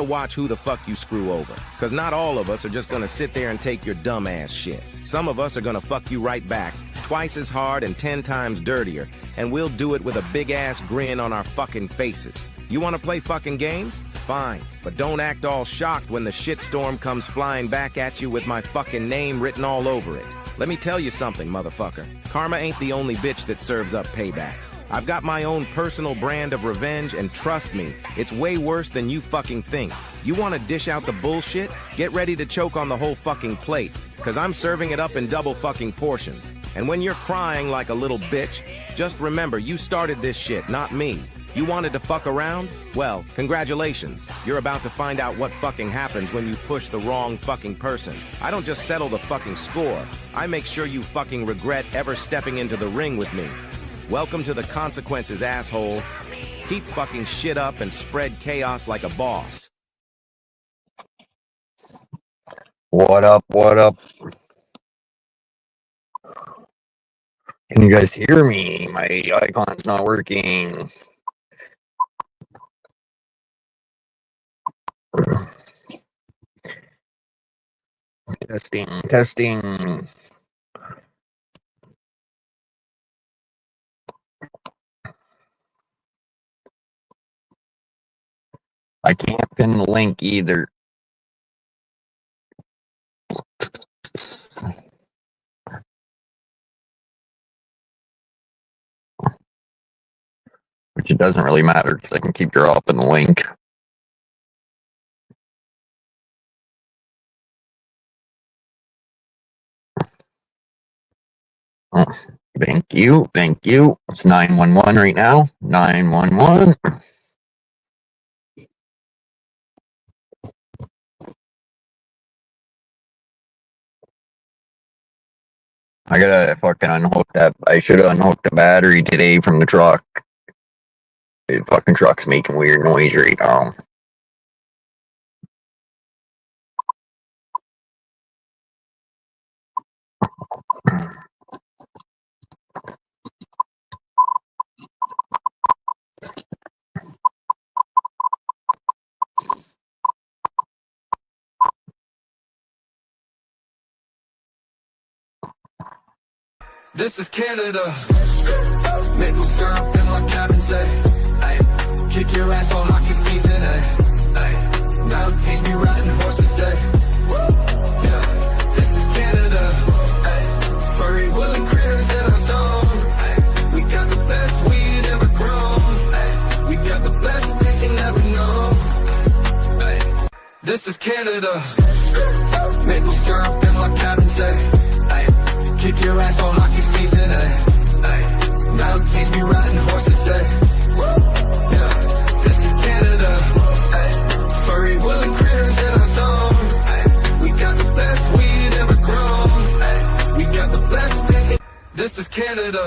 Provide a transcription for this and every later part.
watch who the fuck you screw over. Cause not all of us are just gonna sit there and take your dumb ass shit. Some of us are gonna fuck you right back, twice as hard and 10 times dirtier, and we'll do it with a big ass grin on our fucking faces. You wanna play fucking games? Fine, but don't act all shocked when the shitstorm comes flying back at you with my fucking name written all over it. Let me tell you something, motherfucker. Karma ain't the only bitch that serves up payback. I've got my own personal brand of revenge, and trust me, it's way worse than you fucking think. You wanna dish out the bullshit? Get ready to choke on the whole fucking plate, cause I'm serving it up in double fucking portions. And when you're crying like a little bitch, just remember you started this shit, not me. You wanted to fuck around? Well, congratulations. You're about to find out what fucking happens when you push the wrong fucking person. I don't just settle the fucking score. I make sure you fucking regret ever stepping into the ring with me. Welcome to the consequences, asshole. Keep fucking shit up and spread chaos like a boss. What up, what up? Can you guys hear me? My icon's not working. Testing, testing. I can't pin the link either. Which it doesn't really matter because I can keep dropping the link. Oh, thank you, thank you. It's 911 right now. 911. I gotta fucking unhook that. I should have unhooked the battery today from the truck. The fucking truck's making weird noise right now. This is Canada. Maple syrup in my cabin, say, ay, kick your ass all hockey season, ay, now teach me riding horses, say, yeah. This is Canada, ay, furry willing critters in our zone, ay, we got the best weed ever grown, ay, we got the best bacon ever known, ay. This is Canada. Maple syrup in my cabin, say, kick your ass all hockey season, ay, now teach me riding horses, ay, yeah. This is Canada, ay, furry willing critters in our zone, ay, we got the best weed ever grown, ay, we got the best bacon. This is Canada.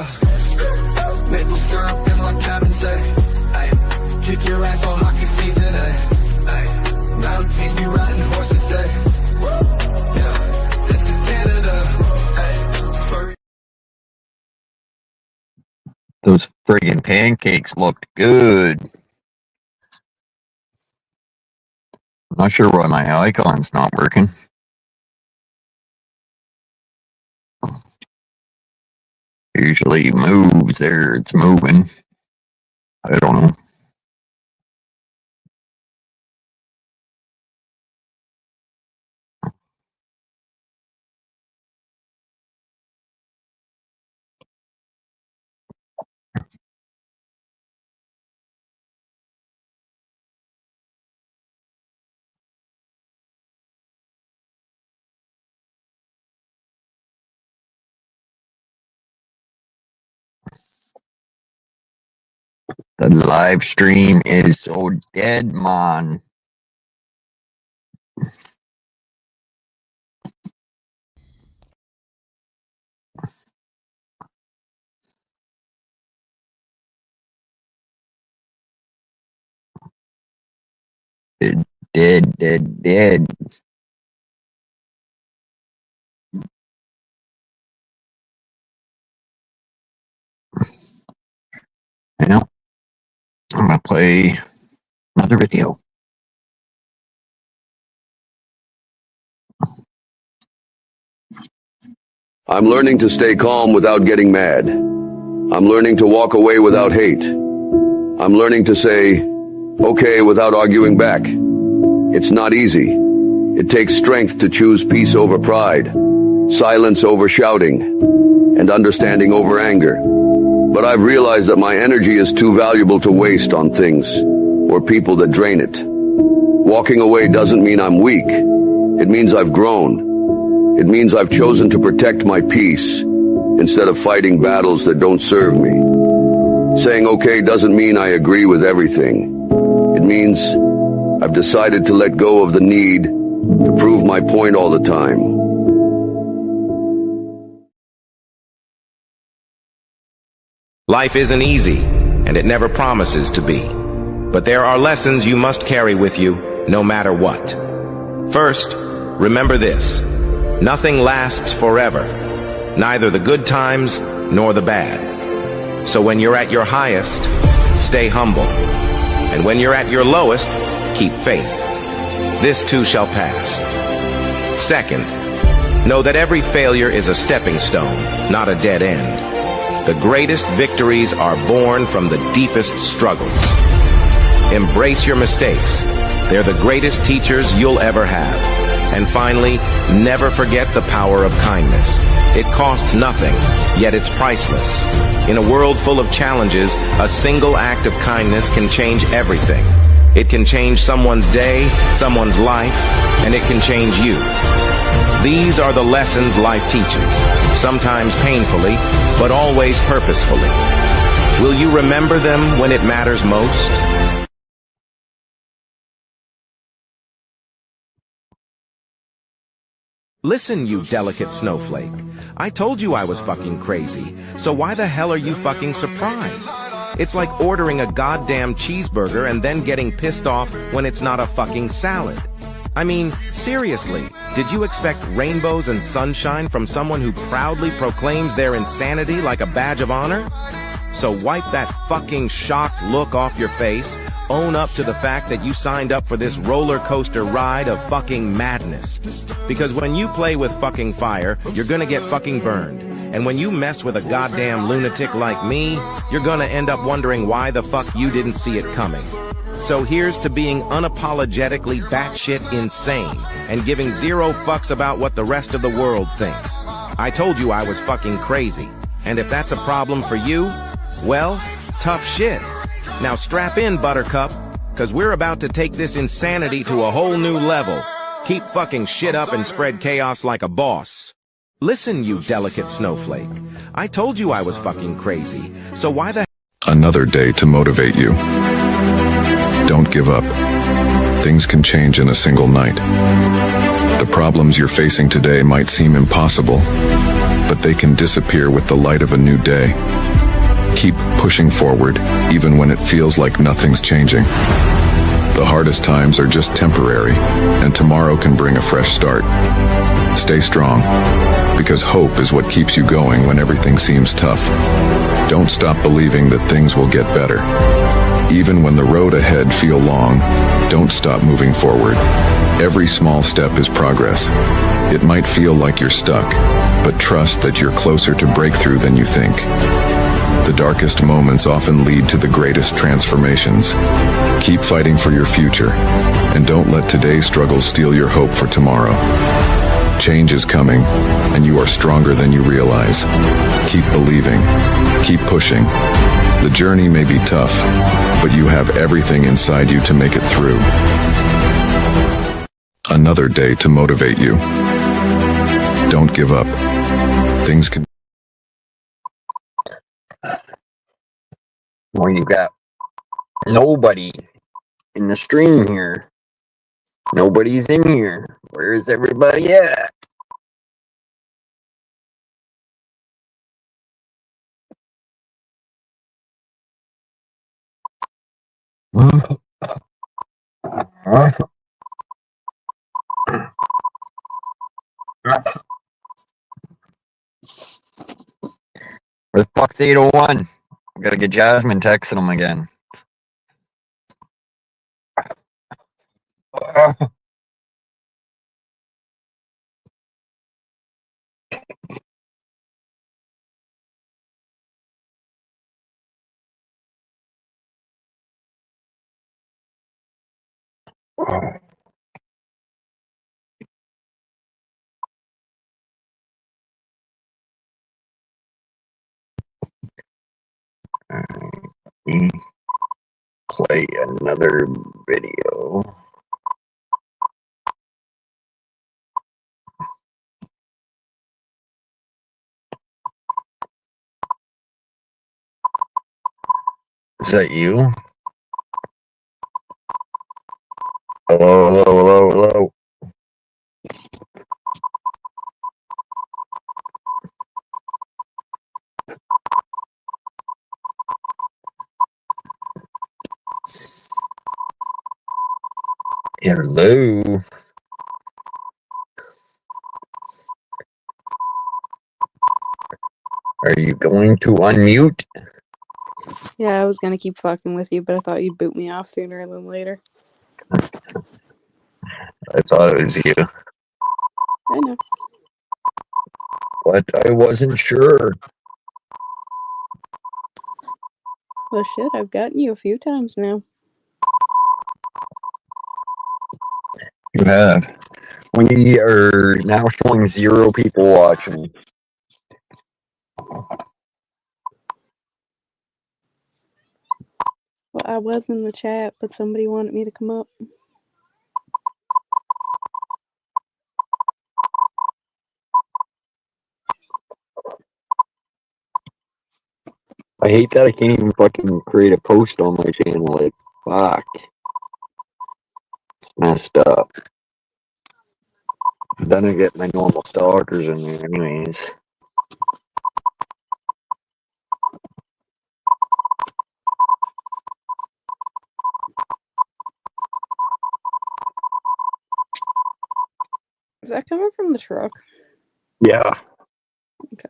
Maple syrup in my cabin, say, ay, kick your ass all hockey season, ay, now teach me riding horses, ay, yeah. This is Canada. Those friggin' pancakes looked good. I'm not sure why my icon's not working. Usually moves there, it's moving. I don't know. The live stream is so dead, man. Dead. You know, I'm gonna play another video. I'm learning to stay calm without getting mad. I'm learning to walk away without hate. I'm learning to say, okay, without arguing back. It's not easy. It takes strength to choose peace over pride, silence over shouting, and understanding over anger. But I've realized that my energy is too valuable to waste on things or people that drain it. Walking away doesn't mean I'm weak. It means I've grown. It means I've chosen to protect my peace instead of fighting battles that don't serve me. Saying okay doesn't mean I agree with everything. It means I've decided to let go of the need to prove my point all the time. Life isn't easy, and it never promises to be. But there are lessons you must carry with you, no matter what. First, remember this. Nothing lasts forever, neither the good times nor the bad. So when you're at your highest, stay humble. And when you're at your lowest, keep faith. This too shall pass. Second, know that every failure is a stepping stone, not a dead end. The greatest victories are born from the deepest struggles. Embrace your mistakes. They're the greatest teachers you'll ever have. And finally, never forget the power of kindness. It costs nothing, yet it's priceless. In a world full of challenges, a single act of kindness can change everything. It can change someone's day, someone's life, and it can change you. These are the lessons life teaches, sometimes painfully, but always purposefully. Will you remember them when it matters most? Listen, you delicate snowflake. I told you I was fucking crazy, so why the hell are you fucking surprised? It's like ordering a goddamn cheeseburger and then getting pissed off when it's not a fucking salad. I mean, seriously, did you expect rainbows and sunshine from someone who proudly proclaims their insanity like a badge of honor? So wipe that fucking shocked look off your face, own up to the fact that you signed up for this roller coaster ride of fucking madness. Because when you play with fucking fire, you're gonna get fucking burned. And when you mess with a goddamn lunatic like me, you're gonna end up wondering why the fuck you didn't see it coming. So here's to being unapologetically batshit insane and giving zero fucks about what the rest of the world thinks. I told you I was fucking crazy. And if that's a problem for you, well, tough shit. Now strap in, Buttercup, cause we're about to take this insanity to a whole new level. Keep fucking shit up and spread chaos like a boss. Listen, you delicate snowflake. I told you I was fucking crazy, so why the— Another day to motivate you. Don't give up. Things can change in a single night. The problems you're facing today might seem impossible, but they can disappear with the light of a new day. Keep pushing forward, even when it feels like nothing's changing. The hardest times are just temporary, and tomorrow can bring a fresh start. Stay strong, because hope is what keeps you going when everything seems tough. Don't stop believing that things will get better. Even when the road ahead feels long, don't stop moving forward. Every small step is progress. It might feel like you're stuck, but trust that you're closer to breakthrough than you think. The darkest moments often lead to the greatest transformations. Keep fighting for your future, and don't let today's struggles steal your hope for tomorrow. Change is coming, and you are stronger than you realize. Keep believing. Keep pushing. The journey may be tough, but you have everything inside you to make it through. Another day to motivate you. Don't give up. Things can— Well, you got nobody in the stream here. Nobody's in here. Where's everybody at? Where the fuck's 801? I gotta get Jasmine texting him again. Play another video. Is that you? Hello, hello, hello, hello. Hello. Are you going to unmute? Yeah, I was gonna keep fucking with you, but I thought you'd boot me off sooner than later. I thought it was you, I know. but I wasn't sure. Well, shit, I've gotten you a few times now. You have. We are now showing 0 people watching. Well, I was in the chat, but somebody wanted me to come up. I hate that I can't even fucking create a post on my channel. Like, fuck. It's messed up. Then I get my normal stalkers in there anyways. Is that coming from the truck? Yeah. Okay.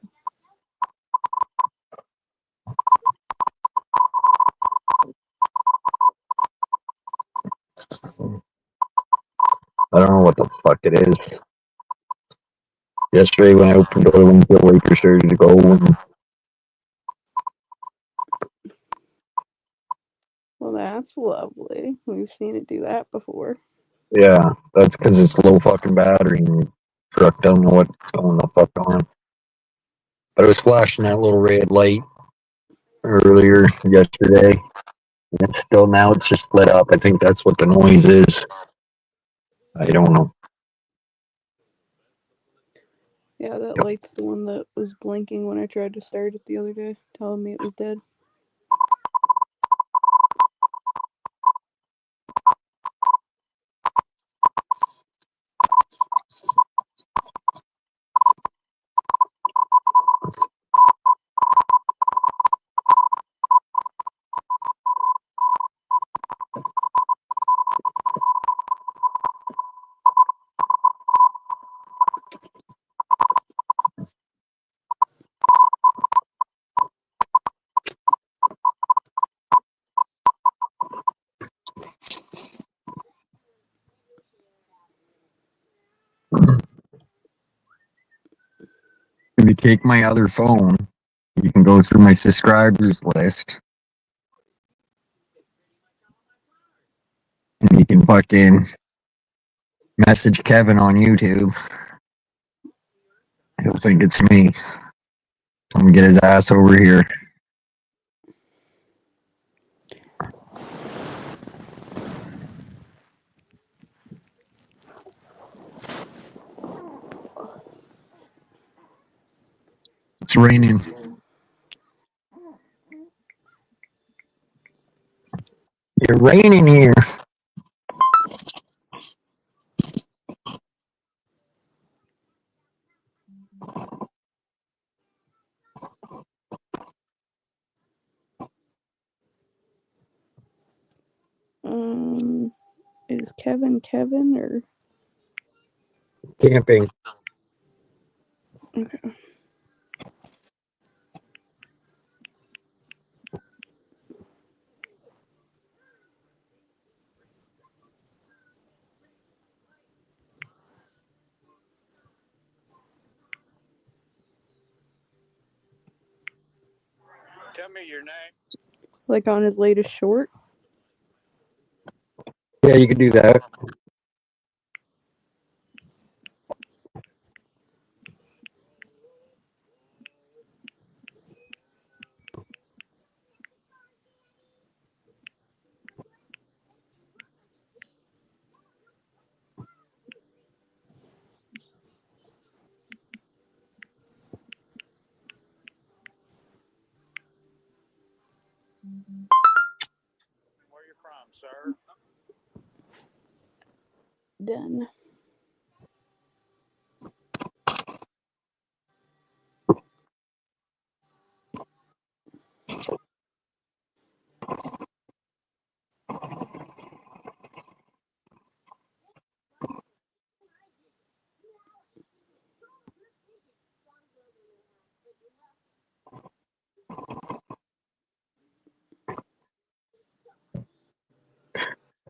I don't know what the fuck it is. Yesterday when I opened the door, when the Lakers started to go, Well, that's lovely. We've seen it do that before. yeah, that's because it's low fucking battery and the truck don't know what's going the fuck on. But it was flashing that little red light earlier yesterday. And it's still now it's just lit up. I think that's what the noise is. I don't know. Yeah, that light's the one that was blinking when I tried to start it the other day, telling me it was dead. If you take my other phone, you can go through my subscribers list. And you can fucking message Kevin on YouTube. He'll think it's me. I'm gonna get his ass over here. It's raining. It's raining here. Is Kevin or? Camping. Okay. Tell me your name. Like on his latest short? Yeah, you can do that. Done.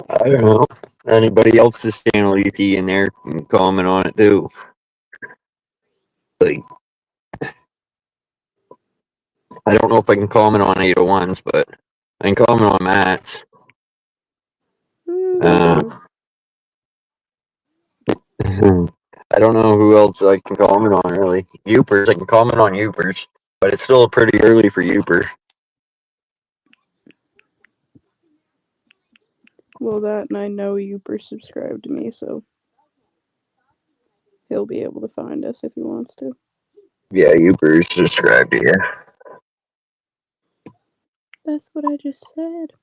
I don't know. Anybody else's channel you see in there can comment on it too. Like, I don't know if I can comment on 801's, but I can comment on Matt's. Mm, I don't know who else I can comment on really. Upers, I can comment on Upers, but it's still pretty early for Uper. well, that and I know Uper subscribed to me, so he'll be able to find us if he wants to. Yeah, Upers subscribed to you. That's what I just said.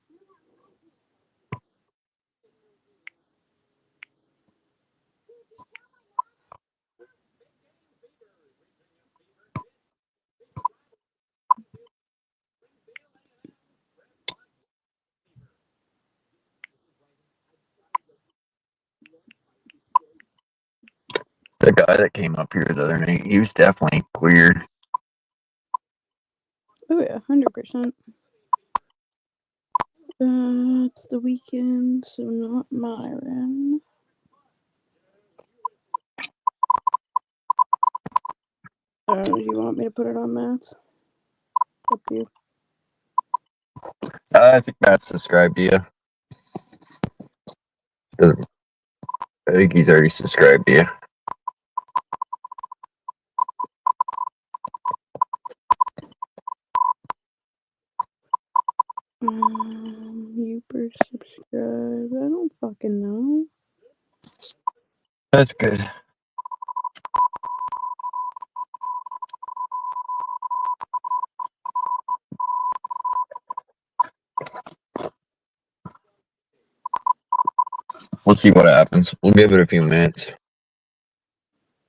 The guy that came up here the other night, he was definitely queer. Oh yeah, 100%. It's the weekend, so not Myron. Do you want me to put it on Matt's? Up to you. I think Matt's subscribed to you. I think he's already subscribed to you. Uper subscribe. I don't fucking know. That's good. We'll see what happens. We'll give it a few minutes.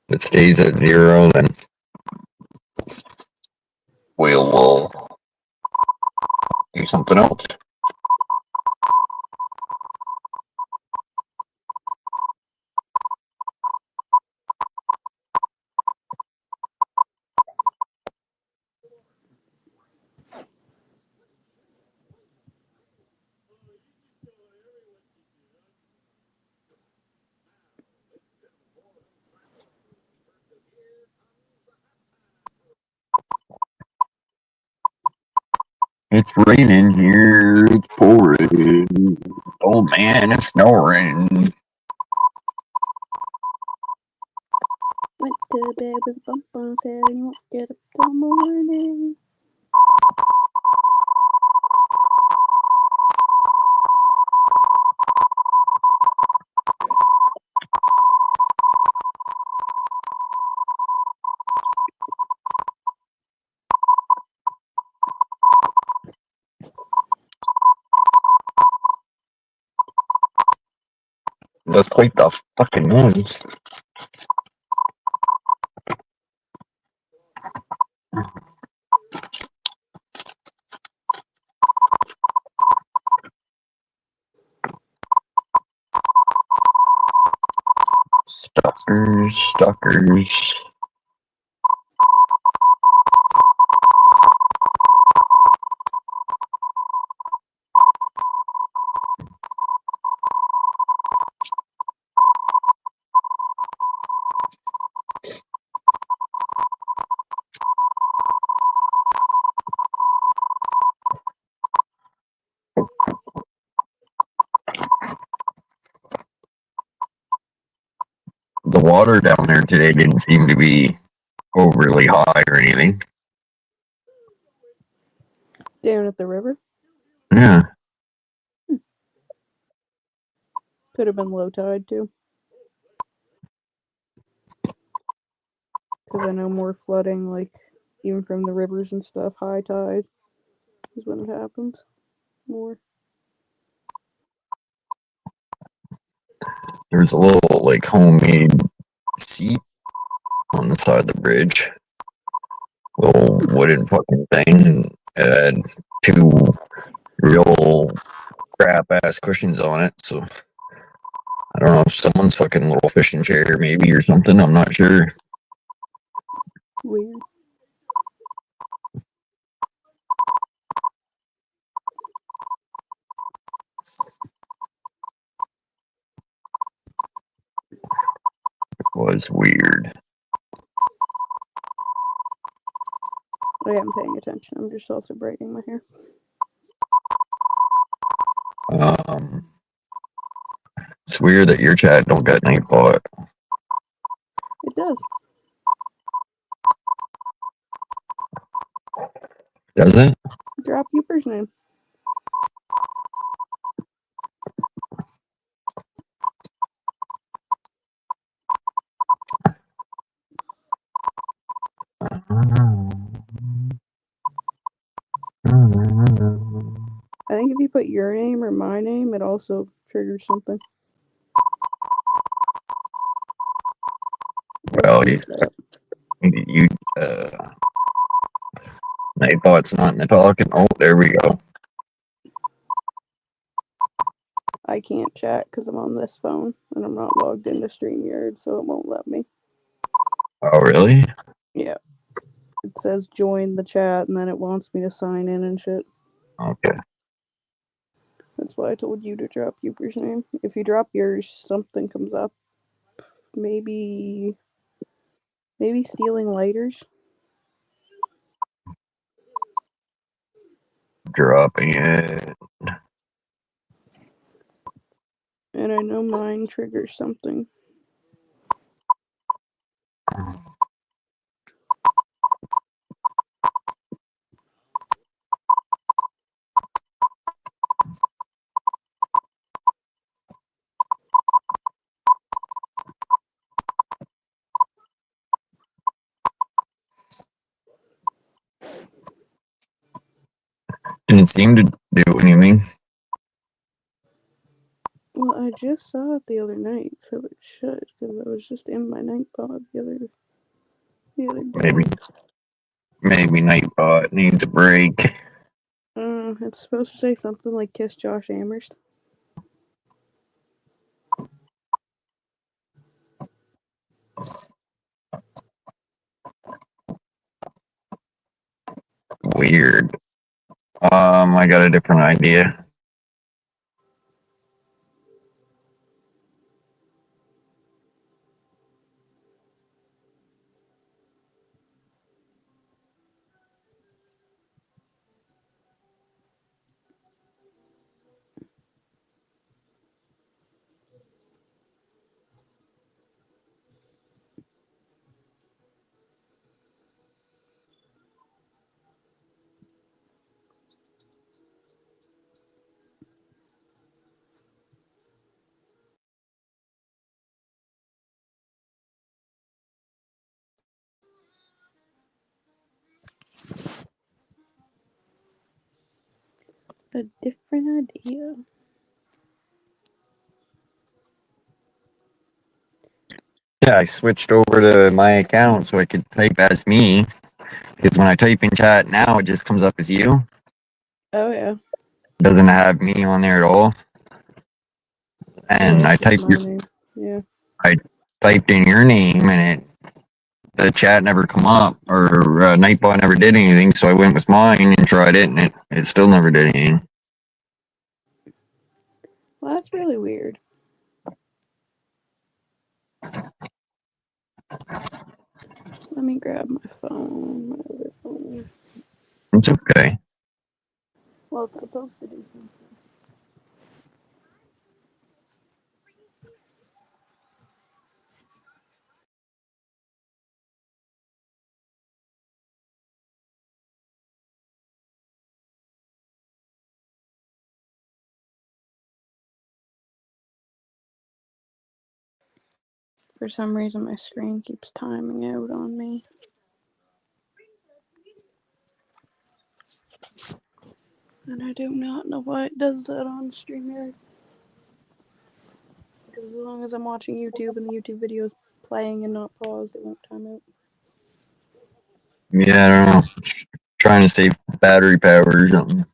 If it stays at 0, then we'll do something else. It's raining here. It's pouring. Oh man, it's snoring. Went to bed with a bump on his head and he won't get up till morning. That's quite the fucking noise. Stalkers. water down there today didn't seem to be overly high or anything. Down at the river? Yeah. Could have been low tide too. Because I know more flooding, like, even from the rivers and stuff, high tide is when it happens more. There's a little, like, homemade seat on the side of the bridge. Little wooden fucking thing. And it had two real crap ass cushions on it. So I don't know if someone's fucking little fishing chair maybe or something. I'm not sure. Weird. It was weird. I am paying attention. I'm just also braiding my hair. It's weird that your chat don't get Nightbot. It does. Does it? Drop Uber's name. I think if you put your name or my name, it also triggers something. Well, Nightbot's not in the talking. Oh, there we go. I can't chat because I'm on this phone and I'm not logged into StreamYard, so it won't let me. Oh, really? Yeah. It says join the chat and then it wants me to sign in and shit. Okay. That's why I told you to drop Uber's name. If you drop yours, something comes up. Maybe stealing lighters. Dropping it. And I know mine triggers something. Didn't seem to do anything. Well, I just saw it the other night, so it should, because I was just in my night pod the other day. Maybe Nightbot needs a break. It's supposed to say something like kiss Josh Amherst. Weird. I got a different idea. A different idea. Yeah, I switched over to my account so I could type as me. Because when I type in chat now, it just comes up as you. Oh yeah. It doesn't have me on there at all. And Oh, I that's just typed my name. Yeah. typed in your name, and the chat never come up, or Nightbot never did anything. So I went with mine and tried it, and it still never did anything. Well, that's really weird. Let me grab my phone, my other phone. It's okay. Well, it's supposed to do something. For some reason, my screen keeps timing out on me. And I do not know why it does that on StreamYard. Because as long as I'm watching YouTube and the YouTube video is playing and not paused, it won't time out. Yeah, I don't know. Trying to save battery power or something.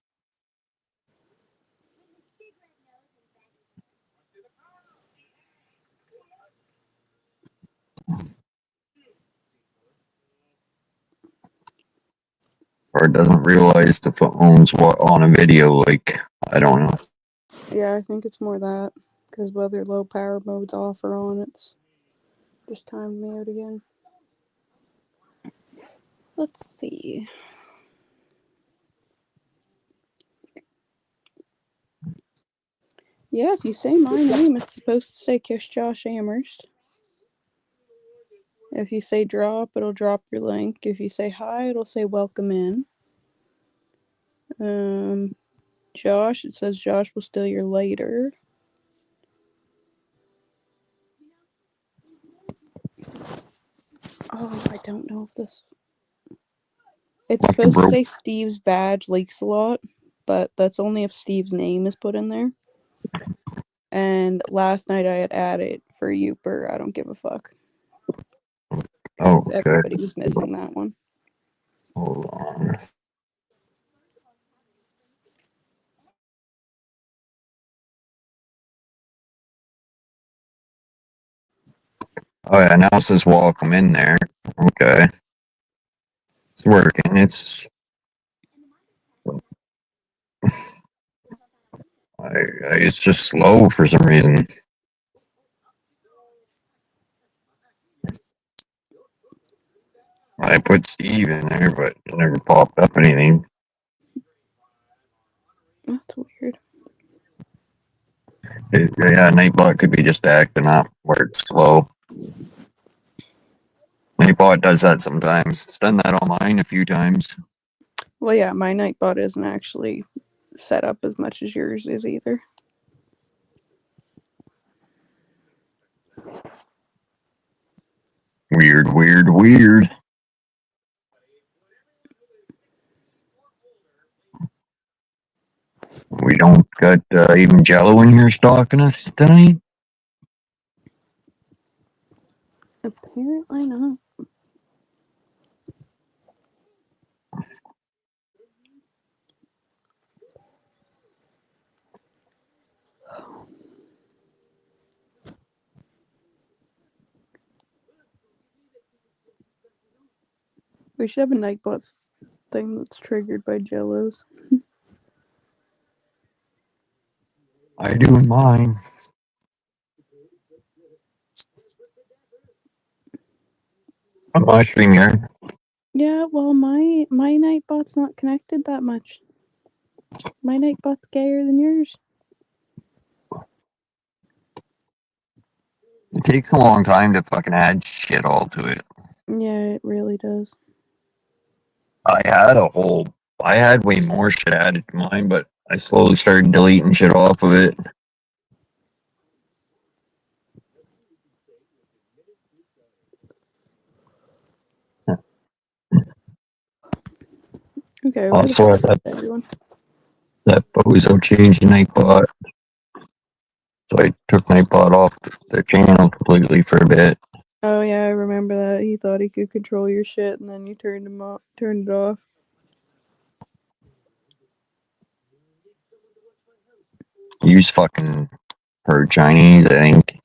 Or it doesn't realize the phone's on a video. Like, I don't know. Yeah, I think it's more that. Because whether low power mode's off or on, it's just timed me out again. Let's see. Yeah, if you say my name, it's supposed to say Kiss Josh Amherst. If you say drop, it'll drop your link. If you say hi, it'll say welcome in. Josh, it says Josh will steal your later. Oh, I don't know if this... It's supposed to say Steve's badge leaks a lot, but that's only if Steve's name is put in there. And last night I had added for Youper, I don't give a fuck. Oh, okay. Everybody was missing that one. Hold on. Oh yeah, now it says welcome in there. Okay. It's working. It's it's just slow for some reason. I put Steve in there, but it never popped up anything. That's weird. Yeah, Nightbot could be just acting up where it's slow. Nightbot does that sometimes. It's done that on mine a few times. Well, yeah, my Nightbot isn't actually set up as much as yours is either. Weird, weird, weird. We don't got even Jello in here stalking us tonight? Apparently not. We should have a Nightbot thing that's triggered by Jellos. I do in mine. On my stream here. Yeah, well, my Nightbot's not connected that much. My Nightbot's gayer than yours. It takes a long time to fucking add shit all to it. Yeah, it really does. I had way more shit added to mine, but I slowly started deleting shit off of it. Okay, Also, I thought everyone. that Bozo changed Nightbot. So I took Nightbot off the channel completely for a bit. Oh yeah, I remember that. He thought he could control your shit, and then you turned it off. He's fucking heard Chinese, I think.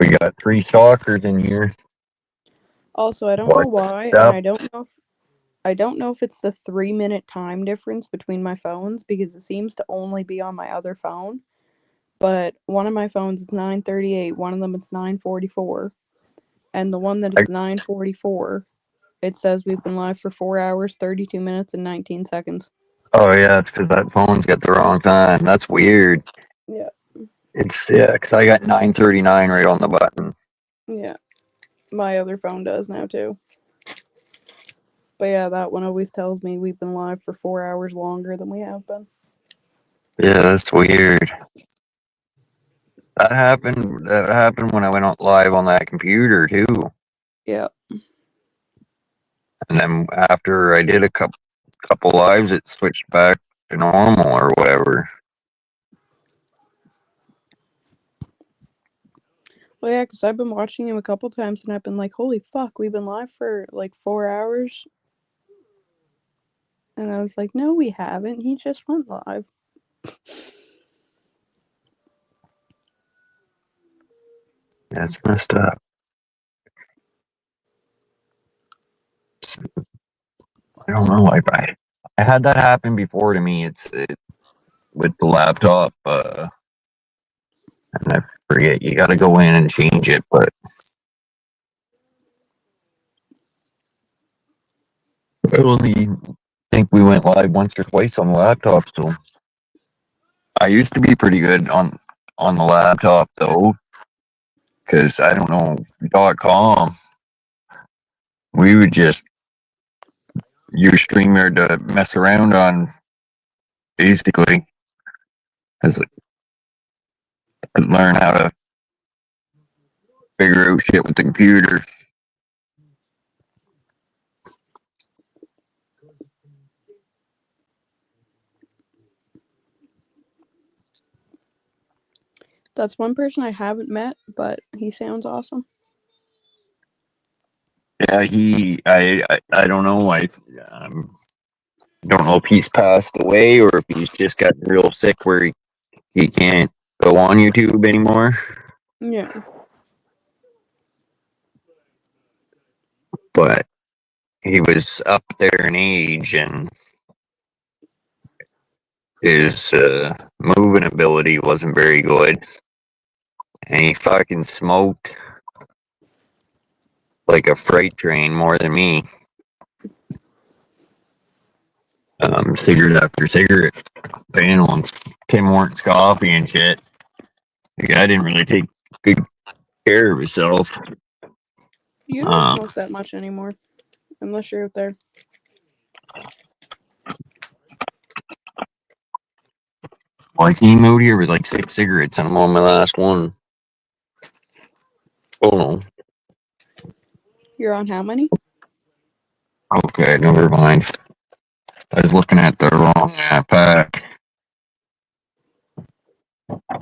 We got 3 stalkers in here. Also, I don't know why, and I don't know if it's the 3-minute time difference between my phones, because it seems to only be on my other phone. But one of my phones is 9:38, one of them it's 9:44, and the one that is 9:44, it says we've been live for 4 hours, 32 minutes, and 19 seconds. Oh yeah, it's because that phone's got the wrong time. That's weird. Yeah. Because I got 9:39 right on the button. Yeah. My other phone does now too. But yeah, that one always tells me we've been live for 4 hours longer than we have been. Yeah, that's weird. That happened. That happened when I went live on that computer too. Yeah. And then after I did a couple lives, it switched back to normal or whatever. Well, yeah, because I've been watching him a couple times and I've been like, holy fuck, we've been live for like 4 hours. And I was like, no, we haven't. He just went live. That's messed up. I don't know. I had that happen before to me. It's with the laptop. And I forget you got to go in and change it, but I only think we went live once or twice on the laptop. So I used to be pretty good on the laptop though, because I don't know .com. We would just use StreamYard to mess around on, basically, as learn how to figure out shit with the computer. That's one person I haven't met, but he sounds awesome. Yeah, I don't know. I don't know if he's passed away or if he's just gotten real sick where he can't go on YouTube anymore. Yeah. But he was up there in age and his moving ability wasn't very good. And he fucking smoked like a freight train more than me. Cigarette after cigarette, fan on Tim Hortons coffee and shit. The guy didn't really take good care of himself. You don't smoke that much anymore, unless you're out there. Well, I came out here with like 6 cigarettes and I'm on my last one. Oh no. You're on how many? Okay, never mind. I was looking at the wrong pack. I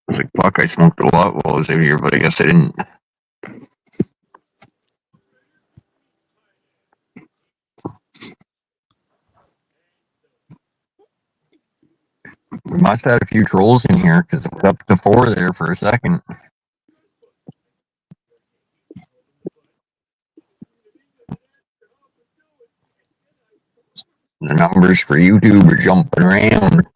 was like, fuck, I smoked a lot while I was out here, but I guess I didn't. We must have had a few trolls in here because it was up to 4 there for a second. The numbers for YouTube are jumping around.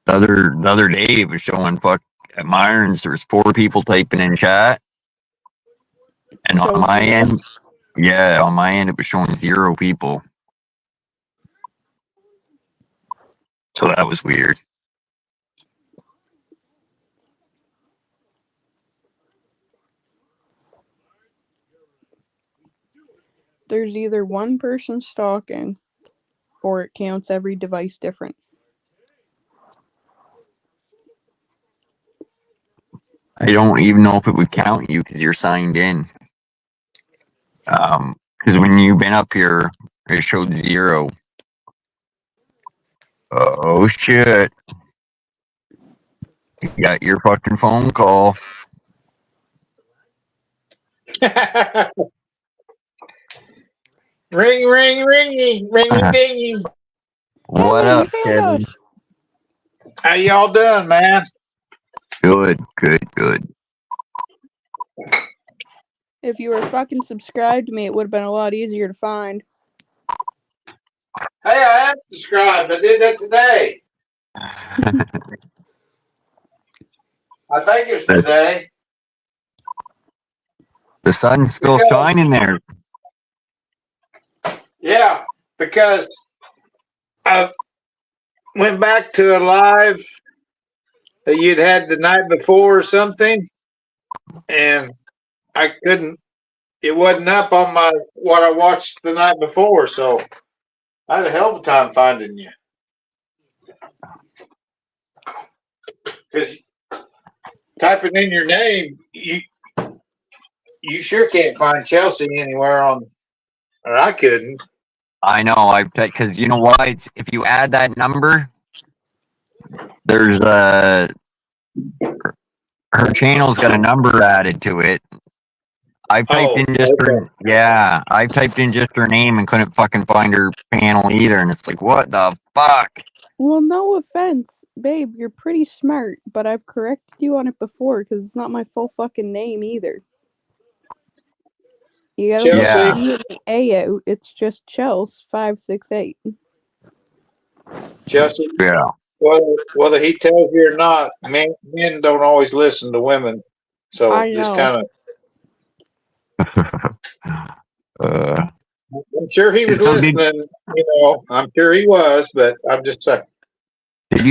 The other day it was showing at Myron's there was 4 people typing in chat, and on my end, it was showing 0 people. So that was weird. There's either one person stalking, or it counts every device different. I don't even know if it would count you because you're signed in. Because when you've been up here, it showed 0. Oh shit! You got your fucking phone call. Ring, ring, ringy, ringy, dingy. What up, Kevin? How y'all doing, man? Good. If you were fucking subscribed to me, it would have been a lot easier to find. Hey, I am subscribed. I did that today. I think it's today. The sun's still shining there. Yeah, because I went back to a live that you'd had the night before or something, and I couldn't. It wasn't up on what I watched the night before, so I had a hell of a time finding you. because typing in your name, you sure can't find Chelsea anywhere on, or I couldn't. I know, because you know what? If you add that number, there's her channel's got a number added to it. I've typed in just her, yeah, I've typed in just her name and couldn't fucking find her channel either, and it's like, what the fuck? Well, no offense, babe, you're pretty smart, but I've corrected you on it before because it's not my full fucking name either. You gotta Chelsea? leave the A out. It's just Chels 568. Chelsea? Yeah. Whether he tells you or not, men don't always listen to women. So I just know. kind of. I'm sure he was listening. I'm sure he was, but I'm just saying. Did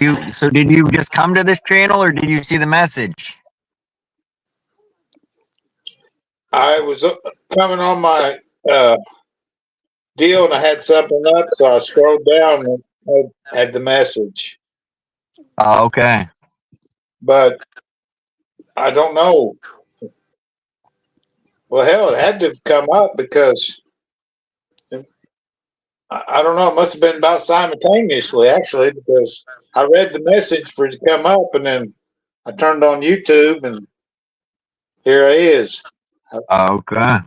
you just come to this channel, or did you see the message? I was coming on my deal, and I had something up, so I scrolled down and had the message. Oh, okay. But I don't know. Well, hell, it had to have come up because I don't know. It must have been about simultaneously, actually, because I read the message for it to come up, and then I turned on YouTube, and here it is. Okay.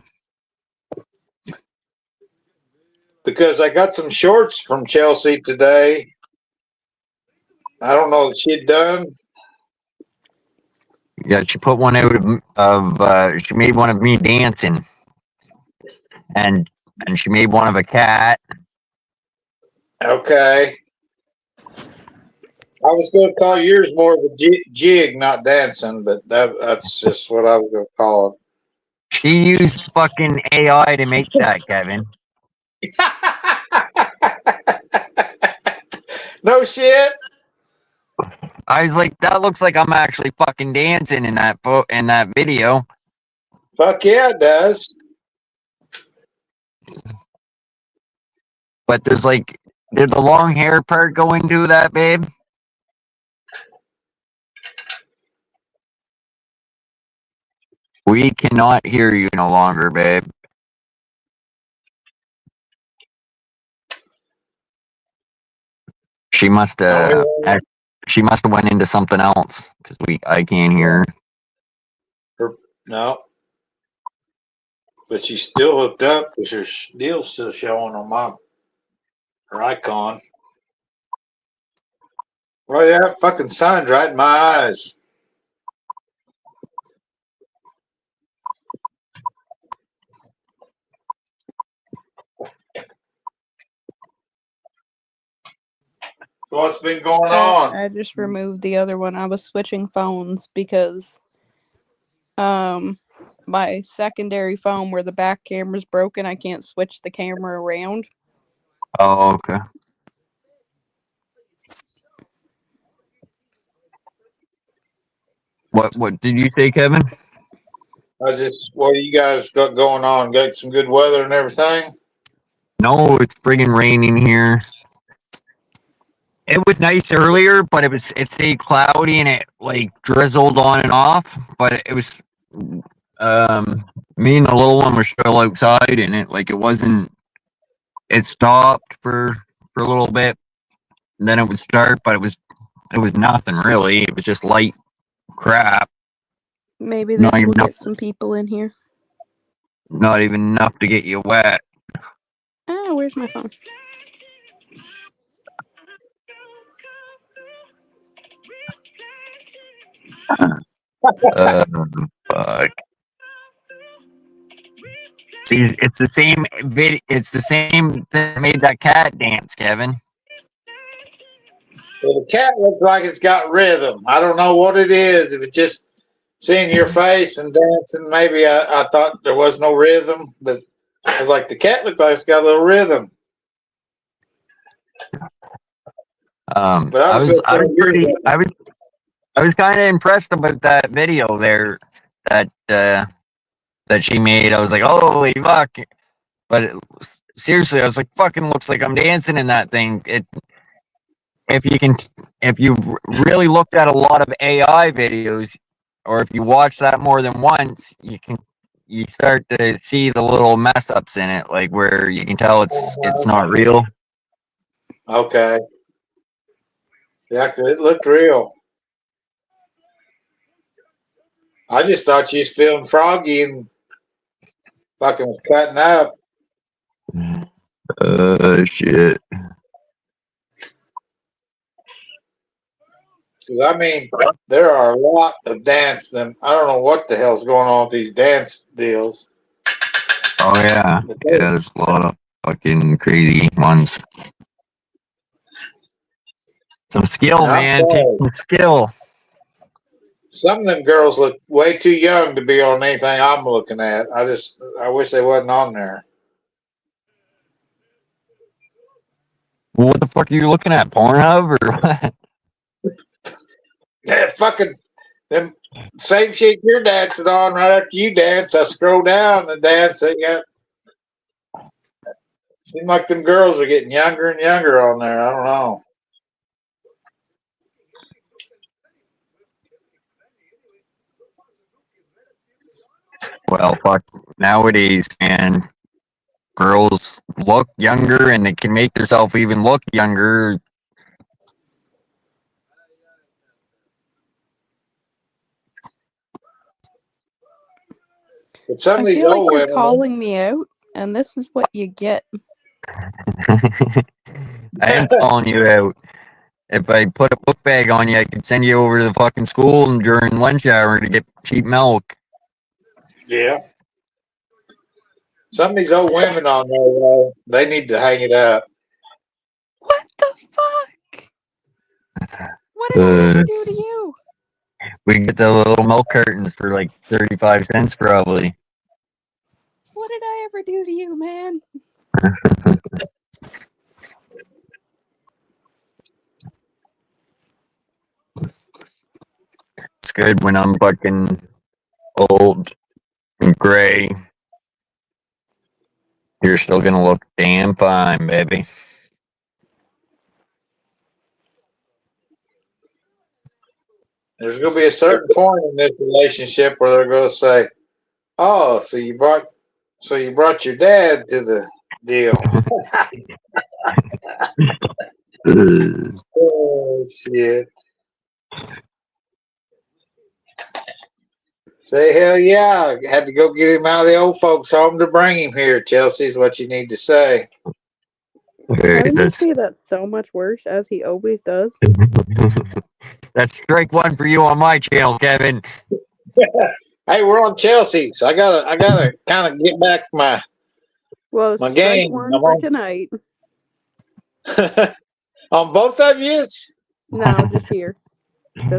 Because I got some shorts from Chelsea today. I don't know what she'd done. Yeah, she put one out of she made one of me dancing, and she made one of a cat. Okay. I was going to call yours more of a jig, not dancing, but that's just what I was going to call She used fucking AI to make that, Kevin. it. No shit. I was like, that looks like I'm actually fucking dancing in that video. Fuck yeah, it does. But there's like, did the long hair part go into that, babe? We cannot hear you no longer, babe. She must have. She must have went into something else because I can't hear her. No, but she's still hooked up because her deal's still showing on her icon. Well, yeah, fucking sun's right in my eyes. What's been going on? I just removed the other one. I was switching phones because my secondary phone where the back camera's broken, I can't switch the camera around. Oh, okay. What did you say, Kevin? What do you guys got going on? Got some good weather and everything? No, it's friggin' raining here. It was nice earlier, but it stayed cloudy and it like drizzled on and off. But it was me and the little one were still outside, and it stopped for a little bit, and then it would start, but it was nothing really. It was just light crap. Maybe this will get some people in here. Not even enough to get you wet. Oh, where's my phone? Fuck. See, it's the same video. It's the same that made that cat dance, Kevin. Well, the cat looks like it's got rhythm. I don't know what it is. If it's just seeing your face and dancing, maybe I thought there was no rhythm, but I was like, the cat looks like it's got a little rhythm. But I was kind of impressed about that video there that she made. I was like, holy fuck! But seriously, I was like, fucking looks like I'm dancing in that thing. It if you've really looked at a lot of AI videos, or if you watch that more than once, you start to see the little mess ups in it, like where you can tell it's not real. Okay. Yeah, 'cause it looked real. I just thought you was feeling froggy and fucking was cutting up. Shit. Because I mean, there are a lot of dance. Them I don't know what the hell's going on with these dance deals. Oh yeah, yeah. There's a lot of fucking crazy ones. Some skill, man. Take some skill. Some of them girls look way too young to be on anything I'm looking at. I wish they wasn't on there. Well, what the fuck are you looking at? Pornhub or what? Yeah, fucking them same shit you're dancing on right after you dance. I scroll down and dance. They got seem like them girls are getting younger and younger on there. I don't know. Well, fuck. Nowadays, man, girls look younger and they can make themselves even look younger. But some of I these feel like old you're women, calling me out, and this is what you get. I am calling you out. If I put a book bag on you, I could send you over to the fucking school and during lunch hour to get cheap milk. yeah. Some of these old women on there, they need to hang it up. What the fuck? What did I ever do to you? We get the little milk cartons for like 35 cents probably. What did I ever do to you, man? It's good when I'm fucking old and gray. You're still gonna look damn fine, baby. There's going to be a certain point in this relationship where they're going to say, "Oh, so you brought your dad to the deal." Oh shit! Say hell yeah! I had to go get him out of the old folks' home to bring him here. Chelsea is what you need to say. Kevin just say that so much worse, as he always does. That's strike one for you on my channel, Kevin. Hey, we're on Chelsea, so I gotta kind of get back my strike game. one for tonight. On both of yous? No, just here.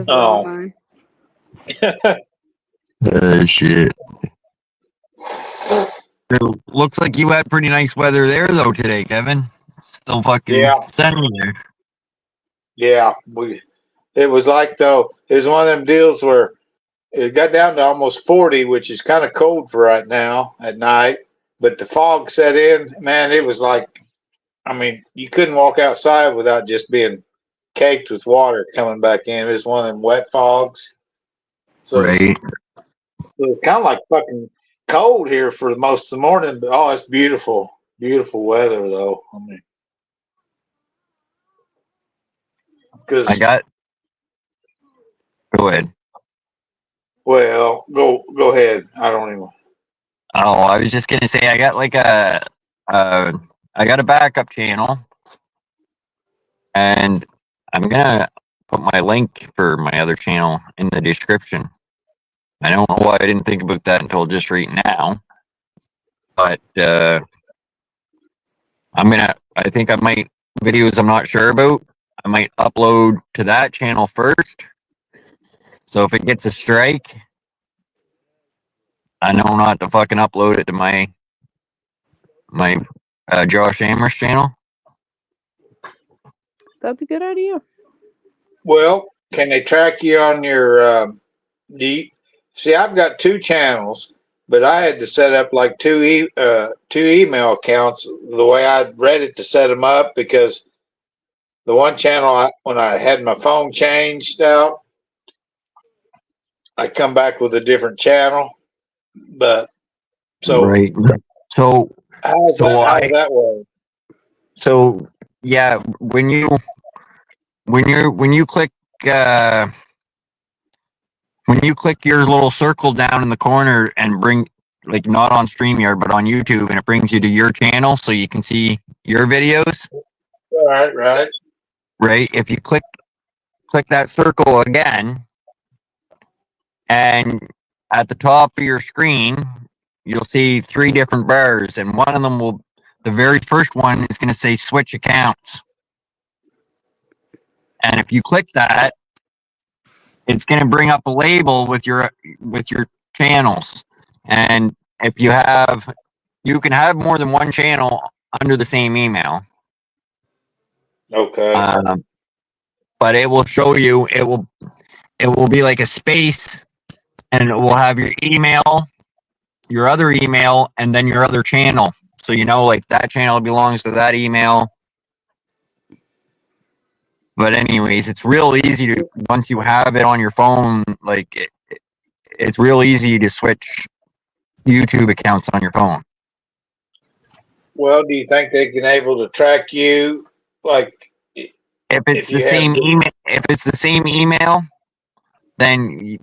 Oh. Shit. It looks like you had pretty nice weather there, though, today, Kevin. Still fucking sunny there. Yeah, it was like, though, it was one of them deals where it got down to almost 40, which is kind of cold for right now at night. But the fog set in, man, it was like, I mean, you couldn't walk outside without just being caked with water coming back in. It was one of them wet fogs. So right. It was kind of like fucking cold here for most of the morning, but oh, it's beautiful. Beautiful weather, though. I mean, because Go ahead. Well, go ahead. I don't even. Oh, I was just gonna say I got like I got a backup channel, and I'm gonna put my link for my other channel in the description. I don't know why I didn't think about that until just right now, but I think I might videos I'm not sure about. I might upload to that channel first. So if it gets a strike, I know not to fucking upload it to my Josh Amherst channel. That's a good idea. Well, can they track you on your? See, I've got 2 channels, but I had to set up like 2 email accounts the way I read it to set them up because the one channel when I had my phone changed out, I come back with a different channel. But so Right. So how's that work? So yeah, when you click uh when you click your little circle down in the corner and bring, like, not on StreamYard but on YouTube, and it brings you to your channel so you can see your videos, Right. right? If you click that circle again, and at the top of your screen you'll see 3 different bars, and one of them the very first one is going to say switch accounts. And if you click that, it's going to bring up a label with your channels. And if you can have more than one channel under the same email. Okay. But it will show you, it will be like a space, and it will have your email, your other email, and then your other channel. So you know, like, that channel belongs to that email. But anyways, it's real easy to, once you have it on your phone, like, it's real easy to switch YouTube accounts on your phone. Well, do you think they can able to track you, like, if it's the same email, then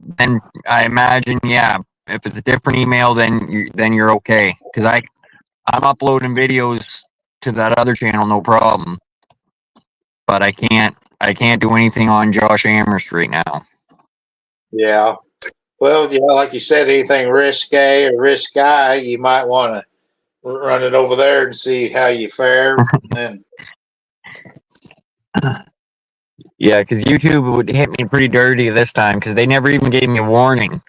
I imagine, yeah. If it's a different email, then you're okay. Because I'm uploading videos to that other channel, no problem. But I can't do anything on Josh Amherst right now. Yeah. Well, yeah, like you said, anything risque or risky, you might want to run it over there and see how you fare. And yeah, because YouTube would hit me pretty dirty this time, because they never even gave me a warning.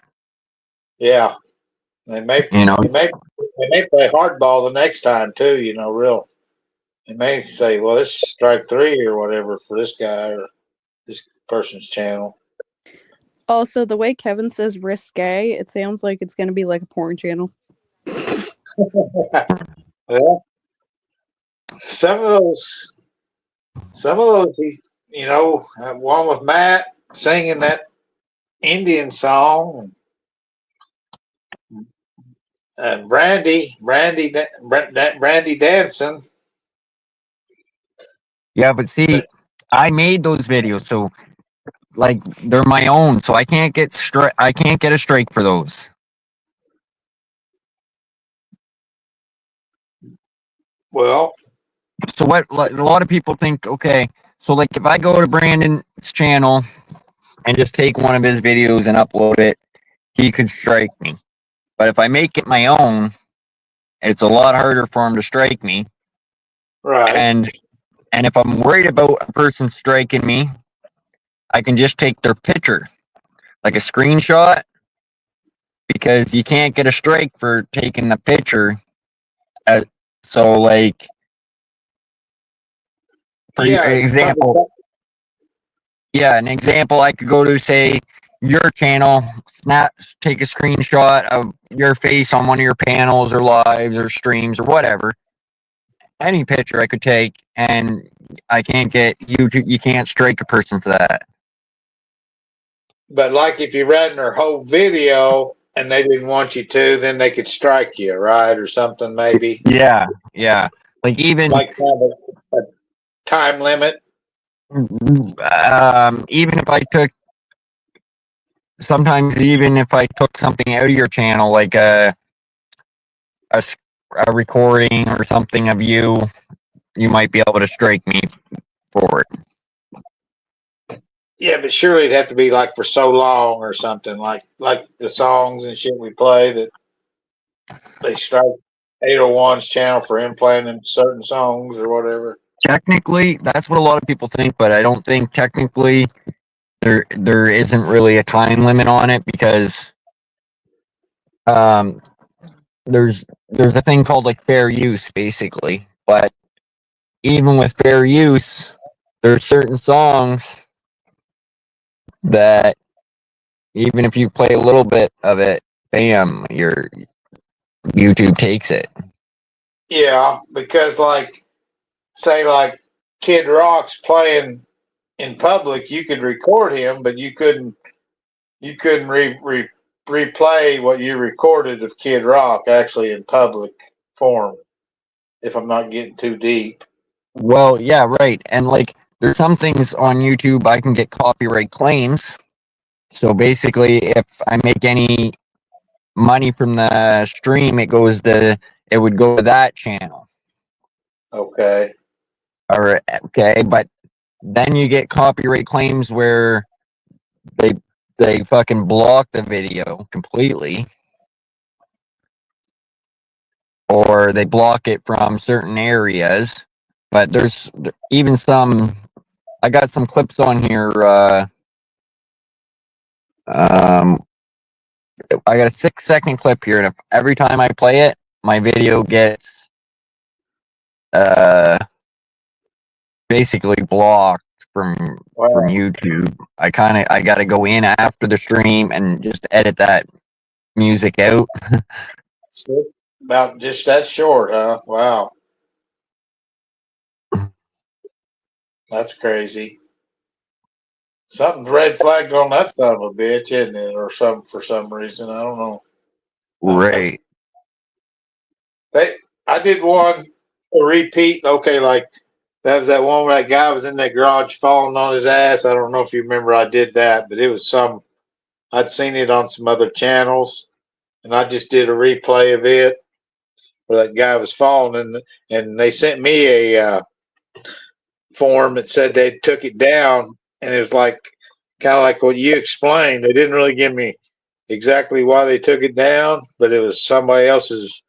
Yeah, they may play hardball the next time too. They may say, "Well, this is strike 3 or whatever for this guy or this person's channel." Also, the way Kevin says risque, it sounds like it's going to be like a porn channel. Well, some of those, one with Matt singing that Indian song, and Brandy dancing. Yeah, but see, I made those videos, so, like, they're my own, so I can't get a strike for those. Well, so what a lot of people think, okay, so, like, if I go to Brandon's channel and just take one of his videos and upload it, he could strike me. But if I make it my own, it's a lot harder for him to strike me. Right. And if I'm worried about a person striking me, I can just take their picture, like a screenshot, because you can't get a strike for taking the picture. So, like, for example, an example, I could go to, say, your channel, take a screenshot of your face on one of your panels or lives or streams or whatever. Any picture I could take, and I can't get you can't strike a person for that. But, like, if you ran their whole video and they didn't want you to, then they could strike you, right? Or something, maybe. Yeah. Like, even like kind of a time limit. Even if I took, sometimes even if I took something out of your channel, like a recording or something of you might be able to strike me for it. Yeah, but surely it'd have to be like for so long or something, like the songs and shit we play that they strike 801's channel for him playing certain songs or whatever. Technically, that's what a lot of people think, but I don't think technically there isn't really a time limit on it, because there's a thing called, like, fair use, basically. But even with fair use, there are certain songs that even if you play a little bit of it, bam, your YouTube takes it. Yeah, because, like, say, like Kid Rock's playing in public, you could record him, but you couldn't replay what you recorded of Kid Rock actually in public form. If I'm not getting too deep. Well, yeah, right. And like, there's some things on YouTube I can get copyright claims. So basically, if I make any money from the stream, it would go to that channel. Okay. Or okay, but then you get copyright claims where they fucking block the video completely, or they block it from certain areas. But there's even some. I got some clips on here. I got a 6-second clip here, and if every time I play it, my video gets basically blocked from YouTube. I got to go in after the stream and just edit that music out. About just that short, huh? Wow. That's crazy. Something's red flagged on that son of a bitch, isn't it? Or something for some reason. I don't know. Right. I did one a repeat. Okay, like that was that one where that guy was in that garage falling on his ass. I don't know if you remember I did that, but it was I'd seen it on some other channels, and I just did a replay of it where that guy was falling, and they sent me a form that said they took it down, and it was like kind of like what you explained. They didn't really give me exactly why they took it down, but it was somebody else's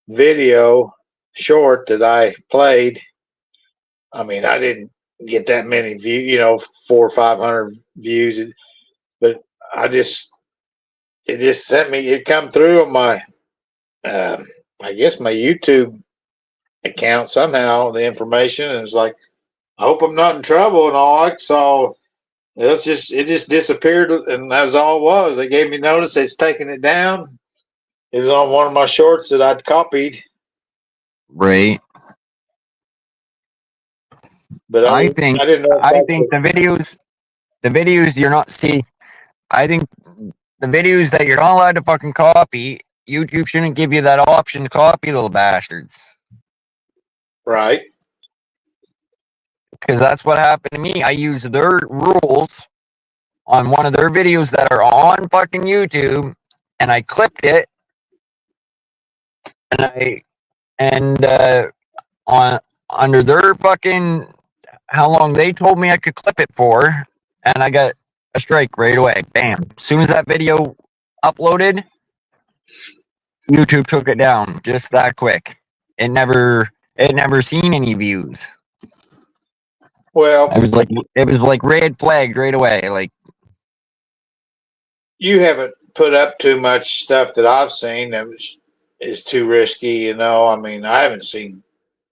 video short that I played. I mean, I didn't get that many views, 400 or 500 views, but it just sent me, it come through on my, I guess my YouTube account somehow, the information, and it's like, I hope I'm not in trouble and all. I saw it just disappeared, and that was all it was. They gave me notice it's taking it down. It was on one of my shorts that I'd copied. Right. But I think the videos you're not see. I think the videos that you're not allowed to fucking copy, YouTube shouldn't give you that option to copy, little bastards. Right. Because that's what happened to me. I used their rules on one of their videos that are on fucking YouTube, and I clipped it, and on under their fucking how long they told me I could clip it for, and I got a strike right away. Bam! As soon as that video uploaded, YouTube took it down just that quick. It never seen any views. Well, it was like red flagged right away. Like, you haven't put up too much stuff that I've seen that is too risky, I mean, I haven't seen,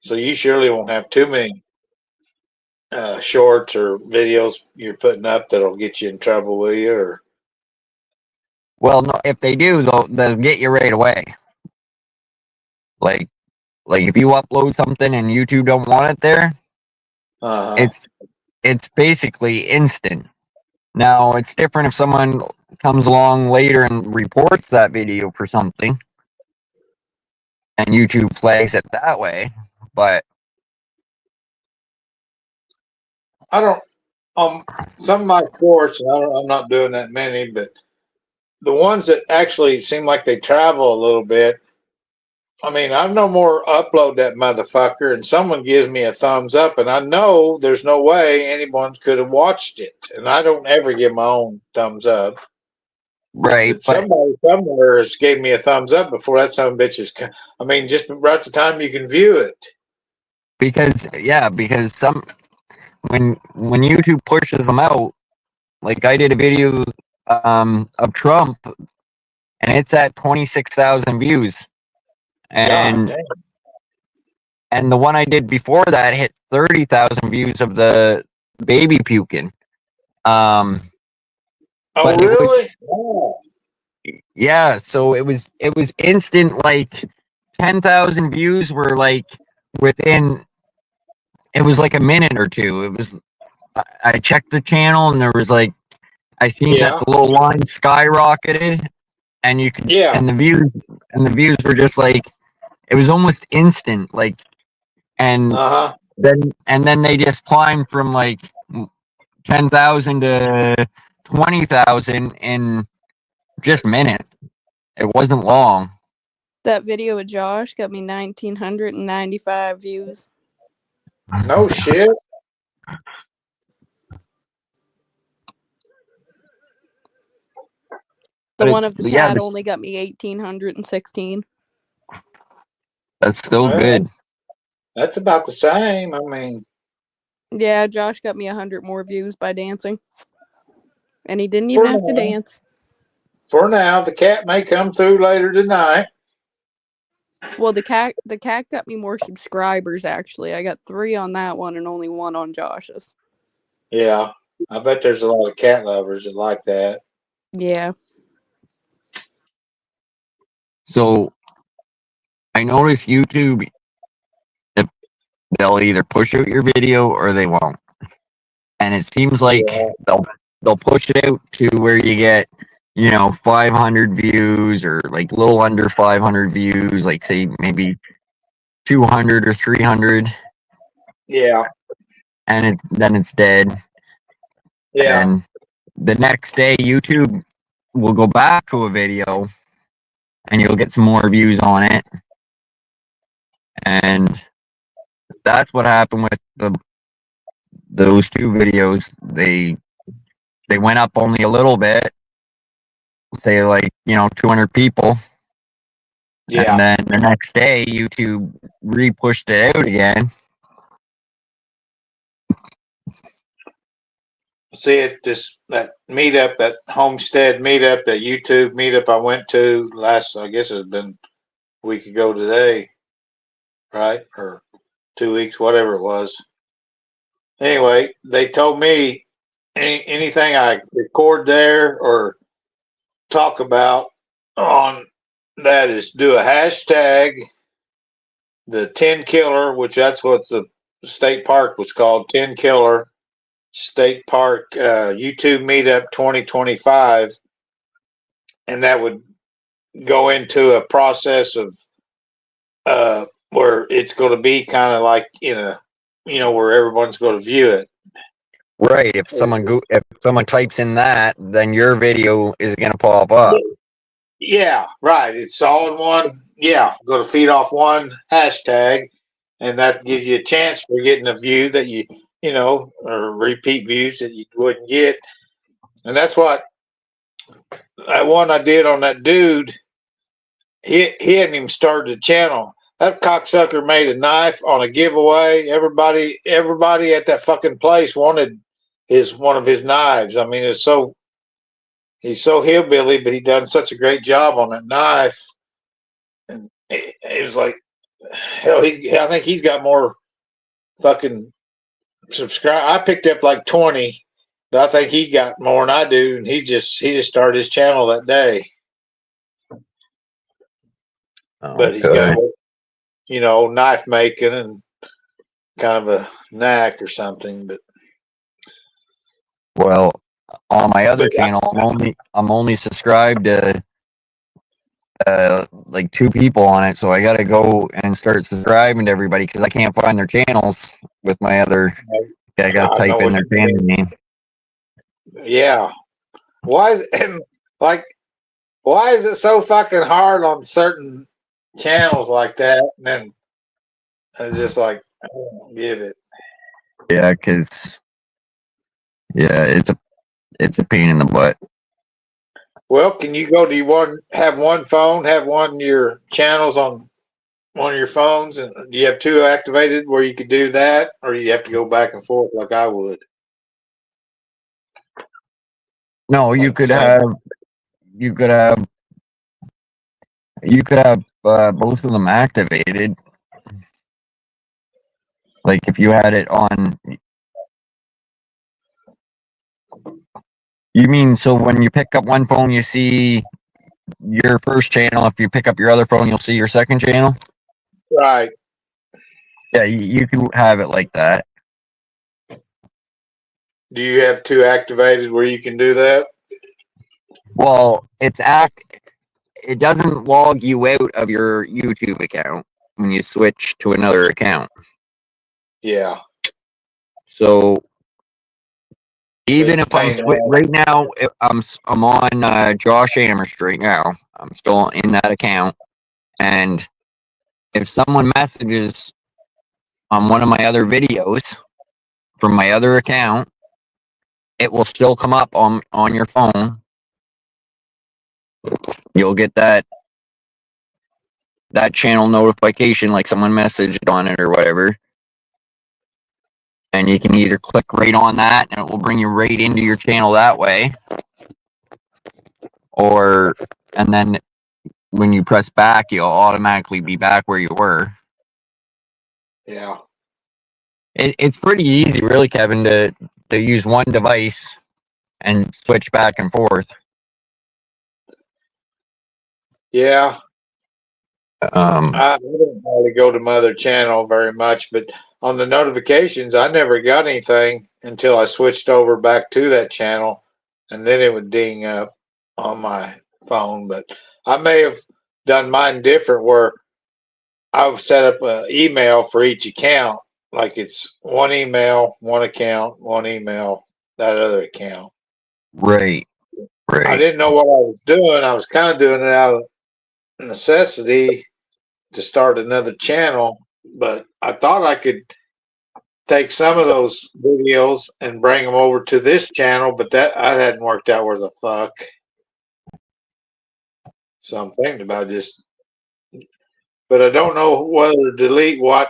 so you surely won't have too many shorts or videos you're putting up that'll get you in trouble, will you? Or well, no, if they do, they'll get you right away. Like if you upload something and YouTube don't want it there, it's basically instant. Now it's different if someone comes along later and reports that video for something, and YouTube flags it that way. But I don't. Some of my shorts, I'm not doing that many, but the ones that actually seem like they travel a little bit. I mean, I've no more upload that motherfucker, and someone gives me a thumbs up, and I know there's no way anyone could have watched it, and I don't ever give my own thumbs up. Right. But somebody somewhere has gave me a thumbs up before that son of a bitch is. I mean, just right at the time you can view it. Because when YouTube pushes them out, like I did a video of Trump, and it's at 26,000 views. And the one I did before that hit 30,000 views of the baby puking. Oh, really? Yeah, so it was instant. Like 10,000 views were like within it was like a minute or two. It was, I checked the channel and there was like, I seen that the little line skyrocketed, and you could, and the views were just like, it was almost instant, like, and then they just climbed from like 10,000 to 20,000 in just minutes. It wasn't long. That video with Josh got me 1,995 views. No shit. The one of the cat only got me 1,816. That's still good. That's about the same. I mean, yeah, Josh got me 100 more views by dancing, and he didn't even have to dance. For now, the cat may come through later tonight. Well, the cat got me more subscribers. Actually, I got 3 on that one and only 1 on Josh's. Yeah, I bet there's a lot of cat lovers that like that. Yeah. So, I noticed YouTube, they'll either push out your video or they won't. And it seems like they'll push it out to where you get, 500 views or like a little under 500 views, like say maybe 200 or 300. Yeah. And then it's dead. Yeah. And the next day, YouTube will go back to a video and you'll get some more views on it. And that's what happened with those 2 videos. They went up only a little bit, say like 200 people. Yeah. And then the next day, YouTube re-pushed it out again. See it that meetup, that Homestead meetup, that YouTube meetup I went to last, I guess it's been a week ago today, right? Or 2 weeks, whatever it was. Anyway, they told me anything I record there or talk about on that is do a hashtag, the 10 Killer, which that's what the state park was called, 10 Killer State Park YouTube Meetup 2025, and that would go into a process of where it's going to be kind of like in a where everyone's going to view it. Right. If someone types in that, then your video is going to pop up. Yeah. Right. It's all in one. Yeah. Going to feed off one hashtag, and that gives you a chance for getting a view that or repeat views that you wouldn't get. And that's what that one I did on that dude. He hadn't even started the channel. That cocksucker made a knife on a giveaway. Everybody at that fucking place wanted one of his knives. I mean, he's so hillbilly, but he done such a great job on that knife. And it was like, hell, I think he's got more fucking subscribe. I picked up like 20, but I think he got more than I do, and he just started his channel that day. But he's got knife making and kind of a knack or something. But well, on my other channel, I'm only subscribed to like 2 people on it, so I got to go and start subscribing to everybody because I can't find their channels with my other. I got to type in their channel name. Yeah, why is it so fucking hard on certain channels like that? And then it's just like, I don't get it. Yeah, because it's a pain in the butt. Well, can you go? Do you have one phone, have one of your channels on one of your phones, and do you have 2 activated where you could do that, or you have to go back and forth like I would? No, you could have both of them activated. Like if you had it on. You mean so when you pick up one phone, you see your first channel. If you pick up your other phone, you'll see your second channel? Right. Yeah, you can have it like that. Do you have two activated where you can do that? Well, it doesn't log you out of your YouTube account when you switch to another account. Yeah. So even It's if I'm right now, I'm on Josh Amherst right now. I'm still in that account, and if someone messages on one of my other videos from my other account, it will still come up on your phone. You'll get that channel notification, like someone messaged on it or whatever. And you can either click right on that and it will bring you right into your channel that way. And then when you press back, you'll automatically be back where you were. Yeah. It's pretty easy, really, Kevin, to use one device and switch back and forth. Yeah. I don't hardly go to my other channel very much, but on the notifications, I never got anything until I switched over back to that channel, and then it would ding up on my phone. But I may have done mine different, where I've set up an email for each account, like it's one email, one account, one email, that other account. Right. I didn't know what I was doing. I was kind of doing it out of necessity to start another channel, but I thought I could take some of those videos and bring them over to this channel, but that hadn't worked out where the fuck. So I'm thinking about but I don't know whether to delete my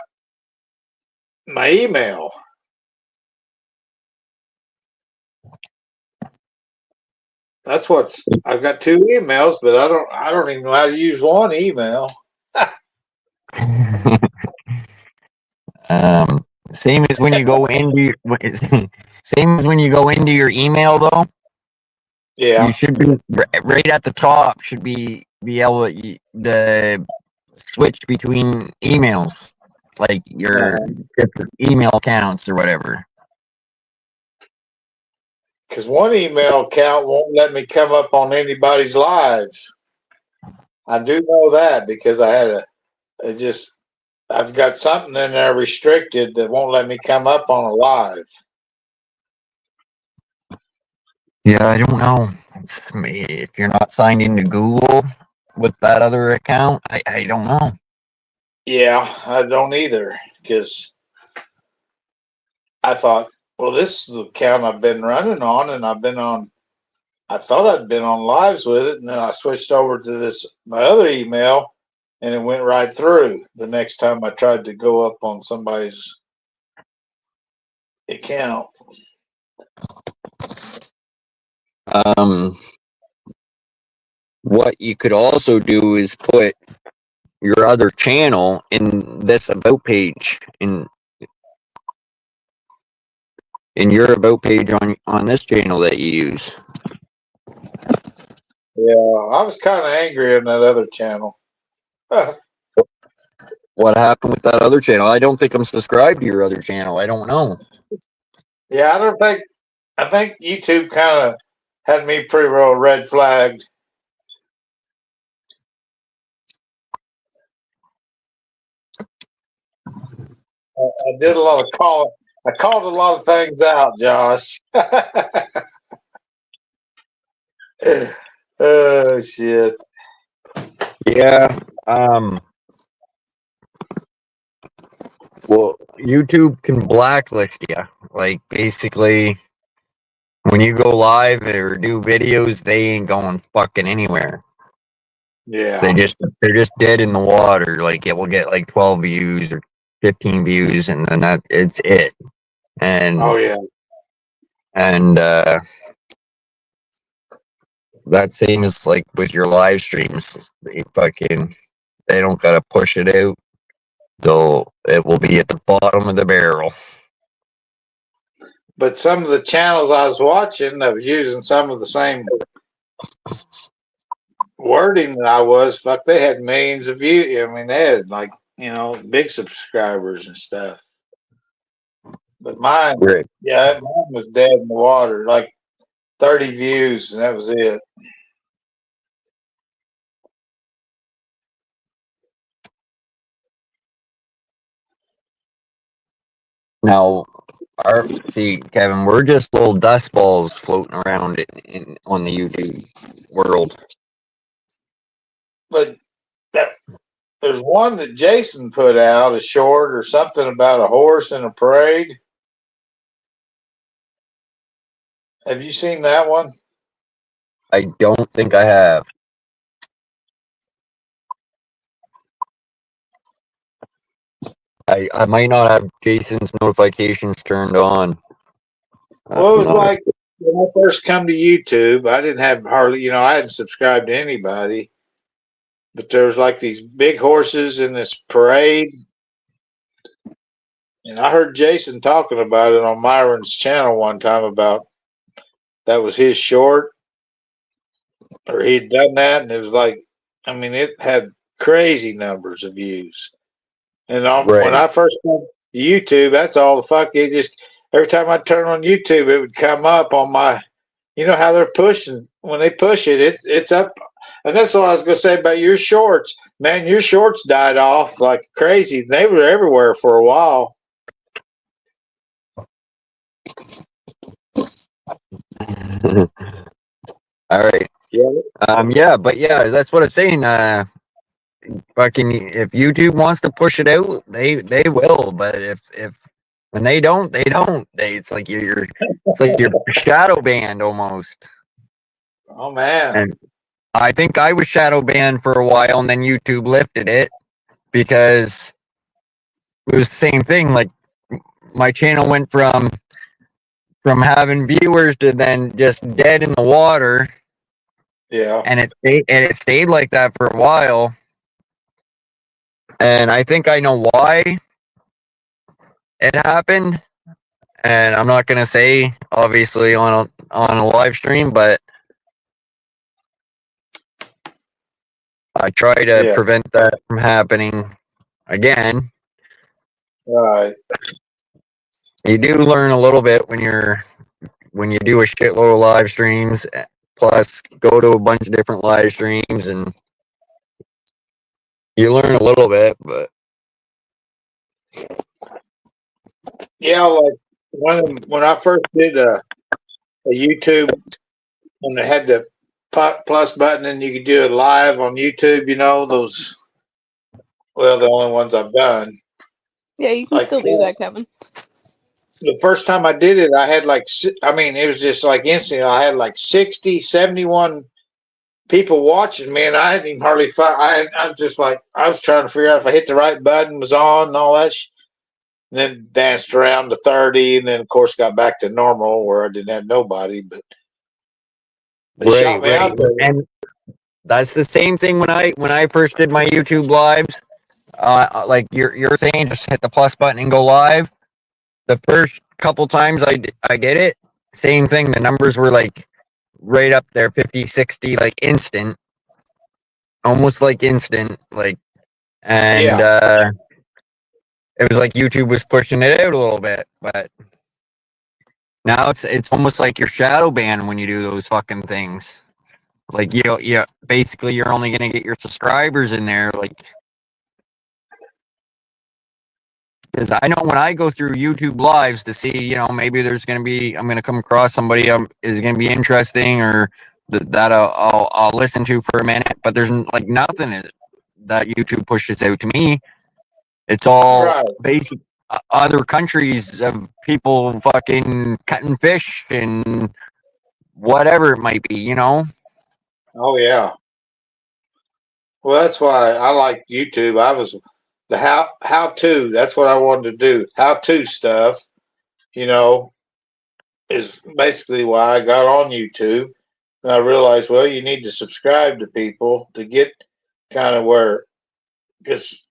email. That's I've got two emails, but I don't even know how to use one email. Same as when you go into your email though. Yeah. You should be right at the top. Should be able to switch between emails, like your different email accounts or whatever. Because one email account won't let me come up on anybody's lives. I do know that because I've got something in there restricted that won't let me come up on a live. Yeah, I don't know. If you're not signed into Google with that other account, I don't know. Yeah, I don't either, because I thought, well, this is the account I've been running on, and I thought I'd been on lives with it, and then I switched over to my other email, and it went right through the next time I tried to go up on somebody's account. What you could also do is put your other channel in this about page in your about page on this channel that you use. Yeah, I was kind of angry on that other channel. What happened with that other channel? I don't think I'm subscribed to your other channel. I don't know. Yeah, I think YouTube kind of had me pretty well red flagged. I did a lot of calling. I called a lot of things out, Josh. Oh shit. Yeah. Well, YouTube can blacklist you. Like basically, when you go live or do videos, they ain't going fucking anywhere. Yeah. They're just dead in the water. Like it will get like 12 views or 15 views, and then it's it. And oh yeah. And that same is like with your live streams. They don't gotta push it out. It will be at the bottom of the barrel. But some of the channels I was watching, I was using some of the same wording that I was. Fuck, they had millions of views. I mean, they had like big subscribers and stuff. But mine, Right. yeah, mine was dead in the water, like 30 views, and that was it. Now, see, Kevin, we're just little dust balls floating around on the YouTube world. But there's one that Jason put out, a short or something about a horse in a parade. Have you seen that one? I don't think I have. I might not have Jason's notifications turned on. Well, it was like when I first come to YouTube, I didn't have hardly, I hadn't subscribed to anybody. But there was like these big horses in this parade. And I heard Jason talking about it on Myron's channel one time about that was his short, or he'd done that. And it was like, it had crazy numbers of views. And when I first went to YouTube, that's all the fuck. It just, every time I turn on YouTube, it would come up on my, how they're pushing. When they push it, it's up. And that's what I was going to say about your shorts. Man, your shorts died off like crazy. They were everywhere for a while. All right. Yeah. But yeah, that's what I'm saying. Fucking, if YouTube wants to push it out, they will. But if when they don't, they don't. It's like you're shadow banned almost. Oh man. And I think I was shadow banned for a while, and then YouTube lifted it because it was the same thing. Like my channel went from having viewers to then just dead in the water. Yeah. And it stayed like that for a while. And I think I know why it happened. And I'm not gonna say obviously on a live stream, but I try to prevent that from happening again. Right. You do learn a little bit when you do a shitload of live streams, plus go to a bunch of different live streams, and you learn a little bit, but yeah, like when I first did a YouTube, when they had the plus button and you could do it live on YouTube, those, well, the only ones I've done. Yeah, you can still do that, Kevin. The first time I did it, I had it was just like instant. I had like 60, 71 people watching me, and I hadn't even hardly I was just like, I was trying to figure out if I hit the right button, was on, and all that. And then danced around to 30, and then of course got back to normal where I didn't have nobody. But they shot me out there. And that's the same thing when I first did my YouTube lives. Like you're saying, just hit the plus button and go live. The first couple times I did it, same thing. The numbers were like right up there, 50, 60, like instant, almost like instant, like, and it was like YouTube was pushing it out a little bit, but now it's almost like you're shadow banned when you do those fucking things. Like basically you're only gonna get your subscribers in there, like. Because I know when I go through YouTube lives to see, maybe I'm going to come across somebody is going to be interesting or that I'll listen to for a minute, but there's like nothing that YouTube pushes out to me. It's all basic other countries of people fucking cutting fish and whatever it might be, Oh yeah. Well, that's why I like YouTube. I was the how to. That's what I wanted to do. How to stuff, is basically why I got on YouTube. And I realized, well, you need to subscribe to people to get kind of where, because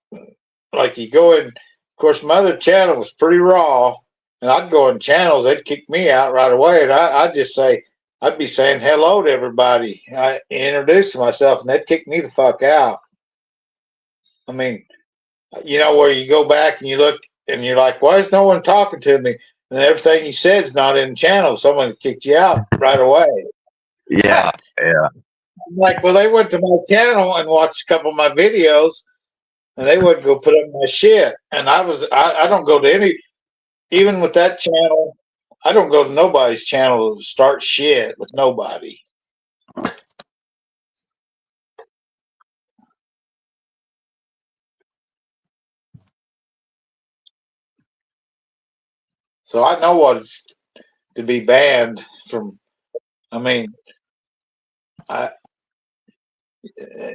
like you go in, of course, my other channel was pretty raw, and I'd go in channels, they'd kick me out right away, and I'd just say, I'd be saying hello to everybody. I introduce myself, and they'd kick me the fuck out. you know, where you go back and you look and you're like, why is no one talking to me? And everything you said is not in the channel. Someone kicked you out right away. Yeah. I'm like, well, they went to my channel and watched a couple of my videos, and they wouldn't go put up my shit. And I don't go to any, even with that channel, I don't go to nobody's channel to start shit with nobody. So I know what it's to be banned from. I mean,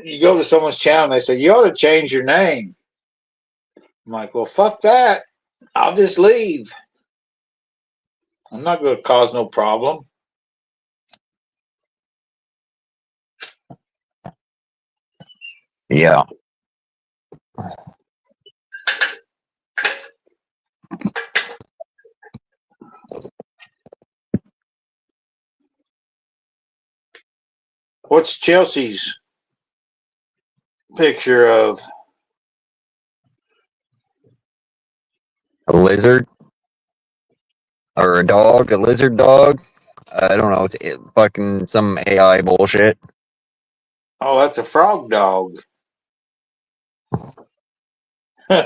you go to someone's channel and they say, you ought to change your name. I'm like, well, fuck that. I'll just leave. I'm not going to cause no problem. Yeah. What's Chelsea's picture of? A lizard or a dog, a lizard dog. I don't know. It's fucking some AI bullshit. Oh, that's a frog dog. But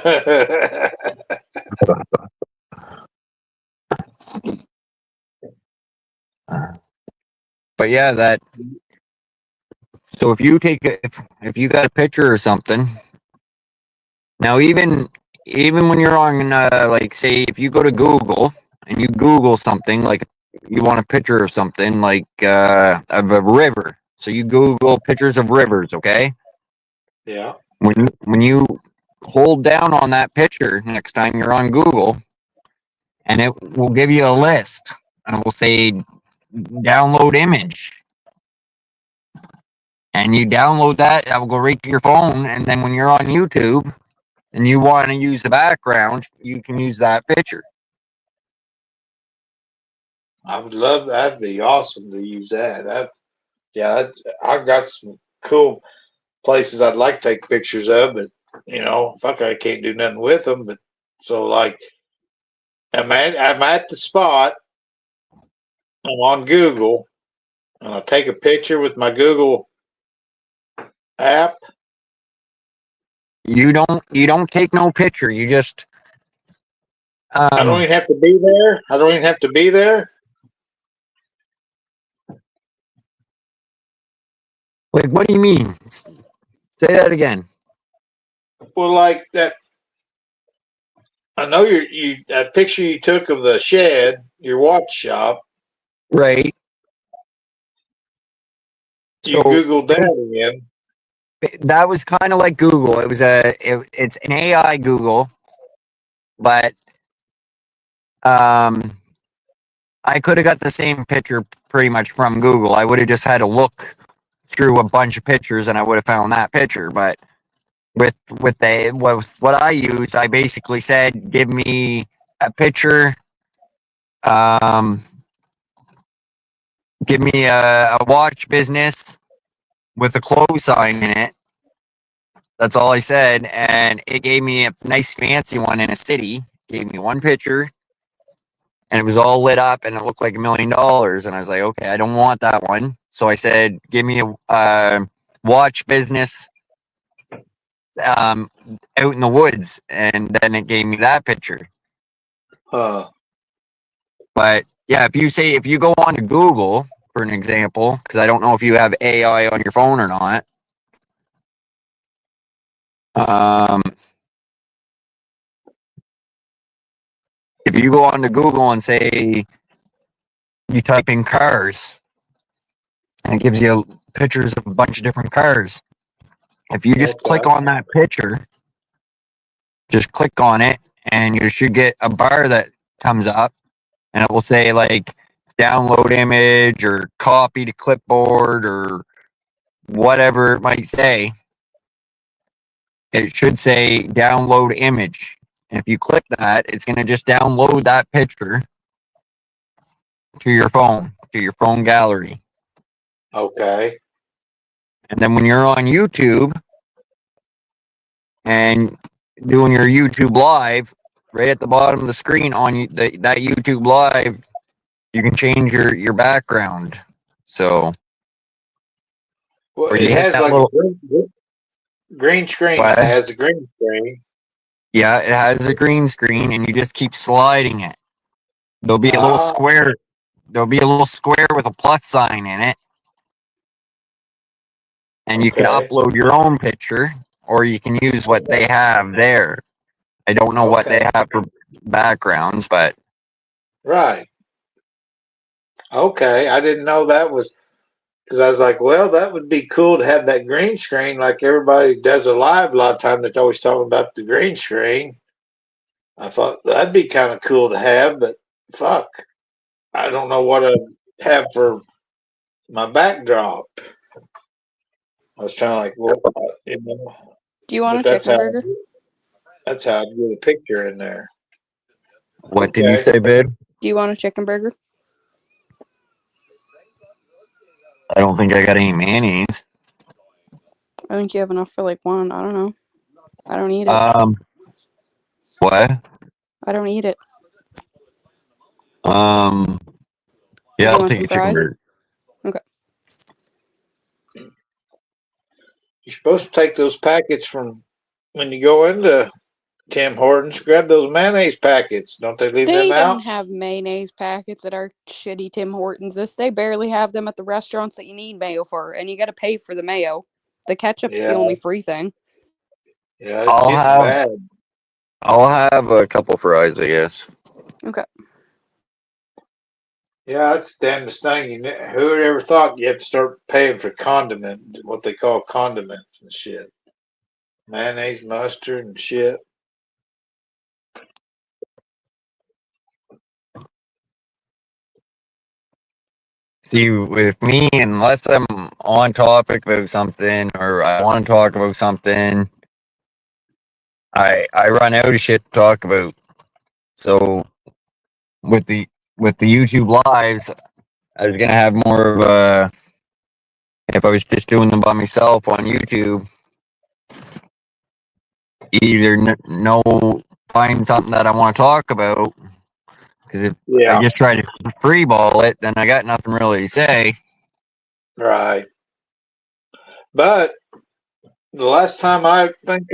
yeah, that. So if you if you got a picture or something, now even when you're on like say if you go to Google and you Google something like you want a picture of something like of a river, so you Google pictures of rivers, okay? Yeah. When you hold down on that picture next time you're on Google, and it will give you a list, and it will say download image. And you download that, that will go right to your phone. And then when you're on YouTube and you want to use the background, you can use that picture. I would love that. That'd be awesome to use that. I've got some cool places I'd like to take pictures of, but you know, fuck, I can't do nothing with them. But so like, I'm at the spot. I'm on Google, and I'll take a picture with my Google app. You don't take no picture. You just I don't even have to be there. I don't even have to be there. like, what do you mean? Say that again. Well, like that. I know you that picture you took of the shed, your watch shop. Right. You So Googled that again. that was kind of like Google. It's an AI Google, but I could have got the same picture pretty much from Google. I would have just had to look through a bunch of pictures and I would have found that picture. But with what I used, I basically said, give me a picture, give me a watch business with a close sign in it. That's all I said, and it gave me a nice fancy one in a city. Gave me one picture, and it was all lit up, and it looked like $1 million. And I was like, okay, I don't want that one. So I said, give me a watch business out in the woods, and then it gave me that picture. But yeah, if you go on to Google for an example, because I don't know if you have AI on your phone or not. If you go on to Google and say you type in cars, and it gives you pictures of a bunch of different cars. If you just click on that picture, just click on it, and you should get a bar that comes up, and it will say like download image or copy to clipboard or whatever it might say. It should say download image. And if you click that, it's going to just download that picture to your phone gallery. Okay. And then when you're on YouTube and doing your YouTube live, right at the bottom of the screen on that YouTube live, you can change your background. So, Well, or you it hit has that like little. green screen. It What? has a green screen. Yeah, it has a green screen, and you just keep sliding it. There'll be a little Ah, square. There'll be a little square with a plus sign in it, and you can okay. upload your own picture, or you can use what they have there. I don't know what they Okay. have for backgrounds, but Right. Okay. I didn't know that was because I was like, well, that would be cool to have that green screen like everybody does a live. A lot of time they're always talking about the green screen. I thought that'd be kind of cool to have, but fuck, I don't know what I have for my backdrop. I was trying to like, well, Do you want but a chicken burger? that's how I get a picture in there. what did you say, babe? Do you want a chicken burger? I don't think I got any mayonnaise. I think you have enough for like one. I don't know. I don't eat it. What? I don't eat it. Yeah, You I'll want take some a chicken fries? burger. Okay. You're supposed to take those packets from when you go into Tim Hortons. Grab those mayonnaise packets. Don't they leave them They don't out? have mayonnaise packets at our shitty Tim Hortons. They barely have them at the restaurants that you need mayo for, and you got to pay for the mayo. The ketchup's the Yeah, only free thing. yeah, it's getting bad. I'll have a couple fries, I guess. Okay. Yeah, that's the damnedest thing. Who would ever thought you have to start paying for condiment, what they call condiments and shit, mayonnaise, mustard, and shit. See, with me, unless I'm on topic about something or I want to talk about something, I run out of shit to talk about. So with the YouTube lives, I was gonna have more of a, if I was just doing them by myself on YouTube, either find something that I want to talk about, because if I just try to freeball it, then I got nothing really to say. Right. But the last time I think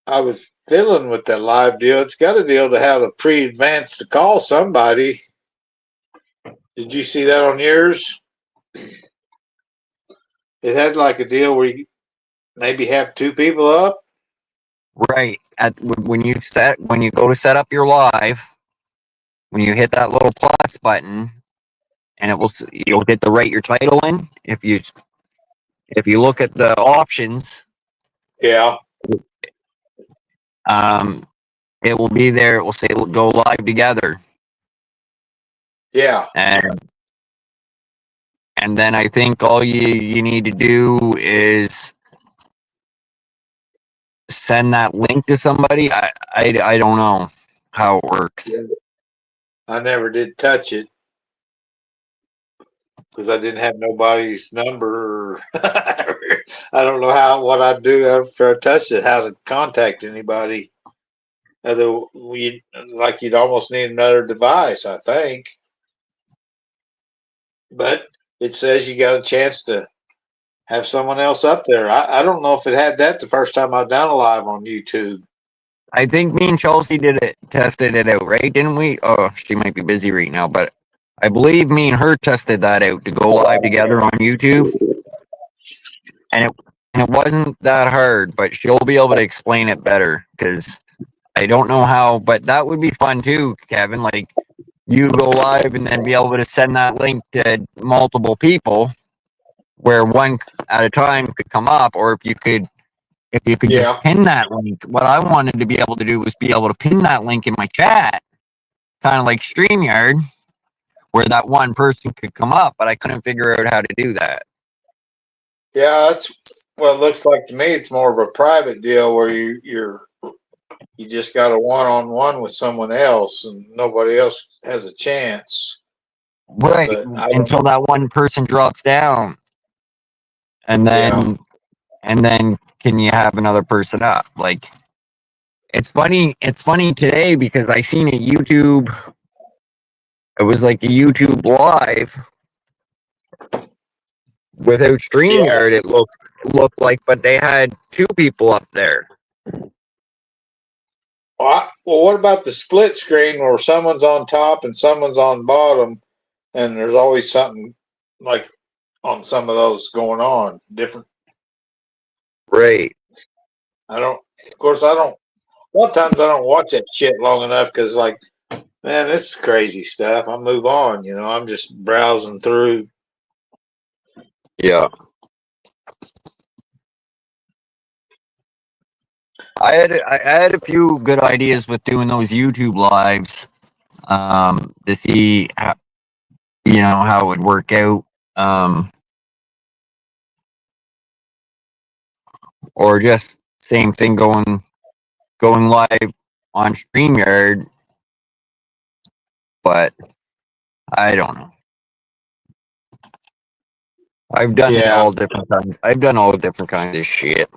I was fiddling with that live deal, it's got a deal to have a pre-advance to call somebody. Did you see that on yours? It had like a deal where you maybe have two people up. Right. When you go to set up your live, when you hit that little plus button, and you'll get to write your title in. If you look at the options, Yeah. it will be there. It will say go live together. Yeah. And then I think all you need to do is send that link to somebody. I don't know how it works. I never did touch it because I didn't have nobody's number. I don't know what I'd do after I touched it, how to contact anybody. You'd almost need another device, I think. But it says you got a chance to have someone else up there. I don't know if it had that the first time I done a live on YouTube. I think me and Chelsea tested it out, right? Didn't we? Oh, she might be busy right now, but I believe me and her tested that out to go live together on YouTube. And it wasn't that hard, but she'll be able to explain it better because I don't know how, but that would be fun too, Kevin. Like you go live and then be able to send that link to multiple people where one at a time could come up, or if you could just pin that link. What I wanted to be able to do was be able to pin that link in my chat, kind of like StreamYard, where that one person could come up, but I couldn't figure out how to do that. Yeah, that's what it looks like to me. It's more of a private deal where you just got a one-on-one with someone else and nobody else has a chance. Right. Until that one person drops down. And then can you have another person up? Like It's funny today because I seen a YouTube. It was like a YouTube live without StreamYard. It looked like, but they had two people up there. Well, what about the split screen where someone's on top and someone's on bottom, and there's always something like on some of those going on different? Right. I don't. Of course, I don't. A lot of times I don't watch that shit long enough because, like, man, this is crazy stuff. I move on. You know, I'm just browsing through. Yeah. I had a few good ideas with doing those YouTube lives, to see how, how it would work out, or just same thing going live on StreamYard, but I don't know. I've done it all different kinds. I've done all different kinds of shit.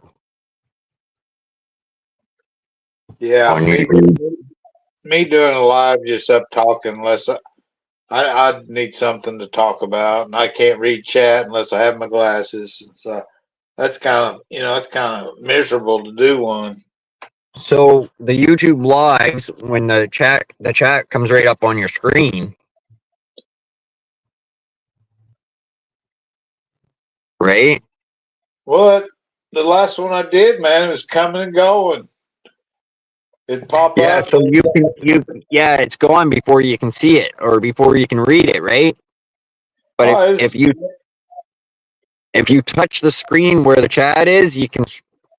Yeah, on YouTube. me doing a live just up talking unless I need something to talk about, and I can't read chat unless I have my glasses. So that's kind of miserable to do one. So the YouTube lives, when the chat comes right up on your screen, right? Well, the last one I did, man, it was coming and going. It pop Yeah, up. so it's gone before you can see it or before you can read it, right? But if you touch the screen where the chat is,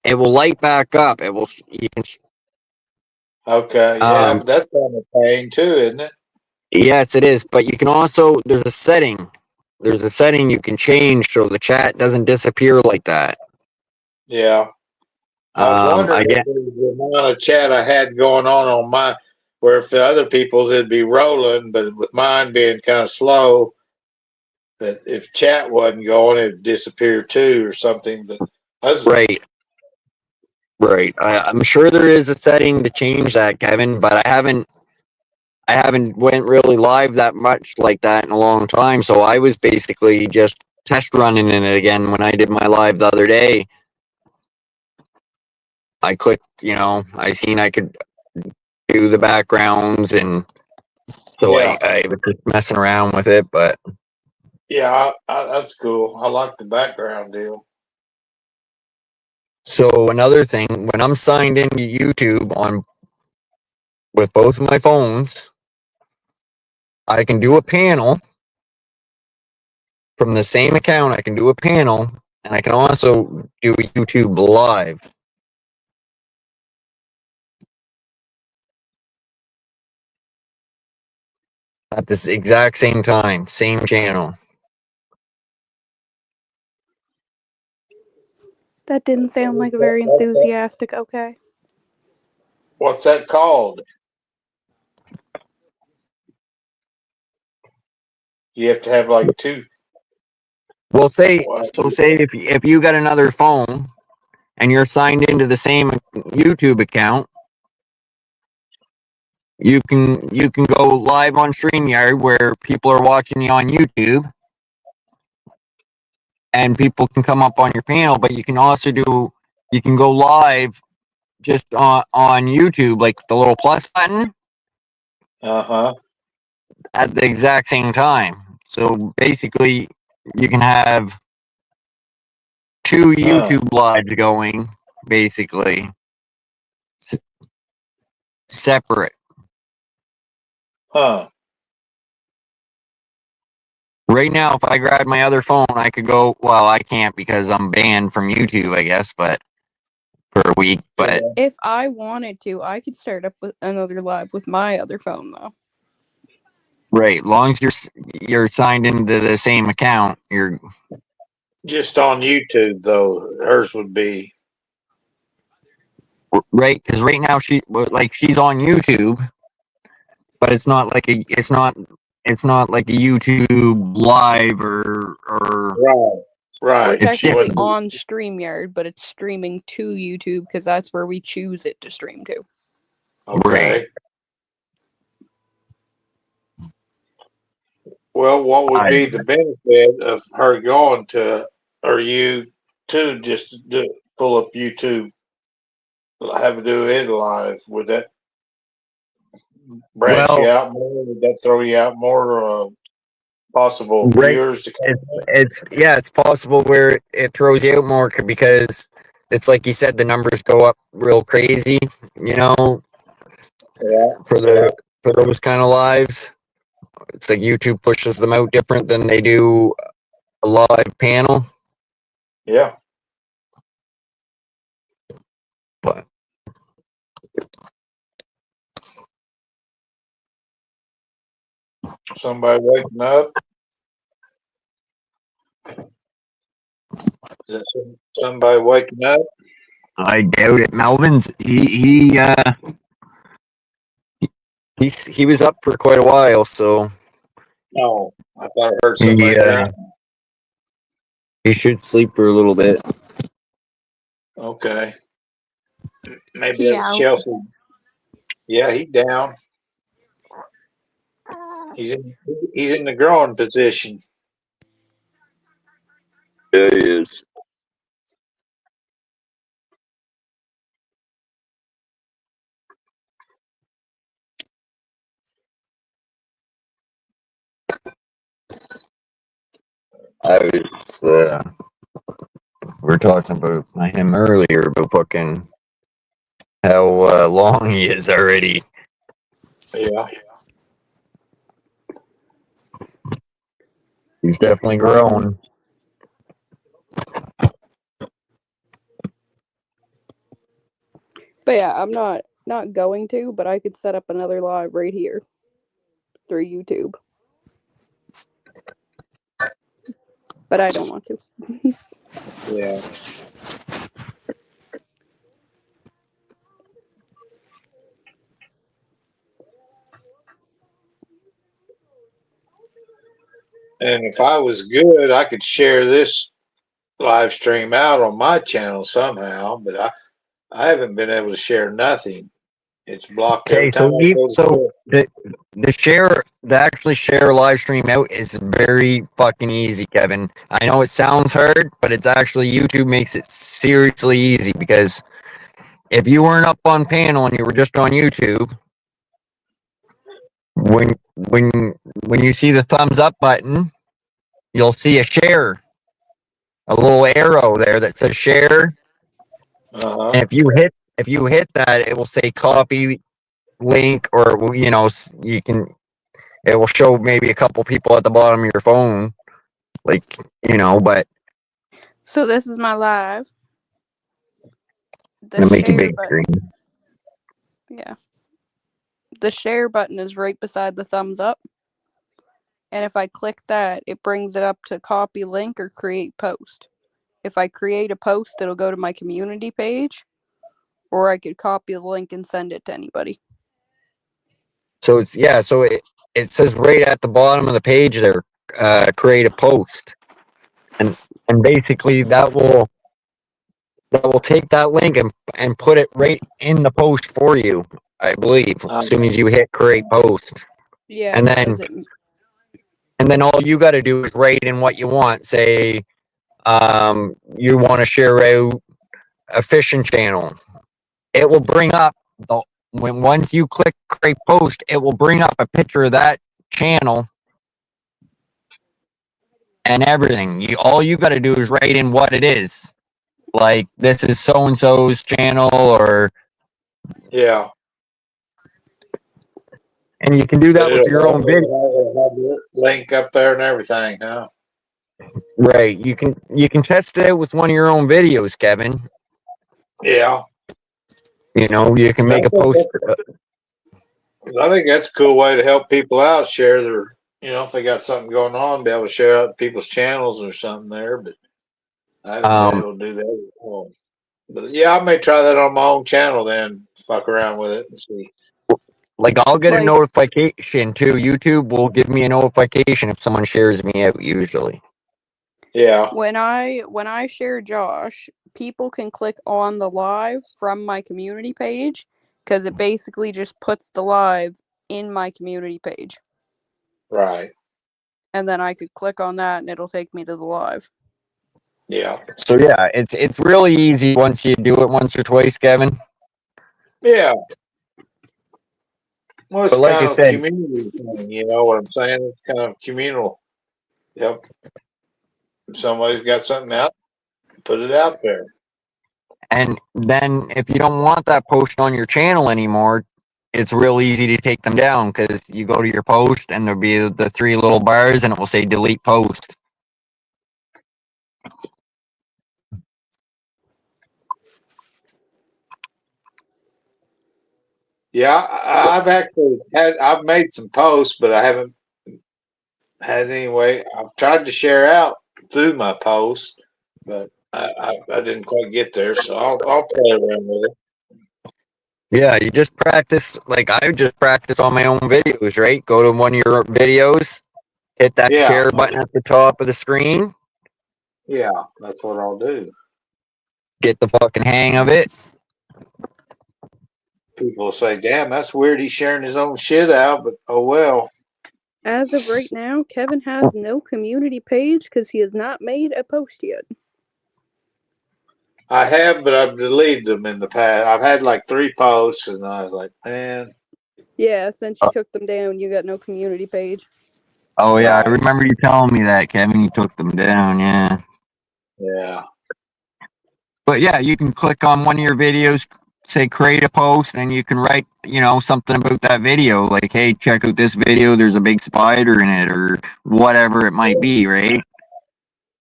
it will light back up. You can. Okay, yeah, but that's kind of a pain too, isn't it? Yes, it is. But you can also there's a setting you can change so the chat doesn't disappear like that. Yeah. I was wondering if the amount of chat I had going on mine, where for other people's it'd be rolling, but with mine being kind of slow, that if chat wasn't going, it'd disappear too or something. But right. I'm sure there is a setting to change that, Kevin, but I haven't went really live that much like that in a long time. So I was basically just test running in it again when I did my live the other day. I clicked, I seen I could do the backgrounds, and so I was just messing around with it. But yeah, that's cool. I like the background deal. So another thing, when I'm signed into YouTube with both of my phones, I can do a panel from the same account. I can do a panel, and I can also do a YouTube live. At this exact same time, same channel. That didn't sound like a very enthusiastic okay. What's that called? You have to have like two. Well, say if you got another phone and you're signed into the same YouTube account, you can go live on StreamYard where people are watching you on YouTube, and people can come up on your panel. But you can also go live just on YouTube, like the little plus button. At the exact same time. So basically, you can have two YouTube lives going, basically separate. Right now, if I grab my other phone, I could go. Well, I can't because I'm banned from YouTube, I guess, but for a week. But if I wanted to, I could start up with another live with my other phone, though. Right, long as you're signed into the same account, you're just on YouTube though. Hers would be right, because right now she's on YouTube, but it's not like a YouTube live or right. It's actually on StreamYard, but it's streaming to YouTube because that's where we choose it to stream to. Okay. Well, what would be the benefit of her going to, or you to just pull up YouTube, have to do it live? Would that branch you out more? Would that throw you out more possible viewers to come? It's possible where it throws you out more because it's like you said, the numbers go up real crazy, Yeah. for those kind of lives. It's like YouTube pushes them out different than they do a live panel. Yeah. But Somebody waking up? Is that somebody waking up? I doubt it. Melvin's he was up for quite a while, so No, I thought I heard somebody. he should sleep for a little bit. Okay. Maybe He that's out. Chelsea. Yeah, he's down. He's in the growing position. Yeah, he is. We were talking about him earlier about fucking how long he is already. Yeah. He's definitely growing. But yeah, I'm not going to, but I could set up another live right here through YouTube. But I don't want to. Yeah. And if I was good, I could share this live stream out on my channel somehow, but I haven't been able to share nothing. It's blocked every Okay, time I go to the actually share live stream out is very fucking easy, Kevin. I know it sounds hard, but it's actually YouTube makes it seriously easy because if you weren't up on panel and you were just on YouTube, when you see the thumbs up button, you'll see a little arrow there that says share. Uh-huh. And if you hit that, it will say copy link, or it will show maybe a couple people at the bottom of your phone, but So this is my live. The it'll make a share big button. screen. Yeah. The share button is right beside the thumbs up. And if I click that, it brings it up to copy link or create post. If I create a post, it'll go to my community page, or I could copy the link and send it to anybody. So it says right at the bottom of the page there, create a post, and basically that will take that link and put it right in the post for you, I believe, as soon as you hit create post. Yeah. And then all you got to do is write in what you want. Say, you want to share out a fishing channel. It will bring up once you click create post, it will bring up a picture of that channel and everything. All you got to do is write in what it is. Like, this is so and so's channel, or Yeah. And you can do that with your own video. Link up there and everything, huh? Right. You can test it out with one of your own videos, Kevin. Yeah. You can make a post. I think that's a cool way to help people out, share their, if they got something going on, be able to share out people's channels or something there. But I haven't been able to do that before. But yeah, I may try that on my own channel then, fuck around with it and see. Like, I'll get a notification too. YouTube will give me a notification if someone shares me out, usually. Yeah. When I share Josh, people can click on the live from my community page because it basically just puts the live in my community page. Right. And then I could click on that and it'll take me to the live. Yeah. So yeah, it's really easy once you do it once or twice, Kevin. Yeah. Well, it's But like kind I of said, community thing, you know what I'm saying? It's kind of communal. Yep. If somebody's got something out, put it out there. and then if you don't want that post on your channel anymore, it's real easy to take them down because you go to your post and there'll be the 3 little bars and it will say delete post. Yeah, I've made some posts, but I haven't had any way. I've tried to share out through my posts, but I didn't quite get there. So I'll play around with it. Yeah, you just practice, like I just practice on my own videos, right? Go to one of your videos, hit that Yeah. share button at the top of the screen, Yeah, that's what I'll do. get the fucking hang of it. People will say, "Damn, that's weird. He's sharing his own shit out," but oh well. As of right now, Kevin has no community page because he has not made a post yet. I have, but I've deleted them in the past. I've had like 3 posts, and I was like, man. Yeah, since you took them down, you got no community page. Oh yeah, I Right. remember you telling me that, Kevin. You took them down, yeah. Yeah. But yeah, you can click on one of your videos, say create a post, and you can write, something about that video, like, hey, check out this video. There's a big spider in it, or whatever it might be, right?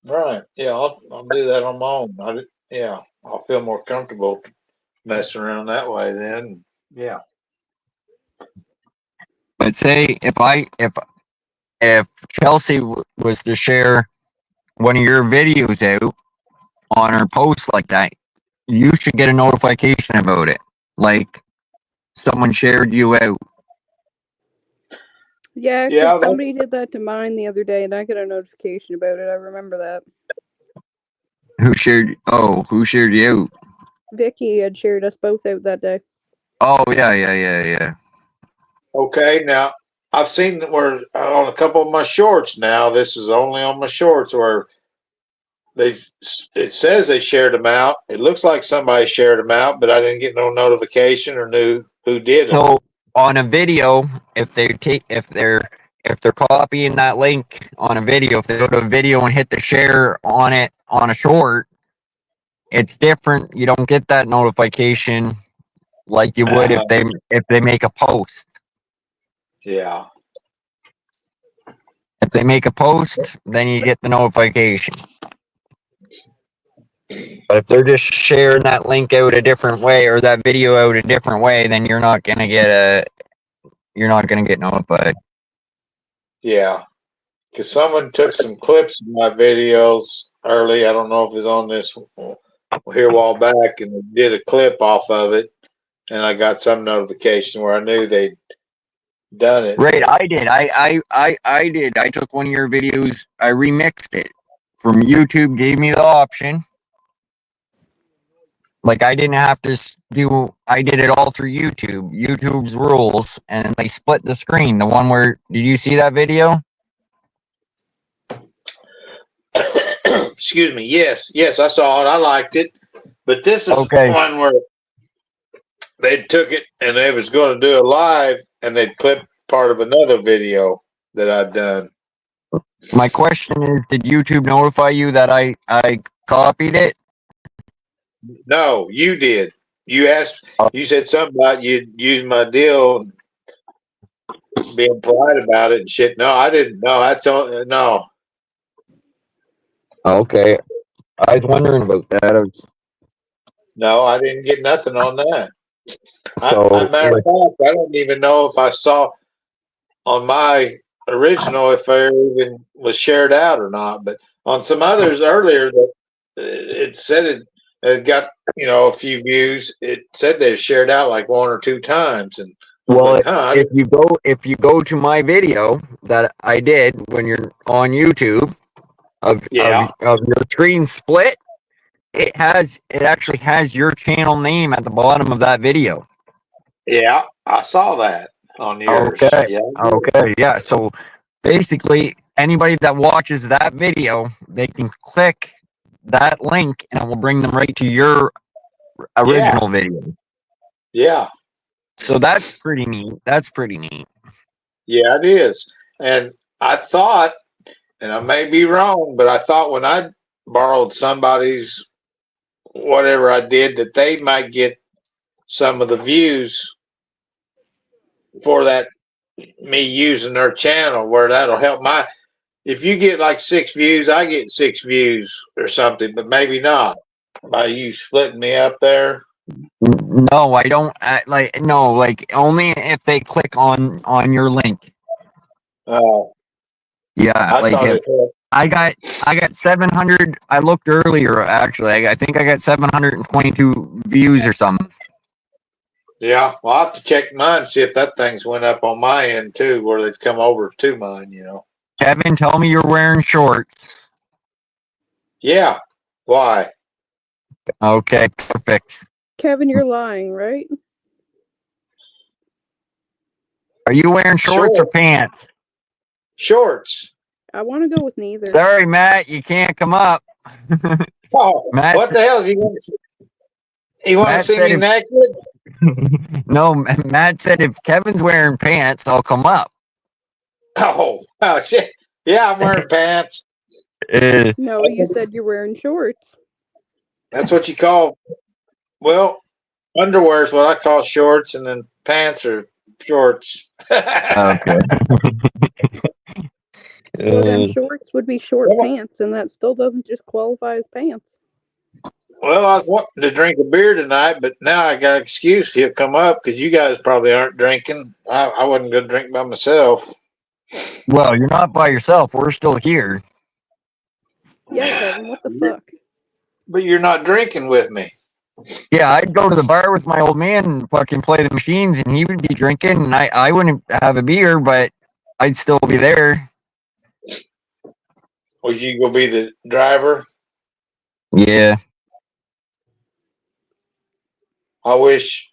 Right. Yeah, I'll do that on my own. Yeah, I'll feel more comfortable messing around that way then. Yeah. But say if Chelsea was to share one of your videos out on her post like that, you should get a notification about it. Like someone shared you out. Yeah, Yeah, because somebody did that to mine the other day, and I got a notification about it. I remember that. Who shared you out? Vicky had shared us both out that day. Oh yeah. Okay, now I've seen where on a couple of my shorts now, this is only on my shorts where it says they shared them out. It looks like somebody shared them out, but I didn't get no notification or knew who did them. So on a video, if they're copying that link on a video, if they go to a video and hit the share on it on a short, it's different. You don't get that notification like you would if they make a post. Yeah. If they make a post, then you get the notification. But if they're just sharing that link out a different way or that video out a different way, then you're not gonna get notified. Yeah. Because someone took some clips of my videos early. I don't know if it's on this here a while back, and they did a clip off of it, and I got some notification where I knew they'd done it. Right, I did. I did. I took one of your videos, I remixed it from YouTube, gave me the option. Like I didn't have to I did it all through YouTube's rules, and they split the screen. The one where, did you see that video? Excuse me. Yes, I saw it. I liked it. But this is Okay. one where they took it and they was going to do a live, and they'd clip part of another video that I'd done. My question is, did YouTube notify you that I copied it? No, you did. You asked. You said something about you'd use my deal, being polite about it and shit. No, I didn't. No, that's all. No. Okay. I was wondering about that. No, I didn't get nothing on that. So, Matter of fact, I don't even know if I saw on my original if I even was shared out or not. But on some others earlier, that it said it got a few views. It said they shared out like 1 or 2 times, and well, if you go to my video that I did when you're on YouTube of your screen split, it actually has your channel name at the bottom of that video. Yeah, I saw that on yours. Okay. Yeah. Okay. Yeah. So basically, anybody that watches that video, they can click that link and it will bring them right to your Yeah. original video. Yeah. So that's pretty neat. That's pretty neat. Yeah, it is. And I thought, and I may be wrong, but I thought when I borrowed somebody's whatever I did that they might get some of the views for that me using their channel where that'll help my if you get like 6 views, I get 6 views or something, but maybe not by you splitting me up there. No, I don't like. No, like only if they click on your link. Uh, Yeah, I like thought if it helped. I got 700. I looked earlier actually. I think I got 722 views or something. Yeah, well, I'll have to check mine see if that thing's went up on my end too, where they've come over to mine. Kevin, tell me you're wearing shorts. Yeah. Why? Okay, perfect. Kevin, you're lying, right? Are you wearing shorts or Short. pants? Shorts. I want to go with neither. Sorry, Matt, you can't come up. Oh, Matt, what the hell is he? He want to Matt see said me if naked? no, Matt said if Kevin's wearing pants, I'll come up. Oh shit! Yeah, I'm wearing pants. No, you said you're wearing shorts. That's what you call. Well, underwear is what I call shorts, and then pants are shorts. Okay. Well, then shorts would be short Well, pants, and that still doesn't just qualify as pants. well, I was wanting to drink a beer tonight, but now I got an excuse. He'll come up because you guys probably aren't drinking. I wasn't going to drink by myself. Well, you're not by yourself. We're still here. Yeah, Kevin, what the fuck? But you're not drinking with me. Yeah, I'd go to the bar with my old man and fucking play the machines, and he would be drinking, and I wouldn't have a beer, but I'd still be there. Was you going to be the driver? Yeah. I wish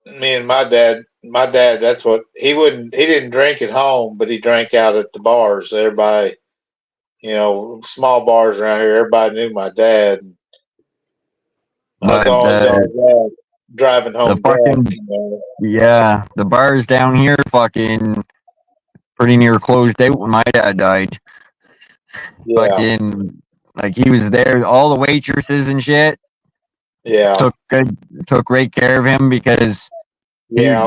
me and my dad, that's what he didn't drink at home, but he drank out at the bars. Everybody, small bars around here, everybody knew my dad. I was But always driving the home drunk. fucking, yeah, the bars down here fucking pretty near closed out when my dad died. Yeah, Fucking, like he was there, all the waitresses and shit yeah, took great care of him because yeah,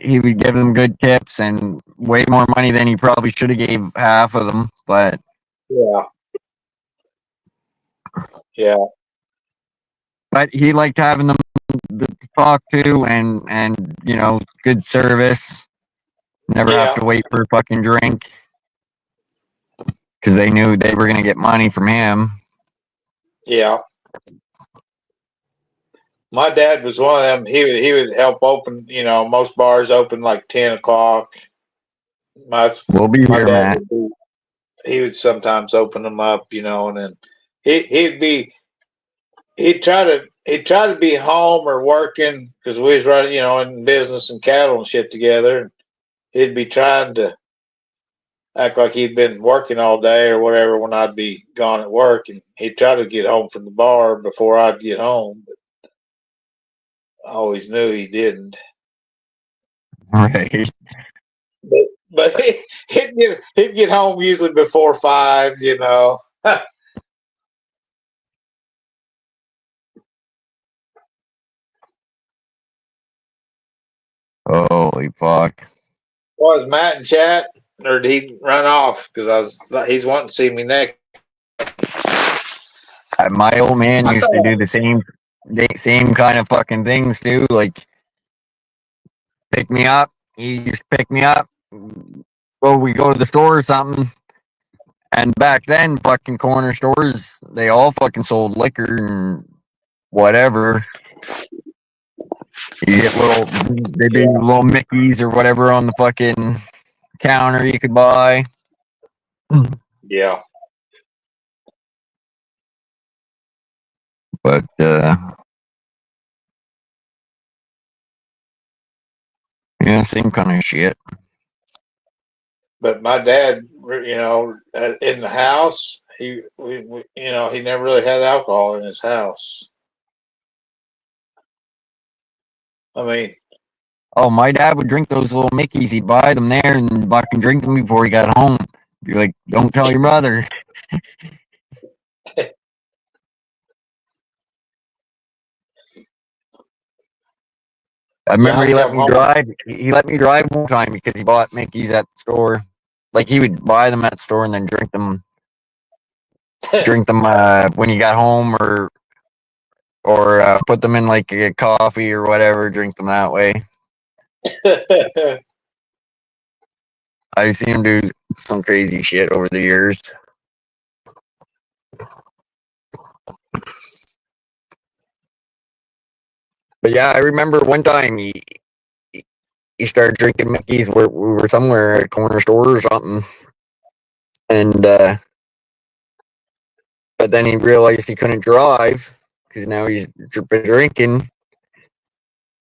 he would give them good tips and way more money than he probably should have gave half of them. But yeah, yeah, he liked having them to talk to and good service. Never have yeah, to wait for a fucking drink because they knew they were gonna get money from him. yeah. My dad was one of them. He would help open. Most bars open like 10 o'clock. We'll be My here, dad Matt. he would sometimes open them up, and then he'd try to be home or working because we was running, in business and cattle and shit together. And he'd be trying to act like he'd been working all day or whatever when I'd be gone at work, and he'd try to get home from the bar before I'd get home. But I always knew he didn't. Right. But he'd get home usually before 5. Holy fuck. Was Matt in chat, or did he run off? Because he's wanting to see me next. My old man I used to thought, do the same kind of fucking things too. Like pick me up. He used to pick me up. Well, we go to the store or something. And back then, fucking corner stores, they all fucking sold liquor and whatever. You get they'd be little Mickeys or whatever on the fucking counter you could buy. yeah. But Yeah, same kind of shit. But my dad, in the house, he never really had alcohol in his house. I mean, Oh, my dad would drink those little Mickeys. He'd buy them there and fucking drink them before he got home. You're like, don't tell your mother. I remember I'd he let come me home. drive. He let me drive one time because he bought Mickey's at the store. Like he would buy them at the store and then drink them when he got home, or put them in like a coffee or whatever. Drink them that way. I've seen him do some crazy shit over the years. But yeah, I remember one time he started drinking Mickey's. We were somewhere at a corner store or something, and but then he realized he couldn't drive because now he's been drinking,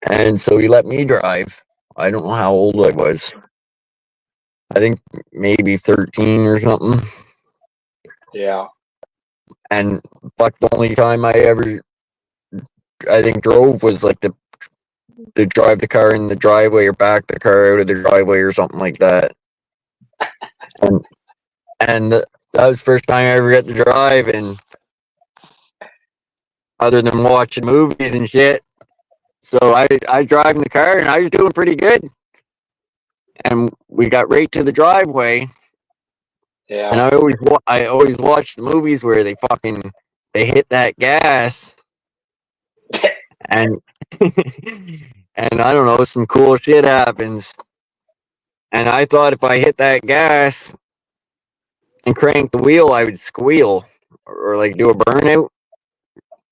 and so he let me drive. I don't know how old I was. I think maybe 13 or something. Yeah. And fuck, the only time I think drove was like to drive the car in the driveway or back the car out of the driveway or something like that. And that was the first time I ever got to drive, and other than watching movies and shit. So I driving the car and I was doing pretty good. And we got right to the driveway. Yeah. And I always watch the movies where they hit that gas and and I don't know, some cool shit happens. And I thought if I hit that gas and crank the wheel, I would squeal or like do a burnout.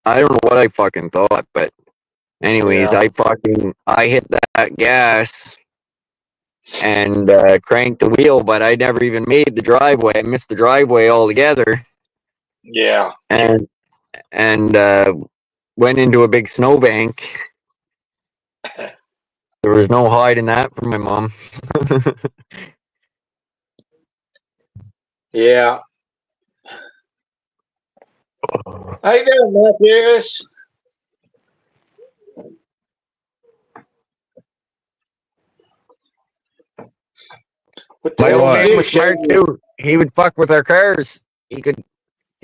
I don't know what I fucking thought, but anyways, Yeah. I hit that gas and cranked the wheel, but I never even made the driveway. I missed the driveway altogether. Yeah. And went into a big snowbank. There was no hiding that from my mom. Yeah. How you doing, Matthews? My old man was smart too. He would fuck with our cars. He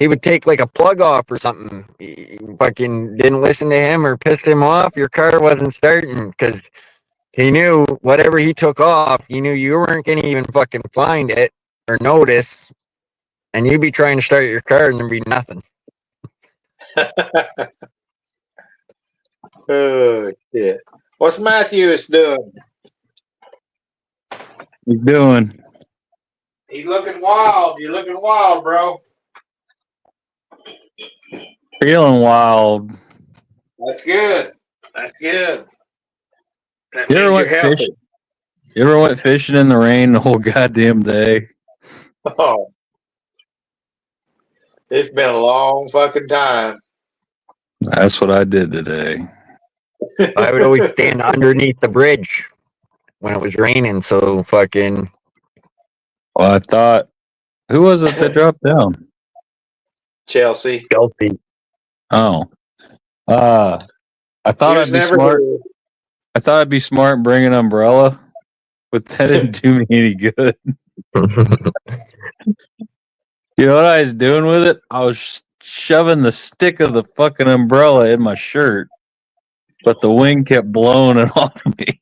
would take like a plug off or something. You fucking didn't listen to him or pissed him off, your car wasn't starting because he knew whatever he took off, he knew you weren't going to even fucking find it or notice, and you'd be trying to start your car and there'd be nothing. Oh, shit. What's Matthews doing? He's doing? He's looking wild. You're looking wild, bro. Feeling wild. That's good. That's good. That You ever means went you're healthy. fishing? You ever went fishing in the rain the whole goddamn day? Oh. It's been a long fucking time. That's what I did today. I would always stand underneath the bridge when it was raining, so fucking... Well, I thought, who was it that dropped down? Chelsea. Oh. I thought I'd be smart. Good. I thought I'd be smart and bring an umbrella, but that didn't do me any good. You know what I was doing with it? I was shoving the stick of the fucking umbrella in my shirt, but the wind kept blowing it off me.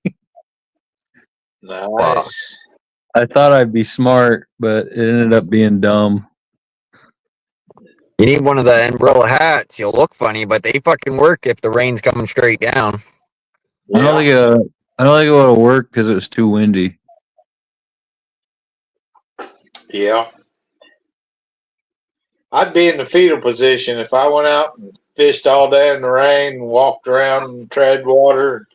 Nice. I thought I'd be smart, but it ended up being dumb. You need one of the umbrella hats. You'll look funny, but they fucking work if the rain's coming straight down. Yeah. I don't think it would have worked because it was too windy. Yeah. I'd be in the fetal position if I went out and fished all day in the rain and walked around and tread water.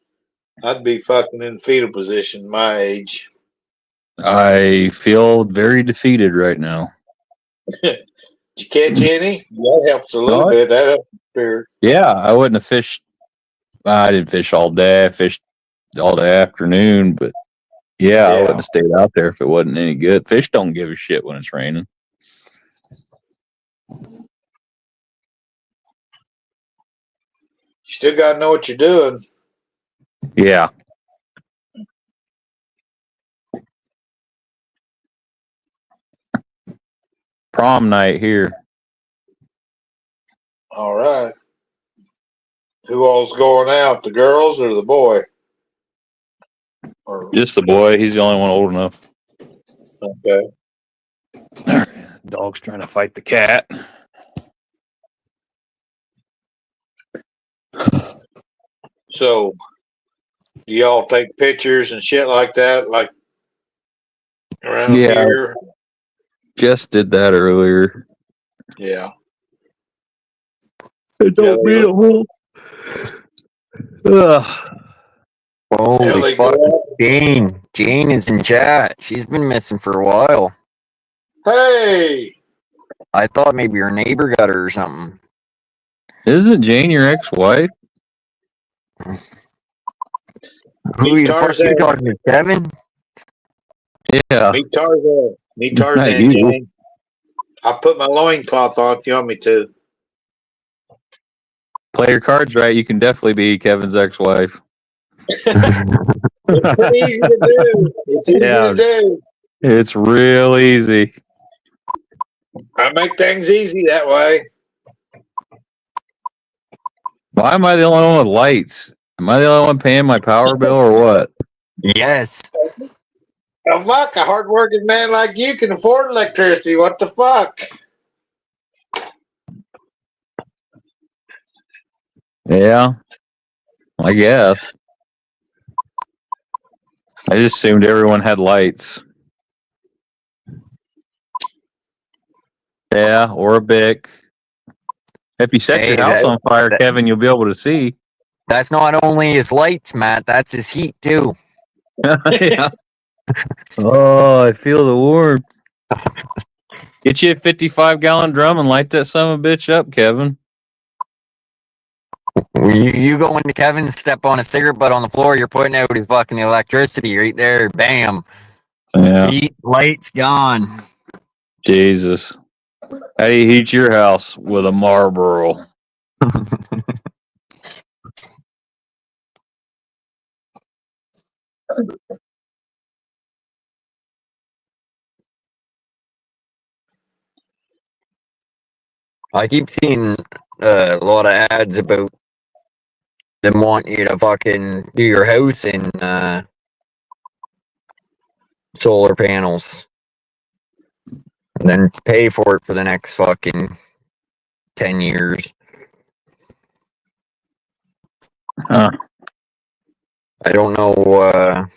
I'd be fucking in fetal position my age. I feel very defeated right now. Did you catch any? That helps a little bit. That helps the spirit. Yeah, I wouldn't have fished. I didn't fish all day. I fished all the afternoon, but yeah, I Yeah. wouldn't have stayed out there if it wasn't any good. Fish don't give a shit when it's raining. You still got to know what you're doing. Yeah. Prom night here. All right. Who all's going out? The girls or the boy? Or, Just the boy. He's the only one old enough. okay. Dog's trying to fight the cat. So, do y'all take pictures and shit like that, like around Yeah. here? Just did that earlier. Yeah. It don't mean a whole. Holy Yeah, they fuck. go Jane. Jane is in chat. She's been missing for a while. Hey, I thought maybe her neighbor got her or something. Isn't Jane your ex-wife? Who the fuck you talking to, Kevin? Yeah. meet Tarzan. Meet Not Tarzan, you. Jane. I'll put my loincloth on if you want me to. Play your cards right. You can definitely be Kevin's ex-wife. It's pretty easy to do. It's easy Yeah. to do. It's real easy. I make things easy that way. Why am I the only one with lights? Am I the only one paying my power bill or what? Yes. Oh, fuck, a hardworking man like you can afford electricity. What the fuck? Yeah. I guess. I just assumed everyone had lights. Yeah, or a Bic. If you set Hey, your house on fire, Kevin, you'll be able to see. That's not only his lights, Matt. That's his heat, too. Yeah. Oh, I feel the warmth. Get you a 55-gallon drum and light that son of a bitch up, Kevin. You go into Kevin, step on a cigarette butt on the floor, you're putting out his fucking electricity right there. Bam. Yeah. Heat, lights, gone. Jesus. How do you heat your house? With a Marlboro. I keep seeing a lot of ads about them wanting you to fucking do your house in solar panels. And then pay for it for the next fucking 10 years. Huh. I don't know.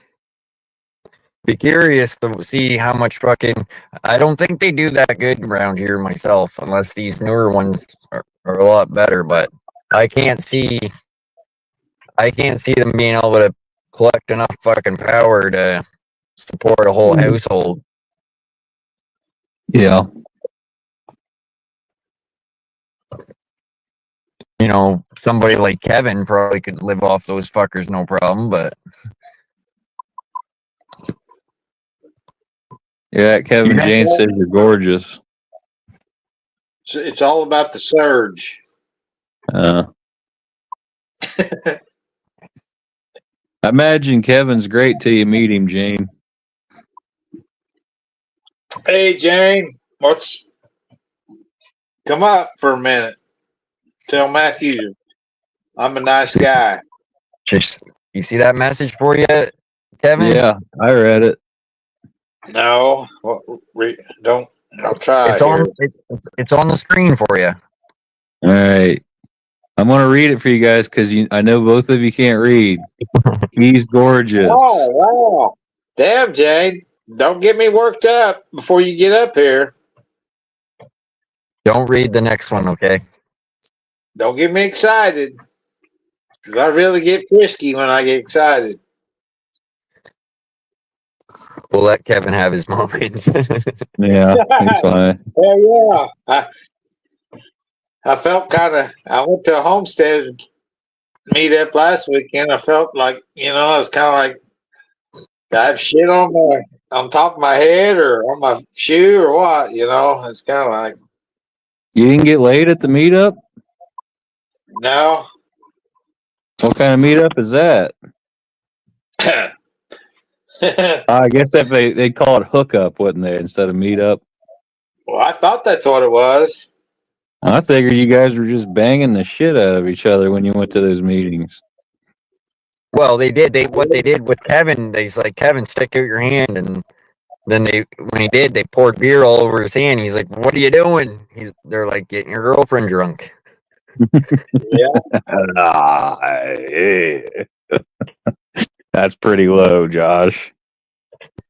Be curious to see how much fucking. I don't think they do that good around here myself, unless these newer ones are a lot better. But I can't see them being able to collect enough fucking power to support a whole household. Yeah. You know, somebody like Kevin probably could live off those fuckers no problem, but Yeah, Kevin Jane says you're gorgeous. It's all about the surge. I imagine Kevin's great till you meet him, Jane. Hey, Jane, come up for a minute. Tell Matthew I'm a nice guy. just you see that message for you, Kevin? Yeah, I read it. No, don't. I'll try. It's on the screen for you. All right. I'm going to read it for you guys because I know both of you can't read. He's gorgeous. Oh, wow. Damn, Jane. Don't get me worked up before you get up here. Don't read the next one, okay? Don't get me excited. Because I really get frisky when I get excited. We'll let Kevin have his moment. Yeah, he's fine. Hell yeah. I felt kind of, I went to a homestead meet up last weekend, I felt like, I was kind of like, do I have shit on top of my head or on my shoe or what? It's kind of like, You didn't get laid at the meetup? no. What kind of meetup is that? I guess if they call it hookup, wouldn't they, instead of meetup? Well, I thought that's what it was. I figured you guys were just banging the shit out of each other when you went to those meetings. Well, they did. What they did with Kevin, they's like, Kevin, stick out your hand, and then when he did, they poured beer all over his hand. He's like, "What are you doing?" They're like, "Getting your girlfriend drunk." That's pretty low, Josh.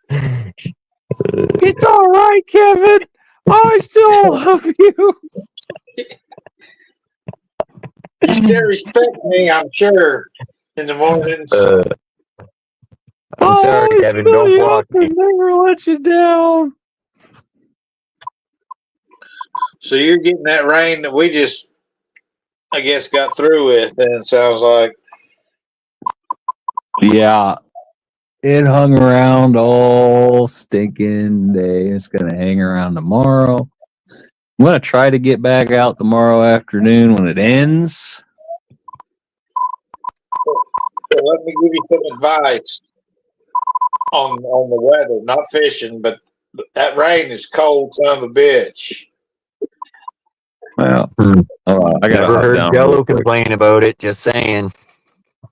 It's all right, Kevin. I still love you. They respect me, I'm sure, in the mornings. I'm sorry, Kevin. Don't block me. Never let you down. So you're getting that rain that we just, I guess, got through with, then it sounds like. Yeah. It hung around all stinking day. It's going to hang around tomorrow. I'm going to try to get back out tomorrow afternoon when it ends. So let me give you some advice on the weather. Not fishing, but that rain is cold, son of a bitch. Well, I got Never heard Jello complain about it. Just saying.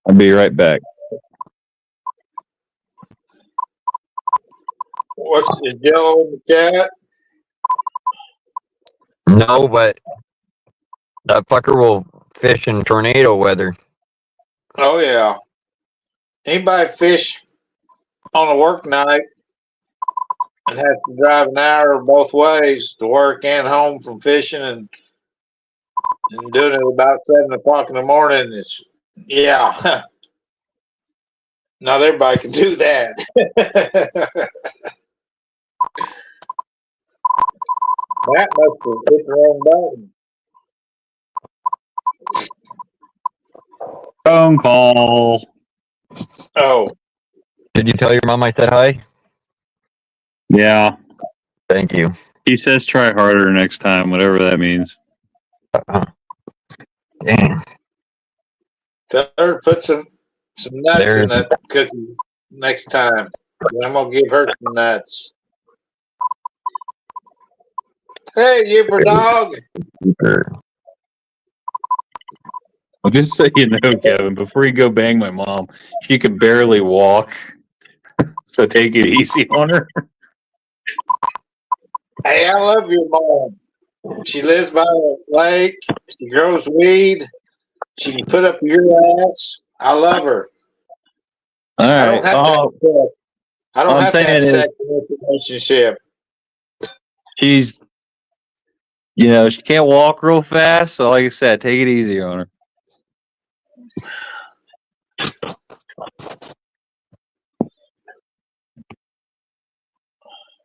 I'll be right back. Is Jello in the chat? No, but that fucker will fish in tornado weather. Oh, yeah. Anybody fish on a work night and has to drive an hour both ways to work and home from fishing and doing it about 7 o'clock in the morning, yeah. Not everybody can do that. That must have hit the wrong button. Phone call. Oh. Did you tell your mom I said hi? Yeah. Thank you. He says try harder next time, whatever that means. Damn. Tell her to put some nuts in that cookie next time. I'm going to give her some nuts. Hey, Yipper dog. Well, just so you know, Kevin, before you go bang my mom, she can barely walk. So take it easy on her. Hey, I love your mom. She lives by a lake. She grows weed. She can put up your ass. I love her. All right. I don't have to have sex in this relationship. She's, she can't walk real fast. So, like I said, take it easy on her.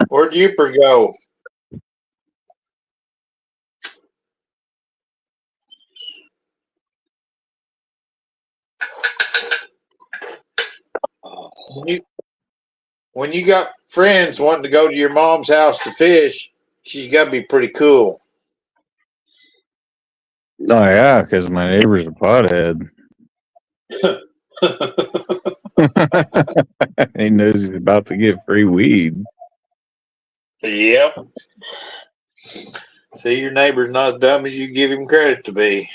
Where'd Yooper go? When you got friends wanting to go to your mom's house to fish, she's got to be pretty cool. Oh, yeah, because my neighbor's a pothead. He knows he's about to get free weed. Yep. See, your neighbor's not as dumb as you give him credit to be.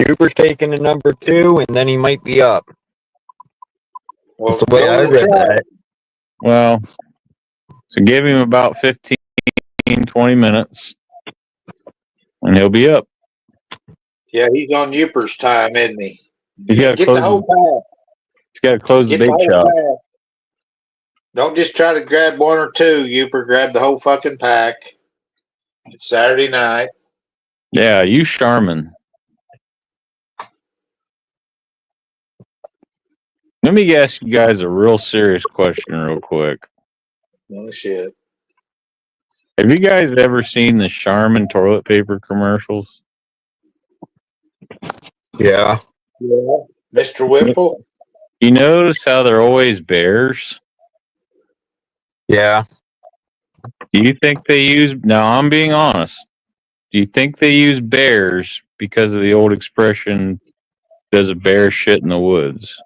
Cooper's taking the number 2, and then he might be up. Well, that's the way I read that. Well, so give him about 15, 20 minutes, and he'll be up. Yeah, he's on Yooper's time, isn't he? Get the whole pack. He's got to close the big shop. Don't just try to grab one or two, Yooper. Grab the whole fucking pack. It's Saturday night. Yeah, you Charmin. Let me ask you guys a real serious question real quick. Oh, shit. Have you guys ever seen the Charmin toilet paper commercials? Yeah. Yeah. Mr. Whipple. You notice how they're always bears? Yeah. Do you think they use? Now, I'm being honest. Do you think they use bears because of the old expression, does a bear shit in the woods?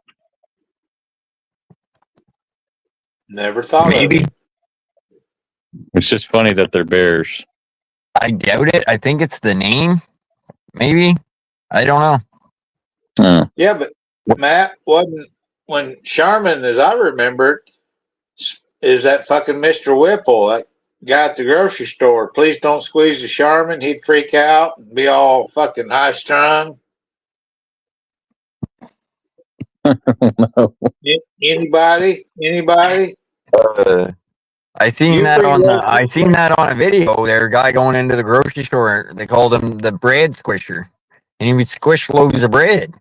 Never thought Maybe. of it. It's just funny that they're bears. I doubt it. I think it's the name. Maybe. I don't know. Oh. Yeah, but Matt wasn't when Sharman, as I remember, is that fucking Mr. Whipple, that guy at the grocery store. Please don't squeeze the Sharman. He'd freak out and be all fucking high strung. No. Anybody? I seen that on a video there, a guy going into the grocery store. They called him the bread squisher. And he would squish loads of bread.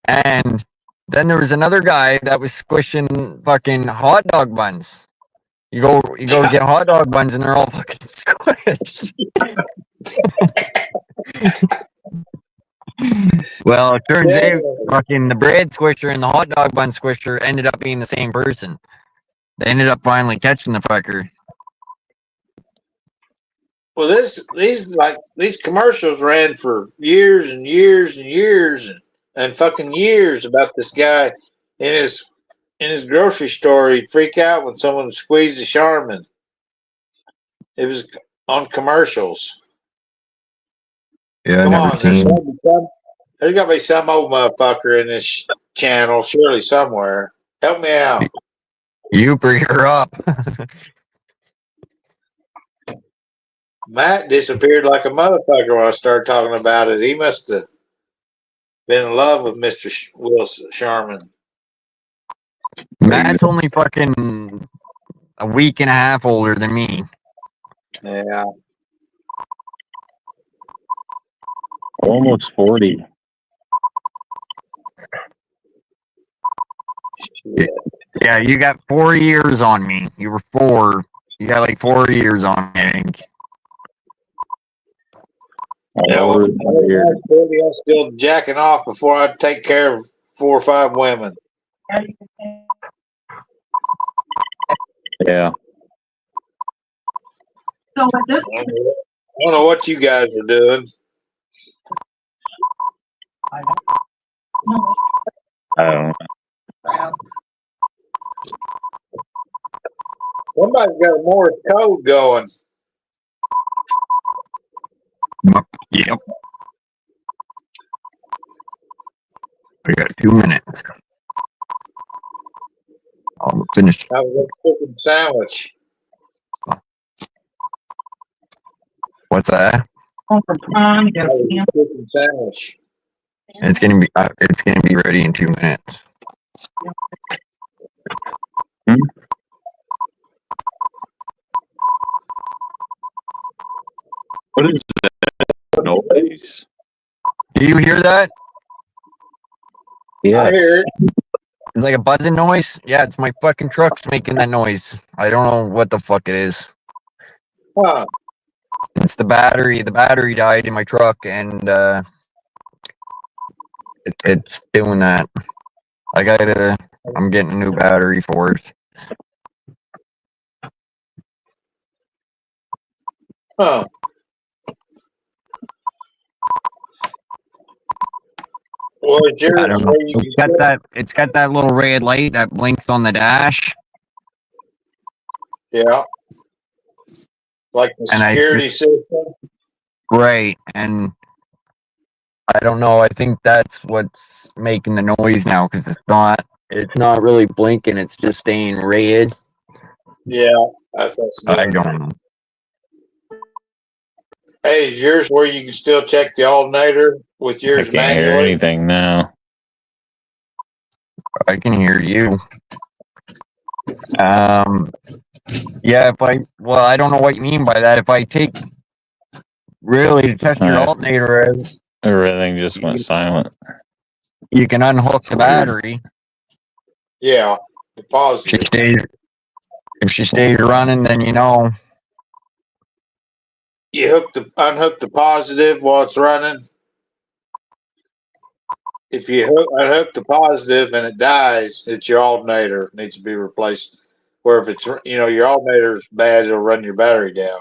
And then there was another guy that was squishing fucking hot dog buns. You go to get hot dog buns and they're all fucking squished. Well, it turns out fucking the bread squisher and the hot dog bun squisher ended up being the same person. They ended up finally catching the fucker. Well, these commercials ran for years and years and years and fucking years about this guy in his grocery store. He'd freak out when someone squeezed the Charmin. It was on commercials. Yeah, Come I never on, seen. there's got to be some old motherfucker in this channel, surely somewhere. Help me out. You bring her up. Matt disappeared like a motherfucker when I started talking about it. He must have been in love with Mr. Wilson Sharman. Matt's only fucking a week and a half older than me. Yeah. Almost 40. Yeah, you got 4 years on me. You were 4. You got like 4 years on me, I think. I'm still jacking off before I take care of 4 or 5 women. Yeah. I don't know what you guys are doing. I don't know. Somebody's got a Morse code going. Yep. We got 2 minutes. I'll finish. I was a chicken sandwich. What's that? Chicken sandwich. It's gonna be ready in 2 minutes. What is that noise? Do you hear that? Yes. I hear it. It's like a buzzing noise. Yeah, it's my fucking truck's making that noise. I don't know what the fuck it is. Huh. It's the battery. The battery died in my truck, and it's doing that. I'm getting a new battery for it. Huh. Well, it's yours. I don't know. It's got that little red light that blinks on the dash. Yeah. Like the And security system. Right, and I don't know. I think that's what's making the noise now because it's not really blinking. It's just staying red. Yeah, that's what's I doing. don't know. Hey, is yours where you can still check the alternator with I yours can't hear manually? anything now. I can hear you. Yeah. I don't know what you mean by that. If I take really to test your Alright. alternator, Everything just went silent. you can unhook the battery. Yeah, the positive. If she stays running, then you know. You unhook the positive while it's running. if you unhook the positive and it dies, it's your alternator needs to be replaced. Where if it's your alternator's bad, it'll run your battery down.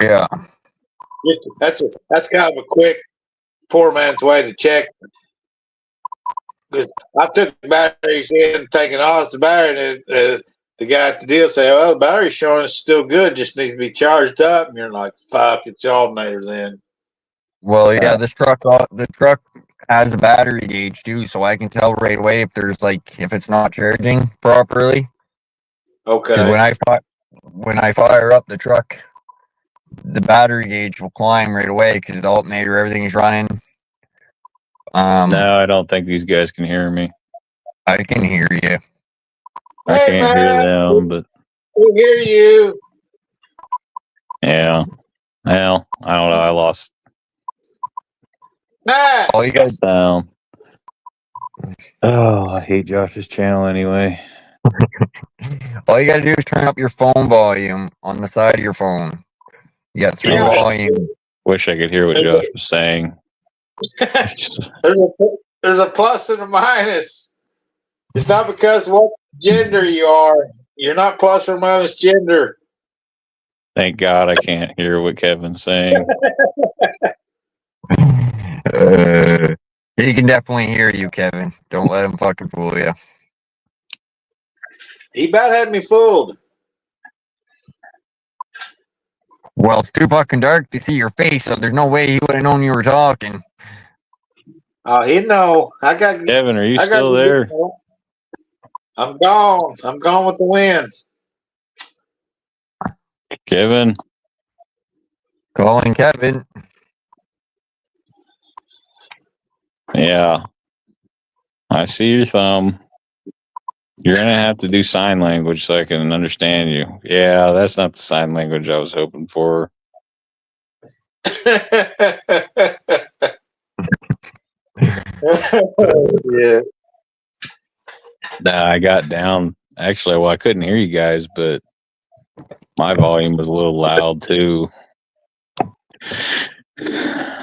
Yeah. That's kind of a quick, poor man's way to check. Because I took the batteries in, thinking, oh, it's the battery. And the guy at the deal said, well, the battery's showing it's still good, just needs to be charged up. And you're like, fuck, it's the alternator then. Well, yeah, the truck has a battery gauge too, so I can tell right away if it's not charging properly. Okay. 'Cause when I fire up the truck, the battery gauge will climb right away because the alternator, everything is running. No, I don't think these guys can hear me. I can hear you. I can't hear them, but we hear you. Yeah. Well, I don't know. I lost Matt. All you guys, sound. Oh, I hate Josh's channel anyway. all you gotta do is turn up your phone volume on the side of your phone. You got 3 Yes. volume. Wish I could hear what Josh was saying. There's a plus and a minus. It's not because what gender you are. You're not plus or minus gender. Thank God I can't hear what Kevin's saying. He can definitely hear you, Kevin. Don't let him fucking fool you. He about had me fooled. Well, it's too fucking dark to see your face, so there's no way he would have known you were talking. Oh, he know. Kevin, are you still there? I'm gone. I'm gone with the wind. Kevin? Calling Kevin. Yeah. I see your thumb. You're going to have to do sign language so I can understand you. Yeah, that's not the sign language I was hoping for. Yeah. Nah, I got down. Actually, well, I couldn't hear you guys, but my volume was a little loud too.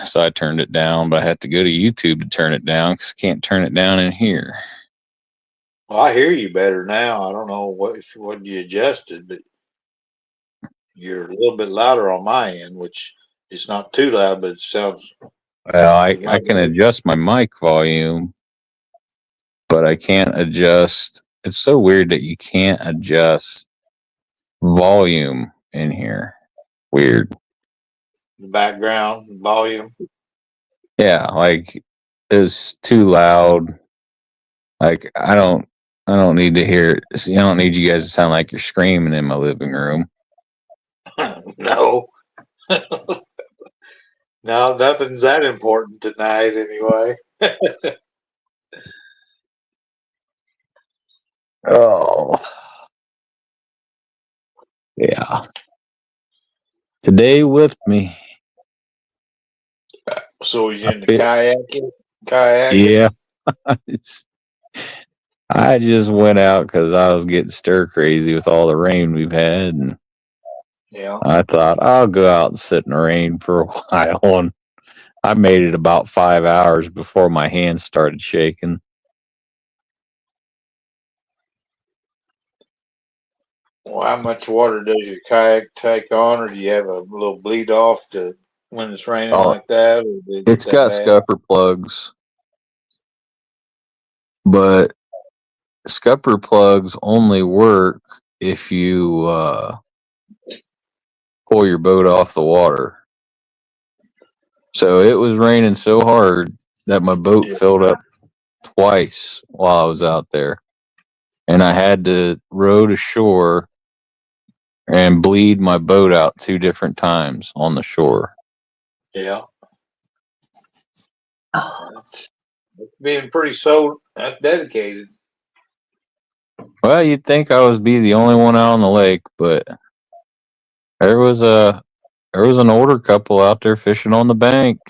So I turned it down, but I had to go to YouTube to turn it down because I can't turn it down in here. Well, I hear you better now. I don't know what you adjusted, but you're a little bit louder on my end, which is not too loud, but it sounds. Well, I can adjust my mic volume, but I can't adjust. It's so weird that you can't adjust volume in here. Weird. The background, the volume. Yeah, like it's too loud. Like I don't need to hear it. See, I don't need you guys to sound like you're screaming in my living room. No. No, nothing's that important tonight anyway. Oh. Yeah. Today with me. So he's into kayaking? Yeah. I just went out because I was getting stir crazy with all the rain we've had, and yeah, I thought I'll go out and sit in the rain for a while. And I made it about 5 hours before my hands started shaking. Well, how much water does your kayak take on, or do you have a little bleed off to when it's raining like that? Or it's got scupper plugs, but scupper plugs only work if you pull your boat off the water. So it was raining so hard that my boat filled up twice while I was out there. And I had to row to shore and bleed my boat out 2 different times on the shore. Yeah. That's being pretty that's dedicated. Well, you'd think I was the only one out on the lake, but there was an older couple out there fishing on the bank.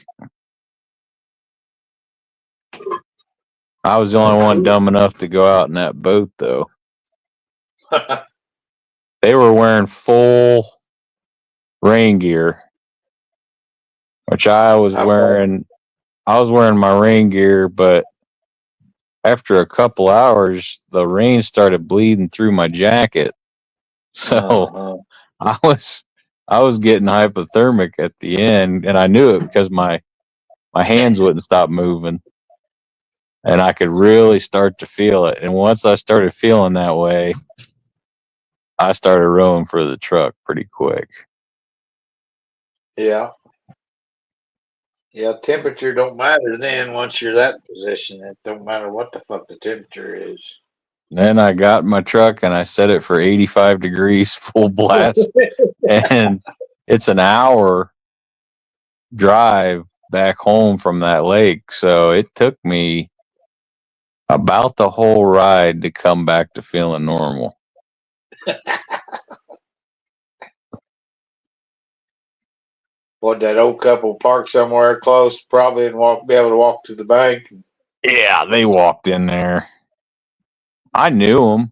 I was the only one dumb enough to go out in that boat, though. They were wearing full rain gear, which I was wearing I was wearing my rain gear, but after a couple hours, the rain started bleeding through my jacket. So Uh-huh. I was getting hypothermic at the end, and I knew it because my hands wouldn't stop moving, and I could really start to feel it. And once I started feeling that way, I started rowing for the truck pretty quick. Yeah. Yeah, temperature don't matter then once you're that position. It don't matter what the fuck the temperature is. Then I got in my truck and I set it for 85 degrees full blast. And it's an hour drive back home from that lake. So it took me about the whole ride to come back to feeling normal. What, that old couple parked somewhere close probably and be able to walk to the bank? Yeah, they walked in there. I knew them.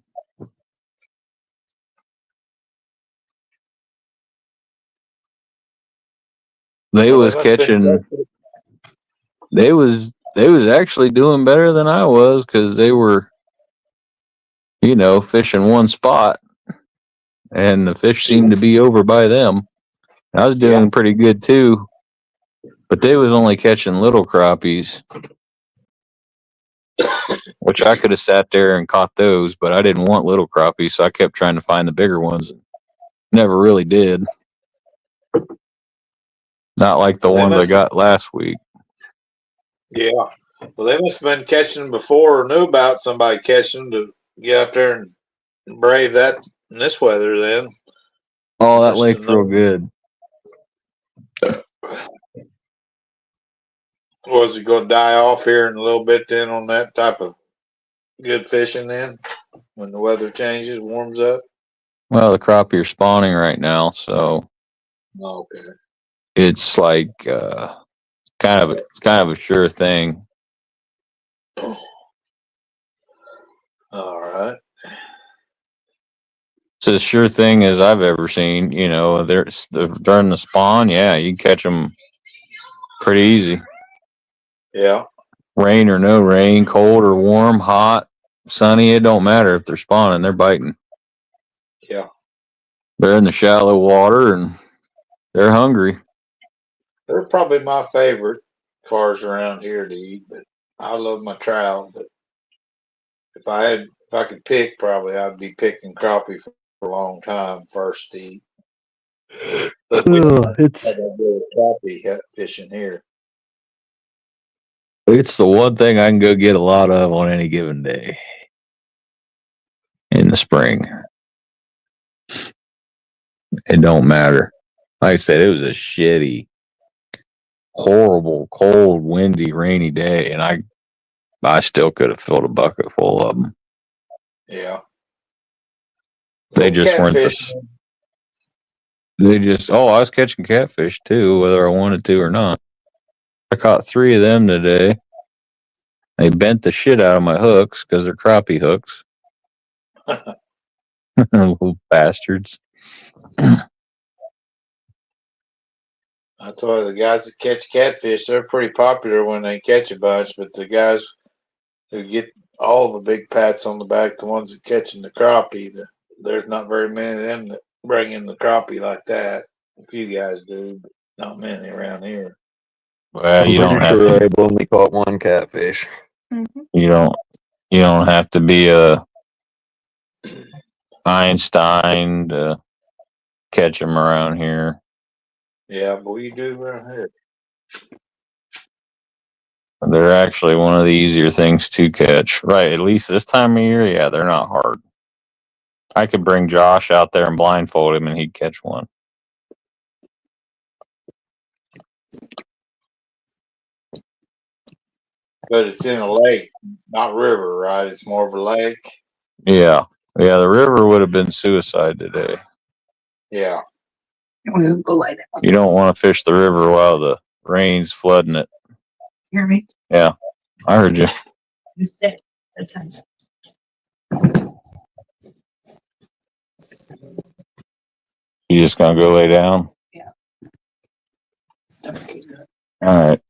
They was catching. They was actually doing better than I was because they were, fishing one spot, and the fish seemed to be over by them. I was doing pretty good too, but they was only catching little crappies, which I could have sat there and caught those, but I didn't want little crappies, so I kept trying to find the bigger ones. Never really did. Not like the ones I got last week. Yeah. Well, they must have been catching them before or knew about somebody catching them to get up there and brave that in this weather then. Oh, that lake's real good. Was it going to die off here in a little bit then on that type of good fishing then when the weather changes, warms up? Well, the crappie are spawning right now, so okay. It's like kind of a sure thing. All right. It's as sure thing as I've ever seen. During the spawn, yeah, you can catch them pretty easy. Yeah. Rain or no rain, cold or warm, hot, sunny, it don't matter if they're spawning, they're biting. Yeah. They're in the shallow water and they're hungry. They're probably my favorite cars around here to eat, but I love my trout. But if I could pick, probably I'd be picking crappie for a long time first to eat. But it's crappie fishing here. It's the one thing I can go get a lot of on any given day in the spring. It don't matter. Like I said, it was a shitty, horrible, cold, windy, rainy day, and I still could have filled a bucket full of them. Yeah. They just weren't I was catching catfish too, whether I wanted to or not. I caught 3 of them today. They bent the shit out of my hooks because they're crappie hooks. Little bastards. That's why the guys that catch catfish, they're pretty popular when they catch a bunch, but the guys who get all the big pats on the back, the ones that catching the crappie, there's not very many of them that bring in the crappie like that. A few guys do, but not many around here. Well, you don't have to. I've only caught one catfish. Mm-hmm. You don't have to be a Einstein to catch them around here. Yeah, but you do around here. They're actually one of the easier things to catch. Right, at least this time of year, yeah, they're not hard. I could bring Josh out there and blindfold him and he'd catch one. But it's in a lake, not river, right? It's more of a lake. Yeah. Yeah, the river would have been suicide today. Yeah. Go lie down. You don't want to fish the river while the rain's flooding it. Hear me? Yeah, I heard you. You stay. That's fine. You just gonna go lay down? Yeah. Stuff. All right.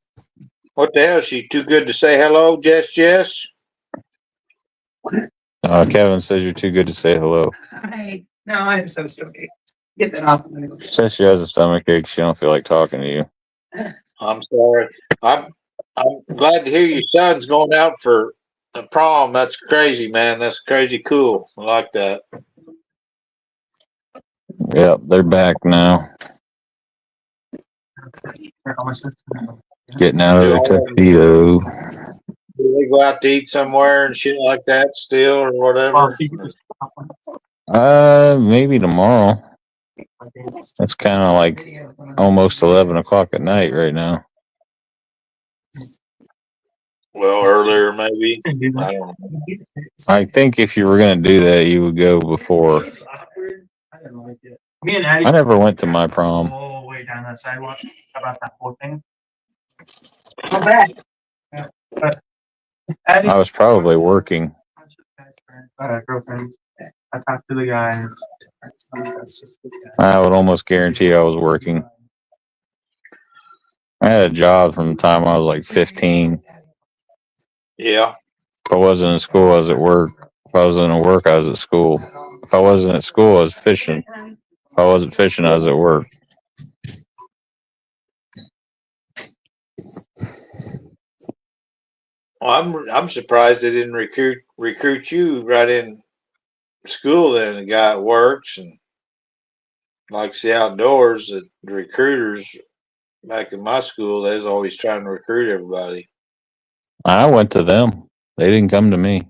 What the hell? She too good to say hello, Jess? Kevin says you're too good to say hello. No, I'm so sorry. Get that off. Says she has a stomach ache. She don't feel like talking to you. I'm sorry. I'm glad to hear your son's going out for a prom. That's crazy, man. That's crazy cool. I like that. Yep, they're back now. Getting out of their tuxedo. Do they go out to eat somewhere and shit like that still or whatever? Maybe tomorrow. It's kind of like almost 11 o'clock at night right now. Well, earlier maybe. I don't know. I think if you were going to do that, you would go before. Me and Addie. I never went to my prom. Oh, way down that sidewalk about that whole thing. Come back. Yeah, but Addie, I was probably working. Girlfriend. I talked to the guy. I would almost guarantee I was working. I had a job from the time I was like 15. Yeah. If I wasn't in school, I was at work. If I wasn't at work, I was at school. If I wasn't at school, I was fishing. If I wasn't fishing, I was at work. Well, I'm surprised they didn't recruit you right in school. Then the guy works and likes the outdoors. The recruiters back in my school, they was always trying to recruit everybody. I went to them. They didn't come to me.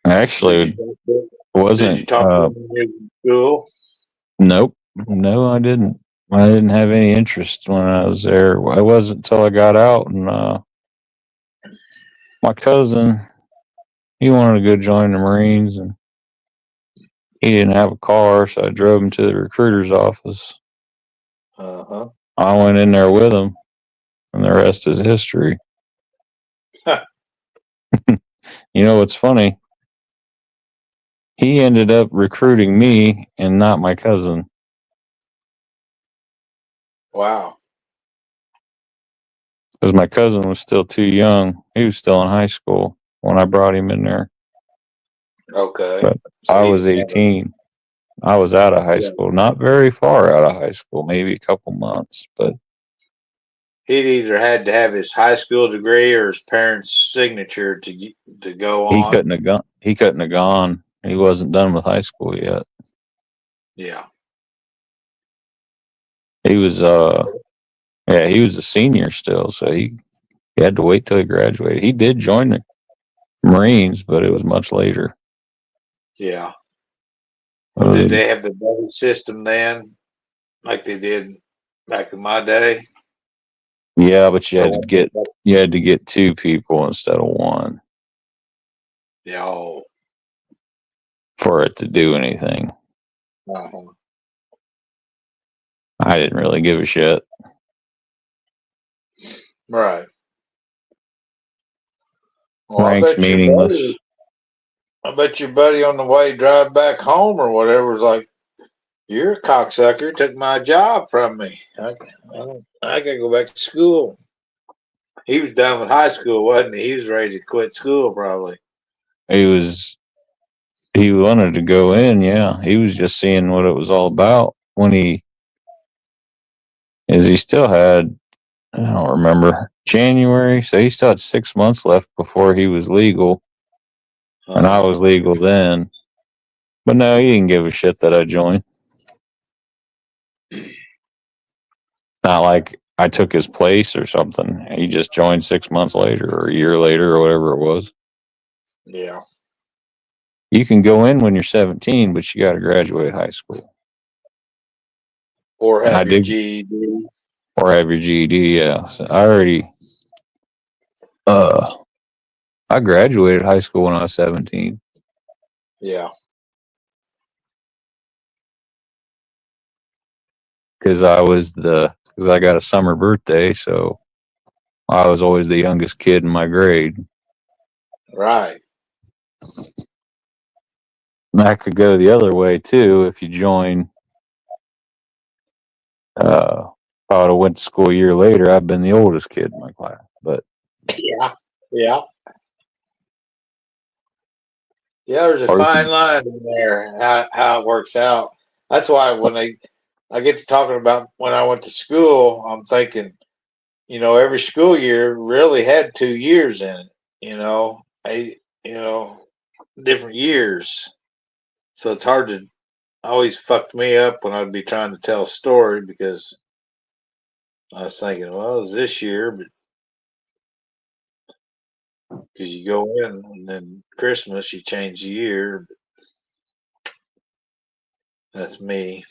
Actually, wasn't. Did you talk to them in school? Nope. No, I didn't. I didn't have any interest when I was there. It wasn't until I got out and my cousin, he wanted to go join the Marines and he didn't have a car, so I drove him to the recruiter's office. Uh-huh. I went in there with him and the rest is history. You know what's funny? He ended up recruiting me and not my cousin. Wow. Because my cousin was still too young. He was still in high school when I brought him in there. Okay. But So I was 18. I was out of high school. Not very far out of high school, maybe a couple months. But he'd either had to have his high school degree or his parents' signature to go on. he couldn't have gone. He couldn't have gone. He wasn't done with high school yet. Yeah. He was he was a senior still, so he had to wait till he graduated. He did join the Marines, but it was much later. Yeah. Did they have the buddy system then, like they did back in my day? Yeah, but you had to get two people instead of one. Yeah. For it to do anything. Uh-huh. I didn't really give a shit. Right. Well, Rank's meaningless. I bet your buddy on the way drive back home or whatever was like, "You're a cocksucker. Took my job from me. I gotta go back to school." He was done with high school, wasn't he? He was ready to quit school, probably. He wanted to go in, yeah. He was just seeing what it was all about when he still had, I don't remember, January. So he still had 6 months left before he was legal. And I was legal then. But no, he didn't give a shit that I joined. Not like I took his place or something. He just joined 6 months later or a year later or whatever it was. Yeah. You can go in when you're 17, but you got to graduate high school. Or have your GED. Or have your GED, yeah. So I already, I graduated high school when I was 17. Yeah. Because I got a summer birthday, so I was always the youngest kid in my grade. Right. That could go the other way too if you join I would have went to school a year later, I've been the oldest kid in my class. But Yeah, yeah. Yeah, there's a fine line in there, how it works out. That's why when I get to talking about when I went to school, I'm thinking, every school year really had 2 years in it, different years. So it's hard to always fucked me up when I'd be trying to tell a story because I was thinking, well, it was this year, but because you go in and then Christmas, you change the year. That's me.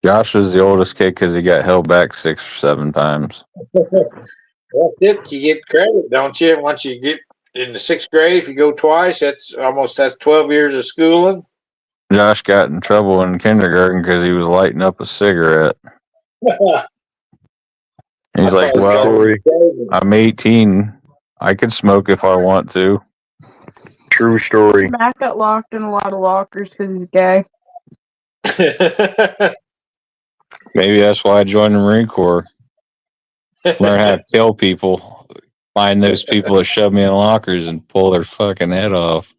Josh was the oldest kid because he got held back 6 or 7 times. Well, you get credit, don't you? Once you get in the 6th grade, if you go twice, that's 12 years of schooling. Josh got in trouble in kindergarten because he was lighting up a cigarette. He's like, well, I'm 18. I could smoke if I want to. True story. Matt got locked in a lot of lockers because he's gay. Maybe that's why I joined the Marine Corps. Learn how to kill people. Find those people that shove me in lockers and pull their fucking head off.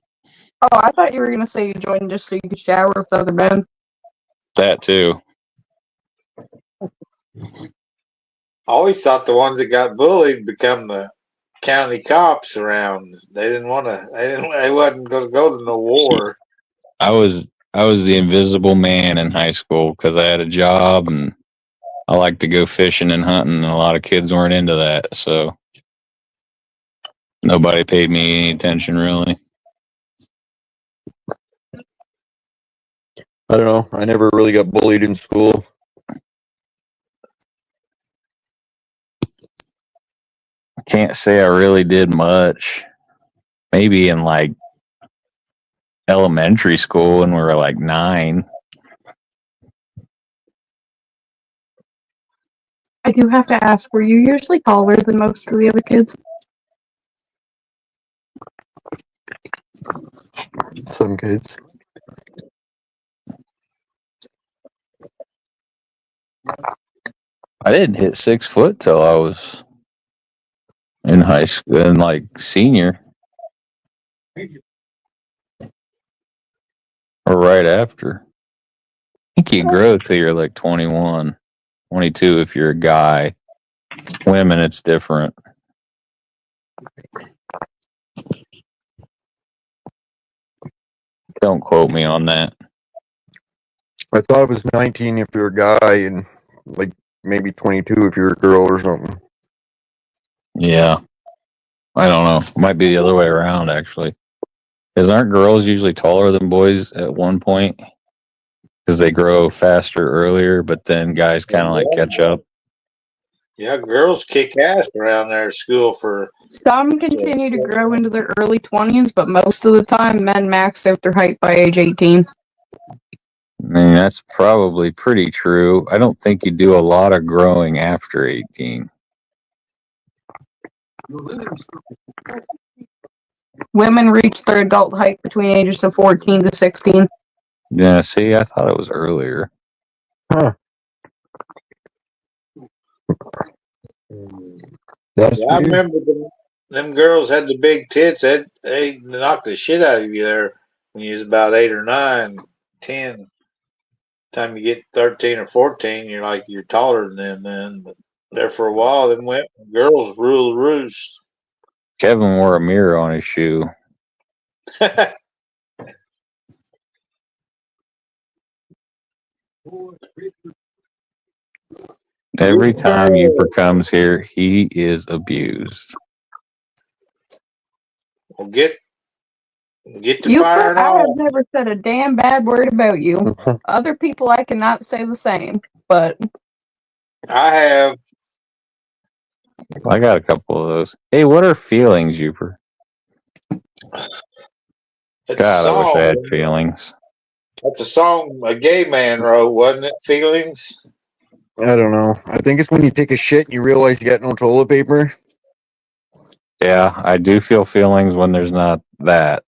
Oh, I thought you were going to say you joined just so you could shower with other men. That too. I always thought the ones that got bullied become the county cops around. They didn't want to. They wasn't going to go to no war. I was the invisible man in high school because I had a job and I liked to go fishing and hunting, and a lot of kids weren't into that, so nobody paid me any attention really. I don't know. I never really got bullied in school. I can't say I really did much. Maybe in like elementary school when we were like 9. I do have to ask, were you usually taller than most of the other kids? Some kids. I didn't hit 6 foot till I was in high school and like senior. Or right after. I think you grow till you're like 21, 22 if you're a guy. Women, it's different. Don't quote me on that. I thought it was 19 if you're a guy and like maybe 22 if you're a girl or something. Yeah. I don't know. Might be the other way around, actually. Because aren't girls usually taller than boys at one point? Because they grow faster earlier, but then guys kind of like catch up. Yeah, girls kick ass around there at school for. Some continue to grow into their early 20s, but most of the time, men max out their height by age 18. I mean, that's probably pretty true. I don't think you do a lot of growing after 18. Women reach their adult height between ages of 14 to 16. Yeah, see, I thought it was earlier. Huh. That's I remember them girls had the big tits. They knocked the shit out of you there when you was about 8 or 9, 10. Time you get 13 or 14, you're taller than them then. But there for a while, them girls rule the roost. Kevin wore a mirror on his shoe. Every time Uper comes here, he is abused. Well, get to You, firing I have off. never said a damn bad word about you. Other people, I cannot say the same, but I have. I got a couple of those. Hey, what are feelings, Uper? It's God, a I wish I had song. feelings. That's a song a gay man wrote, wasn't it? Feelings? I don't know. I think it's when you take a shit and you realize you got no toilet paper. Yeah, I do feel feelings when there's not that,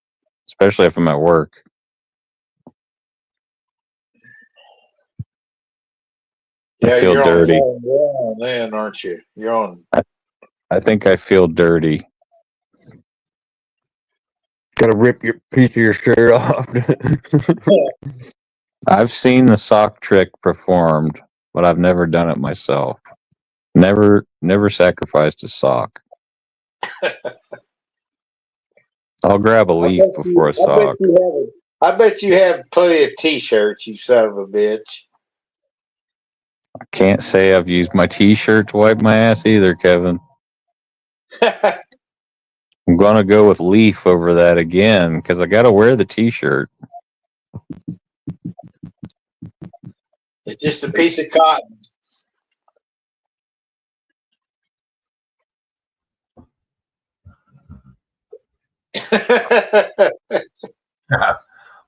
especially if I'm at work. I feel you're dirty. on ground then, aren't you? You're on. I think I feel dirty. Gotta rip your piece of your shirt off. I've seen the sock trick performed, but I've never done it myself. Never sacrificed a sock. I'll grab a leaf before a sock. I bet you have plenty of T-shirts, you son of a bitch. I can't say I've used my T-shirt to wipe my ass either, Kevin. I'm gonna go with leaf over that again because I gotta wear the T-shirt. It's just a piece of cotton.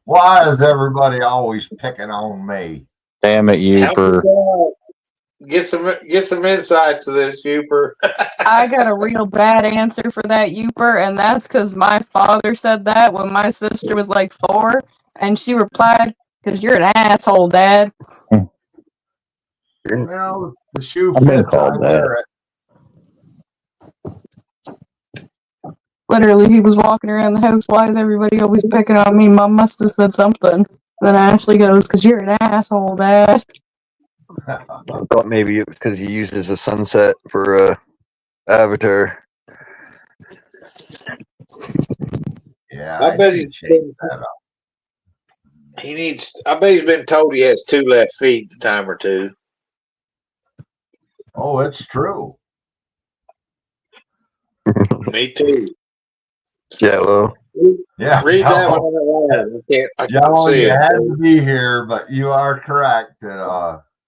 Why is everybody always picking on me? Damn it, Youper. Get some insight to this, Youper. I got a real bad answer for that, Youper, and that's because my father said that when my sister was like 4, and she replied, "Because you're an asshole, Dad." Well, the shoe I've been fits, I called wear that. it. Literally, he was walking around the house. Why is everybody always picking on me? Mom must have said something. Then Ashley goes, "Because you're an asshole, Dad." I thought maybe it was because he uses a sunset for Avatar. Yeah, I bet he's changed that up. I bet he's been told he has 2 left feet a time or 2. Oh, it's true. Me too. Jello. Yeah, Read that Jello. one aloud. I can't Jello, see you it. had to be here, but you are correct.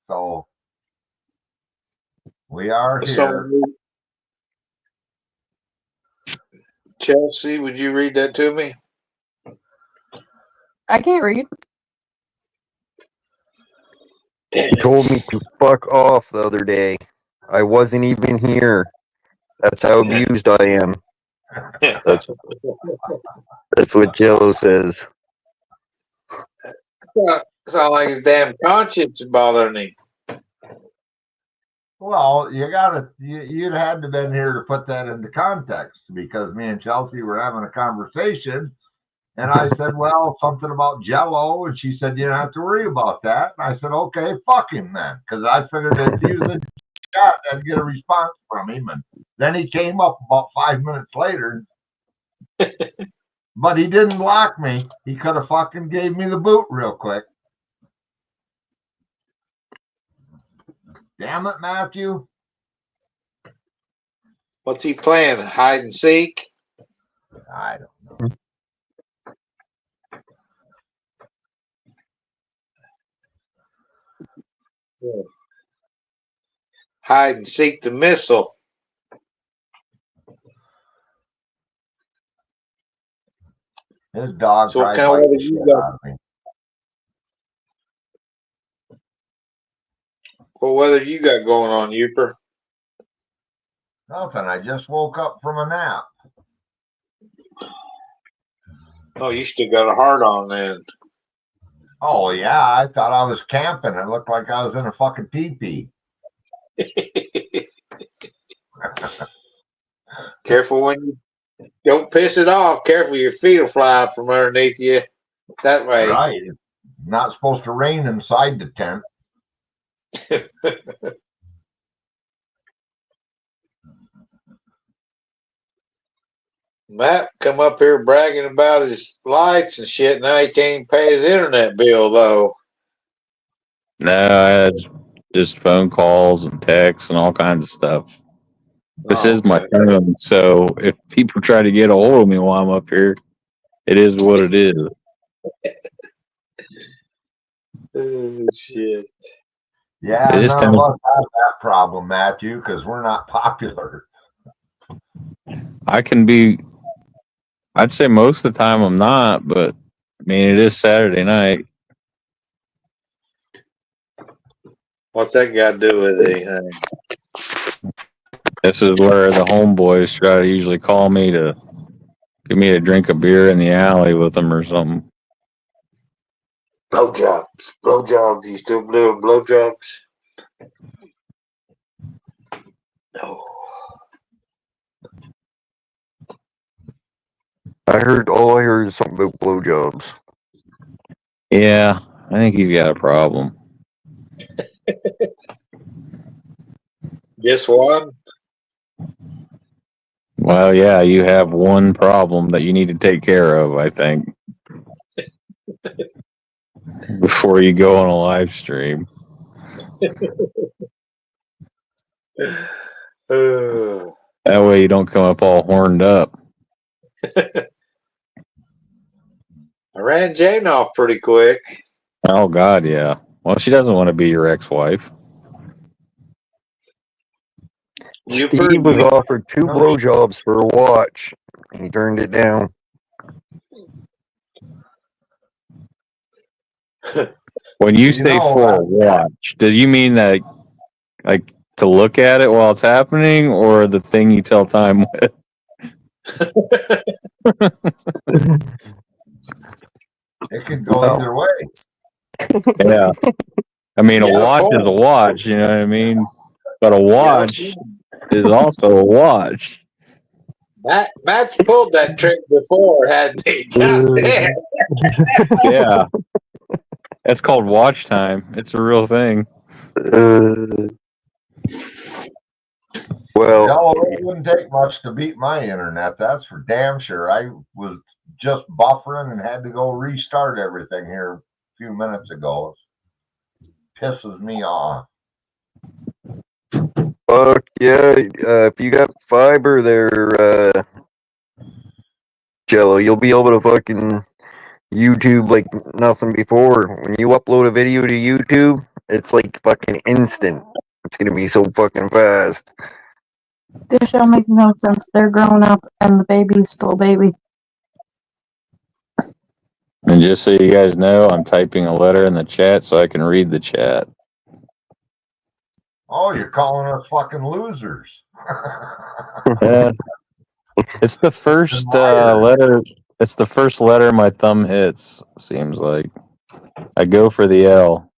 So we are here. Chelsea, would you read that to me? I can't read. He told me to fuck off the other day. I wasn't even here. That's how abused I am. That's what Jello says. Sound like his damn conscience is bothering him. Well, you'd had to been here to put that into context because me and Chelsea were having a conversation, and I said, well, something about Jello, and she said, you don't have to worry about that. And I said, okay, fuck him then, because I figured if he was in shot, I'd get a response from him. And then he came up about 5 minutes later, but he didn't block me. He could have fucking gave me the boot real quick. Damn it, Matthew. What's he playing? Hide and seek? I don't know. Yeah. Hide and seek the missile. His dog So what tried kind of biting weather the you shit got? out of me. What weather you got going on, Youper? Nothing. I just woke up from a nap. Oh, you still got a heart on then. Oh, yeah. I thought I was camping. It looked like I was in a fucking teepee. Careful when you don't piss it off. Careful, your feet will fly from underneath you. That way. Right. It's not supposed to rain inside the tent. Matt come up here bragging about his lights and shit. Now he can't pay his internet bill though. No, I had just phone calls and texts and all kinds of stuff. This is my phone, so if people try to get a hold of me while I'm up here, it is what it is. Oh, shit. Yeah, none of us have that problem, Matthew, because we're not popular. I can be, I'd say most of the time I'm not, but I mean, it is Saturday night. What's that got to do with anything? This is where the homeboys try to usually call me to give me a drink of beer in the alley with them or something. Blowjobs. You still doing blowjobs? All I heard is something about blowjobs. Yeah, I think he's got a problem. Just one. Well, yeah, you have one problem that you need to take care of, I think, before you go on a live stream. That way you don't come up all horned up. I ran Jane off pretty quick. Oh, God, yeah. Well, she doesn't want to be your ex-wife. Steve was offered 2 blowjobs for a watch, and he turned it down. When you say for a watch, do you mean that, like, to look at it while it's happening, or the thing you tell time with? It could go either way. Yeah. I mean, a watch is a watch, you know what I mean? But a watch is also a watch. Matt's pulled that trick before, hadn't he? Goddamn. Yeah. That's called watch time. It's a real thing. Well, it wouldn't take much to beat my internet. That's for damn sure. I was just buffering and had to go restart everything here a few minutes ago. It pisses me off. Fuck yeah! If you got fiber there, Jello, you'll be able to fucking YouTube like nothing before. When you upload a video to YouTube, it's like fucking instant. It's gonna be so fucking fast. This shall make no sense. They're grown up and the baby's still a baby. And just so you guys know, I'm typing a letter in the chat so I can read the chat. Oh, you're calling us fucking losers. Yeah. It's the first letter. It's the first letter my thumb hits, seems like. I go for the L.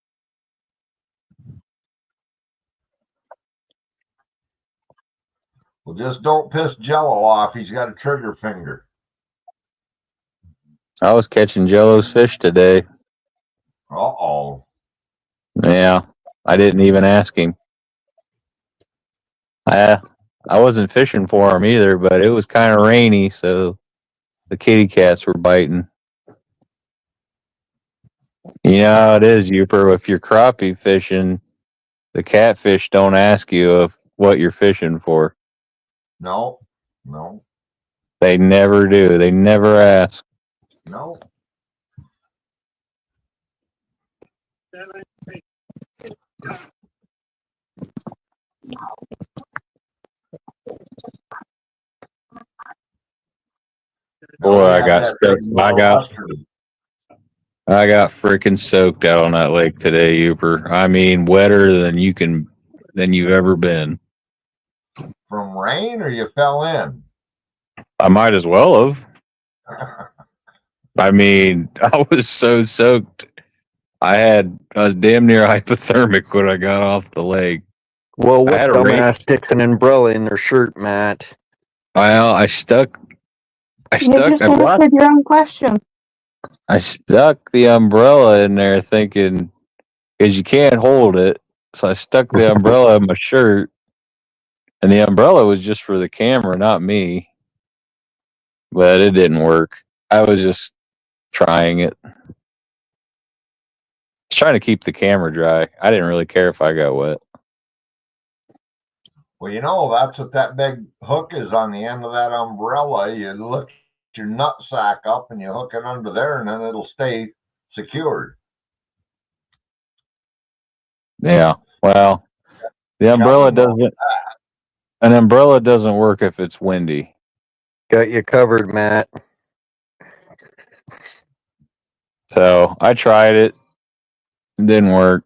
Well, just don't piss Jello off. He's got a trigger finger. I was catching Jello's fish today. Uh-oh. Yeah, I didn't even ask him. I wasn't fishing for him either, but it was kind of rainy, so the kitty cats were biting. You know how it is, Youper. If you're crappie fishing, the catfish don't ask you what you're fishing for. No. They never do. They never ask. No. Boy, I got soaked. I got freaking soaked out on that lake today, Youper. I mean, wetter than you've ever been. From rain, or you fell in? I might as well have. I mean, I was so soaked. I was damn near hypothermic when I got off the lake. Well, what dumbass sticks an umbrella in their shirt, Matt? I stuck. You just answered your own question. I stuck the umbrella in there thinking, because you can't hold it. So I stuck the umbrella in my shirt. And the umbrella was just for the camera, not me. But it didn't work. I was just trying it. I was trying to keep the camera dry. I didn't really care if I got wet. Well, you know, that's what that big hook is on the end of that umbrella. You lift your nut sack up and you hook it under there, and then it'll stay secured. Yeah. Well, the umbrella doesn't. An umbrella doesn't work if it's windy. Got you covered, Matt. So I tried it. It didn't work.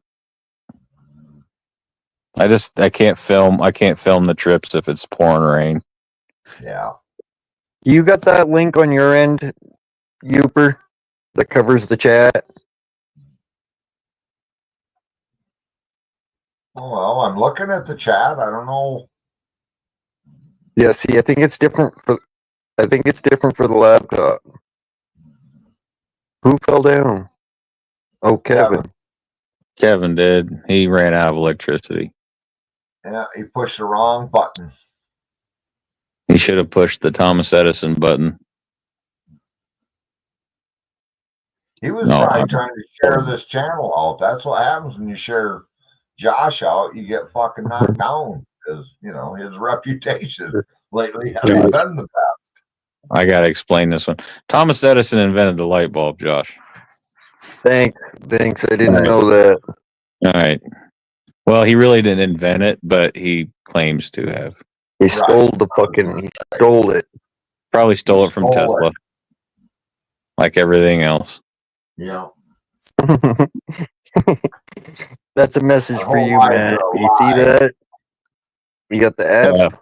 I can't film the trips if it's pouring rain. Yeah. You got that link on your end, Youper, that covers the chat? Well, I'm looking at the chat. I don't know. Yeah, see, I think it's different for the laptop. Who fell down? Oh, Kevin. Kevin did. He ran out of electricity. Yeah, he pushed the wrong button. He should have pushed the Thomas Edison button. He was No, probably trying to share this channel out. That's what happens when you share Josh out. You get fucking knocked down because, you know, his reputation lately hasn't been the best. I got to explain this one. Thomas Edison invented the light bulb, Josh. Thanks. I didn't know that. All right. Well, he really didn't invent it, but he claims to have. He stole he stole it. Probably stole it from Tesla. Like everything else. Yeah. That's a message for you, man. You see that? You got the F?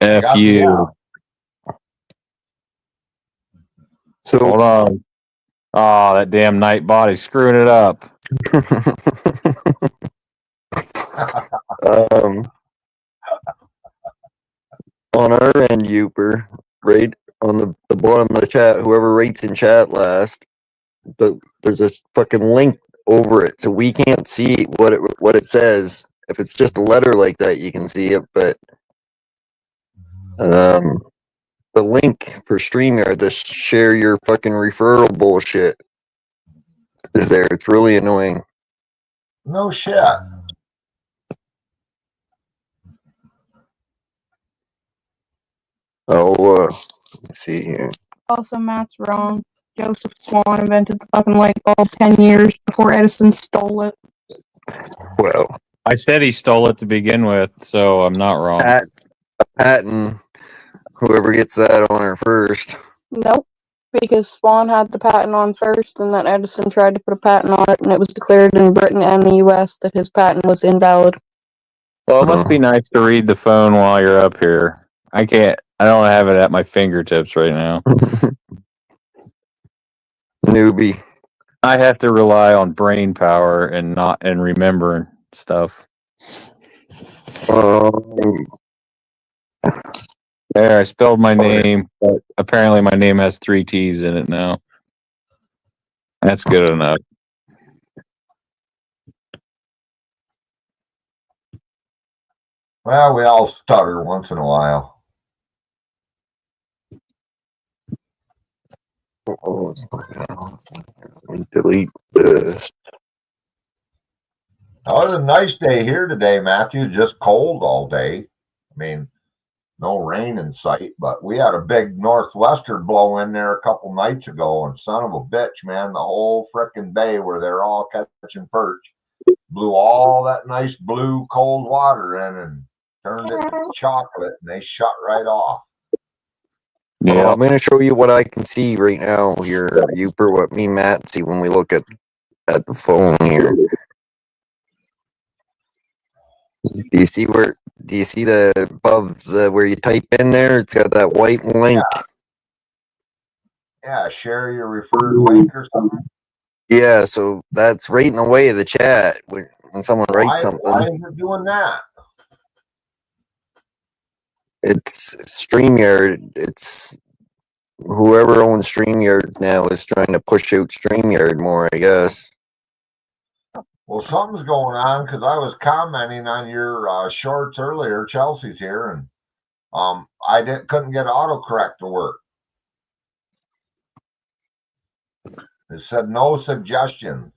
F you. So hold on. Oh, that damn night body's screwing it up. On our end, Uper, right on the bottom of the chat, whoever rates in chat last, there's a fucking link over it, so we can't see what it says. If it's just a letter like that, you can see it, but the link for StreamYard, the share your fucking referral bullshit is there. It's really annoying. No shit. Let's see here. Also, Matt's wrong. Joseph Swan invented the fucking light bulb 10 years before Edison stole it. Well, I said he stole it to begin with, so I'm not wrong. Patent, whoever gets that honor first. Nope. Because Swan had the patent on first, and then Edison tried to put a patent on it, and it was declared in Britain and the US that his patent was invalid. Well, it must be nice to read the phone while you're up here. I don't have it at my fingertips right now. Newbie. I have to rely on brain power and remembering stuff. There, I spelled my name, but apparently my name has 3 T's in it now. That's good enough. Well, we all stutter once in a while. Delete this. Oh, it was a nice day here today, Matthew. Just cold all day. I mean, no rain in sight, but we had a big northwester blow in there a couple nights ago, and son of a bitch, man, the whole frickin' bay where they're all catching perch blew all that nice blue cold water in and turned it to chocolate, and they shut right off. Yeah, well, I'm going to show you what I can see right now here, Uper, what me and Matt see when we look at the phone here. Do you see the above where you type in there? It's got that white link. Yeah, share your referred link or something. Yeah, so that's right in the way of the chat when someone writes something. Why is it doing that? It's StreamYard. It's whoever owns StreamYard now is trying to push out StreamYard more, I guess. Well, something's going on because I was commenting on your shorts earlier. Chelsea's here, and I couldn't get autocorrect to work. It said no suggestions.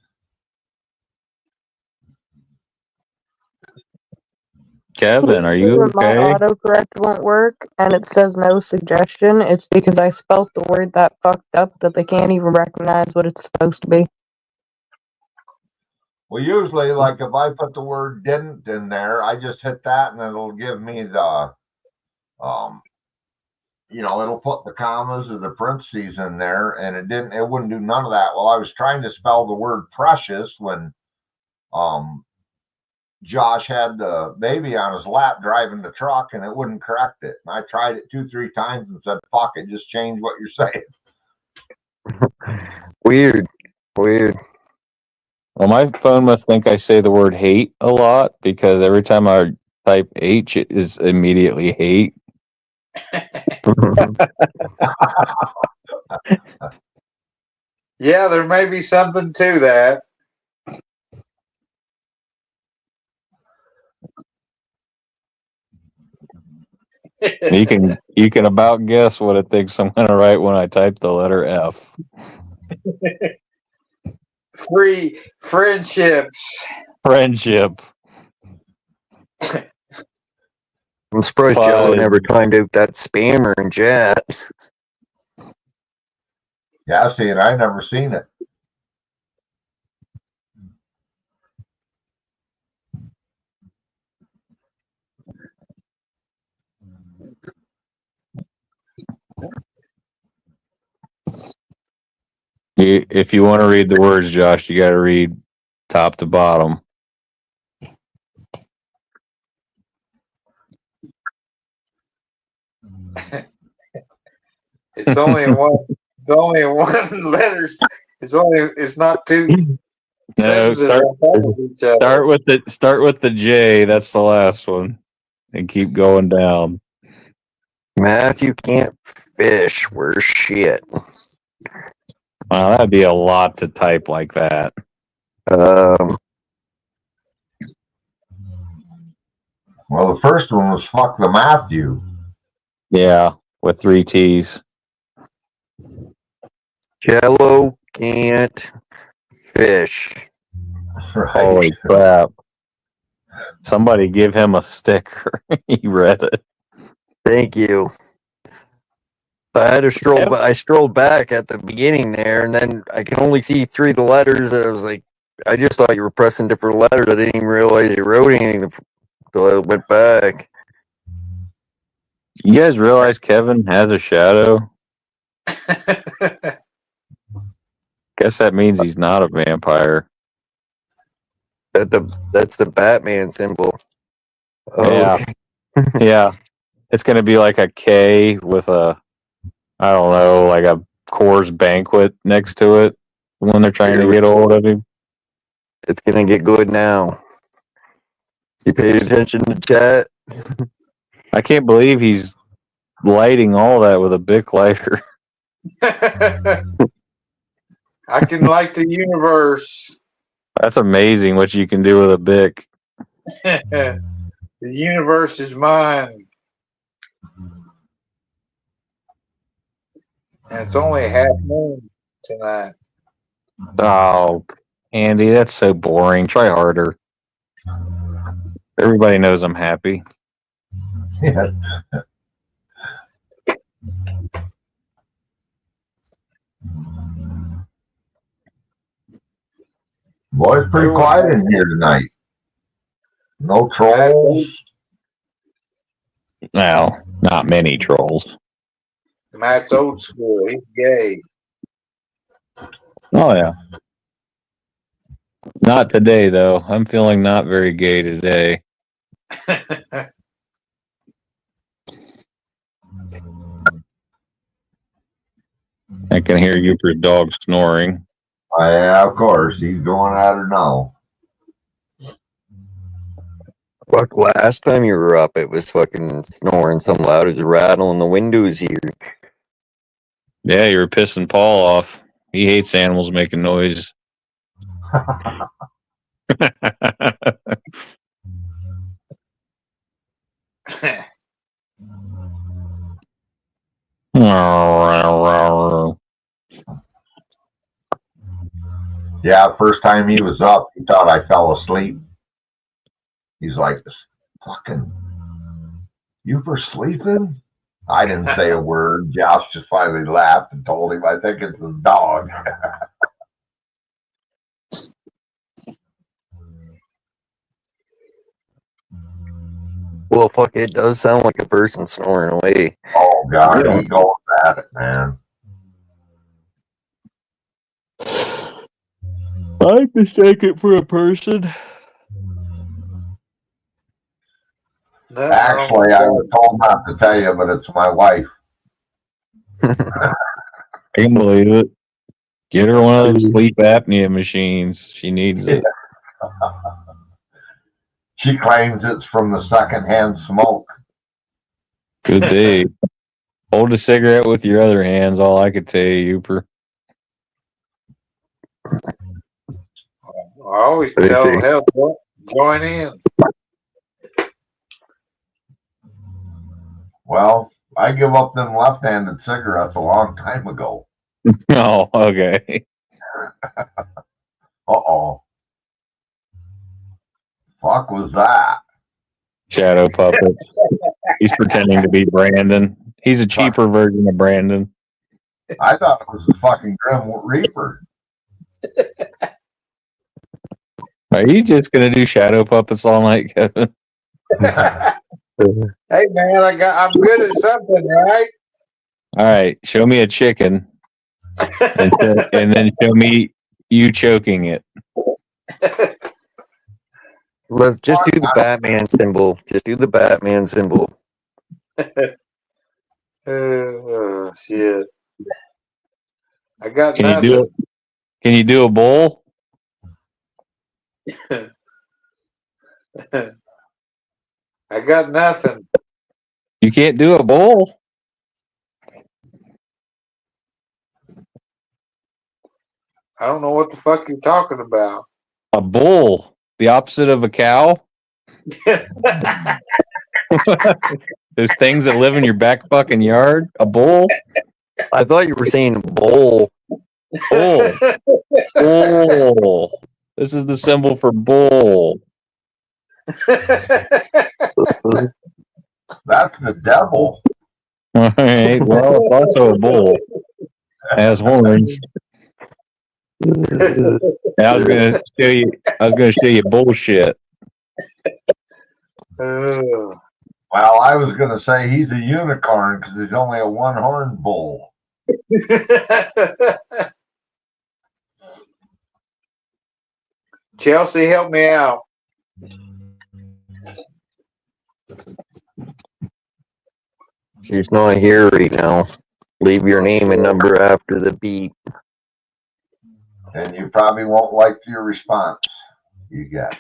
Kevin, are you okay? My autocorrect won't work, and it says no suggestion. It's because I spelt the word that fucked up that they can't even recognize what it's supposed to be. Well, usually, like if I put the word didn't in there, I just hit that, and it'll give me the, it'll put the commas or the parentheses in there, and it wouldn't do none of that. Well, I was trying to spell the word precious when, Josh had the baby on his lap driving the truck, and it wouldn't correct it. And I tried it 2-3 times and said, fuck it, just change what you're saying. Weird. Well, my phone must think I say the word hate a lot because every time I type H, it is immediately hate. Yeah, there may be something to that. You can about guess what it thinks I'm going to write when I type the letter F. Free friendships. Friendship. I'm surprised Jello never timed out that spammer in chat. Yeah, see, and I never seen it. If you want to read the words, Josh, you got to read top to bottom. It's only one. It's only one letters. It's not two. No, start with the J. That's the last one, and keep going down. Matthew can't fish. We're shit. Wow, that'd be a lot to type like that. Well, the first one was fuck the Matthew. Yeah, with 3 T's. Jello can't fish. Right. Holy crap. Somebody give him a sticker. He read it. Thank you. I had to stroll, but I strolled back at the beginning there, and then I can only see 3 of the letters. And I was like, I just thought you were pressing different letters. I didn't even realize you wrote anything until I went back. You guys realize Kevin has a shadow? Guess that means he's not a vampire. That's the Batman symbol. Yeah. Yeah. It's going to be like a K with a, I don't know, like a Coors Banquet next to it when they're trying to get hold of him. It's going to get good now. You paid attention to chat? I can't believe he's lighting all that with a Bic lighter. I can light the universe. That's amazing what you can do with a Bic. The universe is mine. And it's only half moon tonight. Oh, Andy, that's so boring. Try harder. Everybody knows I'm happy. Yeah. Boy, it's pretty quiet in here tonight. No trolls. Well, not many trolls. Matt's old school. He's gay. Oh, yeah. Not today, though. I'm feeling not very gay today. I can hear Euper's dog snoring. Yeah, of course. He's going at her now. Fuck, last time you were up, it was fucking snoring so loud it was rattling the windows here. Yeah, you were pissing Paul off. He hates animals making noise. Yeah, first time he was up, he thought I fell asleep. He's like, fucking, you for sleeping? I didn't say a word. Josh just finally laughed and told him, I think it's his dog. Well, fuck, it does sound like a person snoring away. Oh, God, he goes at it, man. I'd mistake it for a person. Actually, I was told not to tell you, but it's my wife. I can believe it. Get her one of those sleep apnea machines. She needs it. She claims it's from the secondhand smoke. Good day. Hold a cigarette with your other hands. All I could tell you, Uper. I always tell hell, join in. Well, I give up them left-handed cigarettes a long time ago. Oh, okay. Uh-oh. Fuck was that? Shadow puppets. He's pretending to be Brandon. He's a cheaper version of Brandon. I thought it was the fucking Grim Reaper. Are you just gonna do shadow puppets all night, Kevin? Hey man, I'm good at something, right? All right, show me a chicken, and then show me you choking it. Let's just do the Batman symbol. Just do the Batman symbol. Oh shit! I got Can nothing. you do it? Can you do a bowl? I got nothing. You can't do a bowl. I don't know what the fuck you're talking about. A bull, the opposite of a cow. Those things that live in your back fucking yard. A bull. I thought you were saying bowl. Bull. Bull. This is the symbol for bull. That's the devil. All right. Well, it's also a bull. It has horns. And I was gonna show you bullshit. Well, I was going to say he's a unicorn because he's only a one-horned bull. Chelsea, help me out. She's not here right now. Leave your name and number after the beep. And you probably won't like your response you get.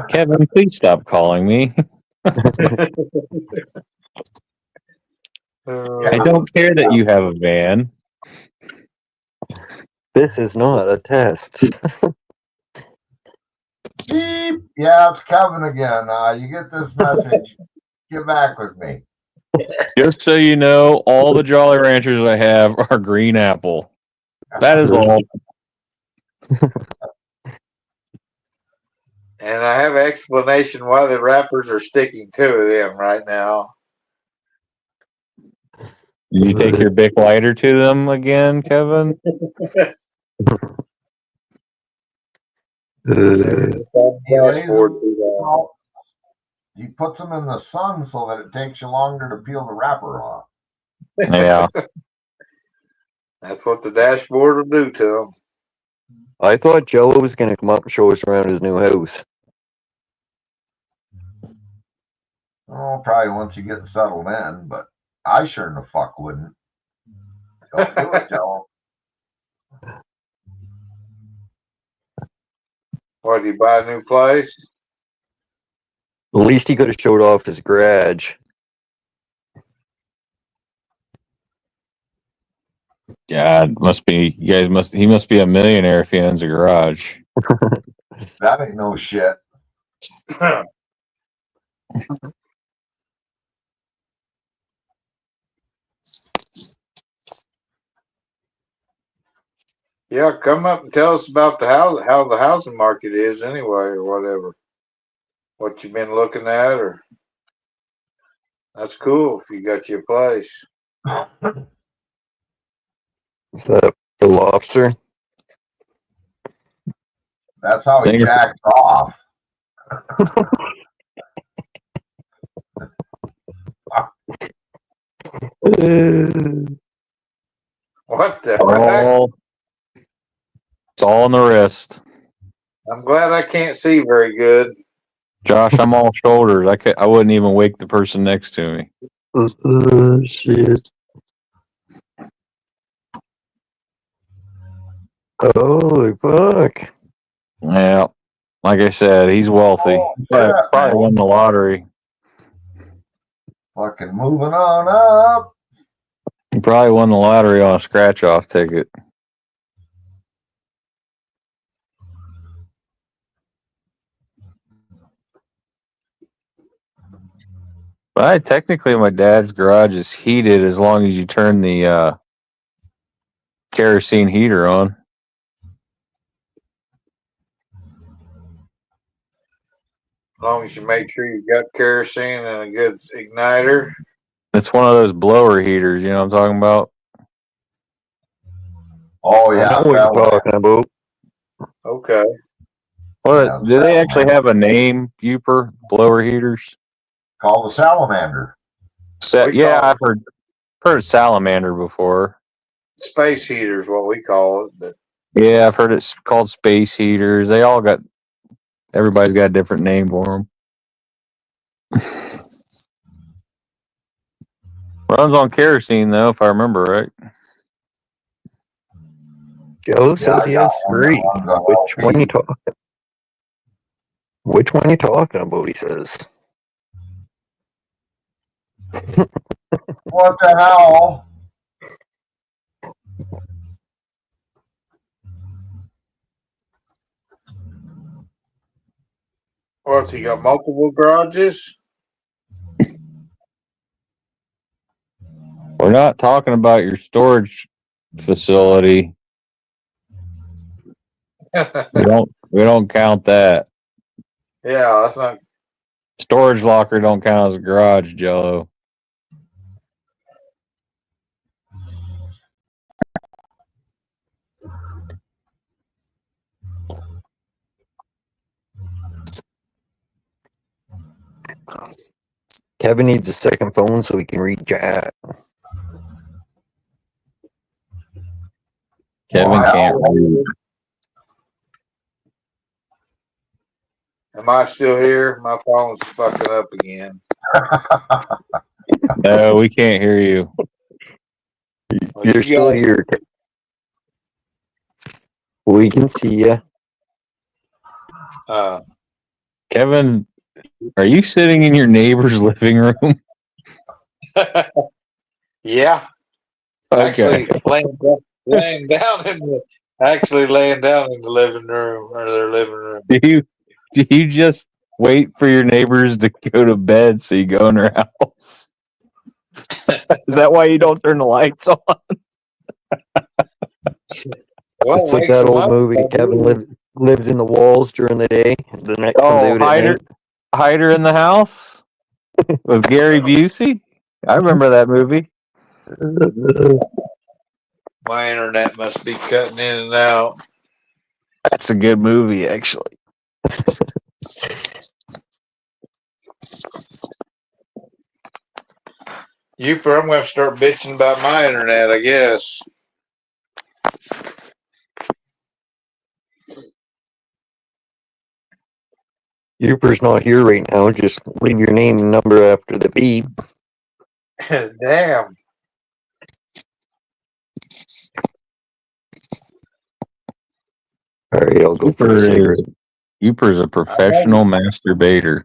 Kevin, please stop calling me. I don't care that you have a van. This is not a test. Beep. Yeah, it's Kevin again. You get this message. Get back with me. Just so you know, all the Jolly Ranchers I have are green apple. That is all. And I have an explanation why the rappers are sticking to them right now. You take your big lighter to them again, Kevin? He puts them in the sun so that it takes you longer to peel the wrapper off. Yeah. That's what the dashboard will do to them. I thought Jello was going to come up and show us around his new house. Oh, probably once you get settled in, but I sure in the fuck wouldn't. Don't do it, Jello. What, did you buy a new place? At least he could have showed off his garage. God, he must be a millionaire if he owns a garage. That ain't no shit. Yeah, come up and tell us about how the housing market is anyway, or whatever. What you've been looking at, or that's cool if you got your place. Is that the lobster? That's how he jacks off. What the heck? It's all in the wrist. I'm glad I can't see very good. Josh, I'm all shoulders. I wouldn't even wake the person next to me. Shit. Holy fuck. Yeah. Like I said, he's wealthy. Oh, Yeah, crap, probably man. won the lottery. Fucking moving on up. He probably won the lottery on a scratch off ticket. But technically, my dad's garage is heated as long as you turn the kerosene heater on. As long as you make sure you got kerosene and a good igniter. It's one of those blower heaters, you know what I'm talking about? Oh, I yeah. know what you're Salamander. talking about. Okay. Well, Yeah, do they actually salamander. have a name, Buper? Blower heaters? Called the salamander. We Yeah, call I've heard salamander before. space heaters, what we call it. But Yeah, I've heard it's called space heaters. Everybody's got a different name for them. Runs on kerosene, though, if I remember right. Joe Yeah, says I he got has one that 3. runs on Which one LP. you talking? Which one you talking about? He says. What the hell? what's he got? Multiple garages? We're not talking about your storage facility. We don't count that. Yeah, that's not. Storage locker don't count as a garage, Jello. Kevin needs a second phone so he can read chat. Kevin can't read. Am I still here? My phone's fucking up again. No, we can't hear you. Well, You're you still guys- here. We can see you. Kevin, are you sitting in your neighbor's living room? Yeah. Okay. Actually, laying down in the living room or their living room. Do you just wait for your neighbors to go to bed so you go in their house? Is that why you don't turn the lights on? Well, It's like that old movie. Kevin lives in the walls during the day, and the night comes out at night. Hider in the House with Gary Busey. I remember that movie. My internet must be cutting in and out. That's a good movie, actually. Youper, I'm going to start bitching about my internet, I guess. Youper's not here right now. Just leave your name and number after the beep. Damn. All right, I'll go for a cigarette. Youper's a professional masturbator.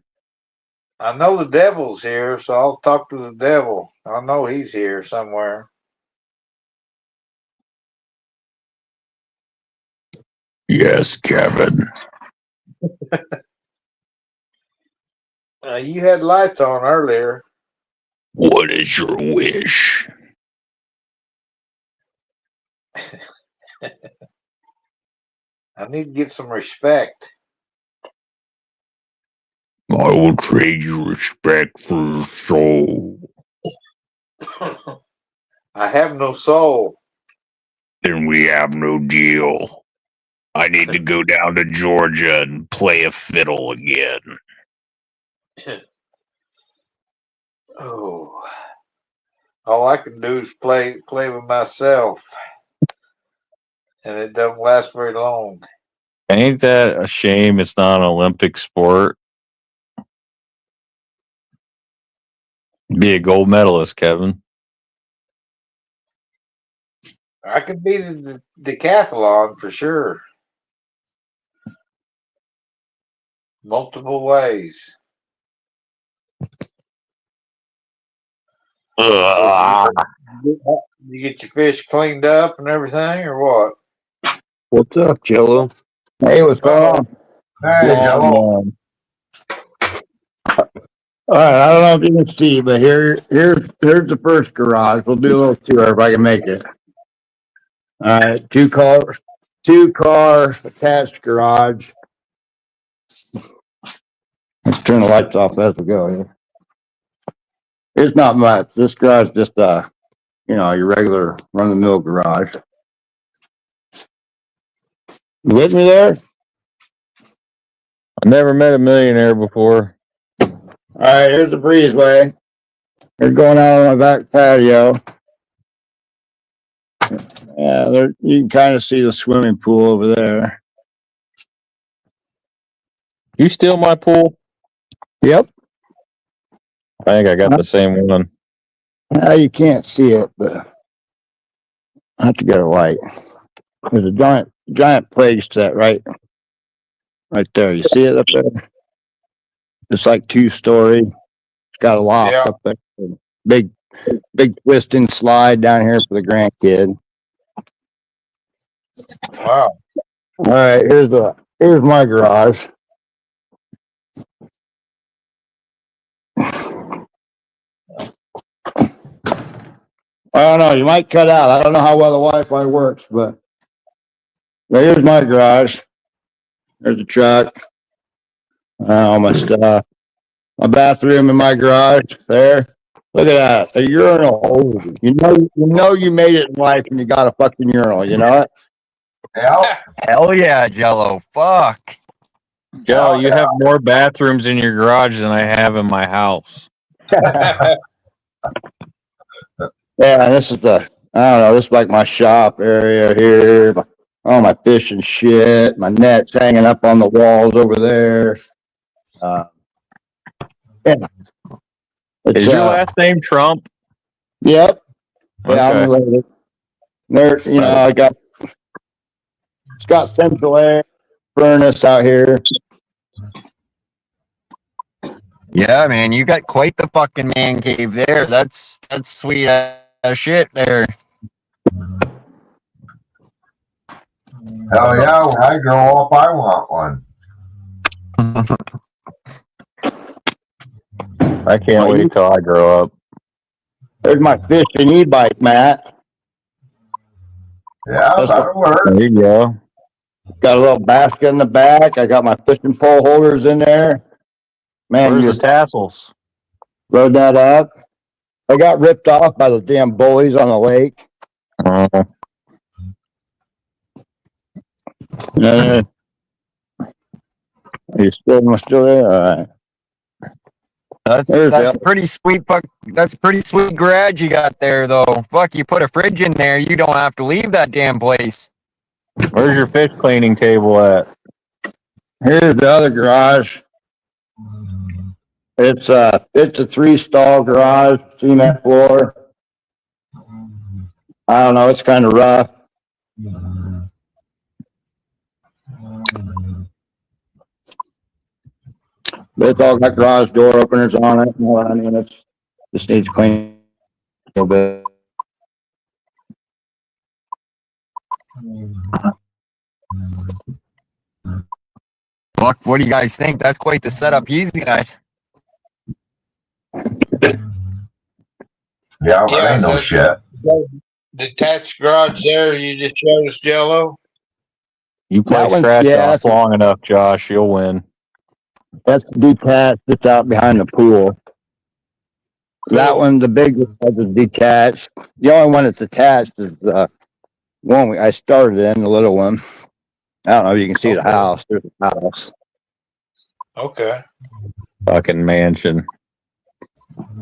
I know the devil's here, so I'll talk to the devil. I know he's here somewhere. Yes, Kevin. You had lights on earlier. What is your wish? I need to get some respect. I will trade you respect for your soul. I have no soul. Then we have no deal. I need to go down to Georgia and play a fiddle again. Oh, all I can do is play with myself, and it doesn't last very long. Ain't that a shame it's not an Olympic sport? Be a gold medalist, Kevin. I could be the decathlon for sure. Multiple ways. You get your fish cleaned up and everything, or what? What's up, Jello? Hey, what's going on? Hey, Jello. All right, I don't know if you can see, but here's the first garage. We'll do a little tour if I can make it. All right, two car attached garage. Let's turn the lights off as we go here. It's not much. This garage is just your regular run of the mill garage. You with me there? I never met a millionaire before. All right, here's the breezeway. Here's going out on my back patio. Yeah, there you can kind of see the swimming pool over there. You steal my pool? Yep. I think I got the same one. You can't see it, but I have to get a light. There's a giant plate set right there. You see it up there? It's like 2-story. It's got a loft up there. Big twisting slide down here for the grandkid. Wow. All right, here's my garage. I don't know. You might cut out. I don't know how well the Wi-Fi works, but here's my garage. There's the truck. All my stuff. My bathroom in my garage. There. Look at that. A urinal. Oh, you know you made it in life when you got a fucking urinal. You know it? Yeah. Hell yeah, Jello. Fuck. Joe, you have more bathrooms in your garage than I have in my house. Yeah, this is this is like my shop area here. All my fishing shit. My net's hanging up on the walls over there. Yeah. Is your last name Trump? Yep. Yeah, Okay. I'm related. There, it's got central air furnace out here. Yeah, man, you got quite the fucking man cave there. That's sweet as shit there. Hell yeah, when I grow up, I want one. I can't wait till I grow up. There's my fishing e-bike, Matt. Yeah, that'll work. There you go. Got a little basket in the back. I got my fishing pole holders in there. Man, Where's you the tassels? load that up. I got ripped off by the damn bullies on the lake. Yeah. Are you still there? All right. That's pretty sweet. That's pretty sweet garage you got there, though. Fuck, you put a fridge in there, you don't have to leave that damn place. Where's your fish cleaning table at? Here's the other garage. It's a 3-stall garage, cement floor. I don't know, it's kind of rough. But it's all got garage door openers on it. I mean, it's just needs cleaning a little bit. Look, what do you guys think? That's quite the setup, easy guys. Yeah, but ain't no shit. Detached garage there. You just showed us, Jello. You play scratch off long enough, Josh, you'll win. That's detached, just out behind the pool. That one, the big one, is detached. The only one that's attached is the one I started in, the little one. I don't know if you can see the house. There's a house. Okay. Fucking mansion.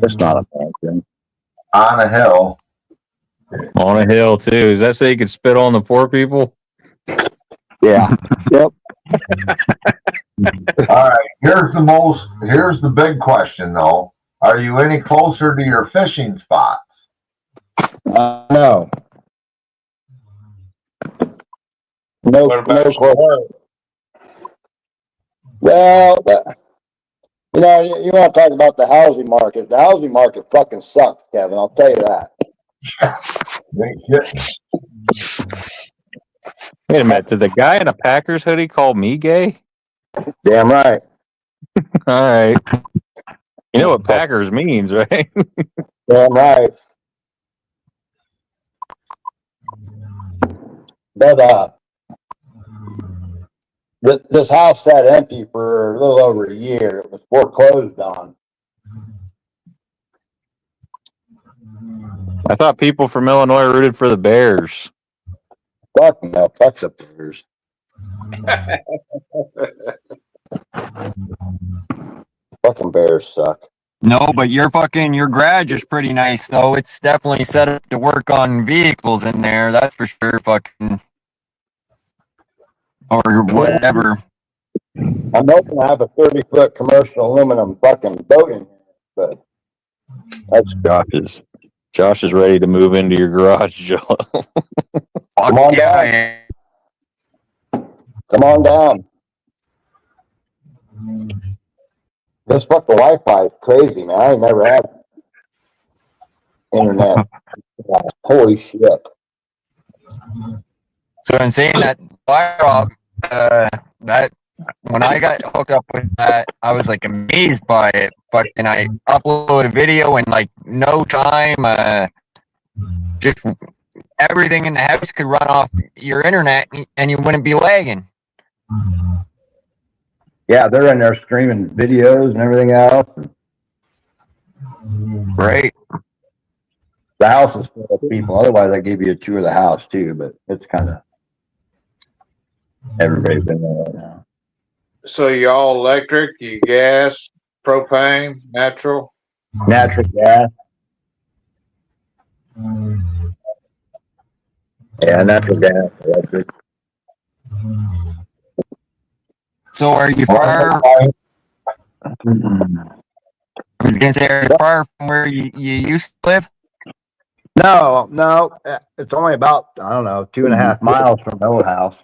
It's not a mansion. On a hill. On a hill, too. Is that so you could spit on the poor people? Yeah. Yep. All right, here's the big question though. Are you any closer to your fishing spots? No. No, What about no clue. Well, you know, you want to talk about the housing market. The housing market fucking sucks, Kevin. I'll tell you that. Wait a minute. Did the guy in a Packers hoodie call me gay? Damn right. All right. You know what Packers means, right? Damn right. But this house sat empty for a little over a year. It was foreclosed on. I thought people from Illinois rooted for the Bears. Fuck no, fuck the Bears. Fucking Bears suck. No, but your garage is pretty nice though. It's definitely set up to work on vehicles in there. That's for sure. Fucking or whatever. I'm hoping to have a 30-foot commercial aluminum fucking boat in here, but that's Josh is ready to move into your garage, Joe. Come on down. Come on down. This fucking Wi-Fi is crazy, man. I ain't never had internet. Holy shit. So I'm saying that that when I got hooked up with that, I was like amazed by it. But and I uploaded a video in like no time. Just everything in the house could run off your internet, and you wouldn't be lagging. Yeah, they're in there streaming videos and everything else. Right. The house is full of people. Otherwise, I gave you a tour of the house too, but it's kind of everybody's in there right now. So you all electric, you gas, propane, natural? Natural gas. Yeah, natural gas, electric. So are you far? I was gonna say, are you far from where you used to live? No, it's only about, I don't know, 2.5 miles from the old house.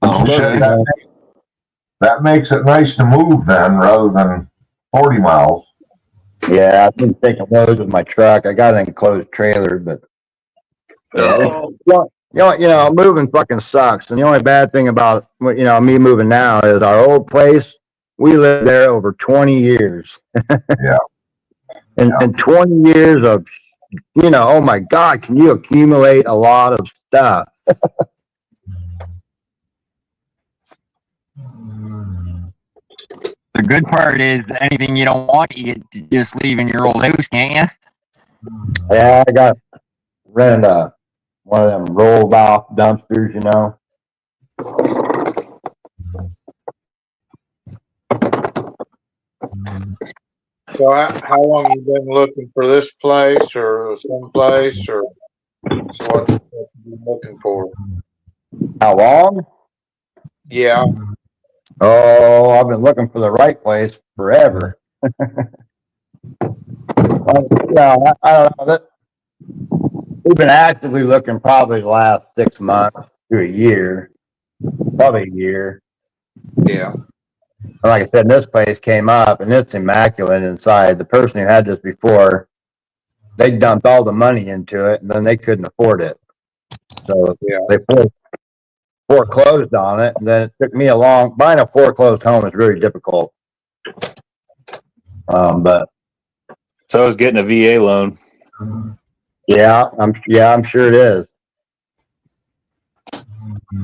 Okay. That makes it nice to move then, rather than 40 miles. Yeah, I've been taking loads with my truck. I got an enclosed trailer, but moving fucking sucks. And the only bad thing about me moving now is our old place. We lived there over 20 years. Yeah. And 20 years of, oh my God, can you accumulate a lot of stuff? The good part is anything you don't want, you get to just leave in your old house, can't you? Yeah, I got rented one of them rolled off dumpsters, So how long have you been looking for this place or someplace, or so what have you been looking for? How long? Yeah. Oh, I've been looking for the right place forever. I don't know. We've been actively looking probably the last 6 months to a year, probably a year. Yeah. Like I said, this place came up and it's immaculate inside. The person who had this before, they dumped all the money into it and then they couldn't afford it. So they foreclosed on it. And then it took me buying a foreclosed home is really difficult. But so is getting a VA loan. Yeah, I'm sure it is.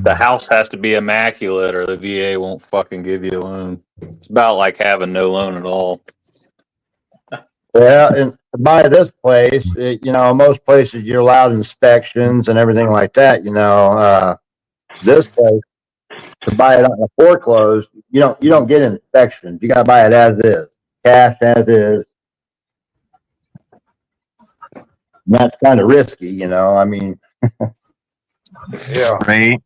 The house has to be immaculate or the VA won't fucking give you a loan. It's about like having no loan at all. Yeah, and to buy this place, most places you're allowed inspections and everything like that. This place, to buy it on a foreclosed, you don't get inspections. You got to buy it as is, cash as is. And that's kind of risky, I mean. Yeah. Right.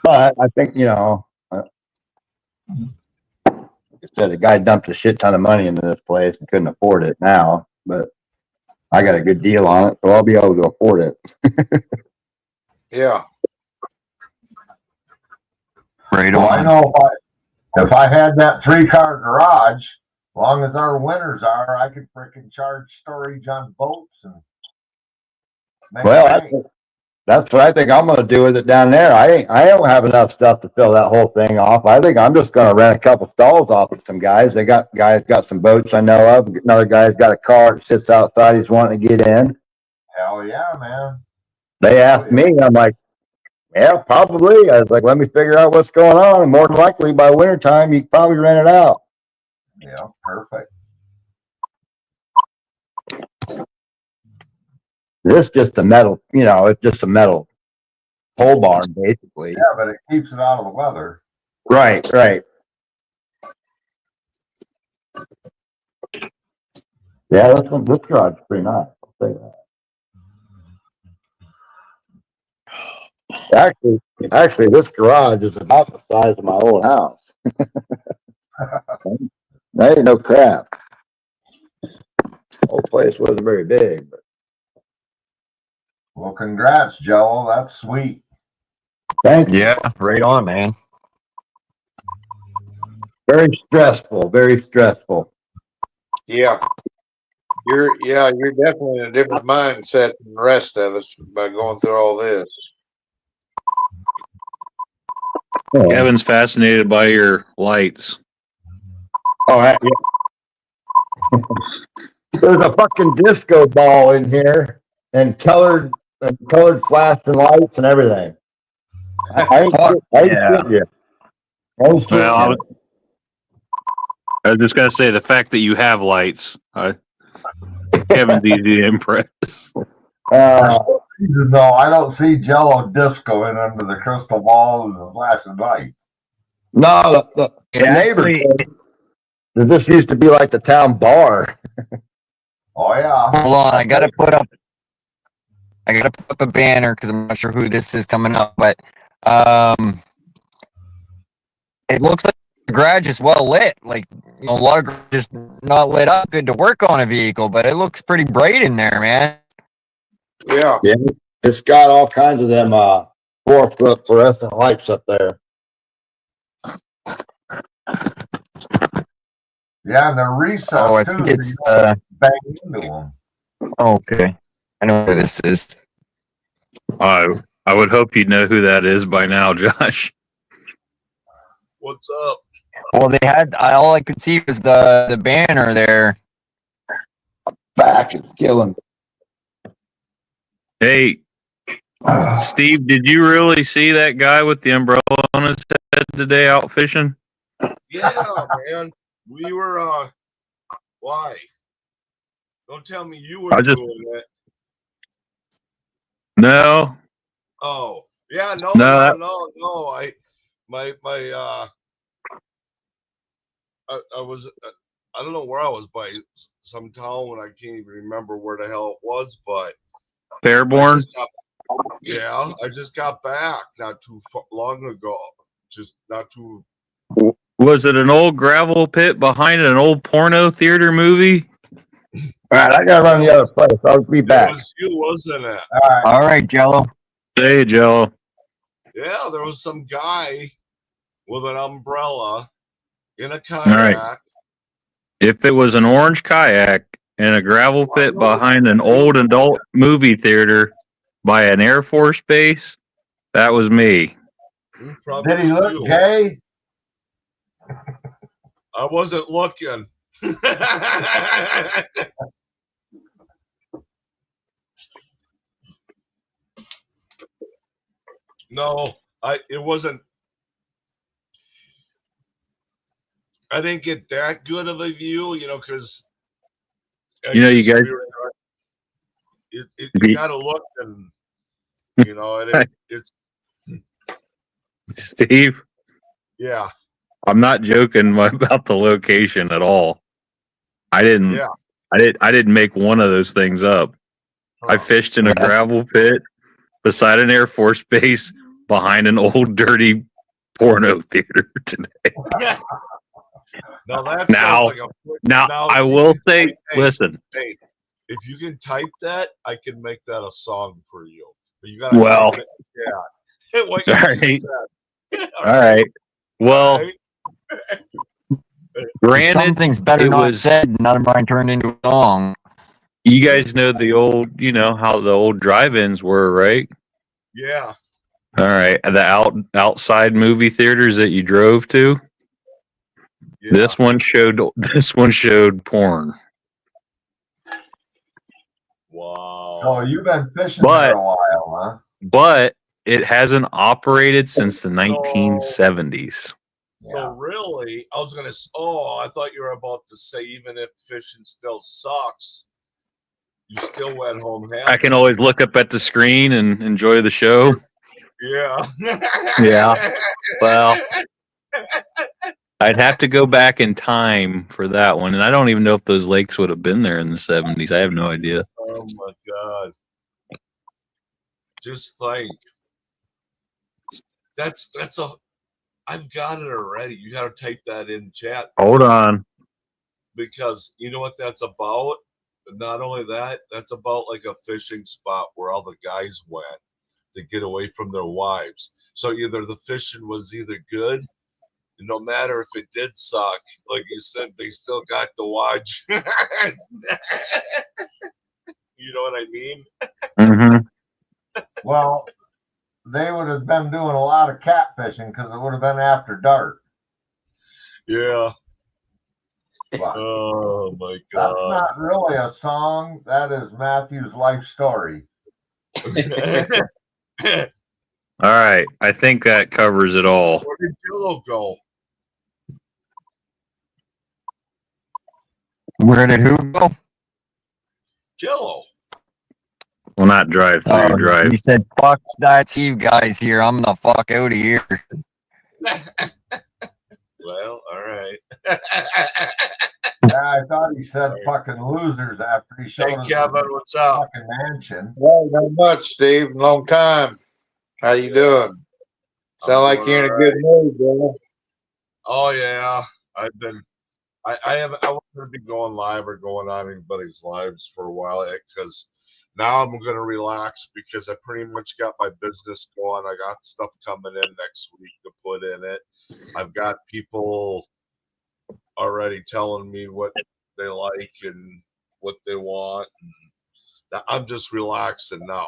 But I think, like I said, the guy dumped a shit ton of money into this place and couldn't afford it now. But I got a good deal on it, so I'll be able to afford it. Yeah. Right Well, I on. know if I had that 3-car garage, as long as our winters are, I could frickin' charge storage on boats and make Well, money. that's what I think I'm going to do with it down there. I don't have enough stuff to fill that whole thing off. I think I'm just going to rent a couple stalls off of some guys. Guys got some boats I know of. Another guy's got a car that sits outside. He's wanting to get in. Hell yeah, man. They asked me, I'm like, yeah, probably. I was like, let me figure out what's going on. And more than likely by wintertime, you can probably rent it out. Yeah, perfect. It's just a metal, it's just a metal pole barn, basically. Yeah, but it keeps it out of the weather. Right. Yeah, this garage is pretty nice. I'll say that. Actually, this garage is about the size of my old house. That ain't no crap. Old place wasn't very big, but Well, congrats, Jello. That's sweet. thank you. Yeah, right on, man. Very stressful. Very stressful. Yeah. You're definitely in a different mindset than the rest of us by going through all this. Kevin's fascinated by your lights. Oh, yeah. There's a fucking disco ball in here and colored flashing lights and everything. I was just gonna say the fact that you have lights. Kevin's easy to impress. No, I don't see Jello discoing under the crystal ball and the flashing lights. No, the neighbor. This used to be like the town bar. Oh yeah. Hold on, I gotta put up a banner because I'm not sure who this is coming up, but it looks like the garage is well lit. Like, a lot of garage is not lit up good to work on a vehicle, but it looks pretty bright in there, man. Yeah. It's got all kinds of them 4-foot fluorescent lights up there. Yeah, and they're recessed I too. think it's Bang into them. okay. I know where this is. I would hope you'd know who that is by now, Josh. What's up? Well, they had all I could see was the banner there. Back and killing. Hey, Steve, did you really see that guy with the umbrella on his head today out fishing? Yeah, man. We were, why? Don't tell me you were doing that. No. Oh, yeah, no. I was, I don't know where I was by some town when I can't even remember where the hell it was, but. Fairborn? I just got back not too long ago. Just not too. Was it an old gravel pit behind an old porno theater movie? All right, I gotta run the other place. I'll be back. It was you, wasn't it? All right, Jello. Hey, Jello. Yeah, there was some guy with an umbrella in a kayak. All right. If it was an orange kayak in a gravel pit behind an old adult movie theater by an Air Force base, that was me. Did he look gay? I wasn't looking. No, it wasn't. I didn't get that good of a view, because you guys. You gotta look, and it's. Steve. Yeah. I'm not joking about the location at all. I didn't make one of those things up. I fished in a gravel pit beside an Air Force base behind an old dirty porno theater today. Now, I will say, listen. Hey, if you can type that, I can make that a song for you. But you gotta Well, type it. Yeah. What you all just right. said. All right. Well, granted, Something's better it not was. said, none of mine turned into a song. You guys know the old, how the old drive-ins were, right? Yeah. All right, the outside movie theaters that you drove to. Yeah. This one showed porn. Wow. So you've been fishing there a while, huh? But it hasn't operated since the 1970s. So really, I was gonna. Oh, I thought you were about to say even if fishing still sucks, you still went home happy. I can always look up at the screen and enjoy the show. Yeah. Yeah. Well, I'd have to go back in time for that one, and I don't even know if those lakes would have been there in the 70s. I have no idea. Oh my God. Just think. That's a. I've got it already. You got to type that in chat. Hold on. Because you know what that's about? Not only that, that's about like a fishing spot where all the guys went to get away from their wives. So either the fishing was either good, no matter if it did suck, like you said, they still got to watch. You know what I mean? Mm-hmm. Well, they would have been doing a lot of catfishing because it would have been after dark. Yeah. But oh my God. That's not really a song. That is Matthew's life story. All right. I think that covers it all. Where did Jello go? Where did who go? Jello. Well, not drive through, drive. He said, fuck that, you guys here. I'm gonna fuck out of here. Well, all right. Yeah, I thought he said fucking losers after he showed us Kevin, the what's up? fucking mansion. Well, not much, Steve. Long time. How you doing? Sound like you're in a good mood, bro. Oh yeah, I've been. I wasn't gonna be going live or going on anybody's lives for a while because now I'm gonna relax because I pretty much got my business going. I got stuff coming in next week to put in it. I've got people already telling me what they like and what they want. And I'm just relaxing now.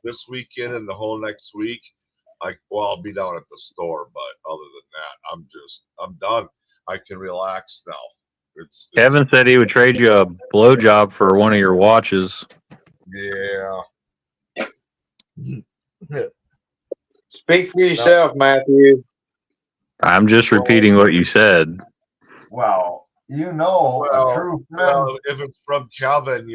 This weekend and the whole next week, I'll be down at the store, but other than that, I'm done. I can relax now. It's Kevin said he would trade you a blowjob for one of your watches. Yeah. Speak for yourself, Matthew. I'm just repeating what you said. Well, a true friend. Well, if it's from Kevin,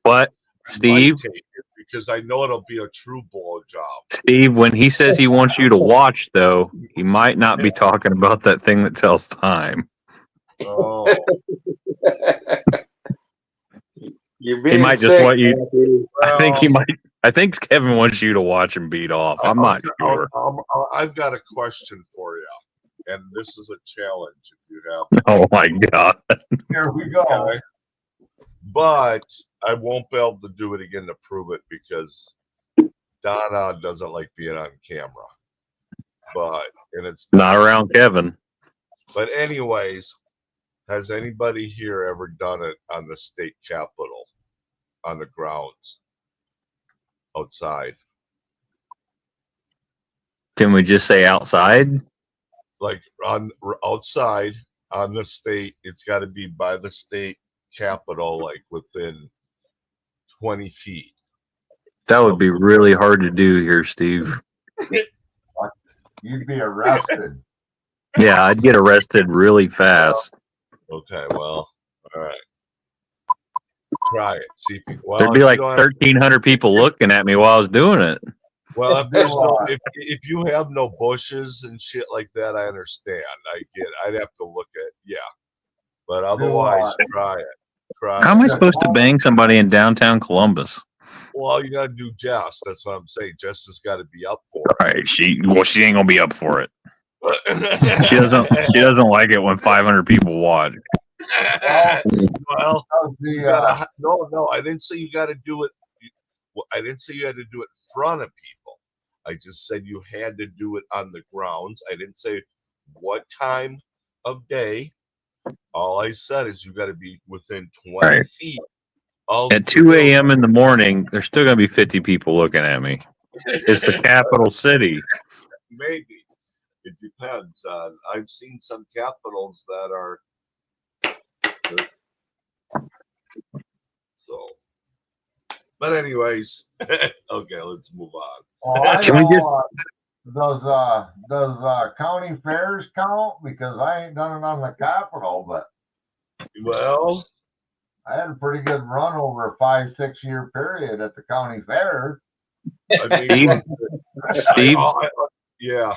What, Steve? I might take it because I know it'll be a true blowjob. Steve, when he says he wants you to watch, though, he might not be talking about that thing that tells time. Oh. He might just want you. Matthew. I think Kevin wants you to watch him beat off. I'm not sure. I've got a question for you, and this is a challenge if you have. Oh my God! Here we go. Okay. But I won't be able to do it again to prove it because Donna doesn't like being on camera. And it's Not around Kevin. But anyways, has anybody here ever done it on the state capitol, on the grounds, outside? Can we just say outside? Like outside on the state, it's got to be by the state capitol, like within 20 feet. That would be really hard to do here, Steve. You'd be arrested. Yeah, I'd get arrested really fast. Okay, well, all right. Try it. See if There'd be like 1,300 people looking at me while I was doing it. Well, if you have no bushes and shit like that, I understand. I get. I'd have to look at but otherwise, try it. How am I supposed to bang somebody in downtown Columbus? Well, you got to do Jess. That's what I'm saying. Jess has got to be up for it. All right, she ain't gonna be up for it. She doesn't like it when 500 people watch. Well, the, you gotta, no, I didn't say you got to do it. I didn't say you had to do it in front of people. I just said you had to do it on the grounds. I didn't say what time of day. All I said is you got to be within 20 feet of At 2 a.m. in the morning, there's still going to be 50 people looking at me. It's the capital city. Maybe. It depends. I've seen some capitals that are so. But anyways, okay, let's move on. Oh, can we just does county fairs count? Because I ain't done it on the Capitol, but well, I had a pretty good run over a 5-6 year period at the county fair. Steve, yeah.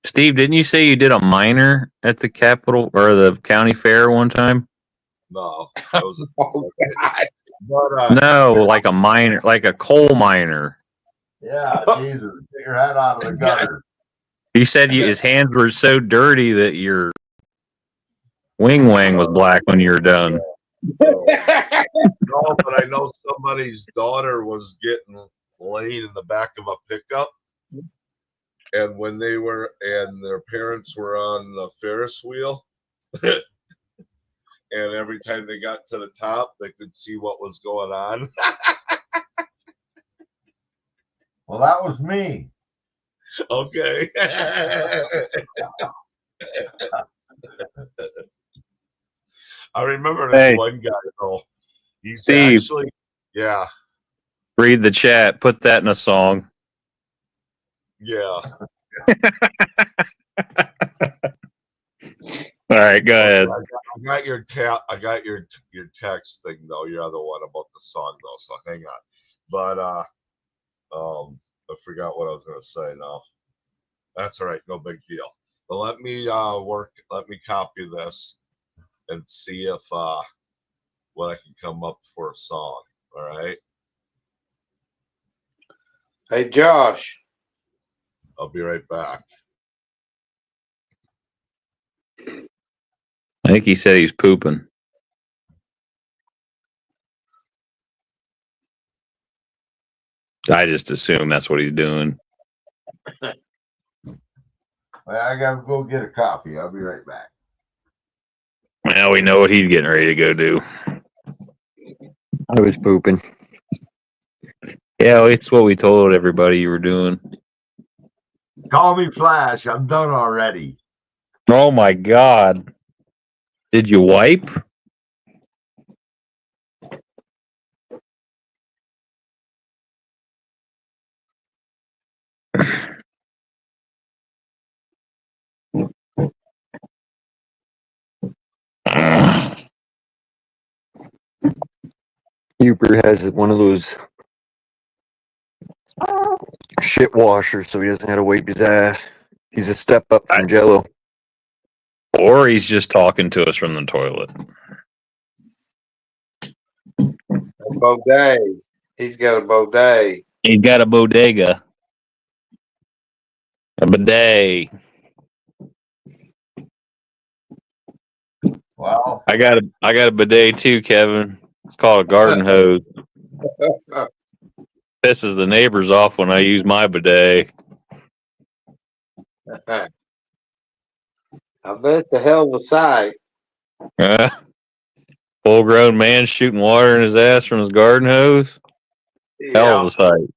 Steve, didn't you say you did a minor at the Capitol or the county fair one time? No, that was no, like a minor, like a coal miner. Yeah, Jesus, get your head out of the gutter. He said his hands were so dirty that your wing was black when you were done. No, but I know somebody's daughter was getting laid in the back of a pickup, and when they were and their parents were on the Ferris wheel, and every time they got to the top, they could see what was going on. Well, that was me. Okay. I remember this one guy though. He's Steve, actually, yeah. Read the chat. Put that in a song. Yeah. All right, go ahead. I got your I got your text thing though. Your other one about the song though. So hang on. But I forgot what I was gonna say now. That's all right. No big deal. But let me Let me copy this and see if what I can come up for a song. All right. Hey, Josh. I'll be right back. I think he said he's pooping. I just assume that's what he's doing. Well, I gotta go get a coffee. I'll be right back. Well, we know what he's getting ready to go do. I was pooping. Yeah, it's what we told everybody you were doing. Call me Flash. I'm done already. Oh my God. Did you wipe? Huber has one of those shit washers, so he doesn't have to wipe his ass. He's a step up from Jello. Or he's just talking to us from the toilet. A bidet. He's got a bidet. He's got a bodega. A bidet. Well, I got a bidet too, Kevin. It's called a garden hose. Pisses the neighbors off when I use my bidet. I bet it's a hell of a sight. Full-grown man shooting water in his ass from his garden hose. Hell of a sight.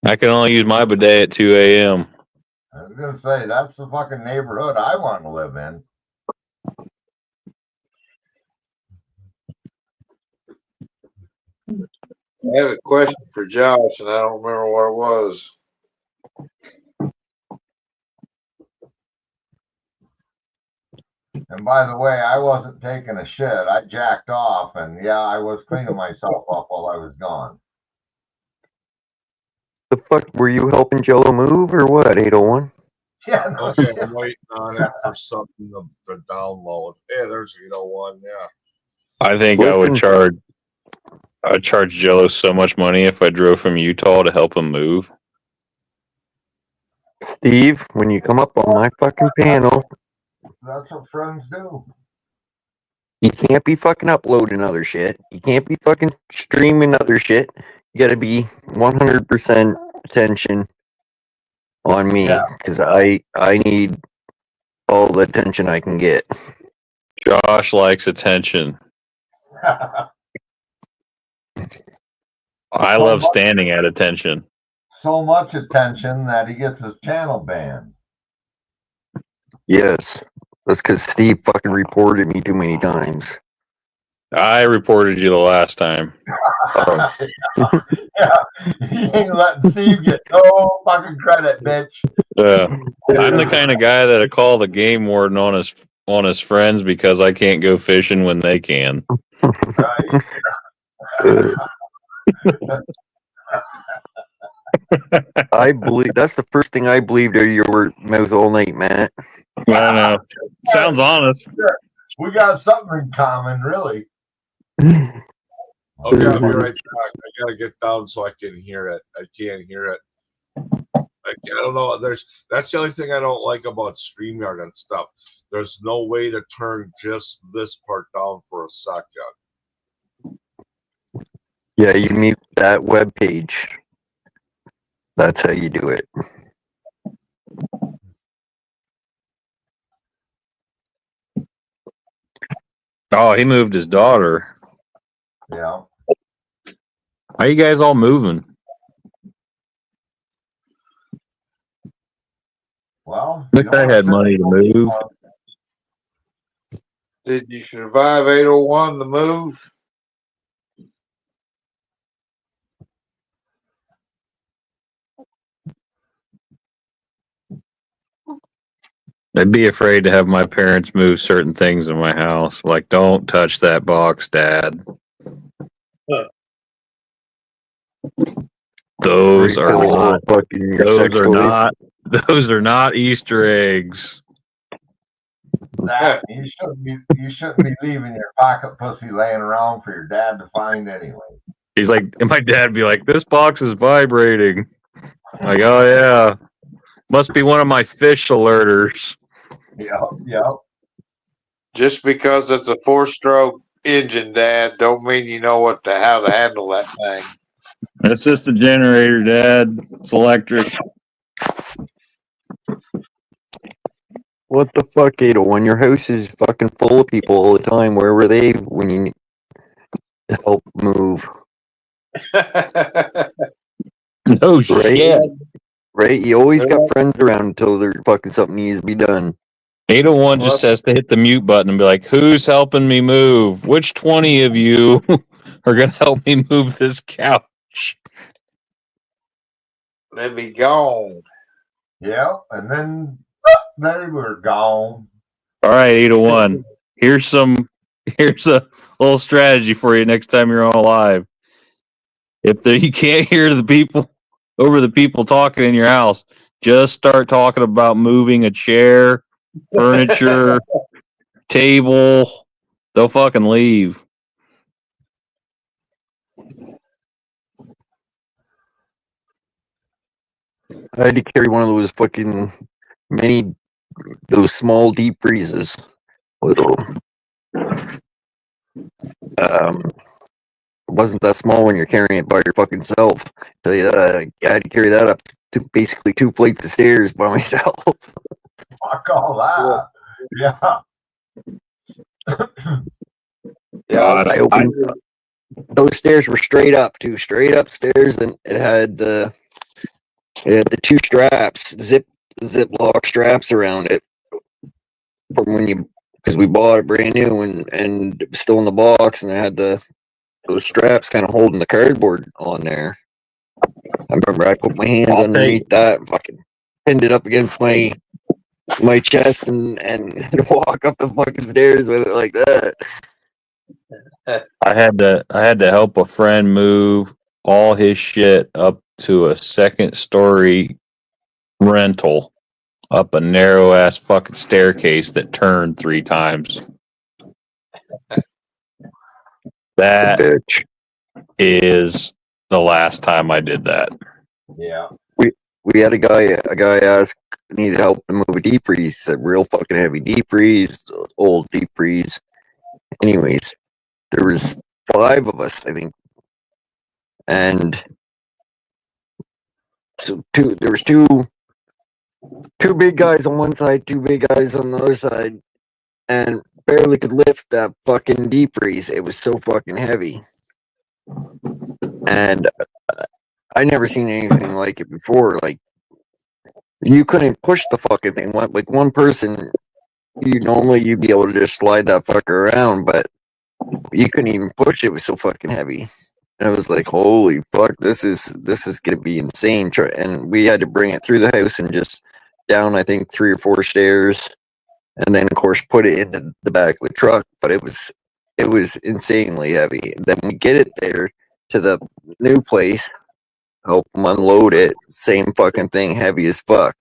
I can only use my bidet at 2 a.m. I was gonna say that's the fucking neighborhood I want to live in. I had a question for Josh, and I don't remember what it was. And by the way, I wasn't taking a shit. I jacked off, and yeah, I was cleaning myself up while I was gone. The fuck, were you helping Jello move or what, 801? Yeah, no, Okay, I'm waiting on it for something to download. Hey, there's 801, yeah. I think I would charge Jello so much money if I drove from Utah to help him move. Steve, when you come up on my fucking panel, That's what friends do. You can't be fucking uploading other shit. You can't be fucking streaming other shit. You gotta be 100% attention on me because I need all the attention I can get. Josh likes attention. I love standing at attention. So much attention that he gets his channel banned. Yes, that's because Steve fucking reported me too many times. I reported you the last time. Yeah, he ain't letting Steve get no fucking credit, bitch. I'm the kind of guy that'll call the game warden on his friends because I can't go fishing when they can. I believe that's the first thing I believed out of your mouth all night, Matt. I know. Sounds honest. We got something in common, really. Okay, I'll be right back. I gotta get down so I can hear it. I can't hear it. I don't know. That's the only thing I don't like about StreamYard and stuff. There's no way to turn just this part down for a second. Yeah, you mute that web page. That's how you do it. Oh, he moved his daughter. Yeah. How you guys all moving? Well, Wish I had money to move. Did you survive 801 the move? I'd be afraid to have my parents move certain things in my house. Like, don't touch that box, Dad. Those are not. Those are not Easter eggs. That you shouldn't be leaving your pocket pussy laying around for your dad to find anyway. He's like, and my dad be like, "This box is vibrating." I'm like, oh yeah, must be one of my fish alerters. Yep. Just because it's a 4-stroke engine, Dad, don't mean you know how to handle that thing. It's just a generator, Dad. It's electric. What the fuck, 801? Your house is fucking full of people all the time. Where were they when you need help move? No shit. Right? You always got friends around until there's fucking something needs to be done. 801 just has to hit the mute button and be like, "Who's helping me move? Which 20 of you are going to help me move this couch?" They'd be gone. Yeah, and then they were gone. All right, 801. Here's a little strategy for you next time you're on live. If you can't hear the people over the people talking in your house, just start talking about moving a chair, furniture, table. They'll fucking leave. I had to carry one of those fucking those small deep freezes. Little. It wasn't that small when you're carrying it by your fucking self. Tell you that I had to carry that up to basically 2 flights of stairs by myself. Fuck all that. Yeah. I opened. Those stairs were straight up stairs, and it had the 2 straps, Ziploc straps around it from because we bought it brand new and it was still in the box, and it had those straps kind of holding the cardboard on there. I remember I put my hands underneath that and fucking pinned it up against my chest and walk up the fucking stairs with it like that. I had to help a friend move all his shit up to a 2nd story rental up a narrow ass fucking staircase that turned 3 times. That is the last time I did that. Yeah. We had a guy ask needed help to move a deep freeze, a real fucking heavy deep freeze, old deep freeze. Anyways, there was 5 of us, I think, and so there was two big guys on one side, 2 big guys on the other side, and barely could lift that fucking deep freeze. It was so fucking heavy, and I never seen anything like it before. Like, you couldn't push the fucking thing. Like, one person, you'd be able to just slide that fucker around, but you couldn't even push it. It was so fucking heavy. And I was like, holy fuck, this is gonna be insane. And we had to bring it through the house and just down, I think, 3 or 4 stairs, and then of course put it into the back of the truck. But it was insanely heavy. And then we get it there to the new place, help them unload it, same fucking thing, heavy as fuck.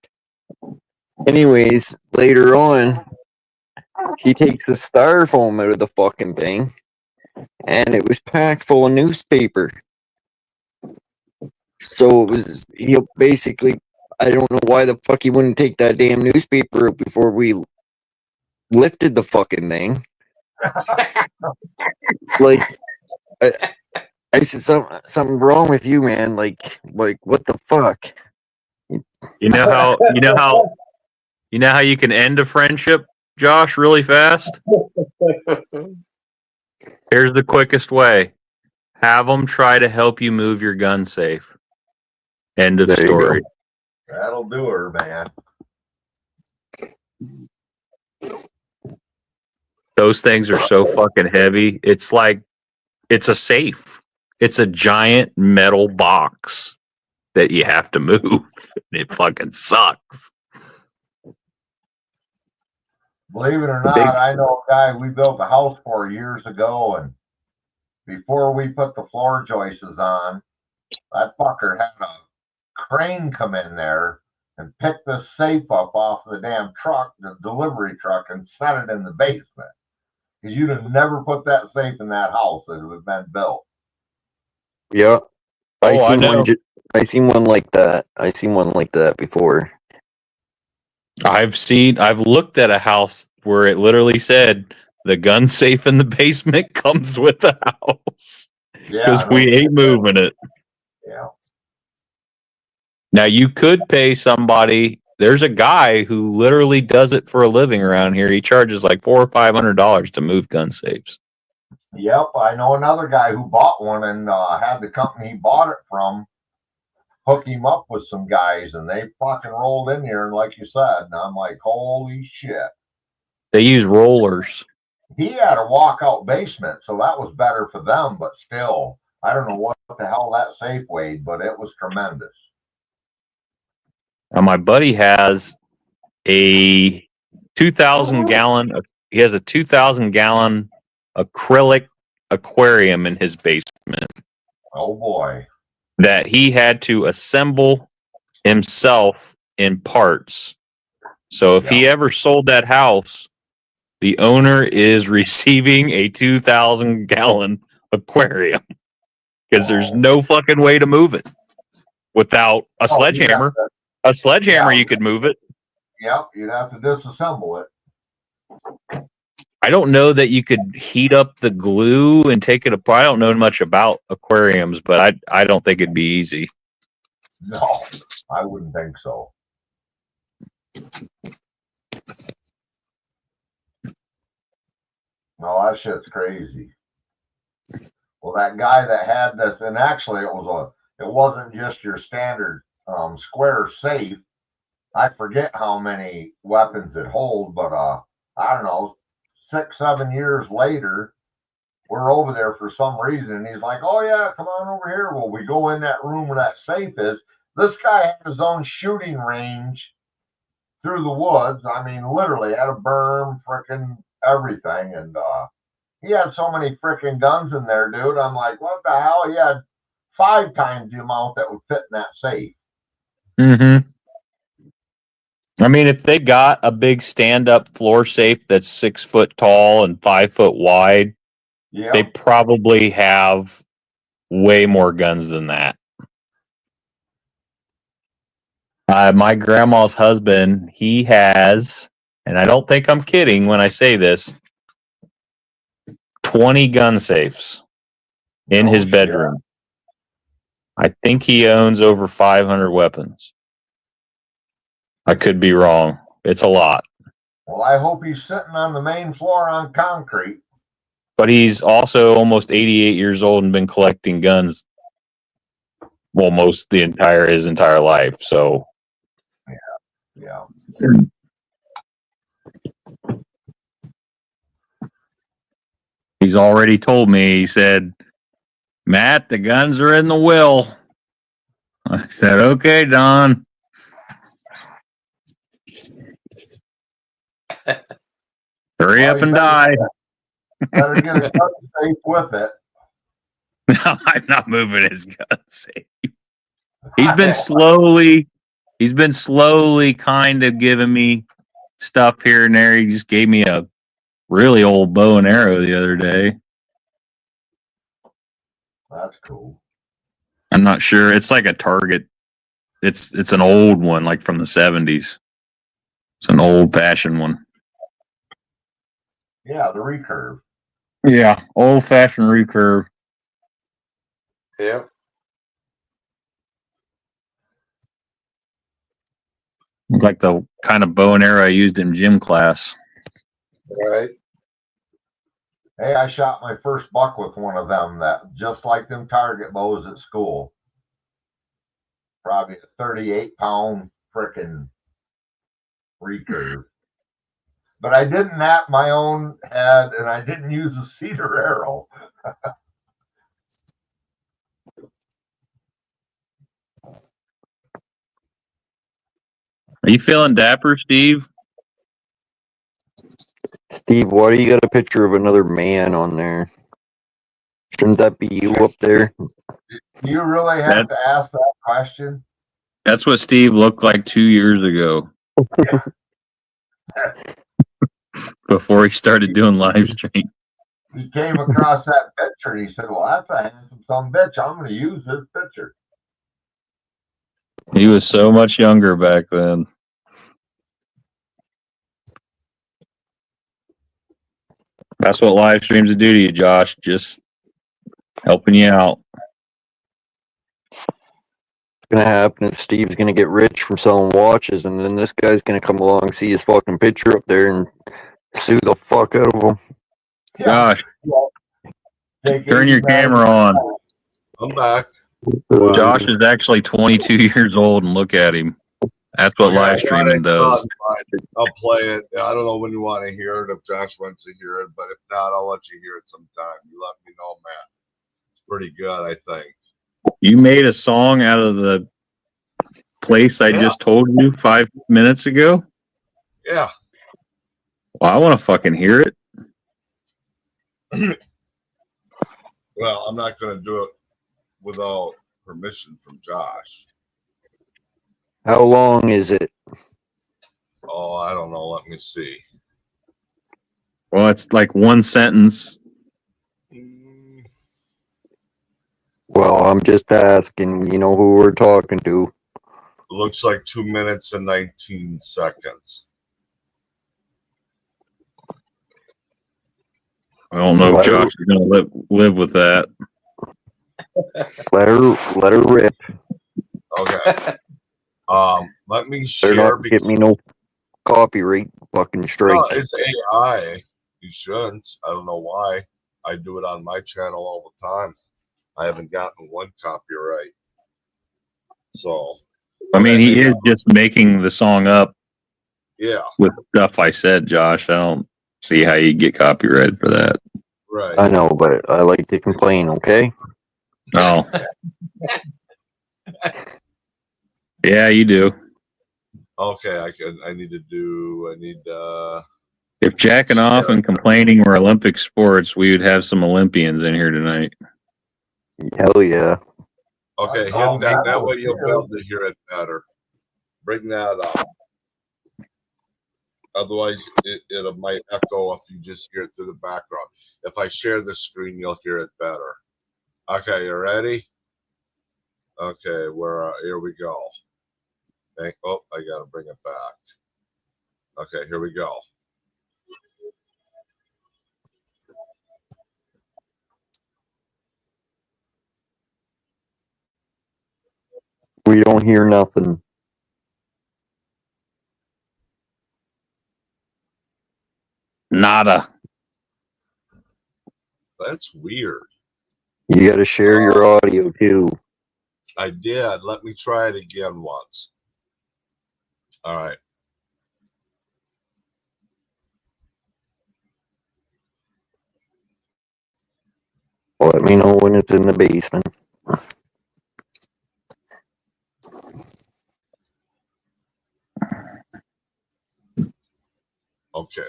Anyways, later on, he takes the styrofoam out of the fucking thing, and it was packed full of newspaper. So it was, basically, I don't know why the fuck he wouldn't take that damn newspaper out before we lifted the fucking thing. Like, I said, something wrong with you, man. Like what the fuck? You know how you can end a friendship, Josh, really fast? Here's the quickest way. Have them try to help you move your gun safe. End of story. That'll do her, man. Those things are so fucking heavy. It's like, it's a safe. It's a giant metal box that you have to move. It fucking sucks. Believe it or not, I know a guy we built a house for years ago, and before we put the floor joists on, that fucker had a crane come in there and pick the safe up off the damn truck, the delivery truck, and set it in the basement. Because you'd have never put that safe in that house that it had been built. Yeah. I seen one like that. I seen one like that before. I've looked at a house where it literally said the gun safe in the basement comes with the house. Because we ain't moving it. Yeah. Now you could pay somebody. There's a guy who literally does it for a living around here. He charges like $400 or $500 to move gun safes. Yep, I know another guy who bought one and had the company he bought it from hook him up with some guys, and they fucking rolled in here, and like you said, and I'm like, holy shit. They use rollers. He had a walkout basement, so that was better for them, but still, I don't know what the hell that safe weighed, but it was tremendous. Now my buddy has a 2,000 gallon. He has a 2,000 gallon acrylic aquarium in his basement. Oh boy. That he had to assemble himself in parts. So if he ever sold that house, the owner is receiving a 2,000 gallon aquarium because there's no fucking way to move it without a sledgehammer. A sledgehammer, you could move it. Yep, you'd have to disassemble it. I don't know that you could heat up the glue and take it apart. I don't know much about aquariums, but I don't think it'd be easy. No, I wouldn't think so. No, that shit's crazy. Well, that guy that had this, and actually it wasn't just your standard square safe. I forget how many weapons it holds, but I don't know, 6-7 years later, we're over there for some reason, and he's like, oh yeah, come on over here. Well, we go in that room where that safe is. This guy had his own shooting range through the woods. I mean, literally had a berm, frickin' everything, and he had so many frickin' guns in there, dude. I'm like, what the hell? He had 5 times the amount that would fit in that safe. Mm-hmm. I mean, if they got a big stand-up floor safe that's 6 foot tall and 5 foot wide, they probably have way more guns than that. My grandma's husband, he has, and I don't think I'm kidding when I say this, 20 gun safes in his bedroom. I think he owns over 500 weapons. I could be wrong. It's a lot. Well, I hope he's sitting on the main floor on concrete. But he's also almost 88 years old and been collecting guns, well, his entire life. So, yeah. He's already told me. He said, "Matt, the guns are in the will." I said, "Okay, Don." Hurry up and die. Better get a gun safe with it. No, I'm not moving his gun safe. He's been slowly kind of giving me stuff here and there. He just gave me a really old bow and arrow the other day. That's cool. I'm not sure. It's like a Target. It's an old one, like from the 70s. It's an old fashioned one. Yeah, the recurve. Yeah, old fashioned recurve. Yep. Like the kind of bow and arrow I used in gym class. Right. Hey, I shot my first buck with one of them, that just like them target bows at school. Probably a 38-pound frickin' recurve. But I didn't nap my own head, and I didn't use a cedar arrow. Are you feeling dapper, Steve? Steve, why do you got a picture of another man on there? Shouldn't that be you up there? Do you really have to ask that question? That's what Steve looked like 2 years ago. Before he started doing live stream. He came across that picture and he said, well, that's a handsome son of a bitch. I'm going to use this picture. He was so much younger back then. That's what live streams do to you, Josh. Just helping you out. What's going to happen is Steve's going to get rich from selling watches, and then this guy's going to come along, see his fucking picture up there, and sue the fuck out of him. Josh, turn your camera on. I'm back. Josh is actually 22 years old, and look at him. That's what live streaming does. I'll play it. I don't know when you want to hear it, if Josh wants to hear it, but if not, I'll let you hear it sometime. You let me know, Matt. It's pretty good, I think. You made a song out of the place I just told you 5 minutes ago? Yeah. Well, I want to fucking hear it. Well, I'm not going to do it without permission from Josh. How long is it? Oh, I don't know. Let me see. Well, it's like one sentence. Well, I'm just asking, you know who we're talking to. Looks like 2 minutes and 19 seconds. I don't know if Josh is going to live with that. Let her rip. Okay. Let me Better share. not get me no copyright fucking strike. No, it's AI. You shouldn't. I don't know why. I do it on my channel all the time. I haven't gotten one copyright. So. I mean, he is just making the song up. Yeah. With stuff I said, Josh. I don't see how you get copyrighted for that. Right. I know, but I like to complain, okay? Oh. Yeah, you do. Okay, I need. If jacking off and complaining were Olympic sports, we would have some Olympians in here tonight. Hell yeah. Okay, hit that. That way you'll be able to hear it better. Bring that up. Otherwise, it might echo if you just hear it through the background. If I share the screen, you'll hear it better. Okay, you ready? Okay, here we go. Oh, I gotta bring it back. Okay, here we go. We don't hear nothing. Nada. That's weird. You got to share your audio too. I did. Let me try it again once. All right. Let me know when it's in the basement. Okay.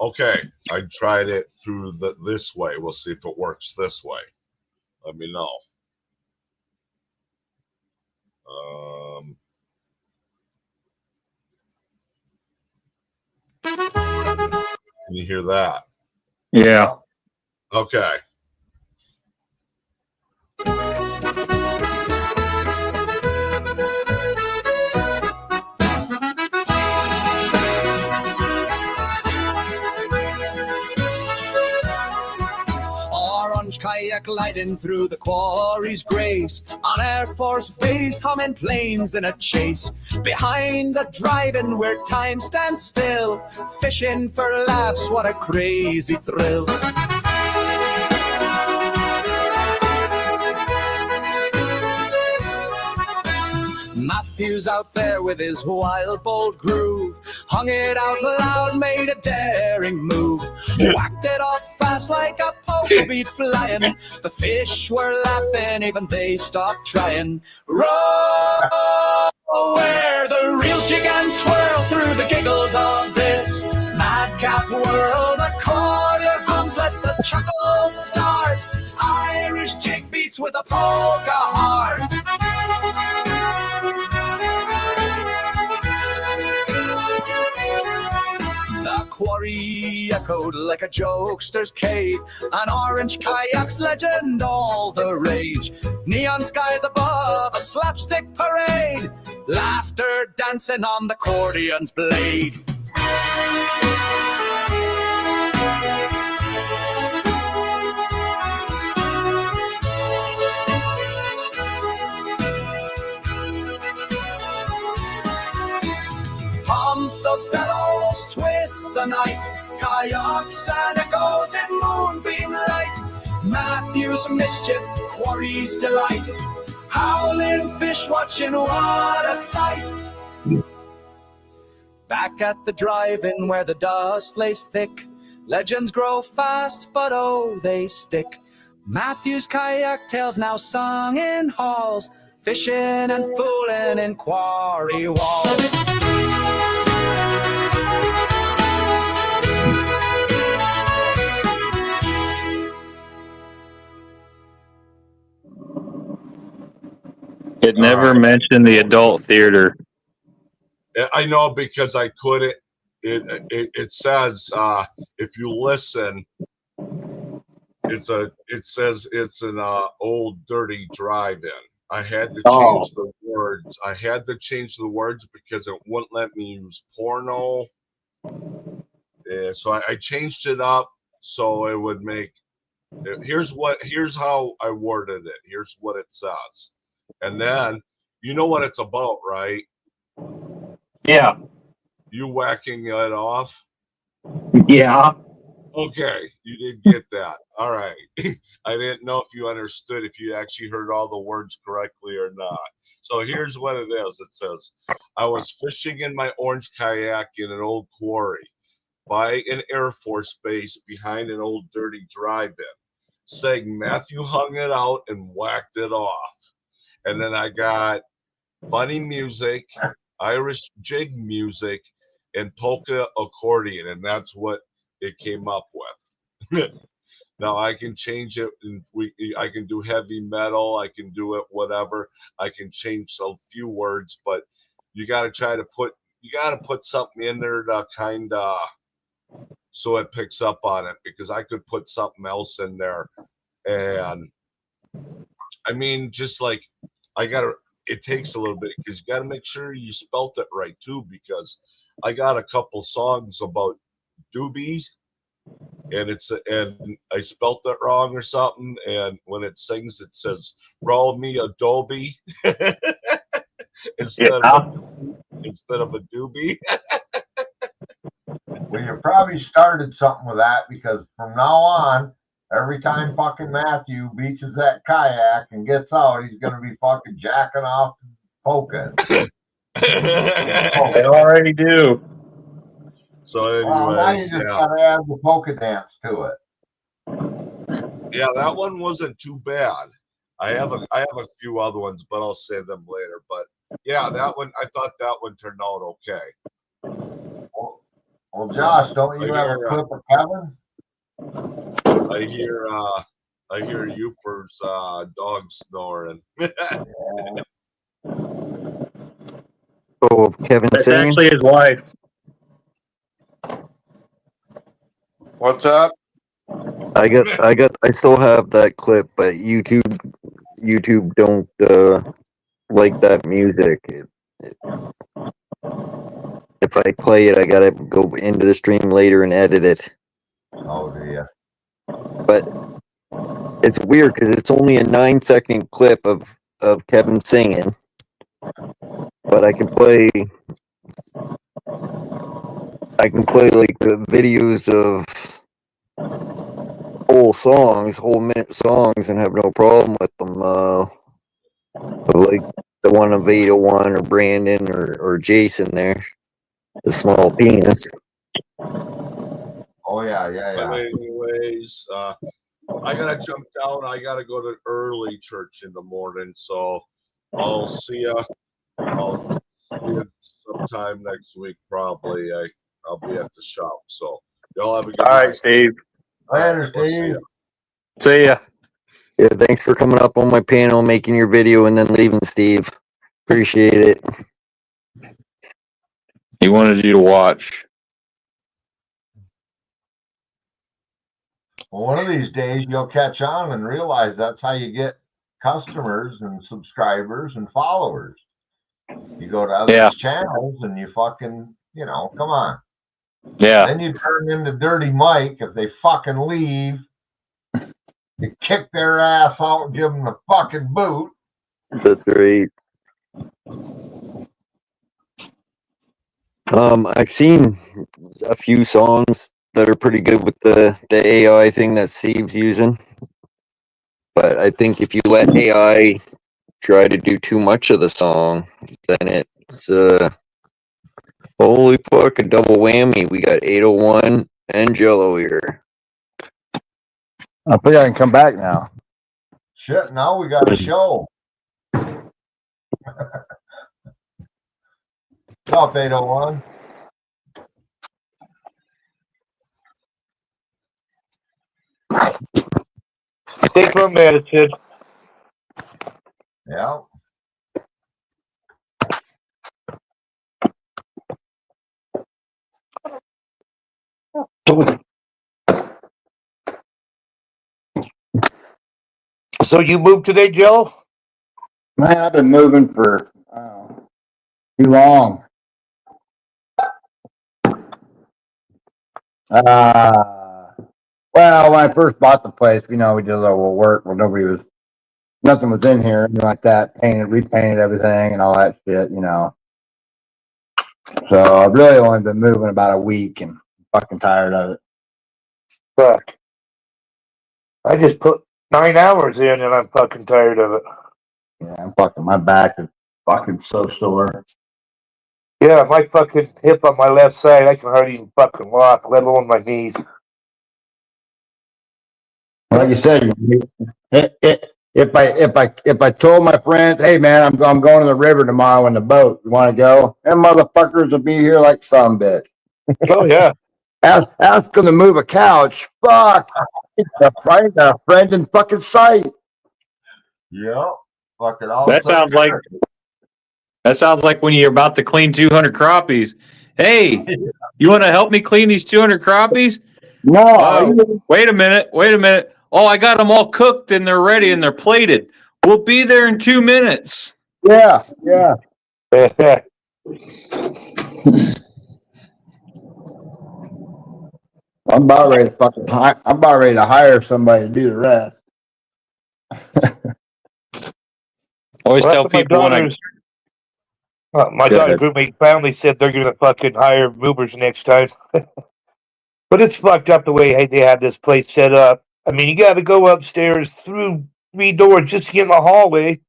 Okay. I tried it through this way. We'll see if it works this way. Let me know. Can you hear that? Yeah. Okay. Orange kayak gliding through the quarry's grace, on Air Force Base humming planes in a chase, behind the drive-in where time stands still, fishing for laughs, what a crazy thrill. Matthews out there with his wild, bold groove, hung it out loud, made a daring move, whacked it off fast like a polka beat flying. The fish were laughing, even they stopped trying. Row where the reels jig and twirl through the giggles of this madcap world. Accordion hums, let the chuckles start. Irish jig beats with a polka heart. The quarry echoed like a jokester's cave, an orange kayak's legend, all the rage. Neon skies above, a slapstick parade, laughter dancing on the accordion's blade. Pump the bellows, twist the night, kayaks and echoes in moonbeam light. Matthew's mischief, quarry's delight, howling fish watching, what a sight. Back at the drive-in where the dust lays thick, legends grow fast, but oh, they stick. Matthew's kayak tales now sung in halls, fishing and fooling in quarry walls. It never mentioned the adult theater. I know because I couldn't. It says if you listen, it says it's an old dirty drive-in. I had to change the words. I had to change the words because it wouldn't let me use porno. Yeah, so I changed it up so it would make. Here's how I worded it. Here's what it says, and then you know what it's about, right? Yeah. You whacking it off? Yeah. Okay, you did get that. All right. I didn't know if you understood, if you actually heard all the words correctly or not. So here's what it is. It says, I was fishing in my orange kayak in an old quarry by an Air Force base behind an old dirty drive-in, saying Matthew hung it out and whacked it off. And then I got funny music, Irish jig music, and polka accordion, and that's what it came up with. Now I can change it, and I can do heavy metal, I can do it whatever, I can change a few words, but you got to put something in there to kind of so it picks up on it, because I could put something else in there, and I mean, just like I got to it takes a little bit because you got to make sure you spelt it right too. Because I got a couple songs about doobies, and I spelt it wrong or something. And when it sings, it says "roll me a Dolby" instead of a doobie. Well, you probably started something with that because from now on, every time fucking Matthew beaches that kayak and gets out, he's gonna be fucking jacking off and poking. They already do. So Well, now you anyways, just yeah. gotta add the polka dance to it. Yeah, that one wasn't too bad. I have a few other ones, but I'll save them later. But yeah, that one, I thought that one turned out okay. Well, Josh, don't you have a clip of Kevin? I hear Youper's dog snoring. Oh, Kevin That's singing? actually his wife. What's up? I still have that clip, but YouTube don't like that music. If I play it, I gotta go into the stream later and edit it. Oh, do you? But it's weird because it's only a 9-second clip of Kevin singing. But I can play like the videos of whole minute songs, and have no problem with them. Like the one of 801 or Brandon or Jason there, the small penis. Oh yeah. But anyways, I gotta jump down. I gotta go to early church in the morning, so I'll see ya. I'll see you sometime next week, probably. I'll be at the shop. So y'all have a good All right, night. Steve. Later, I'll see Steve. ya. See ya. Yeah, thanks for coming up on my panel, making your video, and then leaving, Steve. Appreciate it. He wanted you to watch. Well, one of these days you'll catch on and realize that's how you get customers and subscribers and followers. You go to others' channels and you fucking, come on. Yeah. Then you turn into Dirty Mike if they fucking leave. You kick their ass out and give them the fucking boot. That's right. I've seen a few songs that are pretty good with the AI thing that Steve's using. But I think if you let AI try to do too much of the song, then it's holy fuck, a double whammy. We got 801 and Jello here. I think I can come back now. Shit, now we got a show. What's up, 801? Take room attitude. Yeah. So you moved today, Joe? Man, I've been moving for too long. Well, when I first bought the place, we did a little work where nothing was in here, anything like that. Repainted everything and all that shit, So I've really only been moving about a week and fucking tired of it. Fuck. I just put 9 hours in and I'm fucking tired of it. Yeah, my back is fucking so sore. Yeah, my fucking hip on my left side, I can hardly even fucking walk, let alone my knees. Like you said, if I told my friends, hey man, I'm going to the river tomorrow in the boat. You want to go? Them motherfuckers will be here like some bitch. Oh yeah. Ask them to move a couch. Fuck. A friend in fucking sight. Yeah. Fucking all. That sounds like when you're about to clean 200 crappies. Hey, you want to help me clean these 200 crappies? No. Wait a minute. Oh, I got them all cooked and they're ready and they're plated. We'll be there in 2 minutes. Yeah, yeah. I'm about ready to I'm about ready to hire somebody to do the rest. Always Well, tell that's what people when I my Go daughter's ahead. roommate family said they're gonna fucking hire movers next time. But it's fucked up the way they have this place set up. I mean, you got to go upstairs through 3 doors just to get in the hallway.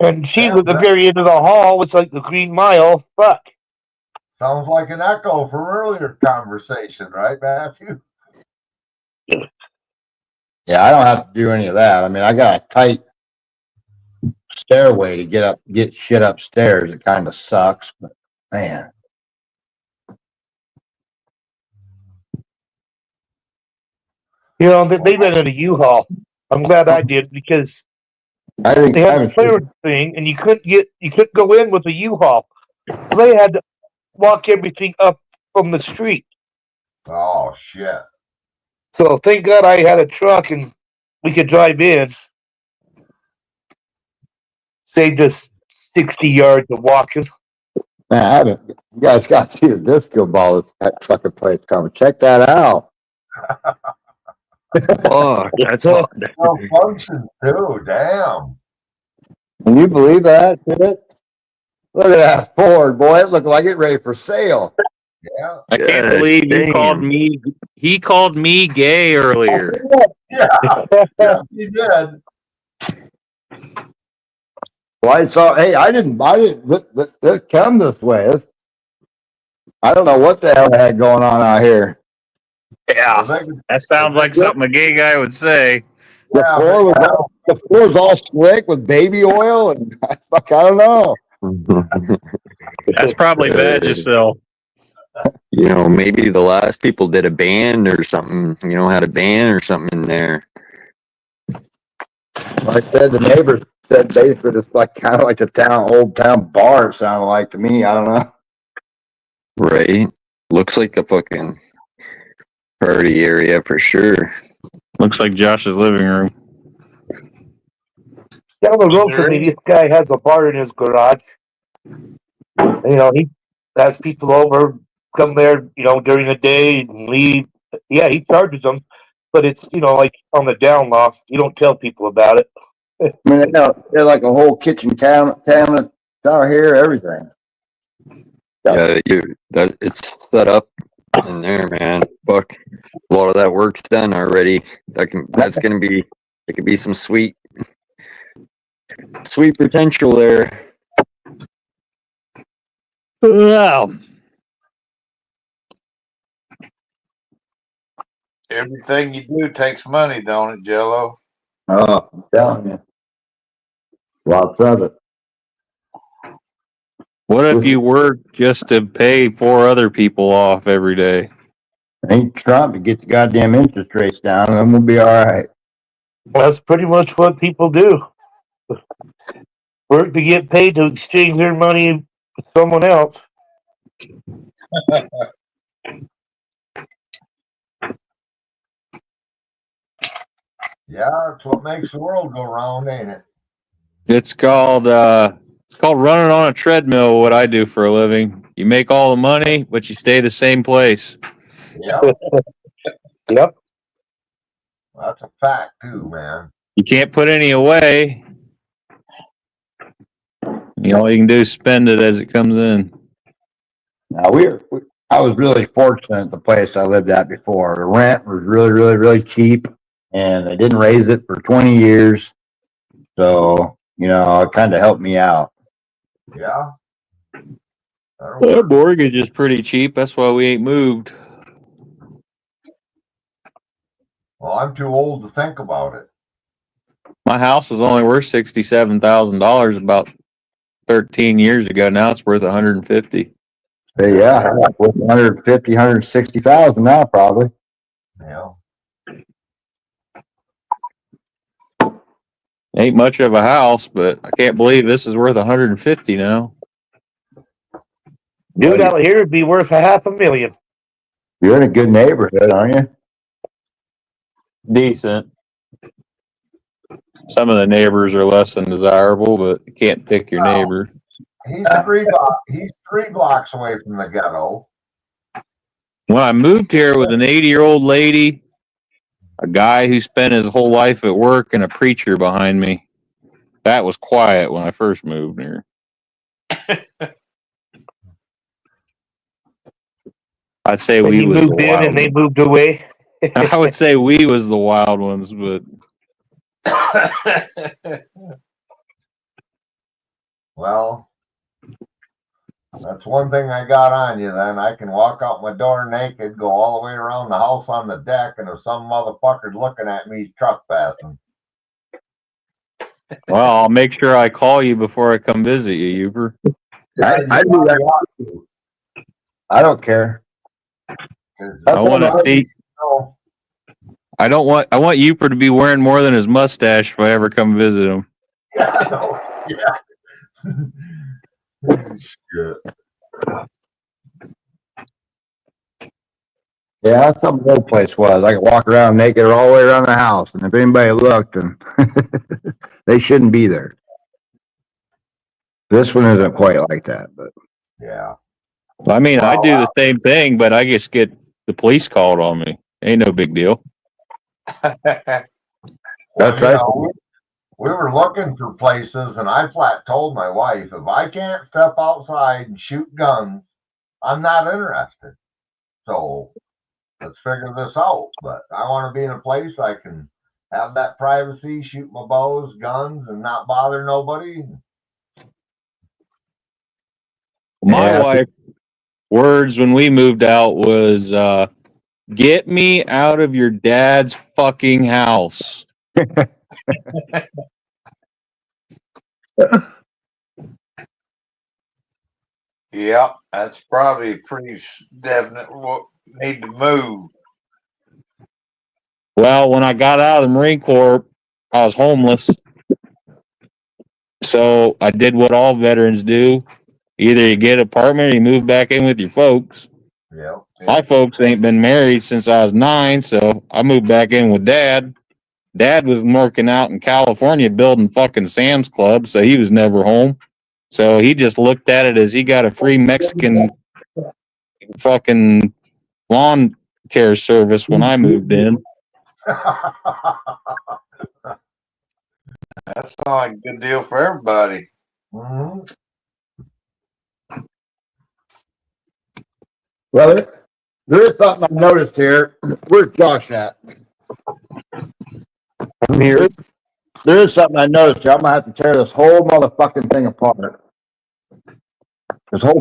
And she's Yeah, at the very end of the hall. It's like the Green Mile. Fuck. sounds like an echo from earlier conversation, right, Matthew? Yeah, I don't have to do any of that. I mean, I got a tight stairway to get shit upstairs. It kind of sucks, but man. You know, they rented a U-Haul. I'm glad I did because I think they had the clearance thing, and you couldn't go in with a U-Haul. So they had to walk everything up from the street. Oh shit! So thank God I had a truck and we could drive in. Saved us 60 yards of walking. Man, I haven't. You guys got to see the disco ball that fucking place coming. Check that out. Oh, that's hot. No function too. Damn. Can you believe that? Shit? Look at that Ford, boy. It looked like it ready for sale. Yeah. I can't believe he called me gay earlier. Yeah. Yes, he did. Well, I saw. Hey, I didn't. This come this way. I don't know what the hell I had going on out here. Yeah, that sounds like something a gay guy would say. The floor's all slick with baby oil, and I don't know. That's probably Vagisil. You know, maybe the last people did a band or something. You know, had a band or something in there. Like I said, the neighbors said basically it's like kind of like a old town bar. It sounded like to me. I don't know. Right? Looks like a fucking party area for sure. Looks like Josh's living room. Down the road from me, this guy has a bar in his garage. You know, he has people over, come there, you know, during the day and leave. Yeah, he charges them, but it's, you know, like on the down low. You don't tell people about it. I mean, they're like a whole kitchen cabinet out here, everything. Yeah, it's set up in there, man. Fuck, a lot of that work's done already. That's gonna be. It could be some sweet potential there. Wow. Everything you do takes money, don't it, Jello? Oh, I'm telling you. Lots of it. What if you work just to pay 4 other people off every day? Ain't trying to get the goddamn interest rates down, and we'll be all right. That's pretty much what people do. Work to get paid to exchange their money with someone else. Yeah, that's what makes the world go round, ain't it? It's called running on a treadmill. What I do for a living. You make all the money, but you stay the same place. Yep. Yep. That's a fact too, man. You can't put any away. All you can do is spend it as it comes in. Now I was really fortunate at the place I lived at before. The rent was really, really, really cheap, and they didn't raise it for 20 years. So, it kind of helped me out. Yeah. Well, our mortgage is pretty cheap. That's why we ain't moved. Well, I'm too old to think about it. My house was only worth $67,000 about 13 years ago. Now it's worth $150,000. Yeah, worth 150, 160,000 now, probably. Yeah. Ain't much of a house, but I can't believe this is worth $150,000 now. Dude, out here would be worth $500,000. You're in a good neighborhood, aren't you? Decent. Some of the neighbors are less than desirable, but you can't pick your neighbor. He's 3 blocks away from the ghetto. When I moved here with an 80-year-old lady, a guy who spent his whole life at work, and a preacher behind me. That was quiet when I first moved here. I'd say When we you was moved the in wild and they ones. moved away. I would say we was the wild ones, but Well, that's one thing I got on you then. I can walk out my door naked, go all the way around the house on the deck, and if some motherfucker's looking at me, he's trespassing. well, I'll make sure I call you before I come visit you, Uber. I do that. I don't care. I want to see. I want Uper to be wearing more than his mustache if I ever come visit him. Yeah, I know. Yeah. Shit. Yeah, that's how the old place was. I could walk around naked all the way around the house, and if anybody looked, then they shouldn't be there. This one isn't quite like that, but yeah. I mean, I do the same thing, but I just get the police called on me. Ain't no big deal. That's right. We were looking for places, and I flat told my wife, if I can't step outside and shoot guns, I'm not interested. So let's figure this out. But I want to be in a place I can have that privacy, shoot my bows, guns, and not bother nobody. My wife's words when we moved out was, get me out of your dad's fucking house. Yep, that's probably pretty definite. Need to move. Well, when I got out of the Marine Corps, I was homeless. So I did what all veterans do. Either you get an apartment or you move back in with your folks. Yeah. My folks ain't been married since I was 9, so I moved back in with Dad. Dad was working out in California building fucking Sam's Club, so he was never home. So he just looked at it as he got a free Mexican fucking lawn care service when I moved in. That sounds like a good deal for everybody. Mm-hmm. well, there is something I've noticed here. Where's Josh at? I'm here. There is something I noticed here. I'm gonna have to tear this whole motherfucking thing apart. This whole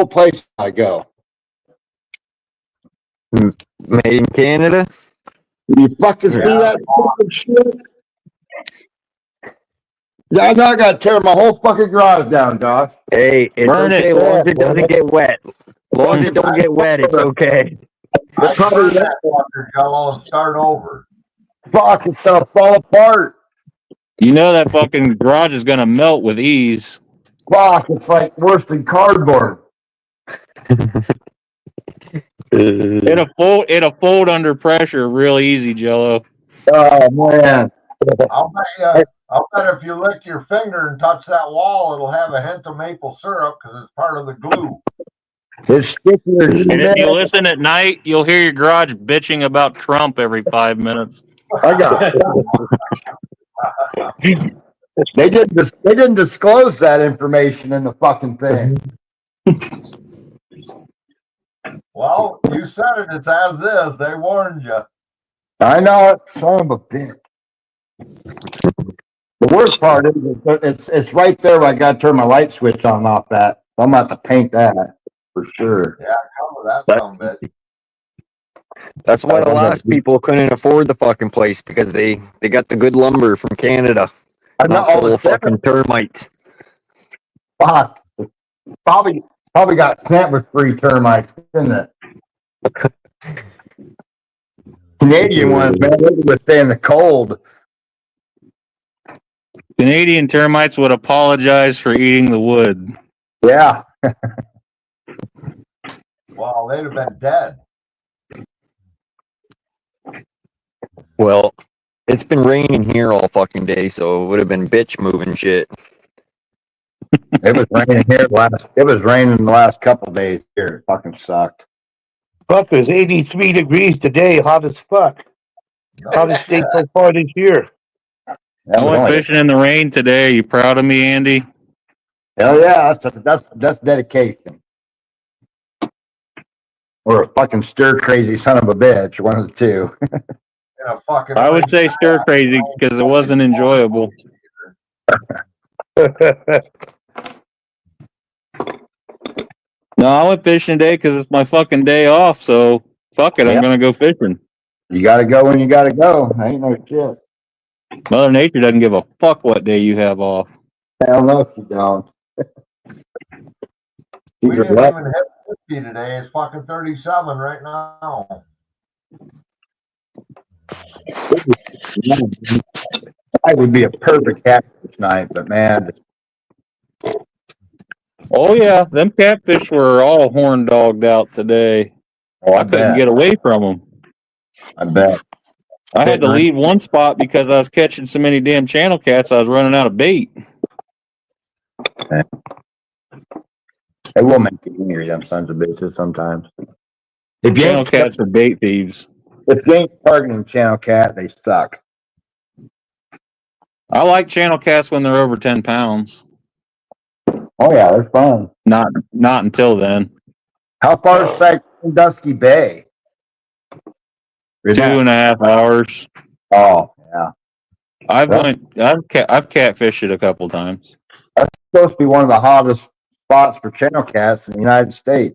place gotta go. Made in Canada? You fucking see that fucking shit? Yeah, I know I gotta tear my whole fucking garage down, Josh. Hey, it's Burn okay it. as long as it doesn't get wet. As long as it don't get wet, it's okay. I can burn that fucker, Jello, and start over. Fuck, it's gonna fall apart. You know that fucking garage is gonna melt with ease. Fuck, it's like worse than cardboard. It'll fold under pressure real easy, Jello. Oh man. I'll bet if you lick your finger and touch that wall, it'll have a hint of maple syrup because it's part of the glue. It's stickier. And if you listen at night, you'll hear your garage bitching about Trump every 5 minutes. I got They didn't disclose that information in the fucking thing. Well, you said it. It's as is. They warned you. I know it, son of a bitch. The worst part is it's right there where I got to turn my light switch on and off that. So I'm going to have to paint that for sure. Yeah, cover that some bit. That's why the last people couldn't afford the fucking place because they got the good lumber from Canada. Not full of fucking termites. Fuck. Probably got cancer-free termites, isn't it? Canadian ones, man, they would stay in the cold. Canadian termites would apologize for eating the wood. Yeah. Well, they'd have been dead. Well, It's been raining here all fucking day, so it would have been bitch moving shit. It was raining here it was raining the last couple of days here. It fucking sucked. Fuck, it's 83 degrees today, hot as fuck. Hottest day so far this year. I went fishing in the rain today. You proud of me, Andy? Hell yeah, that's dedication. Or a fucking stir crazy son of a bitch, one of the two. Yeah, fucking. I would say stir crazy because it wasn't enjoyable. No, I went fishing today because it's my fucking day off. So fuck it, I'm gonna go fishing. You gotta go when you gotta go. Ain't no shit. Mother Nature doesn't give a fuck what day you have off. Hell no, she don't. We didn't even hit 50 today. It's fucking 37 right now. That would be a perfect catfish night, but man. Oh yeah, them catfish were all horn dogged out today. Oh, I couldn't get away from them. I bet. I had to leave one spot because I was catching so many damn channel cats. I was running out of bait. They will make you angry, them sons of bitches sometimes. If you Channel ain't cats are bait thieves. If you ain't targeting channel cat, they suck. I like channel cats when they're over 10 pounds. Oh yeah, they're fun. Not until then. How far is that Dusky Bay? 2.5 hours. Oh yeah. I've catfished it a couple times. That's supposed to be one of the hottest spots for channel cats in the United States.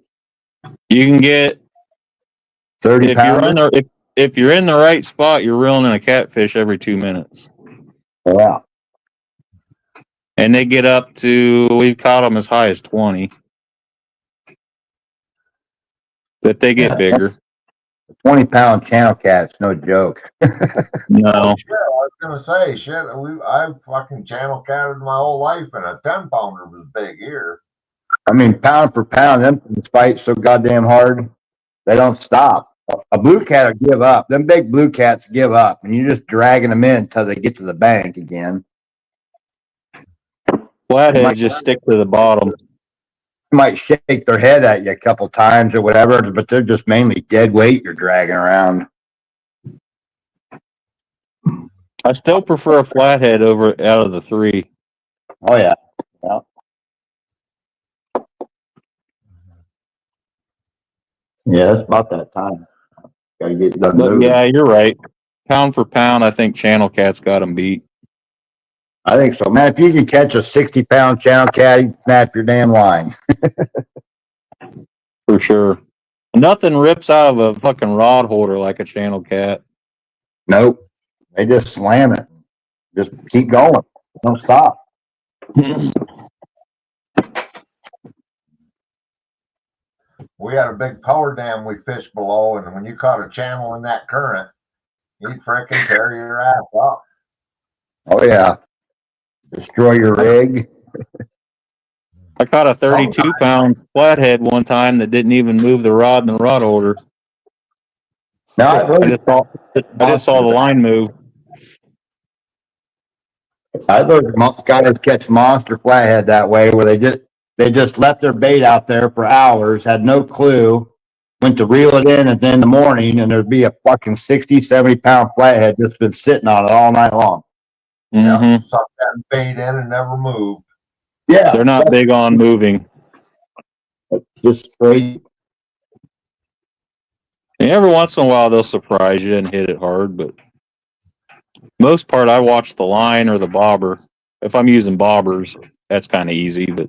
You can get 30 pounds. If you're in the right spot, you're reeling in a catfish every 2 minutes. Yeah. And they get up to, we've caught them as high as 20. But they get bigger. 20-pound channel cat's no joke. No. Oh, shit, I was gonna say, shit. I've fucking channel catted my whole life, and a 10-pounder was big here. I mean, pound for pound, them things fight so goddamn hard, they don't stop. A blue cat will give up. Them big blue cats give up, and you're just dragging them in until they get to the bank again. Flathead just stick to the bottom. Might shake their head at you a couple times or whatever, but they're just mainly dead weight you're dragging around. I still prefer a flathead out of the three. Oh yeah. Yeah. Yeah, it's about that time. Gotta get done moving. Yeah, you're right. Pound for pound, I think channel cat's got them beat. I think so, man. If you can catch a 60-pound channel cat, you snap your damn line. For sure. Nothing rips out of a fucking rod holder like a channel cat. Nope. They just slam it. Just keep going. Don't stop. We had a big power dam we fished below, and when you caught a channel in that current, you'd frickin' tear your ass up. Oh yeah. Destroy your rig. I caught a 32-pound flathead one time that didn't even move the rod in the rod holder. No, I just saw the line move. I heard most guys catch monster flathead that way, where they just left their bait out there for hours, had no clue, went to reel it in, and then in the morning, and there'd be a fucking 60, 70-pound flathead just been sitting on it all night long. Yeah, suck that bait in and never move. Yeah, they're not big on moving. It's just straight. And every once in a while they'll surprise you and hit it hard, but most part I watch the line or the bobber. If I'm using bobbers, that's kind of easy. But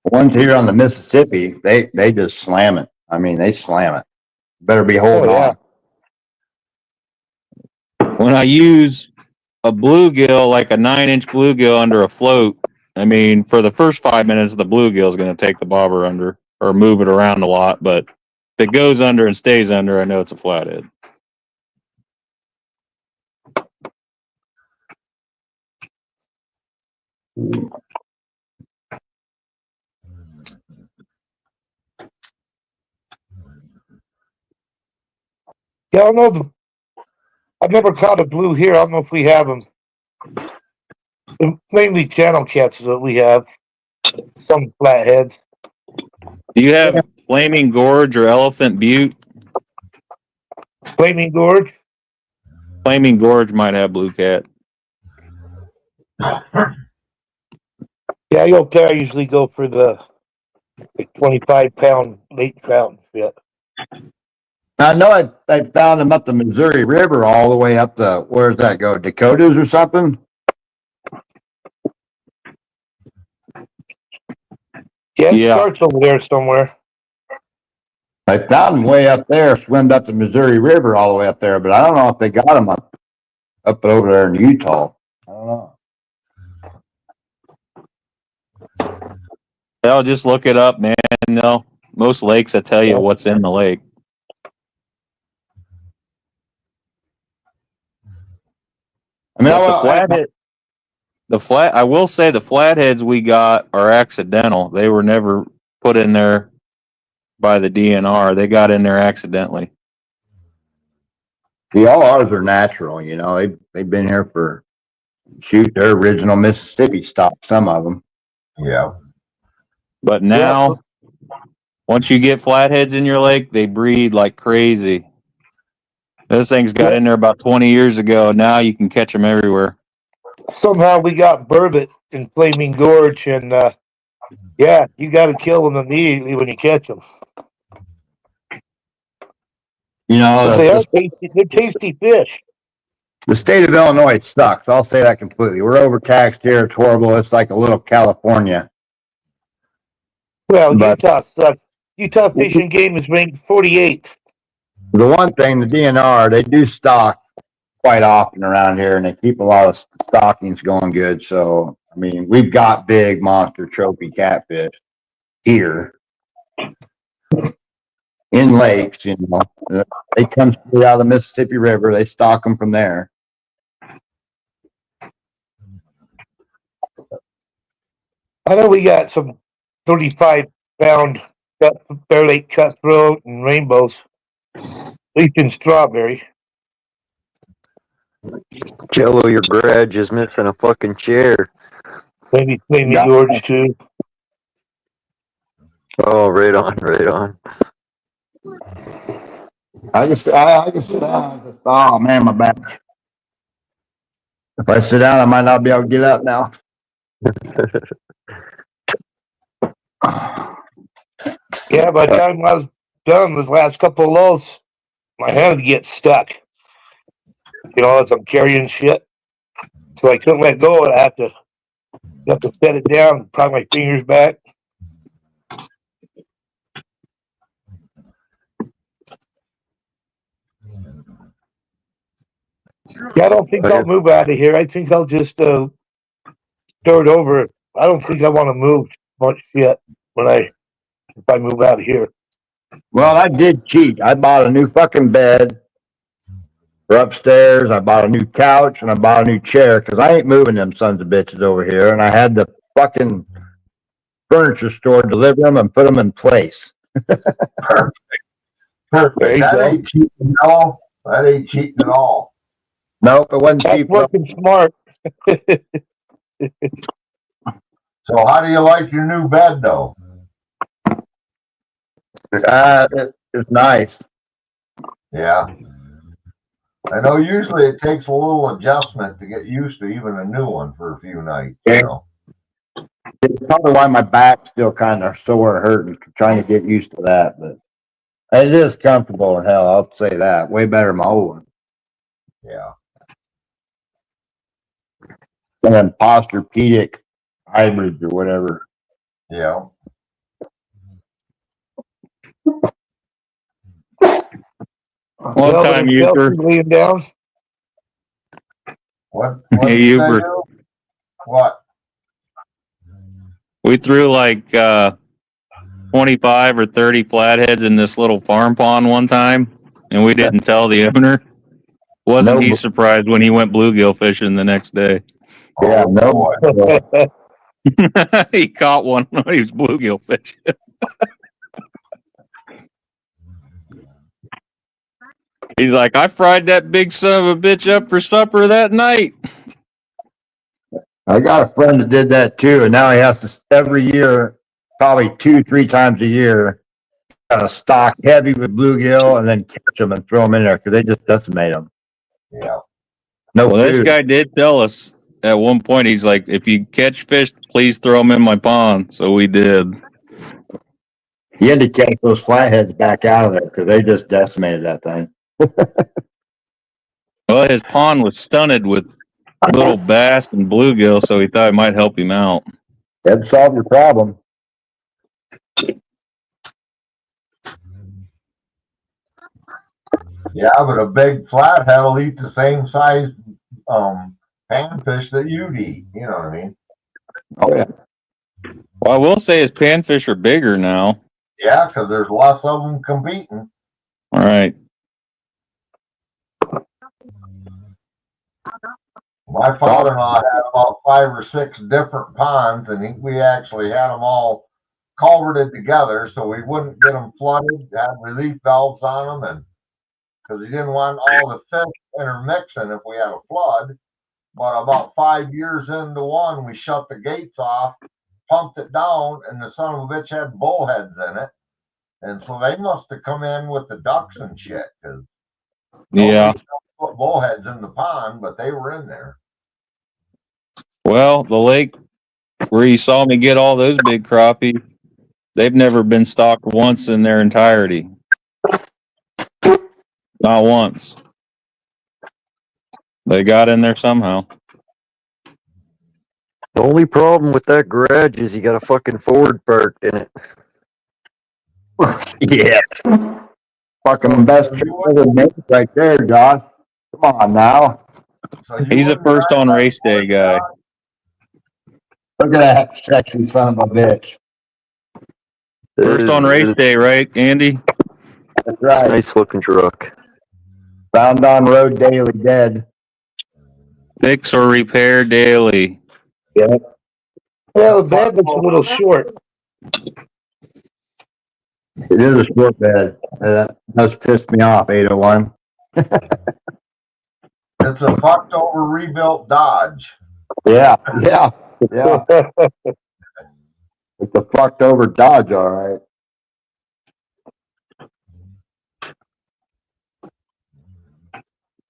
ones here on the Mississippi, they just slam it. I mean, they slam it. Better be holding on. When I use a bluegill, like a 9-inch bluegill under a float, I mean, for the first 5 minutes, the bluegill is going to take the bobber under or move it around a lot. But if it goes under and stays under, I know it's a flathead. Yeah, I don't know. I've never caught a blue here. I don't know if we have them. Mainly channel cats that we have. Some flatheads. Do you have Flaming Gorge or Elephant Butte? Flaming Gorge? Flaming Gorge might have blue cat. Yeah, I up there. I usually go for the 25-pound lake trout. Yeah. I know I found them up the Missouri River all the way up the, where's that go? Dakotas or something? Yeah, it starts over there somewhere. I found them way up there, swimmed up the Missouri River all the way up there, but I don't know if they got them up over there in Utah. I don't know. They'll just look it up, man. No, most lakes that tell you what's in the lake. I mean, I will say the flatheads we got are accidental. They were never put in there by the DNR. They got in there accidentally. All ours are natural, you know. They've been here for, shoot, they're original Mississippi stock, some of them. Yeah. But now, once you get flatheads in your lake, they breed like crazy. Those things got in there about 20 years ago. Now you can catch them everywhere. Somehow we got burbot in Flaming Gorge, and yeah, you got to kill them immediately when you catch them. You know, they're tasty fish. The state of Illinois sucks. I'll say that completely. We're overtaxed here. It's horrible. It's like a little California. Well, Utah sucks. Utah Fish and Game is ranked 48. The one thing, the DNR, they do stock quite often around here, and they keep a lot of stockings going good. So, I mean, we've got big monster trophy catfish here in lakes, you know. They come straight out of the Mississippi River. They stock them from there. I know we got some 35-pound Bear Lake cutthroat and rainbows. Leaf and strawberry. Jello, your garage is missing a fucking chair. Maybe Flaming Gorge too. Oh, right on, right on. I can sit down. Oh man, my back. If I sit down, I might not be able to get up now. Yeah, by the time I was done those last couple of loads, my hand would get stuck. You know, as I'm carrying shit. So I couldn't let go. I have to set it down and pry my fingers back. Yeah, I don't think I'll move out of here. I think I'll just start over. I don't think I want to move much shit if I move out of here. Well, I did cheat. I bought a new fucking bed for upstairs. I bought a new couch and I bought a new chair because I ain't moving them sons of bitches over here. And I had the fucking furniture store deliver them and put them in place. Perfect. That ain't cheating at all. That ain't cheating at all. Nope, it wasn't cheap. Working smart. So how do you like your new bed though? It's nice. Yeah. I know usually it takes a little adjustment to get used to even a new one for a few nights. Yeah. You know? It's probably why my back's still kind of sore and hurting, trying to get used to that. But it is comfortable in hell, I'll say that. Way better than my old one. Yeah. And then Posturepedic hybrids or whatever. Yeah. One time, Uber. Laying down. What Hey, did I Uber. do? What? We threw like 25 or 30 flatheads in this little farm pond one time, and we didn't tell the owner. Wasn't he surprised when he went bluegill fishing the next day? Yeah, no. He caught one when he was bluegill fishing. He's like, I fried that big son of a bitch up for supper that night. I got a friend that did that too, and now he has to every year, probably 2-3 times a year, got a stock heavy with bluegill and then catch them and throw them in there because they just decimate them. Yeah. No Well, this food. guy did tell us at one point. He's like, if you catch fish, please throw them in my pond. So we did. He had to catch those flatheads back out of there because they just decimated that thing. Well, his pond was stunted with little bass and bluegill, so he thought it might help him out. That'd solve your problem. Yeah, but a big flathead will eat the same size panfish that you'd eat. You know what I mean? Oh yeah. Well, I will say his panfish are bigger now. Yeah, because there's lots of them competing. All right. My father-in-law had about 5 or 6 different ponds, and we actually had them all culverted together so we wouldn't get them flooded, had relief valves on them, and because he didn't want all the fish intermixing if we had a flood. But about 5 years into one, we shut the gates off, pumped it down, and the son of a bitch had bullheads in it. And so they must have come in with the ducks and shit, because Yeah. put bullheads in the pond, but they were in there. Well, the lake where you saw me get all those big crappie, they've never been stocked once in their entirety. Not once. They got in there somehow. The only problem with that garage is you got a fucking Ford parked in it. Yeah. Fucking best trip ever made right there, Josh. Come on now. He's a first on race day guy. Look at that sexy son of a bitch. First on race day, right, Andy? That's right. Nice looking truck. Found on road daily dead. Fix or repair daily. Yep. Yeah, the bed looks a little short. It is a short bed. That does piss me off, 801. It's a fucked over rebuilt Dodge. Yeah, yeah, yeah. It's a fucked over Dodge, all right.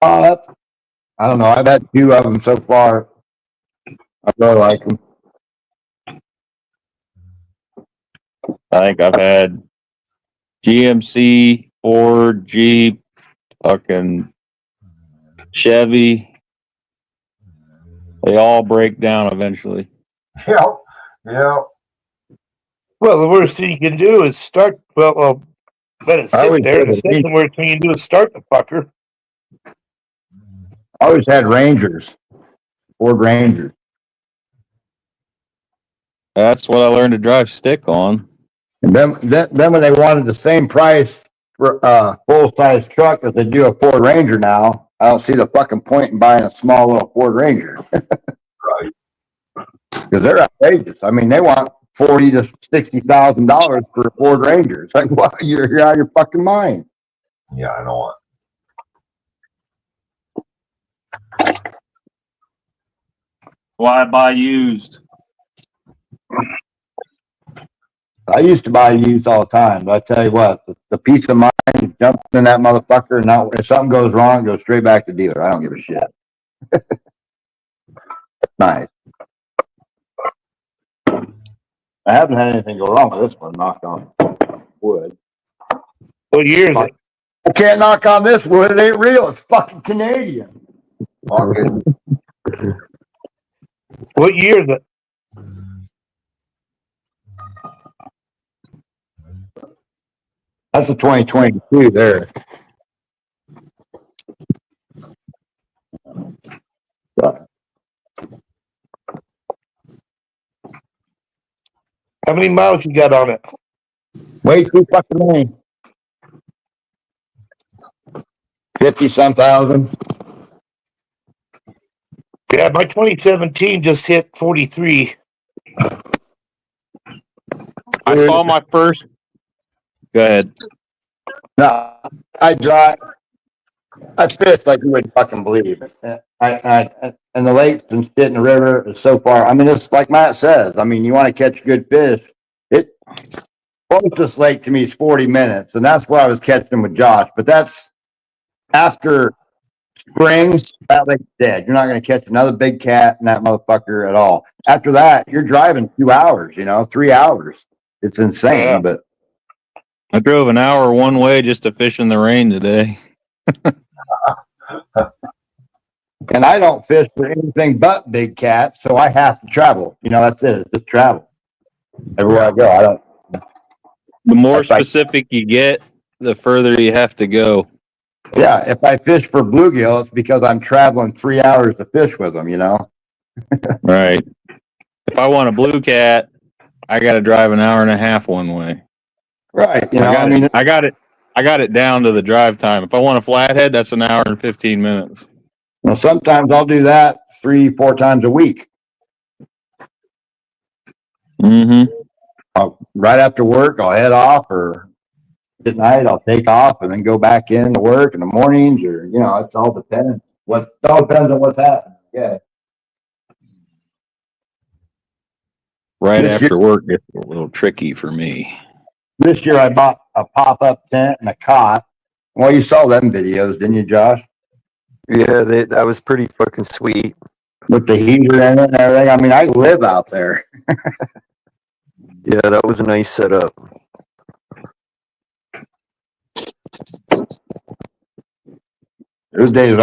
Oh, that's, I don't know. I've had 2 of them so far. I really like them. I think I've had GMC, Ford, Jeep, fucking Chevy. They all break down eventually. Yep. Yep. Well, the worst thing you can do is start. Well, let it sit there. The second worst thing you can do is start the fucker. I always had Rangers, Ford Rangers. That's what I learned to drive stick on. And then when they wanted the same price for a full-size truck as they do a Ford Ranger now, I don't see the fucking point in buying a small little Ford Ranger. Right. Because they're outrageous. I mean, they want $40,000 to $60,000 for a Ford Ranger. It's like, what? You're out of your fucking mind. Yeah, I know it. Why buy used? I used to buy used all the time, but I tell you what, the peace of mind jumping in that motherfucker, and now if something goes wrong, it goes straight back to dealer. I don't give a shit. Nice. I haven't had anything go wrong with this one, knock on wood. What year is it? I can't knock on this wood, it ain't real, it's fucking Canadian. Fucking. What year is it? That's a 2022 there. How many miles you got on it? Way too fucking many. 50-some thousand. Yeah, my 2017 just hit 43. I saw my first. Go ahead. No, I drive. I fish like you wouldn't fucking believe. And the lakes and shit in the river is so far. I mean, it's like Matt says. I mean, you want to catch good fish. It closest lake to me is 40 minutes, and that's where I was catching them with Josh. But that's after spring. That lake's dead. You're not going to catch another big cat in that motherfucker at all. After that, you're driving 2 hours. 3 hours. It's insane. But I drove an hour one way just to fish in the rain today. and I don't fish for anything but big cats, so I have to travel. That's it. It's just travel. Everywhere I go, I don't. The more specific you get, the further you have to go. Yeah, if I fish for bluegill, it's because I'm traveling 3 hours to fish with them. Right. If I want a blue cat, I got to drive an hour and a half one way. Right. I got it down to the drive time. If I want a flathead, that's an hour and 15 minutes. Well, sometimes I'll do that 3-4 times a week. Mm-hmm. Right after work, I'll head off, or at night I'll take off and then go back in to work in the mornings, or it's all depends. It all depends on what's happening. Yeah. Right after work gets a little tricky for me. This year I bought a pop-up tent and a cot. Well, you saw them videos, didn't you, Josh? Yeah, that was pretty fucking sweet. With the heater in it and everything. I mean, I live out there. Yeah, that was a nice setup. Those days,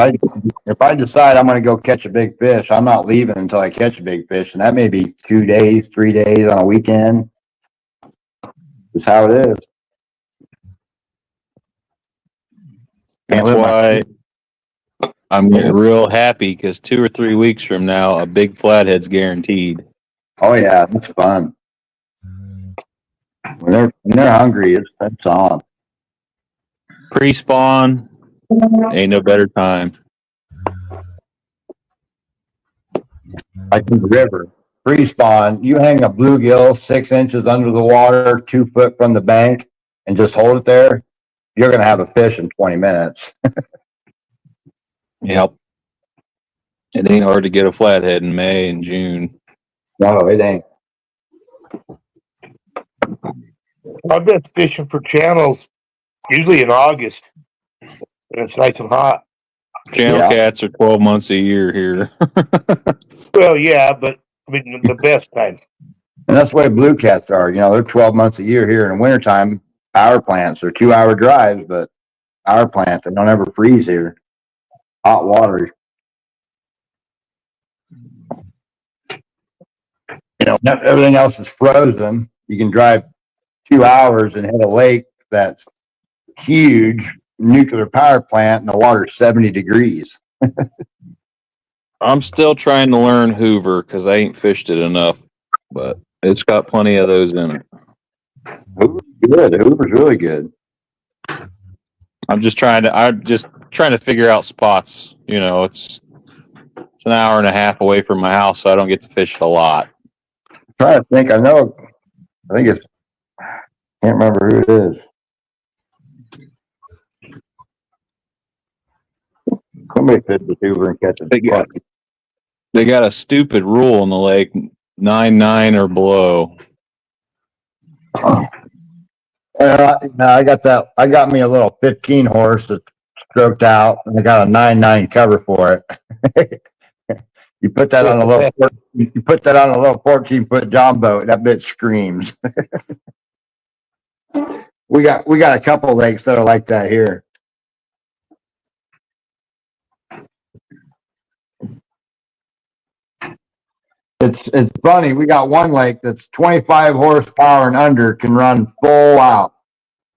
if I decide I'm going to go catch a big fish, I'm not leaving until I catch a big fish, and that may be 2 days, 3 days on a weekend. That's how it is. That's why I'm getting real happy, because 2 or 3 weeks from now, a big flathead's guaranteed. Oh yeah, that's fun. When they're hungry, it's on. Pre-spawn, ain't no better time. Like in the river, pre-spawn, you hang a bluegill 6 inches under the water, 2 foot from the bank, and just hold it there. You're going to have a fish in 20 minutes. Yep. It ain't hard to get a flathead in May and June. No, it ain't. I've been fishing for channels usually in August when it's nice and hot. Channel cats are 12 months a year here. Well, yeah, but I mean the best time. And that's the way blue cats are. They're 12 months a year here in the wintertime. Power plants are 2-hour drives, but power plants, they don't ever freeze here. Hot water. Everything else is frozen. You can drive 2 hours and hit a lake that's huge, nuclear power plant, and the water's 70 degrees. I'm still trying to learn Hoover because I ain't fished it enough, but it's got plenty of those in it. Hoover's good. Hoover's really good. I'm just trying to figure out spots. It's an hour and a half away from my house, so I don't get to fish it a lot. I'm trying to think. I think it's, can't remember who it is. Somebody fished with Hoover and catch it. They got a stupid rule in the lake, 9 or below. I got that. I got me a little 15 horse that's stroked out, and I got a 9.9 cover for it. You put that on a little. You put that on a little 14-foot John boat. That bitch screams. We got a couple lakes that are like that here. It's funny. We got one lake that's 25 horsepower and under can run full out.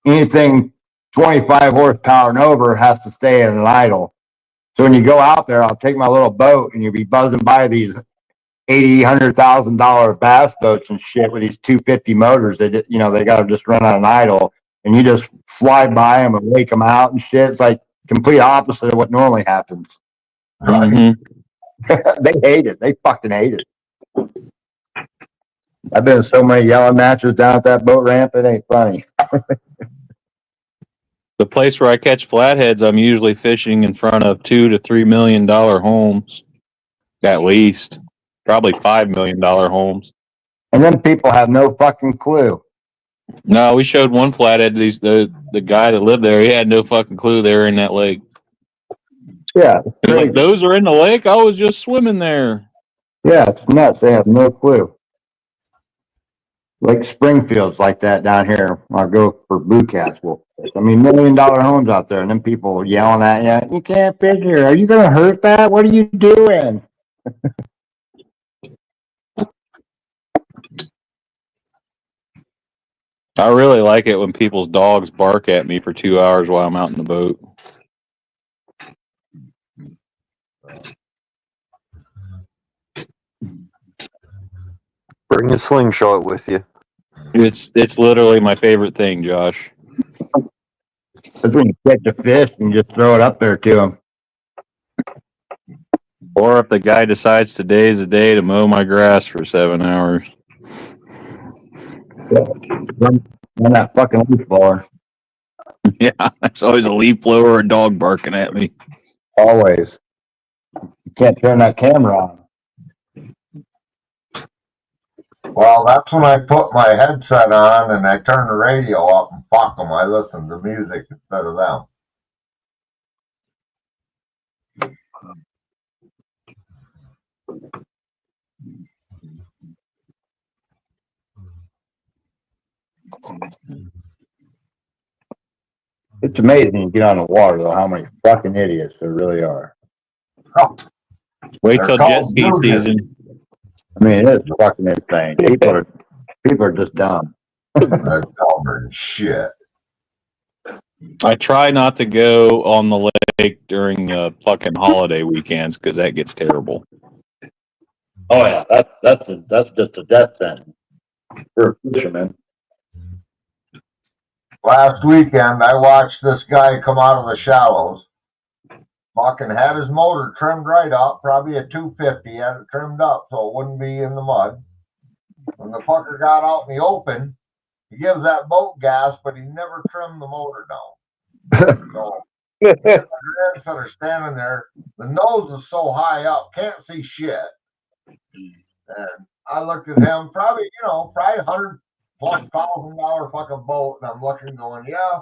Anything 25 horsepower and over has to stay at an idle. So when you go out there, I'll take my little boat and you'll be buzzing by these $80,000-$100,000 bass boats and shit with these 250 motors that they got to just run on an idle, and you just fly by them and wake them out and shit. It's like complete opposite of what normally happens. Mm-hmm. They hate it. They fucking hate it. I've been in so many yelling matches down at that boat ramp. It ain't funny. The place where I catch flatheads, I'm usually fishing in front of $2 to $3 million homes, at least, probably $5 million homes. And then people have no fucking clue. No, we showed one flathead. The guy that lived there, he had no fucking clue they were in that lake. Yeah. Like, those are in the lake? I was just swimming there. Yeah, it's nuts. They have no clue. Lake Springfield's like that down here. I go for boot cats. Well, I mean, $1 million homes out there, and then people yelling at you, you can't fish here. Are you going to hurt that? What are you doing? I really like it when people's dogs bark at me for 2 hours while I'm out in the boat. Bring a slingshot with you. It's literally my favorite thing, Josh. That's when you catch a fish and just throw it up there to them. Or if the guy decides today's the day to mow my grass for 7 hours. On that fucking leaf blower. Yeah, there's always a leaf blower or a dog barking at me. Always. You can't turn that camera on. Well, that's when I put my headset on and I turn the radio up and fuck them. I listen to music instead of them. It's amazing when you get on the water, though, how many fucking idiots there really are. Wait till jet ski season. I mean, it's fucking insane. People are just dumb. They're dumber than shit. I try not to go on the lake during fucking holiday weekends because that gets terrible. Oh yeah, that's just a death sentence for a fisherman. Last weekend, I watched this guy come out of the shallows. Fucking had his motor trimmed right up, probably a 250, had it trimmed up so it wouldn't be in the mud. When the fucker got out in the open, he gives that boat gas, but he never trimmed the motor down. So, my grandson are standing there, the nose is so high up, can't see shit. And I looked at him, probably $100+ $1,000 fucking boat, and I'm looking, going, yeah.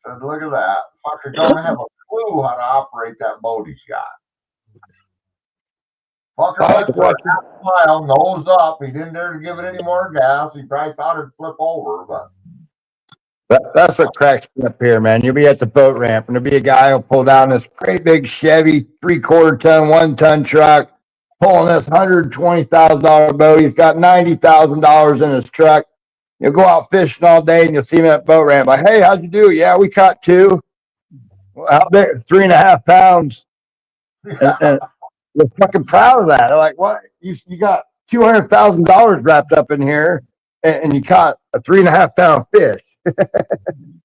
Said, look at that. Fucker don't have a clue how to operate that boat he's got. Fucker went for a half mile, nose up. He didn't dare to give it any more gas. He probably thought it'd flip over, but That's what cracks me up here, man. You'll be at the boat ramp, and there'll be a guy who'll pull down this great big Chevy 3/4 ton, 1 ton truck, pulling this $120,000 boat. He's got $90,000 in his truck. You'll go out fishing all day, and you'll see him at the boat ramp. Like, hey, how'd you do? Yeah, we caught 2. Well, how big? 3.5 pounds. And they're fucking proud of that. They're like, what? You got $200,000 wrapped up in here, and you caught a 3.5 pound fish.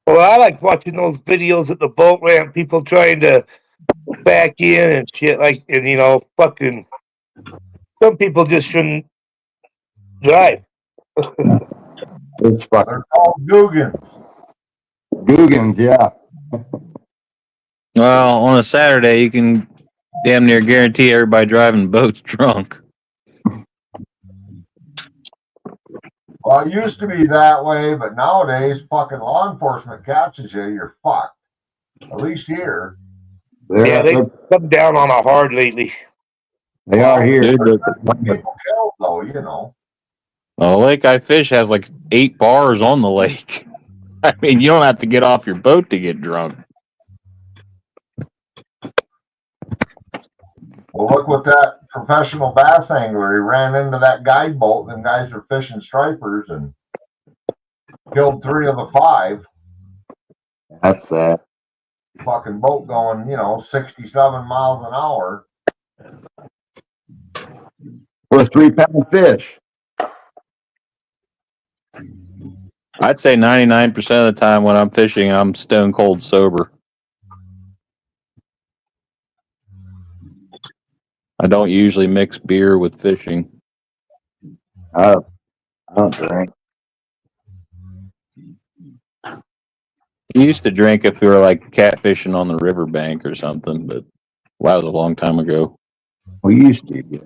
Well, I like watching those videos at the boat ramp, people trying to back in and shit, and fucking some people just shouldn't drive. It's fucking. They're called Googans. Googans, yeah. Well, on a Saturday, you can damn near guarantee everybody driving the boat's drunk. Well, it used to be that way, but nowadays, fucking law enforcement catches you, you're fucked. At least here. Yeah, they come down on a hard lately. They are here. People killed, though, The lake I fish has like 8 bars on the lake. I mean, you don't have to get off your boat to get drunk. Well, look what that professional bass angler, he ran into that guide boat. Them guys are fishing stripers and killed 3 of the 5. That's sad. Fucking boat going, 67 miles an hour. For a 3-pound fish. I'd say 99% of the time when I'm fishing, I'm stone cold sober. I don't usually mix beer with fishing. I don't drink. We used to drink if we were like catfishing on the riverbank or something, but that was a long time ago. We used to. Yeah.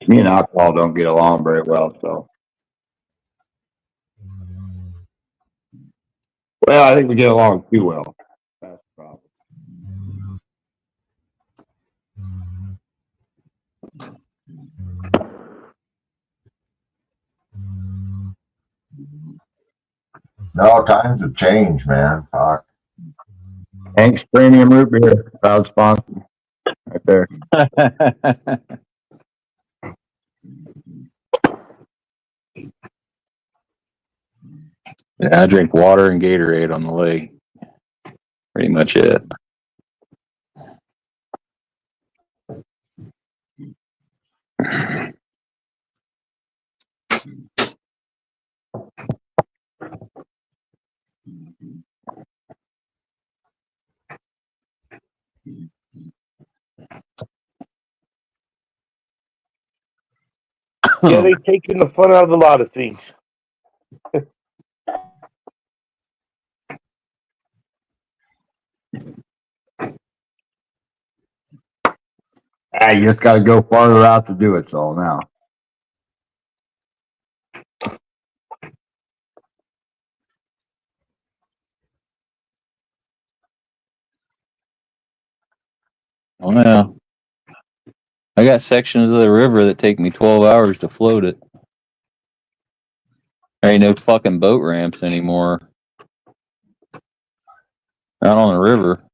Me and alcohol don't get along very well, so. Well, I think we get along too well. That's the problem. No, times have changed, man. Fuck. Hank's Premium Root Beer, proud sponsor, right there. Yeah, I drink water and Gatorade on the lake. Pretty much it. Yeah, they've taken the fun out of a lot of things. You just got to go farther out to do it, so now. Oh yeah. I got sections of the river that take me 12 hours to float it. There ain't no fucking boat ramps anymore. Out on the river.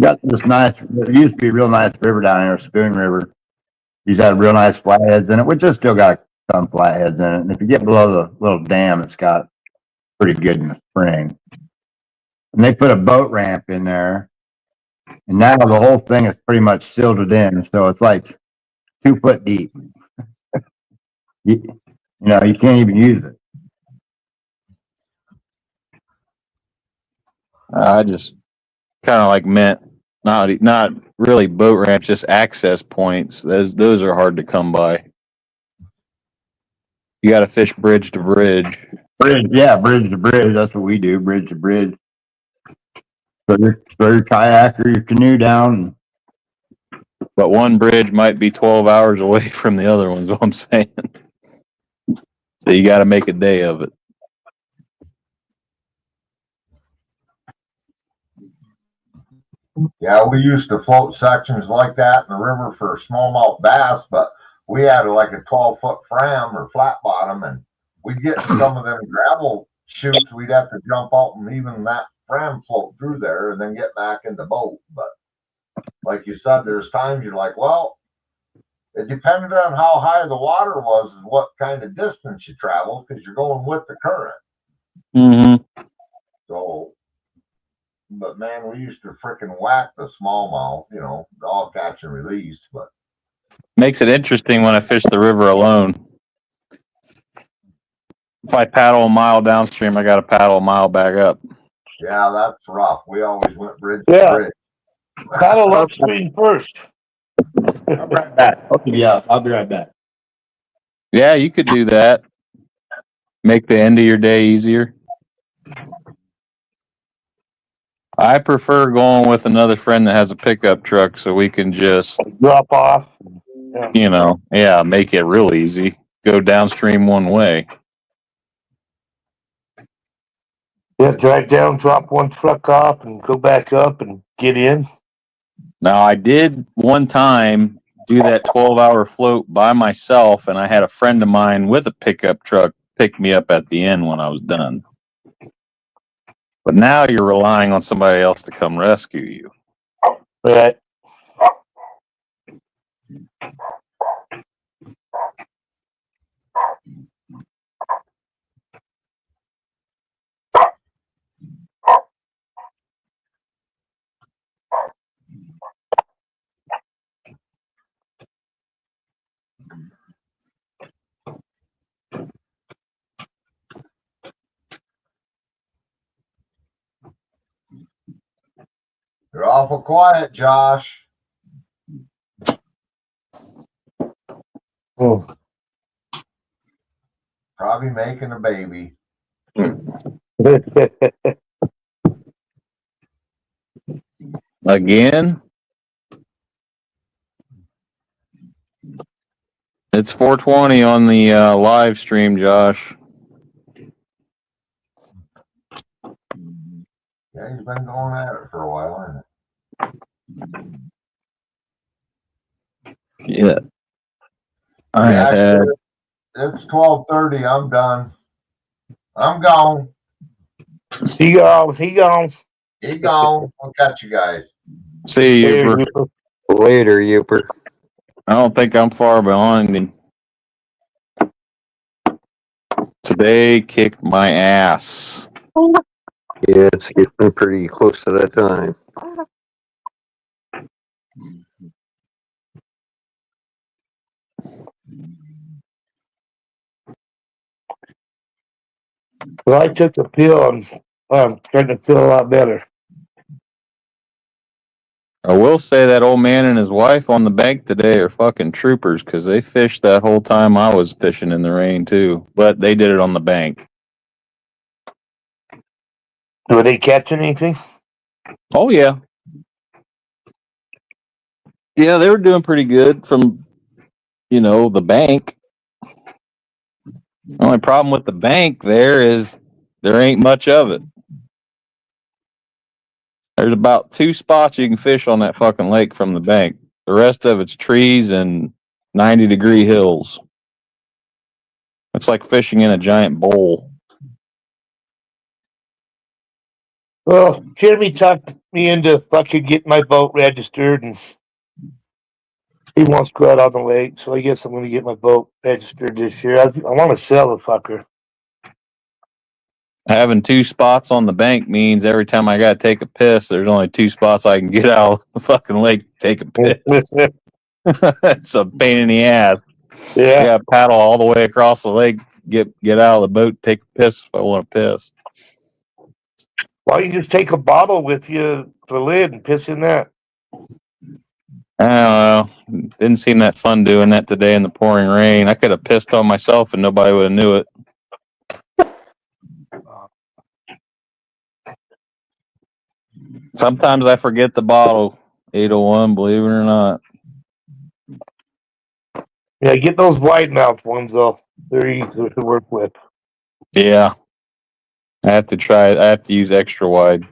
Got this nice, there used to be a real nice river down here, Spoon River. These had real nice flatheads in it, which just still got some flatheads in it. And if you get below the little dam, it's got pretty good in the spring. And they put a boat ramp in there. And now the whole thing is pretty much silted in. So it's like 2 foot deep. you know, you can't even use it. I just kind of like meant not really boat ramps, just access points. Those are hard to come by. You got to fish bridge to bridge. Bridge to bridge. That's what we do, bridge to bridge. Throw your kayak or your canoe down. But one bridge might be 12 hours away from the other one, is what I'm saying. So you got to make a day of it. Yeah, we used to float sections like that in the river for smallmouth bass, but we had like a 12-foot fram or flat bottom, and we'd get some of them gravel chutes. We'd have to jump out and even that fram float through there and then get back in the boat. But like you said, there's times you're like, well, it depended on how high the water was and what kind of distance you traveled, because you're going with the current. Mm-hmm. So, but man, we used to freaking whack the smallmouth, you know, all catch and release. But Makes it interesting when I fish the river alone. If I paddle a mile downstream, I got to paddle a mile back up. yeah, that's rough. We always went bridge to bridge. Paddle upstream first. I'll be right back. Yeah, I'll be right back. Yeah, you could do that. Make the end of your day easier. I prefer going with another friend that has a pickup truck so we can just drop off. Make it real easy. Go downstream one way. Yeah, drive down, drop one truck off, and go back up and get in. Now, I did one time do that 12-hour float by myself, and I had a friend of mine with a pickup truck pick me up at the end when I was done. But now you're relying on somebody else to come rescue you. Right. You're awful quiet, Josh. Oh. Probably making a baby. Again? It's 4:20 on the live stream, Josh. Yeah, he's been going at it for a while, hasn't Yeah. Yeah, it's 12:30. I'm done. I'm gone. He goes. He gone. I'll catch you guys. See you, Yooper. Later, Yooper. I don't think I'm far behind him. Today kicked my ass. Yeah, it's getting pretty close to that time. Well, I took the pill and I'm starting to feel a lot better. I will say that old man and his wife on the bank today are fucking troopers because they fished that whole time I was fishing in the rain too. But they did it on the bank. Were they catching anything? Oh, yeah. Yeah, they were doing pretty good from, the bank. The only problem with the bank there is there ain't much of it. There's about 2 spots you can fish on that fucking lake from the bank. The rest of it's trees and 90-degree hills. It's like fishing in a giant bowl. Well, Jeremy talked me into fucking getting my boat registered, and he wants to go out on the lake, so I guess I'm going to get my boat registered this year. I want to sell the fucker. Having 2 spots on the bank means every time I gotta take a piss, there's only 2 spots I can get out of the fucking lake to take a piss. It's a pain in the ass. Yeah. I gotta paddle all the way across the lake, get out of the boat, take a piss if I want to piss. Why don't you just take a bottle with you, the lid, and piss in that? I don't know. Didn't seem that fun doing that today in the pouring rain. I could have pissed on myself and nobody would have knew it. Sometimes I forget the bottle, 801, believe it or not. Yeah, get those wide mouth ones, though. They're easy to work with. Yeah. I have to try it. I have to use extra wide.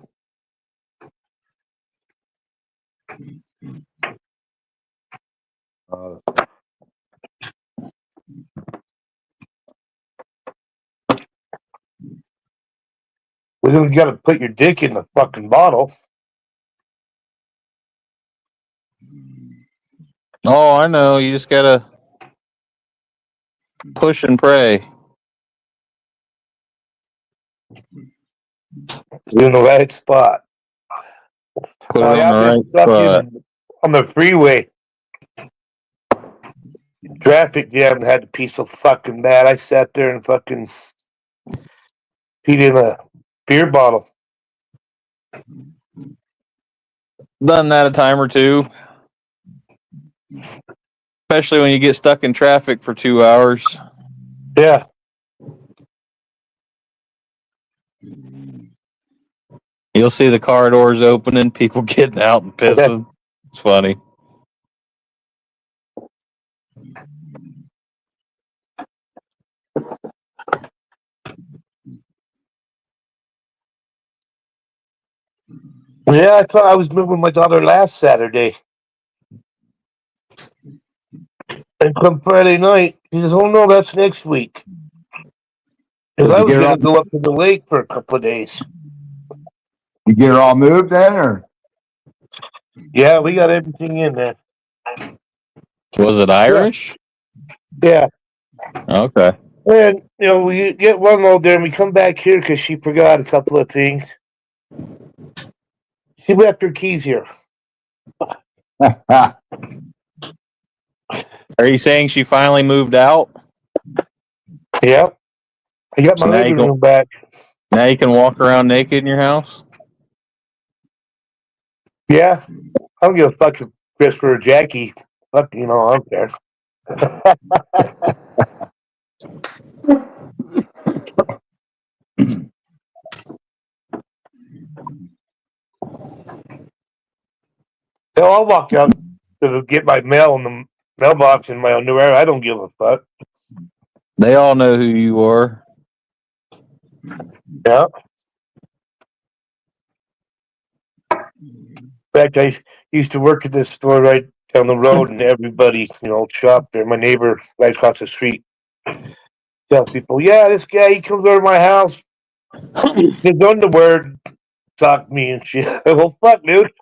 We don't got to put your dick in the fucking bottle. Oh, I know. You just gotta push and pray. You're in the right spot. Put it on the right spot. On the freeway. Traffic jam had a piece of fucking bad. I sat there and fucking peed in a beer bottle. Done that a time or two. Especially when you get stuck in traffic for 2 hours. Yeah. You'll see the car doors opening, people getting out and pissing. It's funny. Yeah, I thought I was moving my daughter last Saturday. And come Friday night, she says, "Oh no, that's next week." Because I was going to go up to the lake for a couple of days. You get her all moved then, or? Yeah, we got everything in there. Was it Irish? Yeah. Okay. And, we get one load there and we come back here because she forgot a couple of things. She left her keys here. Are you saying she finally moved out? Yep. I got my living room back. Now you can walk around naked in your house? Yeah. I don't give a fuck if Christopher or Jackie. Fuck, I don't care. Hell, I'll walk out to get my mail in the mailbox in my underwear. I don't give a fuck. They all know who you are. Yeah. In fact, I used to work at this store right down the road, and everybody, shopped there. My neighbor right across the street tell people, yeah, this guy, he comes over to my house, his underwear socked me and shit. Well, fuck, dude.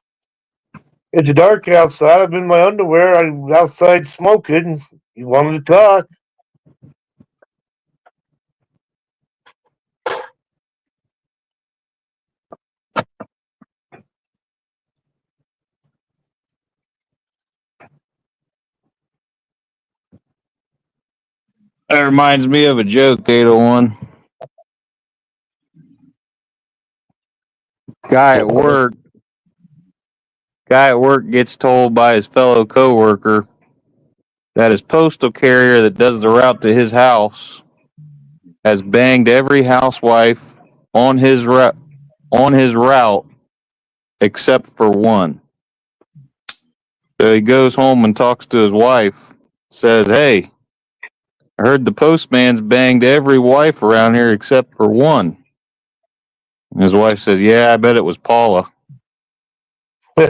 It's dark outside. I'm in my underwear. I'm outside smoking. You wanted to talk. That reminds me of a joke, 801. Guy at work gets told by his fellow coworker that his postal carrier that does the route to his house has banged every housewife on his route except for one. So he goes home and talks to his wife, says, "Hey, I heard the postman's banged every wife around here except for one." And his wife says, "Yeah, I bet it was Paula." And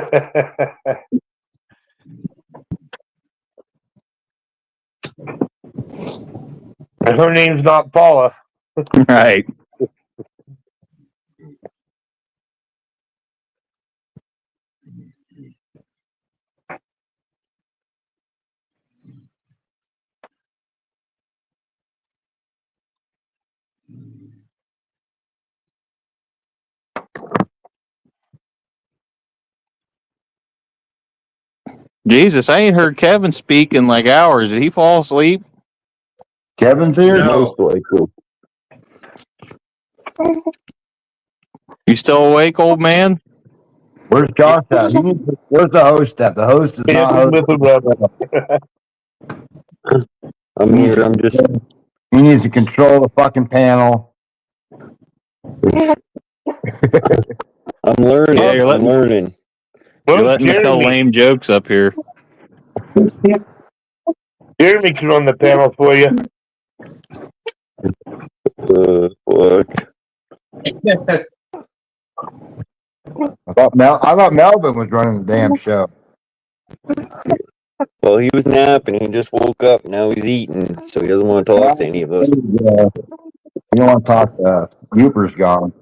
her name's not Paula. Right. Jesus, I ain't heard Kevin speak in like hours. Did he fall asleep? Kevin's here? No. You still awake, old man? Where's Josh at? Where's the host at? The host is not I'm here. I'm just. He needs to control the fucking panel. I'm learning. Yeah, you're letting, learning. You're letting me tell lame jokes up here. Jeremy can run the panel for you. What? I thought Melvin was running the damn show. Well, he was napping. He just woke up. Now he's eating, so he doesn't want to talk to any of us. Yeah. You don't want to talk to us. Uper's gone.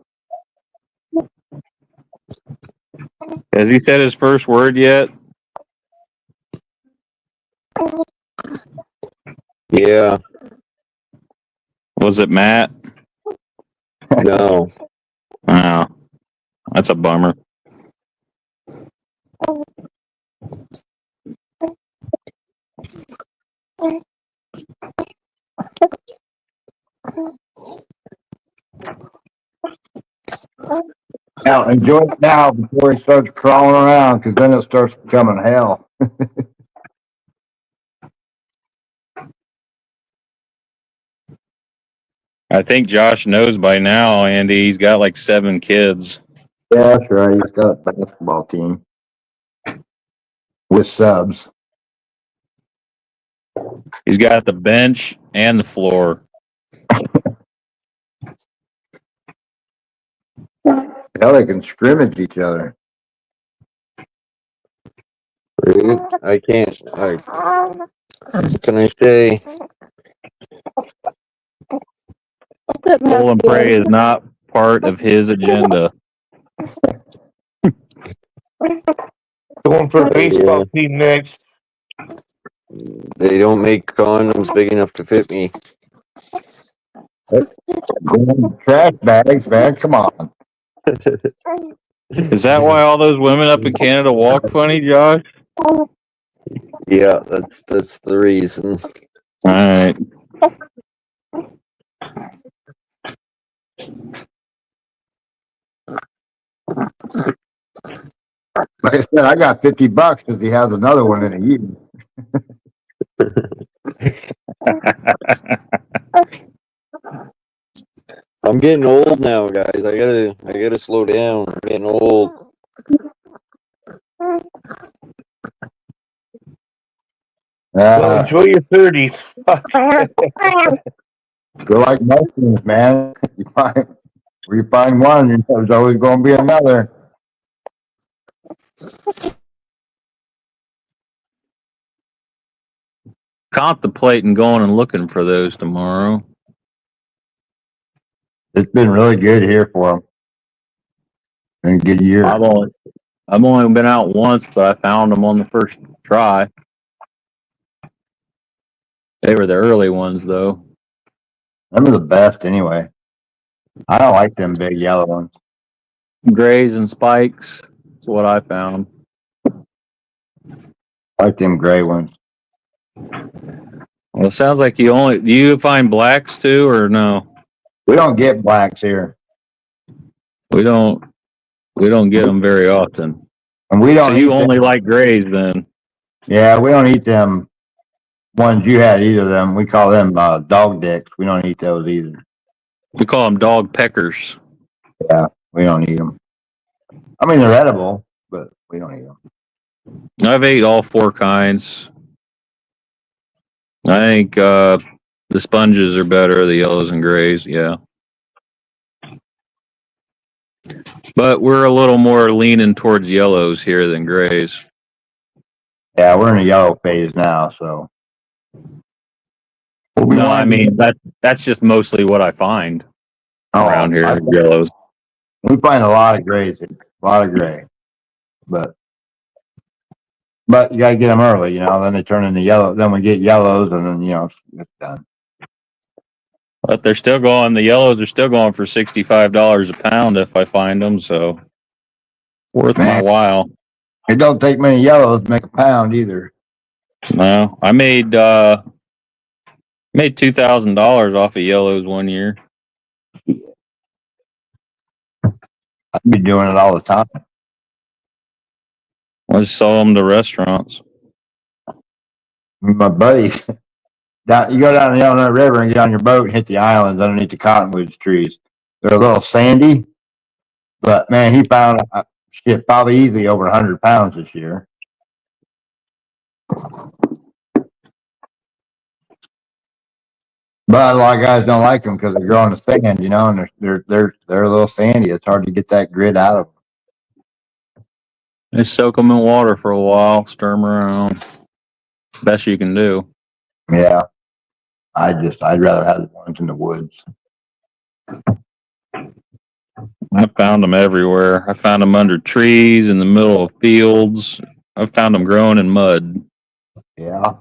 Has he said his first word yet? Yeah. Was it Matt? No. Oh, that's a bummer. Now, enjoy it now before he starts crawling around, because then it starts becoming hell. I think Josh knows by now, Andy. He's got like 7 kids. Yeah, that's right. He's got a basketball team with subs. He's got the bench and the floor. Hell, they can scrimmage each other. I can't. What can I say? Pull and pray is not part of his agenda. Going for a baseball team next. They don't make condoms big enough to fit me. Trash bags, man. Come on. Is that why all those women up in Canada walk funny, Josh? Yeah, that's the reason. All right. Like I said, I got $50 because he has another one in a year. I'm getting old now, guys. I gotta slow down. I'm getting old. Well, enjoy your 30s. Go like mushrooms, man. You find one, there's always going to be another. Contemplating going and looking for those tomorrow. It's been really good here for them. Been a good year. I've only been out once, but I found them on the first try. They were the early ones, though. Them are the best, anyway. I don't like them big yellow ones. Grays and spikes. That's what I found. I like them gray ones. Well, it sounds like do you find blacks too, or no? We don't get blacks here. We don't get them very often. And we don't. So you only like grays then? Yeah, we don't eat them ones you had either of them. We call them dog dicks. We don't eat those either. We call them dog peckers. Yeah, we don't eat them. I mean, they're edible, but we don't eat them. I've ate all four kinds. I think the sponges are better, the yellows and grays, yeah. But we're a little more leaning towards yellows here than grays. Yeah, we're in a yellow phase now, so. No, I mean that's just mostly what I find around here. Yellows. We find a lot of grays, a lot of gray, but you gotta get them early, Then they turn into yellow. Then we get yellows, and then it's done. But they're still going. The yellows are still going for $65 a pound if I find them. So worth my while. It don't take many yellows to make a pound either. No, I made $2,000 off of yellows one year. I'd be doing it all the time. I just sell them to restaurants. My buddy, you go down the Illinois River and get on your boat and hit the islands underneath the cottonwoods trees. They're a little sandy, but man, he found probably easily over 100 pounds this year. But a lot of guys don't like them because they're growing the sand, and they're a little sandy. It's hard to get that grit out of them. They soak them in water for a while, stir them around. Best you can do. Yeah, I'd rather have the ones in the woods. I found them everywhere. I found them under trees, in the middle of fields. I found them growing in mud. Yeah.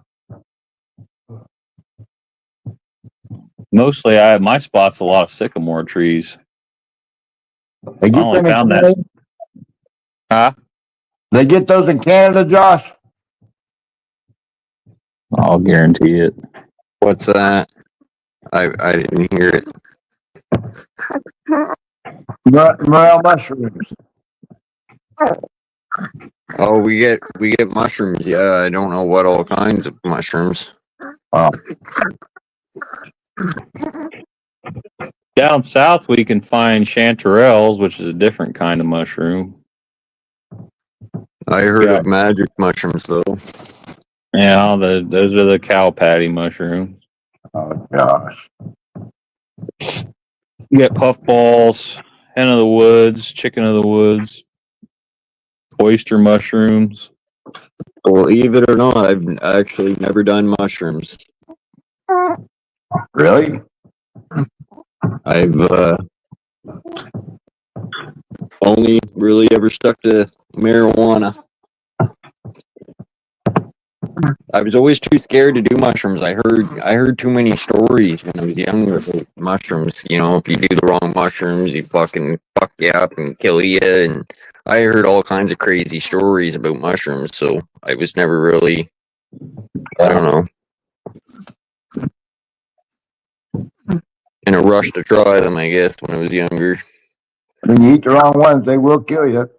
Mostly, my spot's a lot of sycamore trees. They get only them in found that. Canada? Huh? They get those in Canada, Josh? I'll guarantee it. What's that? I didn't hear it. Morel mushrooms. Oh, we get mushrooms. Yeah, I don't know what all kinds of mushrooms. Oh. Down south, we can find chanterelles, which is a different kind of mushroom. I heard of magic mushrooms, though. Yeah, those are the cow patty mushrooms. Oh, gosh. You get puffballs, hen of the woods, chicken of the woods, oyster mushrooms. Believe it or not, I've actually never done mushrooms. Really? I've only really ever stuck to marijuana. I was always too scared to do mushrooms. I heard too many stories when I was younger about mushrooms. If you do the wrong mushrooms, you fucking fuck you up and kill you. And I heard all kinds of crazy stories about mushrooms. So I was never really, I don't know, in a rush to try them, I guess, when I was younger. When you eat the wrong ones, they will kill you.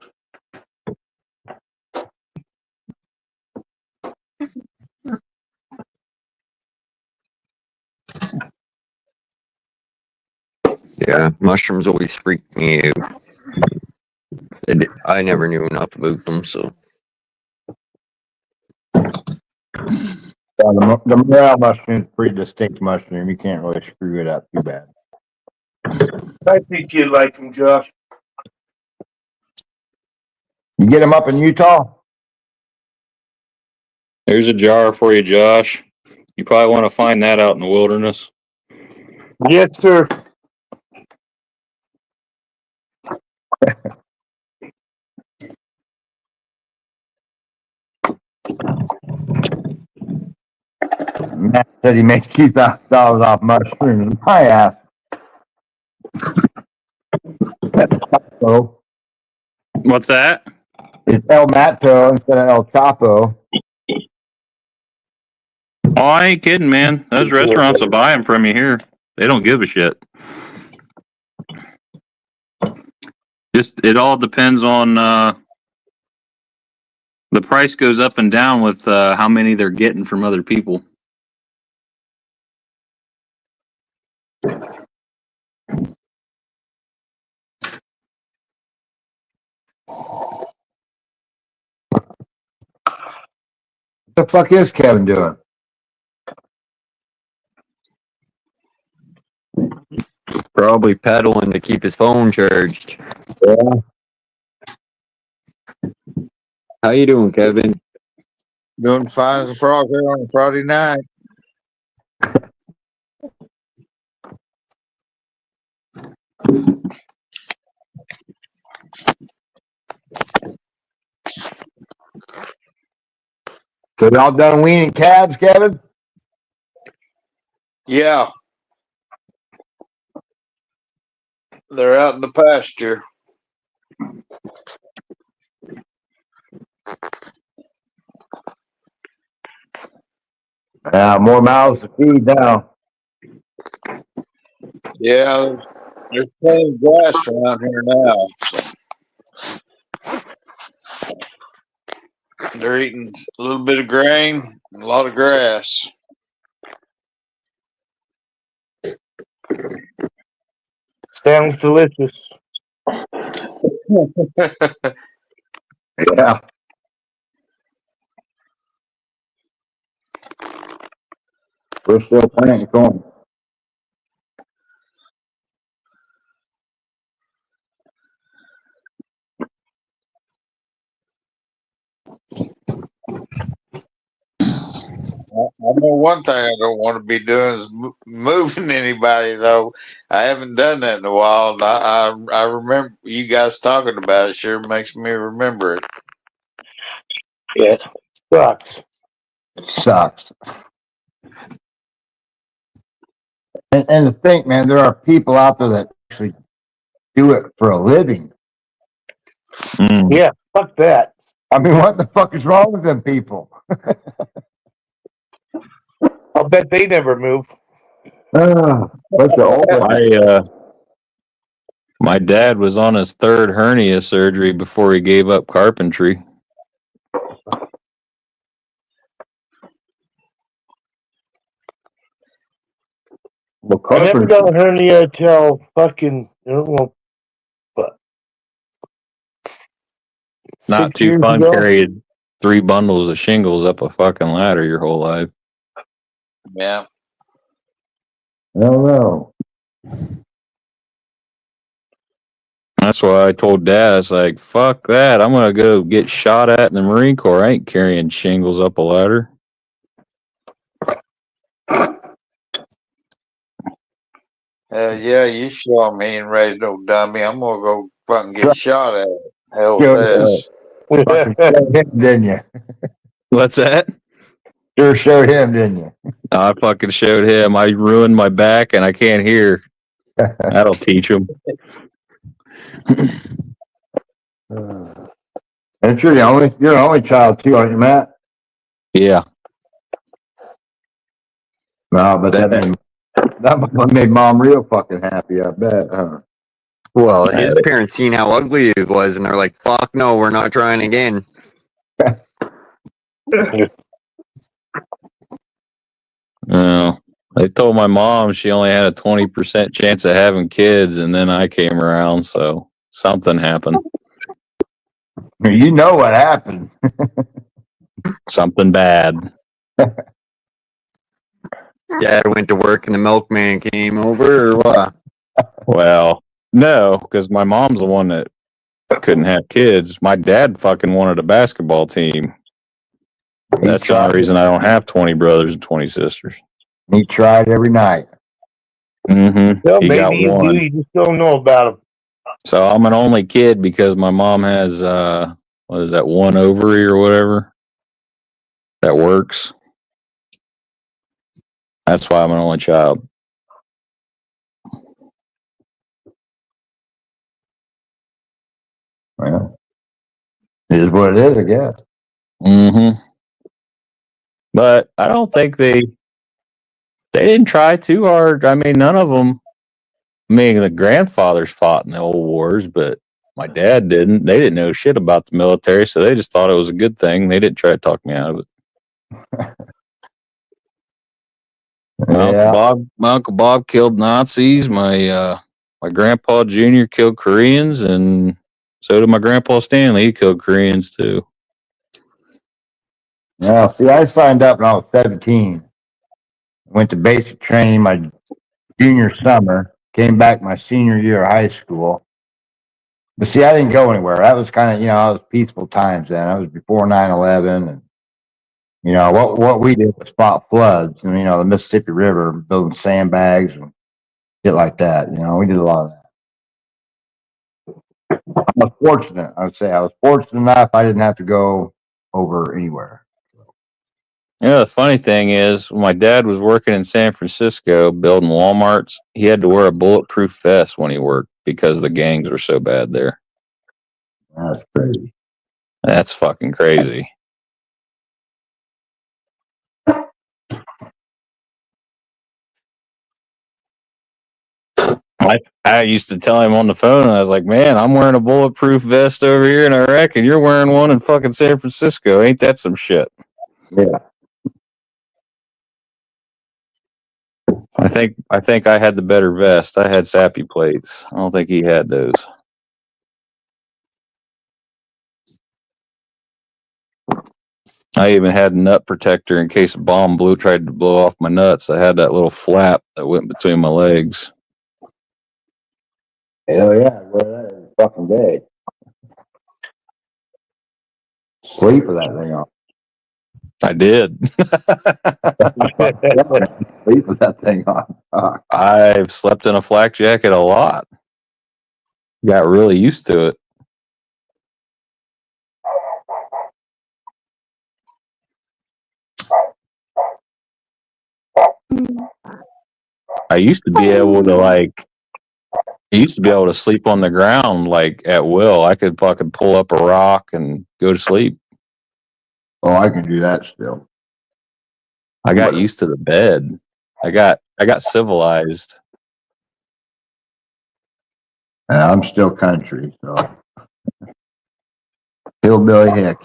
Yeah, mushrooms always freaked me out. I never knew enough about them, so. The morel mushroom is a pretty distinct mushroom. You can't really screw it up too bad. I think you'd like them, Josh. You get them up in Utah? There's a jar for you, Josh. You probably want to find that out in the wilderness. Yes, sir. Matt said he makes $2,000 off mushrooms. My ass. So What's that? it's El Mato instead of El Chapo. Oh, I ain't kidding, man. Those restaurants will buy them from you here. They don't give a shit. Just it all depends on the price goes up and down with how many they're getting from other people. What the fuck is Kevin doing? Probably pedaling to keep his phone charged. Yeah. How you doing, Kevin? Doing fine as a frog here on a Friday night. So y'all done weaning calves, Kevin? Yeah. They're out in the pasture. More mouths to feed now. Yeah, there's plenty of grass around here now. They're eating a little bit of grain, and a lot of grass. Sounds delicious. Yeah. We're still planting corn. I know one thing I don't want to be doing is moving anybody, though. I haven't done that in a while. And I remember you guys talking about it. Sure makes me remember it. Yeah, sucks. Sucks. And to think, man, there are people out there that actually do it for a living. Yeah, fuck that. I mean, what the fuck is wrong with them people? I'll bet they never move. What's the old My dad was on his third hernia surgery before he gave up carpentry. Well, I never got a hernia till fucking, well, but Not 6 too years fun ago. carrying 3 bundles of shingles up a fucking ladder your whole life. Yeah. I don't know. That's why I told Dad, I was like, fuck that. I'm going to go get shot at in the Marine Corps. I ain't carrying shingles up a ladder. Yeah, you sure me and raised no dummy. I'm gonna go fucking get shot at. Hell Sure, this. fucking showed him, didn't you? What's that? Sure showed him, didn't you? I fucking showed him. I ruined my back and I can't hear. That'll teach him. And you're the only child too, aren't you, Matt? Yeah. No, but that made Mom real fucking happy, I bet, huh? Well, his parents seen how ugly it was, and they're like, "Fuck no, we're not trying again." They told my mom she only had a 20% chance of having kids, and then I came around, so something happened. You know what happened. Something bad. Dad went to work and the milkman came over, or what? Well, no, because my mom's the one that couldn't have kids. My dad fucking wanted a basketball team. That's the only reason I don't have 20 brothers and 20 sisters. He tried every night. Mm-hmm. Well, He got maybe you one. do. You just don't know about them. So I'm an only kid because my mom has what is that, one ovary or whatever that works. That's why I'm an only child. Well, it is what it is, I guess. Mm-hmm. But I don't think they didn't try too hard. I mean, none of them. I mean, the grandfathers fought in the old wars, but my dad didn't. They didn't know shit about the military, so they just thought it was a good thing. They didn't try to talk me out of it. My Uncle Bob killed Nazis. My Grandpa Junior killed Koreans, and so did my Grandpa Stanley. He killed Koreans too. Well, see, I signed up when I was 17. Went to basic training my junior summer. Came back my senior year of high school. But see, I didn't go anywhere. That was kind of, I was peaceful times then. I was before 9/11, and what we did was spot floods, and the Mississippi River, building sandbags and shit like that. We did a lot of that. I was fortunate. I would say I was fortunate enough I didn't have to go over anywhere. Yeah, the funny thing is, when my dad was working in San Francisco building Walmarts, he had to wear a bulletproof vest when he worked because the gangs were so bad there. That's crazy. That's fucking crazy. I used to tell him on the phone, and I was like, man, I'm wearing a bulletproof vest over here in Iraq, and you're wearing one in fucking San Francisco. Ain't that some shit? Yeah. I think I had the better vest. I had sappy plates. I don't think he had those. I even had a nut protector in case a bomb tried to blow off my nuts. I had that little flap that went between my legs. Hell yeah, I wear that every fucking day. Sleep with that thing on. I did. Sleep with that thing on. I've slept in a flak jacket a lot. Got really used to it. I used to be able to sleep on the ground like at will. I could fucking pull up a rock and go to sleep. Oh, I can do that still. I got used to the bed. I got civilized. I'm still country, so hillbilly hick.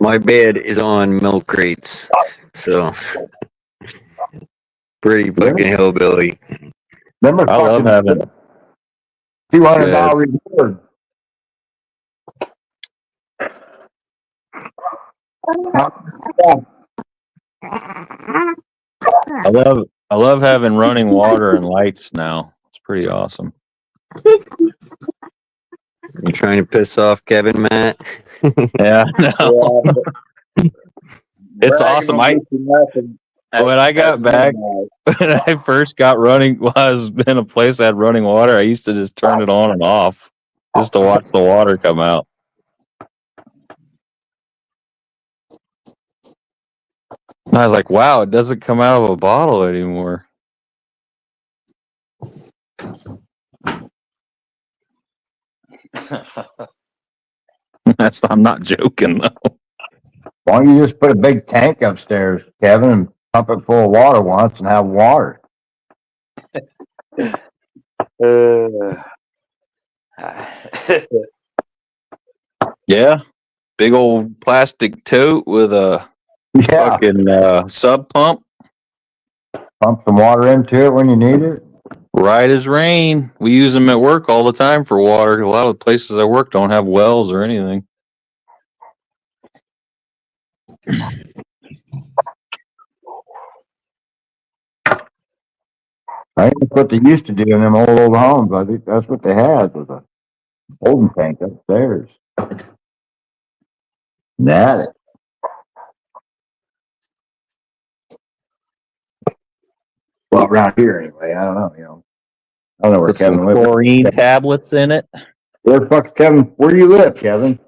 My bed is on milk crates, so pretty fucking hillbilly. Remember, I love having $200 reward. I love having running water and lights now. It's pretty awesome. You trying to piss off Kevin, Matt? Yeah, no. It's awesome. When I got back, when I first got running, I was in a place that had running water. I used to just turn it on and off just to watch the water come out. And I was like, wow, it doesn't come out of a bottle anymore. I'm not joking, though. Why don't you just put a big tank upstairs, Kevin, and pump it full of water once and have water? Yeah. Big old plastic tote with a fucking sub pump. Pump some water into it when you need it. Right as rain. We use them at work all the time for water. A lot of the places I work don't have wells or anything. I think that's what they used to do in them old homes. I think that's what they had was a holding tank upstairs. That well, around here anyway. I don't know. I don't know where Put some Kevin lives. chlorine tablets in it. Where the fuck's Kevin? Where do you live, Kevin?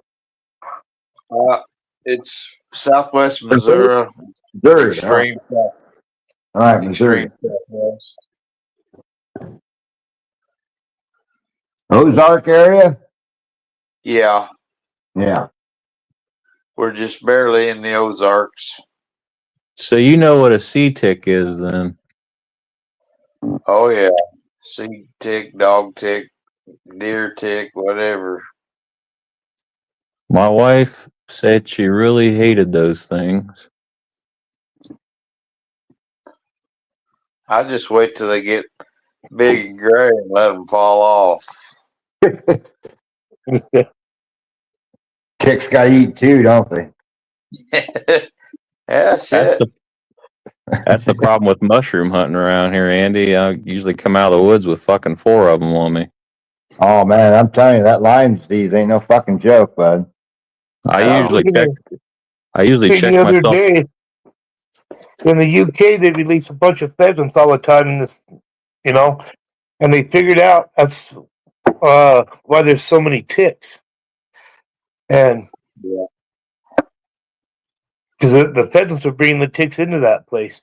It's Southwest Missouri. Missouri. Extreme. All right, Missouri. Extreme Southwest. Ozark area? Yeah, Yeah. we're just barely in the Ozarks. So you know what a sea tick is then. Oh yeah, sea tick, dog tick, deer tick, whatever. My wife said she really hated those things. I just wait till they get big and gray and let them fall off. Ticks got to eat too, don't they? That's it. That's the problem with mushroom hunting around here, Andy. I usually come out of the woods with fucking 4 of them on me. Oh man, I'm telling you, that Lyme disease ain't no fucking joke, bud. I usually check The other myself. day, in the UK, they release a bunch of pheasants all the time in this, and they figured out that's why there's so many ticks. And because the pheasants are bringing the ticks into that place.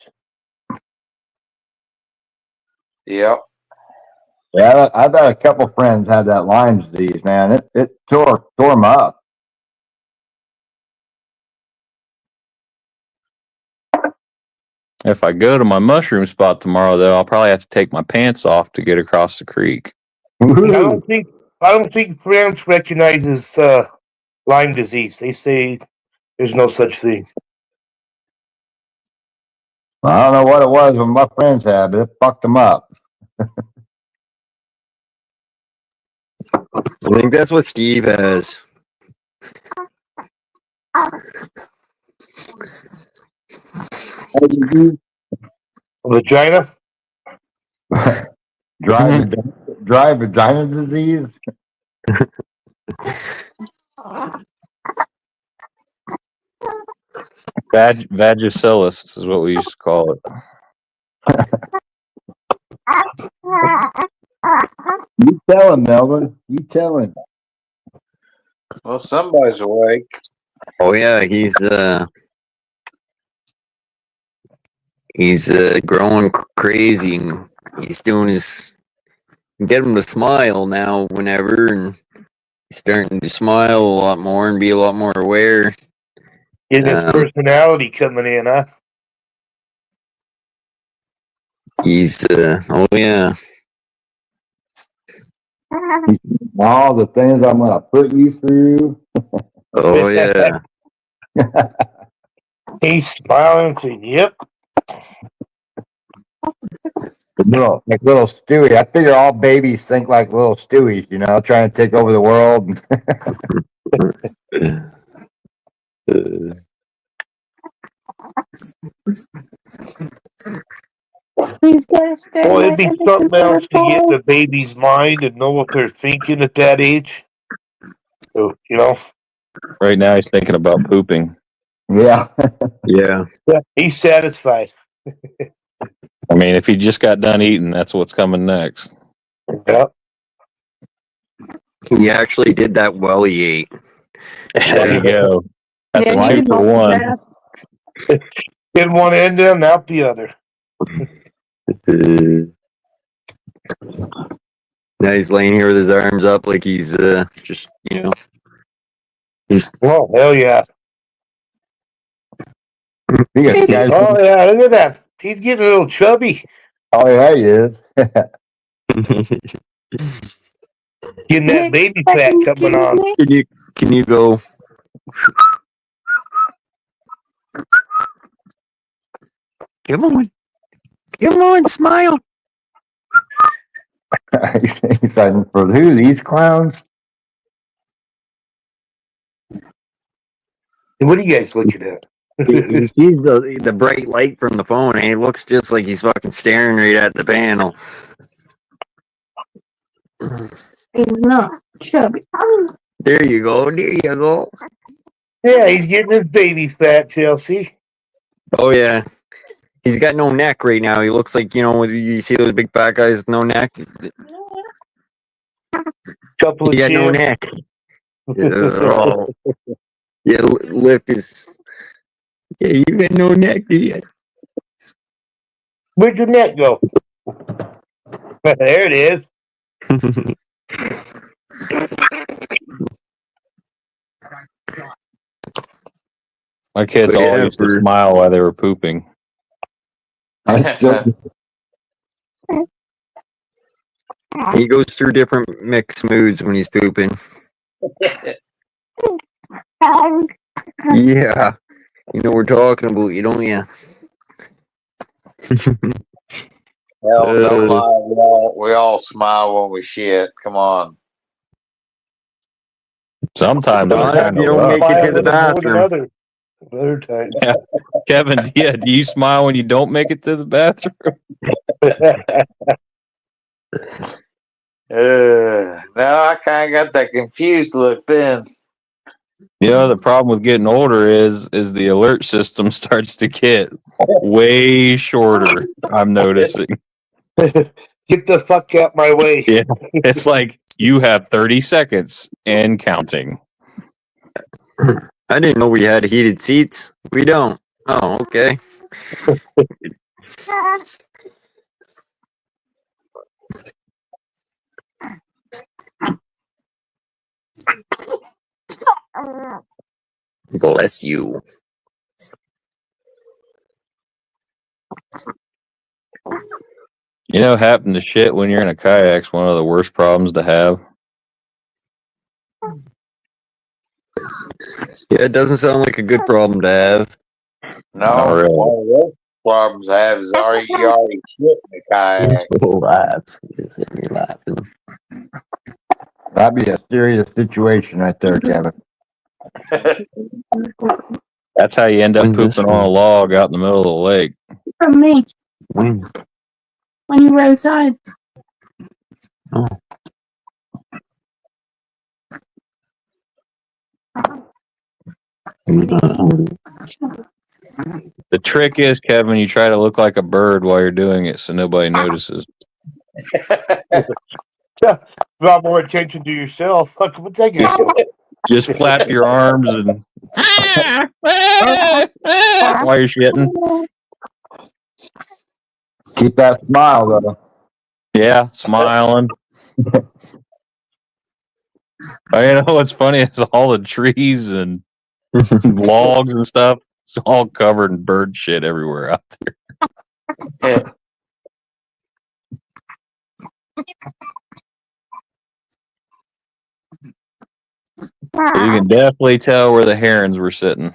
Yep. Yeah, I've had a couple friends had that Lyme disease, man. It tore them up. If I go to my mushroom spot tomorrow, though, I'll probably have to take my pants off to get across the creek. I don't think France recognizes Lyme disease. They say there's no such thing. I don't know what it was when my friends had, but it fucked them up. I think that's what Steve has. Vagina? Dry vagina disease? Vagisilus is what we used to call it. You tell him, Melvin. You tell him. Well, somebody's awake. Oh yeah, he's growing crazy, and he's doing his get him to smile now whenever, and he's starting to smile a lot more and be a lot more aware. Getting his personality coming in, huh? He's oh yeah. All the things I'm gonna put you through. Oh yeah. He's smiling and saying, "Yep." Like little Stewie. I figure all babies think like little Stewies, trying to take over the world. Well, it'd be something else to get the baby's mind and know what they're thinking at that age. So, Right now, he's thinking about pooping. Yeah. Yeah. He's satisfied. I mean, if he just got done eating, that's what's coming next. Yep. He actually did that while he ate. There you go. That's Yeah, a 2 for 1. Get one end in, out the other. Now he's laying here with his arms up like he's just he's oh hell yeah. Oh yeah, look at that. He's getting a little chubby. Oh yeah, he is. Getting that baby fat coming on. Can you go? Come on, smile. He's like, for who? These clowns? What are you guys looking at? He sees the bright light from the phone, and he looks just like he's fucking staring right at the panel. He's not chubby. There you go. There you go. Yeah, he's getting his baby fat, Chelsea. Oh yeah, he's got no neck right now. He looks like, you see those big fat guys with no neck. Couple of He got no chins. neck. Oh. Yeah, lift his. Yeah, you got no neck, do you? Where'd your neck go? There it is. My kids all used to smile while they were pooping. He goes through different mixed moods when he's pooping. Yeah, you know what we're talking about, you don't you? Hell, don't lie. We all smile when we shit. Come on. Sometimes Don't they're kind you of don't rough. make it to the bathroom. Other times. Yeah. Kevin, yeah, do you smile when you don't make it to the bathroom? No, I kind of got that confused look then. You know, the problem with getting older is the alert system starts to get way shorter. I'm noticing. Get the fuck out my way. Yeah, it's like you have 30 seconds and counting. I didn't know we had heated seats. We don't. Oh, okay. Bless you. You know, having to shit when you're in a kayak's one of the worst problems to have. Yeah, it doesn't sound like a good problem to have. No, really. one of those problems I have is you already shit in the kayak. You're laughing. That'd be a serious situation right there, Kevin. That's how you end up pooping on a log out in the middle of the lake. From me. When? When you were outside. Oh. The trick is, Kevin, you try to look like a bird while you're doing it so nobody notices. Draw more attention to yourself. Fuck, what's that guy? Just flap your arms and while you're shitting. Keep that smile, though. Yeah, smiling. You know what's funny is all the trees and logs and stuff. It's all covered in bird shit everywhere out there. You can definitely tell where the herons were sitting.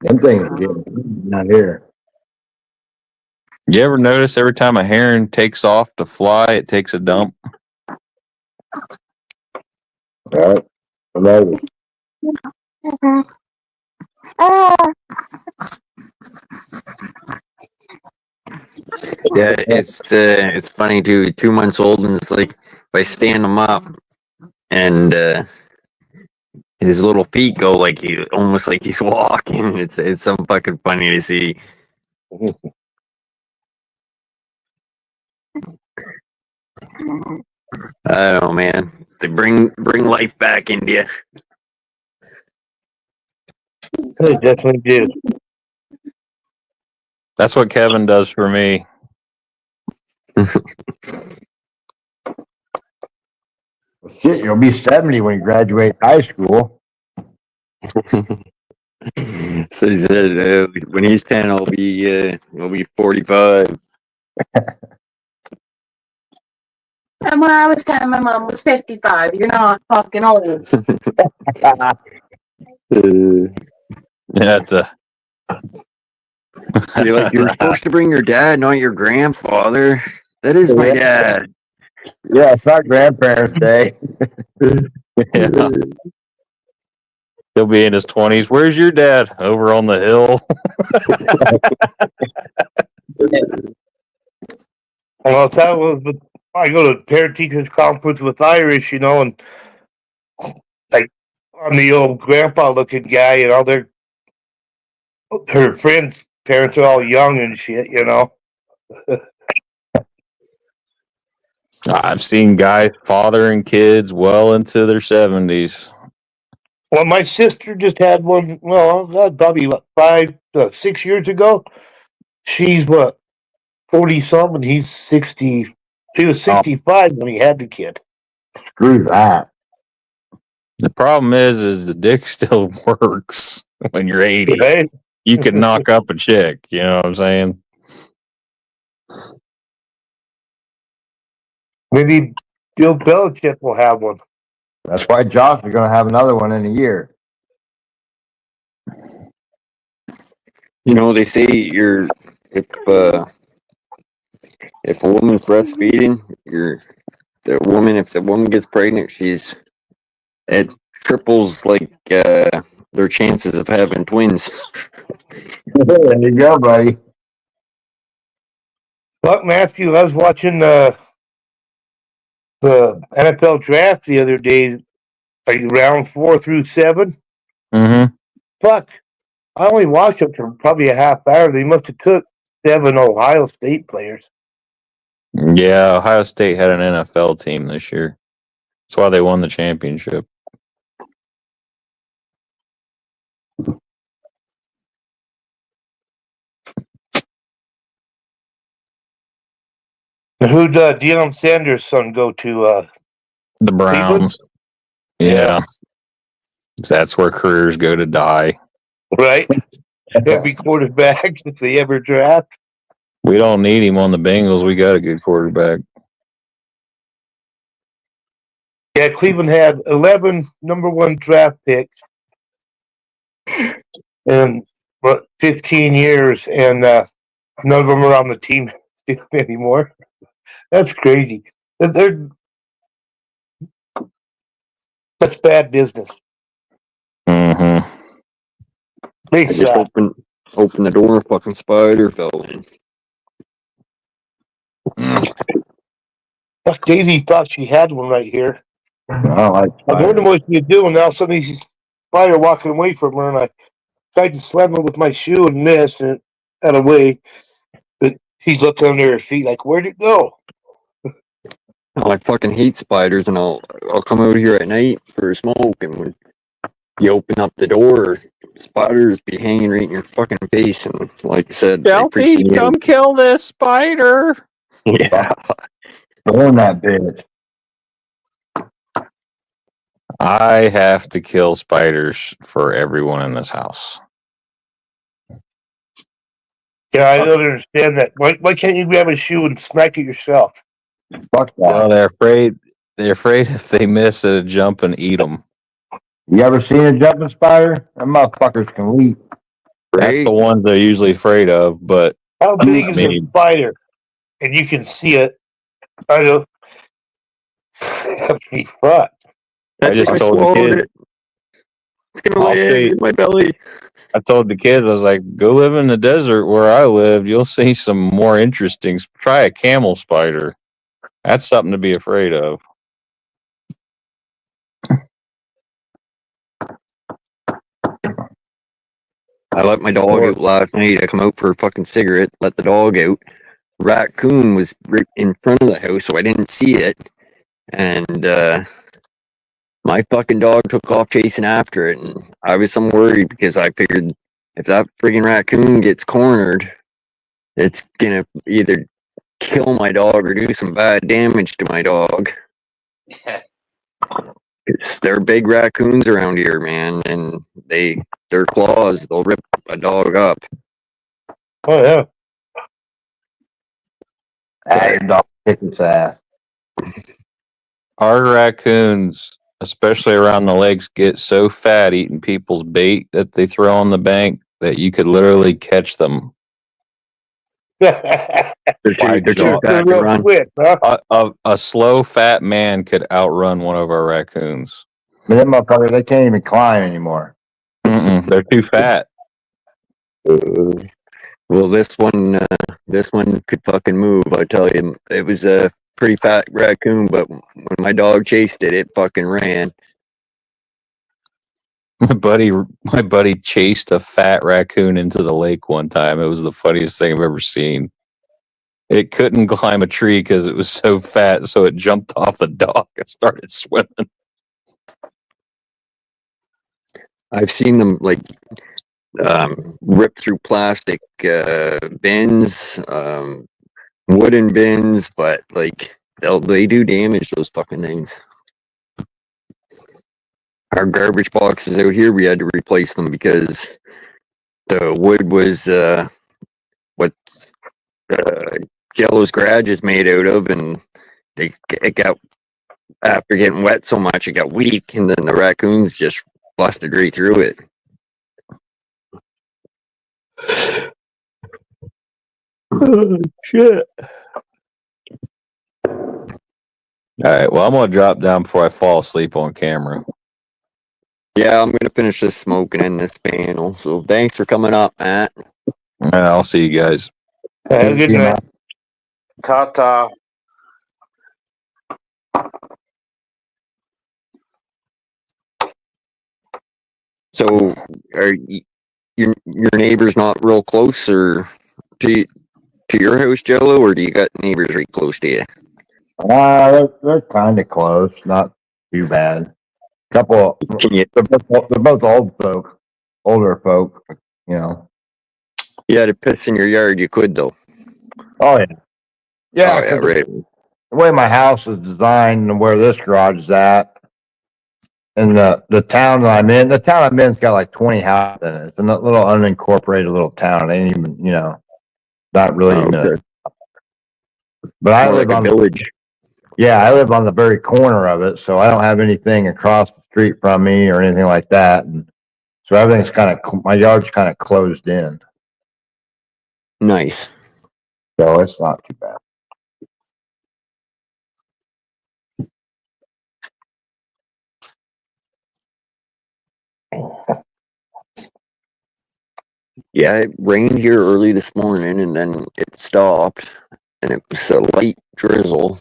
Them things are getting not here. You ever notice every time a heron takes off to fly, it takes a dump? All right. Hello. Yeah, it's funny too. 2 months old, and it's like if I stand him up, and his little feet go like almost like he's walking. It's some fucking funny to see. I don't know, man. They bring life back into you. They definitely did. That's what Kevin does for me. Shit, you'll be 70 when you graduate high school. So he said, when he's 10, I'll be 45. And when I was 10, my mom was 55. You're not fucking old. Yeah, You're like, you're supposed to bring your dad, not your grandfather. That is my dad. Yeah, it's not Grandparents' Day. Yeah. He'll be in his 20s. Where's your dad? Over on the hill. Well, that was, I go to parent teachers conference with Irish, you know, and like I'm the old grandpa looking guy, you know, her friends' parents are all young and shit, you know. I've seen guys fathering kids well into their 70s. Well, my sister just had one. Well, probably what, 6 years ago. She's what 40 something. He's 60. He was 65 when he had the kid. Screw that. The problem is the dick still works when you're 80. Right? You can knock up a chick. You know what I'm saying? Maybe Bill Belichick will have one. That's why Josh is going to have another one in a year. You know, they say if a woman's breastfeeding, if the woman gets pregnant, it triples like their chances of having twins. There you go, buddy. Look, Matthew, I was watching the NFL draft the other day, like round 4 through 7. Mm-hmm. Fuck, I only watched it for probably a half hour. They must have took 7 Ohio State players. Yeah, Ohio State had an NFL team this year. That's why they won the championship. Who'd Deion Sanders' son go to? The Browns. Yeah. That's where careers go to die. Right? Every quarterback if they ever draft. We don't need him on the Bengals. We got a good quarterback. Yeah, Cleveland had 11 number 1 draft picks in 15 years, and none of them are on the team anymore. That's crazy. That's bad business. Mm-hmm. They just suck. open the door, fucking spider fell in. Fuck, Daisy thought she had one right here. I wonder what you do, and now suddenly she's spider walking away from her, and I tried to slam her with my shoe and missed, and it got away. But she's looking under her feet like, where'd it go? I fucking hate spiders, and I'll come out here at night for a smoke, and when you open up the door, spiders be hanging right in your fucking face, and like I said, Chelsea, come kill this spider. Yeah, own that bitch. I have to kill spiders for everyone in this house. Yeah, I don't understand that. Why can't you grab a shoe and smack it yourself? Fuck that. Well, they're afraid if they miss it, jump and eat them. You ever seen a jumping spider? Them motherfuckers can leap. That's the ones they're usually afraid of. But how big is a spider? And you can see it. I don't. Fuck. I just told the kid. It's gonna land in my belly. I told the kids, I was like, go live in the desert where I lived. You'll see some more interesting. Try a camel spider. That's something to be afraid of. I let my dog out last night. I come out for a fucking cigarette, let the dog out. Raccoon was right in front of the house, so I didn't see it. And my fucking dog took off chasing after it, and I was some worried because I figured if that friggin' raccoon gets cornered, it's gonna either kill my dog or do some bad damage to my dog. They're big raccoons around here, man, and their claws, they'll rip a dog up. Oh yeah. Your dog kick its ass. Our raccoons, especially around the lakes, get so fat eating people's bait that they throw on the bank that you could literally catch them They're By too God. fat to run. Quick, huh? A slow, fat man could outrun one of our raccoons. But them motherfuckers, they can't even climb anymore. They're too fat. Well, this one could fucking move. I tell you, it was a pretty fat raccoon, but when my dog chased it, it fucking ran. My buddy chased a fat raccoon into the lake one time. It was the funniest thing I've ever seen. It couldn't climb a tree because it was so fat, so it jumped off the dock and started swimming. I've seen them like rip through plastic bins, wooden bins, but like they do damage, those fucking things. Our garbage boxes out here, we had to replace them because the wood was what Jello's garage is made out of, and it got, after getting wet so much, it got weak, and then the raccoons just busted right through it. Oh, shit. All right, well, I'm going to drop down before I fall asleep on camera. Yeah, I'm going to finish this smoke and end this panel. So thanks for coming up, Matt. And I'll see you guys. Have a good night. Ta-ta. So are your neighbors not real close or to your house, Jello, or do you got neighbors right close to you? They're kind of close, not too bad. Couple, they're both old folk, older folk, you know. Yeah, to piss in your yard, you could though. Oh yeah, yeah, Oh, yeah, right. The way my house is designed and where this garage is at, and the town that I'm in, has got like 20 houses in it. It's a little unincorporated little town. It ain't even, you know, not really even. Okay. But I More live like on a village. Yeah, I live on the very corner of it, so I don't have anything across the street from me or anything like that. And so everything's kind of, my yard's kind of closed in. Nice. So it's not too bad. Yeah, it rained here early this morning and then it stopped and it was a light drizzle,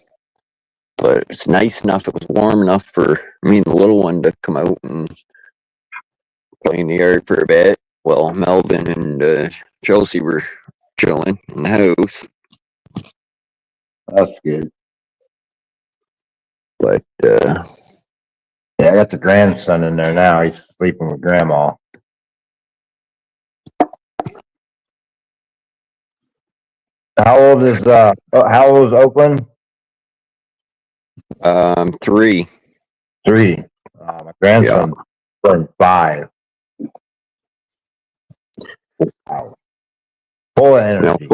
but it's nice enough. It was warm enough for me and the little one to come out and play in the yard for a bit. Well, Melvin and Chelsea were chilling in the house. That's good. But yeah, I got the grandson in there now. He's sleeping with grandma. How old is Oakland? 3. 3. My grandson turned 5. Wow. Full of energy.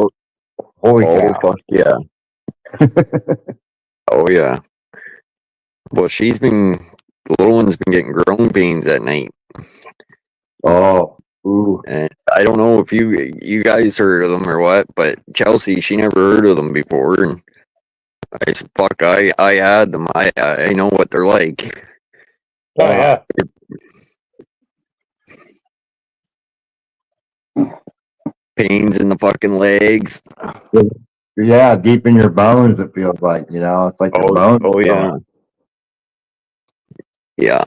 Holy cow. Fuck yeah. Oh yeah. Well, the little one's been getting growing pains at night. Oh, ooh. And I don't know if you guys heard of them or what, but Chelsea, she never heard of them before, and I said, "Fuck, I had them. I know what they're like." Oh yeah. Pains in the fucking legs. Yeah, deep in your bones. It feels like, you know, it's like your bones. Oh yeah. Yeah.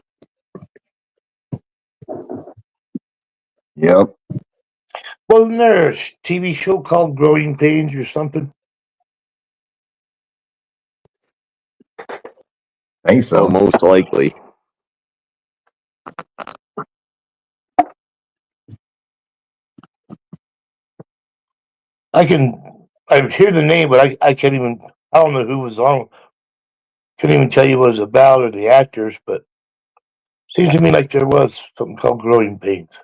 Yep. Wasn't there a TV show called Growing Pains or something? I think so. Oh, most likely. I hear the name, but I can't even, I don't know who was on. Couldn't even tell you what it was about or the actors, but seems to me like there was something called Growing Pains.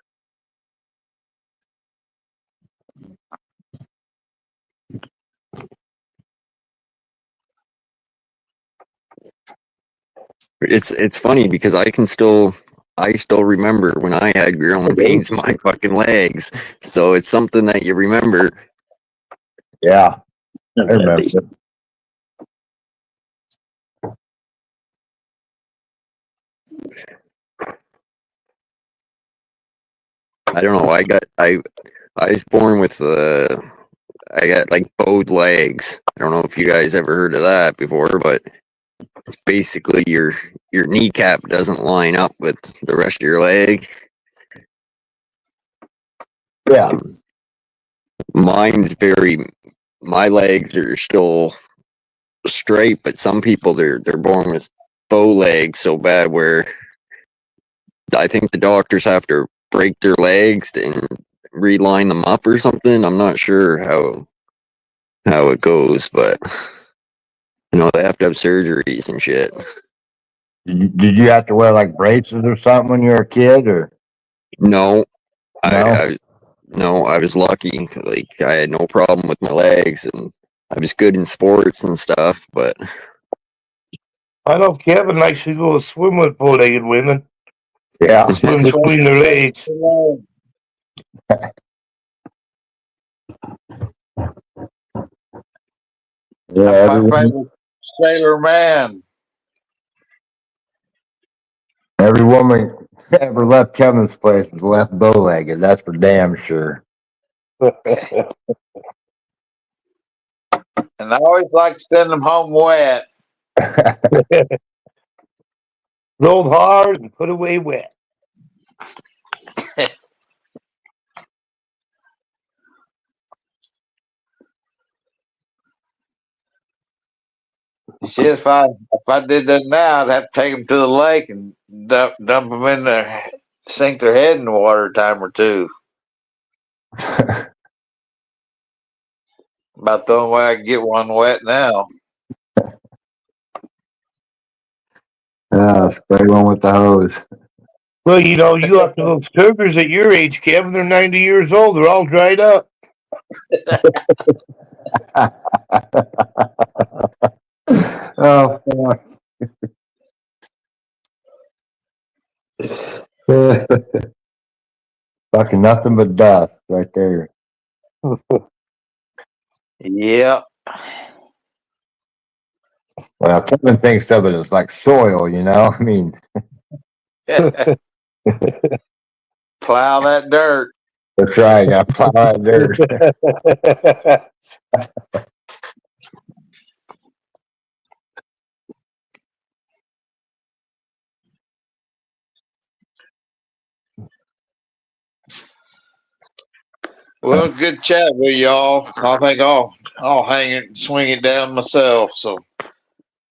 It's funny because I still remember when I had growing pains in my fucking legs. So it's something that you remember. Yeah, I remember. I don't know. I was born with I got like bowed legs. I don't know if you guys ever heard of that before, but it's basically your kneecap doesn't line up with the rest of your leg. Yeah. Mine's my legs are still straight, but some people they're born with bow legs so bad where I think the doctors have to break their legs and reline them up or something. I'm not sure how it goes, but they have to have surgeries and shit. Did you have to wear like braces or something when you were a kid, or? No, I was lucky. Like I had no problem with my legs, and I was good in sports and stuff. But I know Kevin likes to go swim with bow-legged women. Yeah. Swim between their legs. Yeah, My favorite Sailor Man. every woman ever left Kevin's place was left bow-legged. That's for damn sure. And I always like to send them home wet. Rolled hard and put away wet. Shit, if I did that now, I'd have to take them to the lake and dump them in there, sink their head in the water a time or two. About the only way I can get one wet now. Spray one with the hose. Well, you got those cougars at your age, Kevin. They're 90 years old. They're all dried up. Oh, fuck. Fucking nothing but dust right there. Yep. Well, Kevin thinks of it as like soil, I mean. Plow that dirt. That's right. Got to plow that dirt. Well, good chat with y'all. I think I'll hang it and swing it down myself. So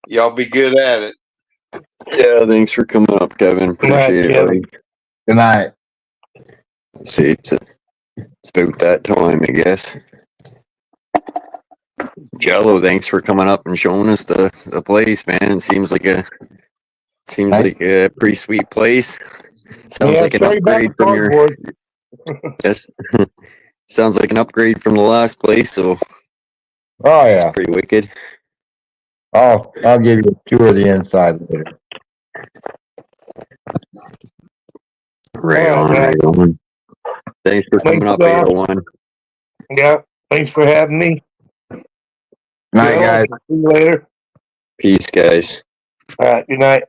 y'all be good at it. yeah, thanks for coming up, Kevin. Appreciate it, buddy. Good night. See, it's about that time, I guess. Jello, thanks for coming up and showing us the place, man. It seems like a pretty sweet place. Sounds like an upgrade from your. Yes, sounds like an upgrade from the last place. So, Oh it's yeah. pretty wicked. I'll give you a tour of the inside later. Right on. Thanks for coming up, 801. Yeah, thanks for having me. Night, guys. See you later. Peace, guys. All right, good night.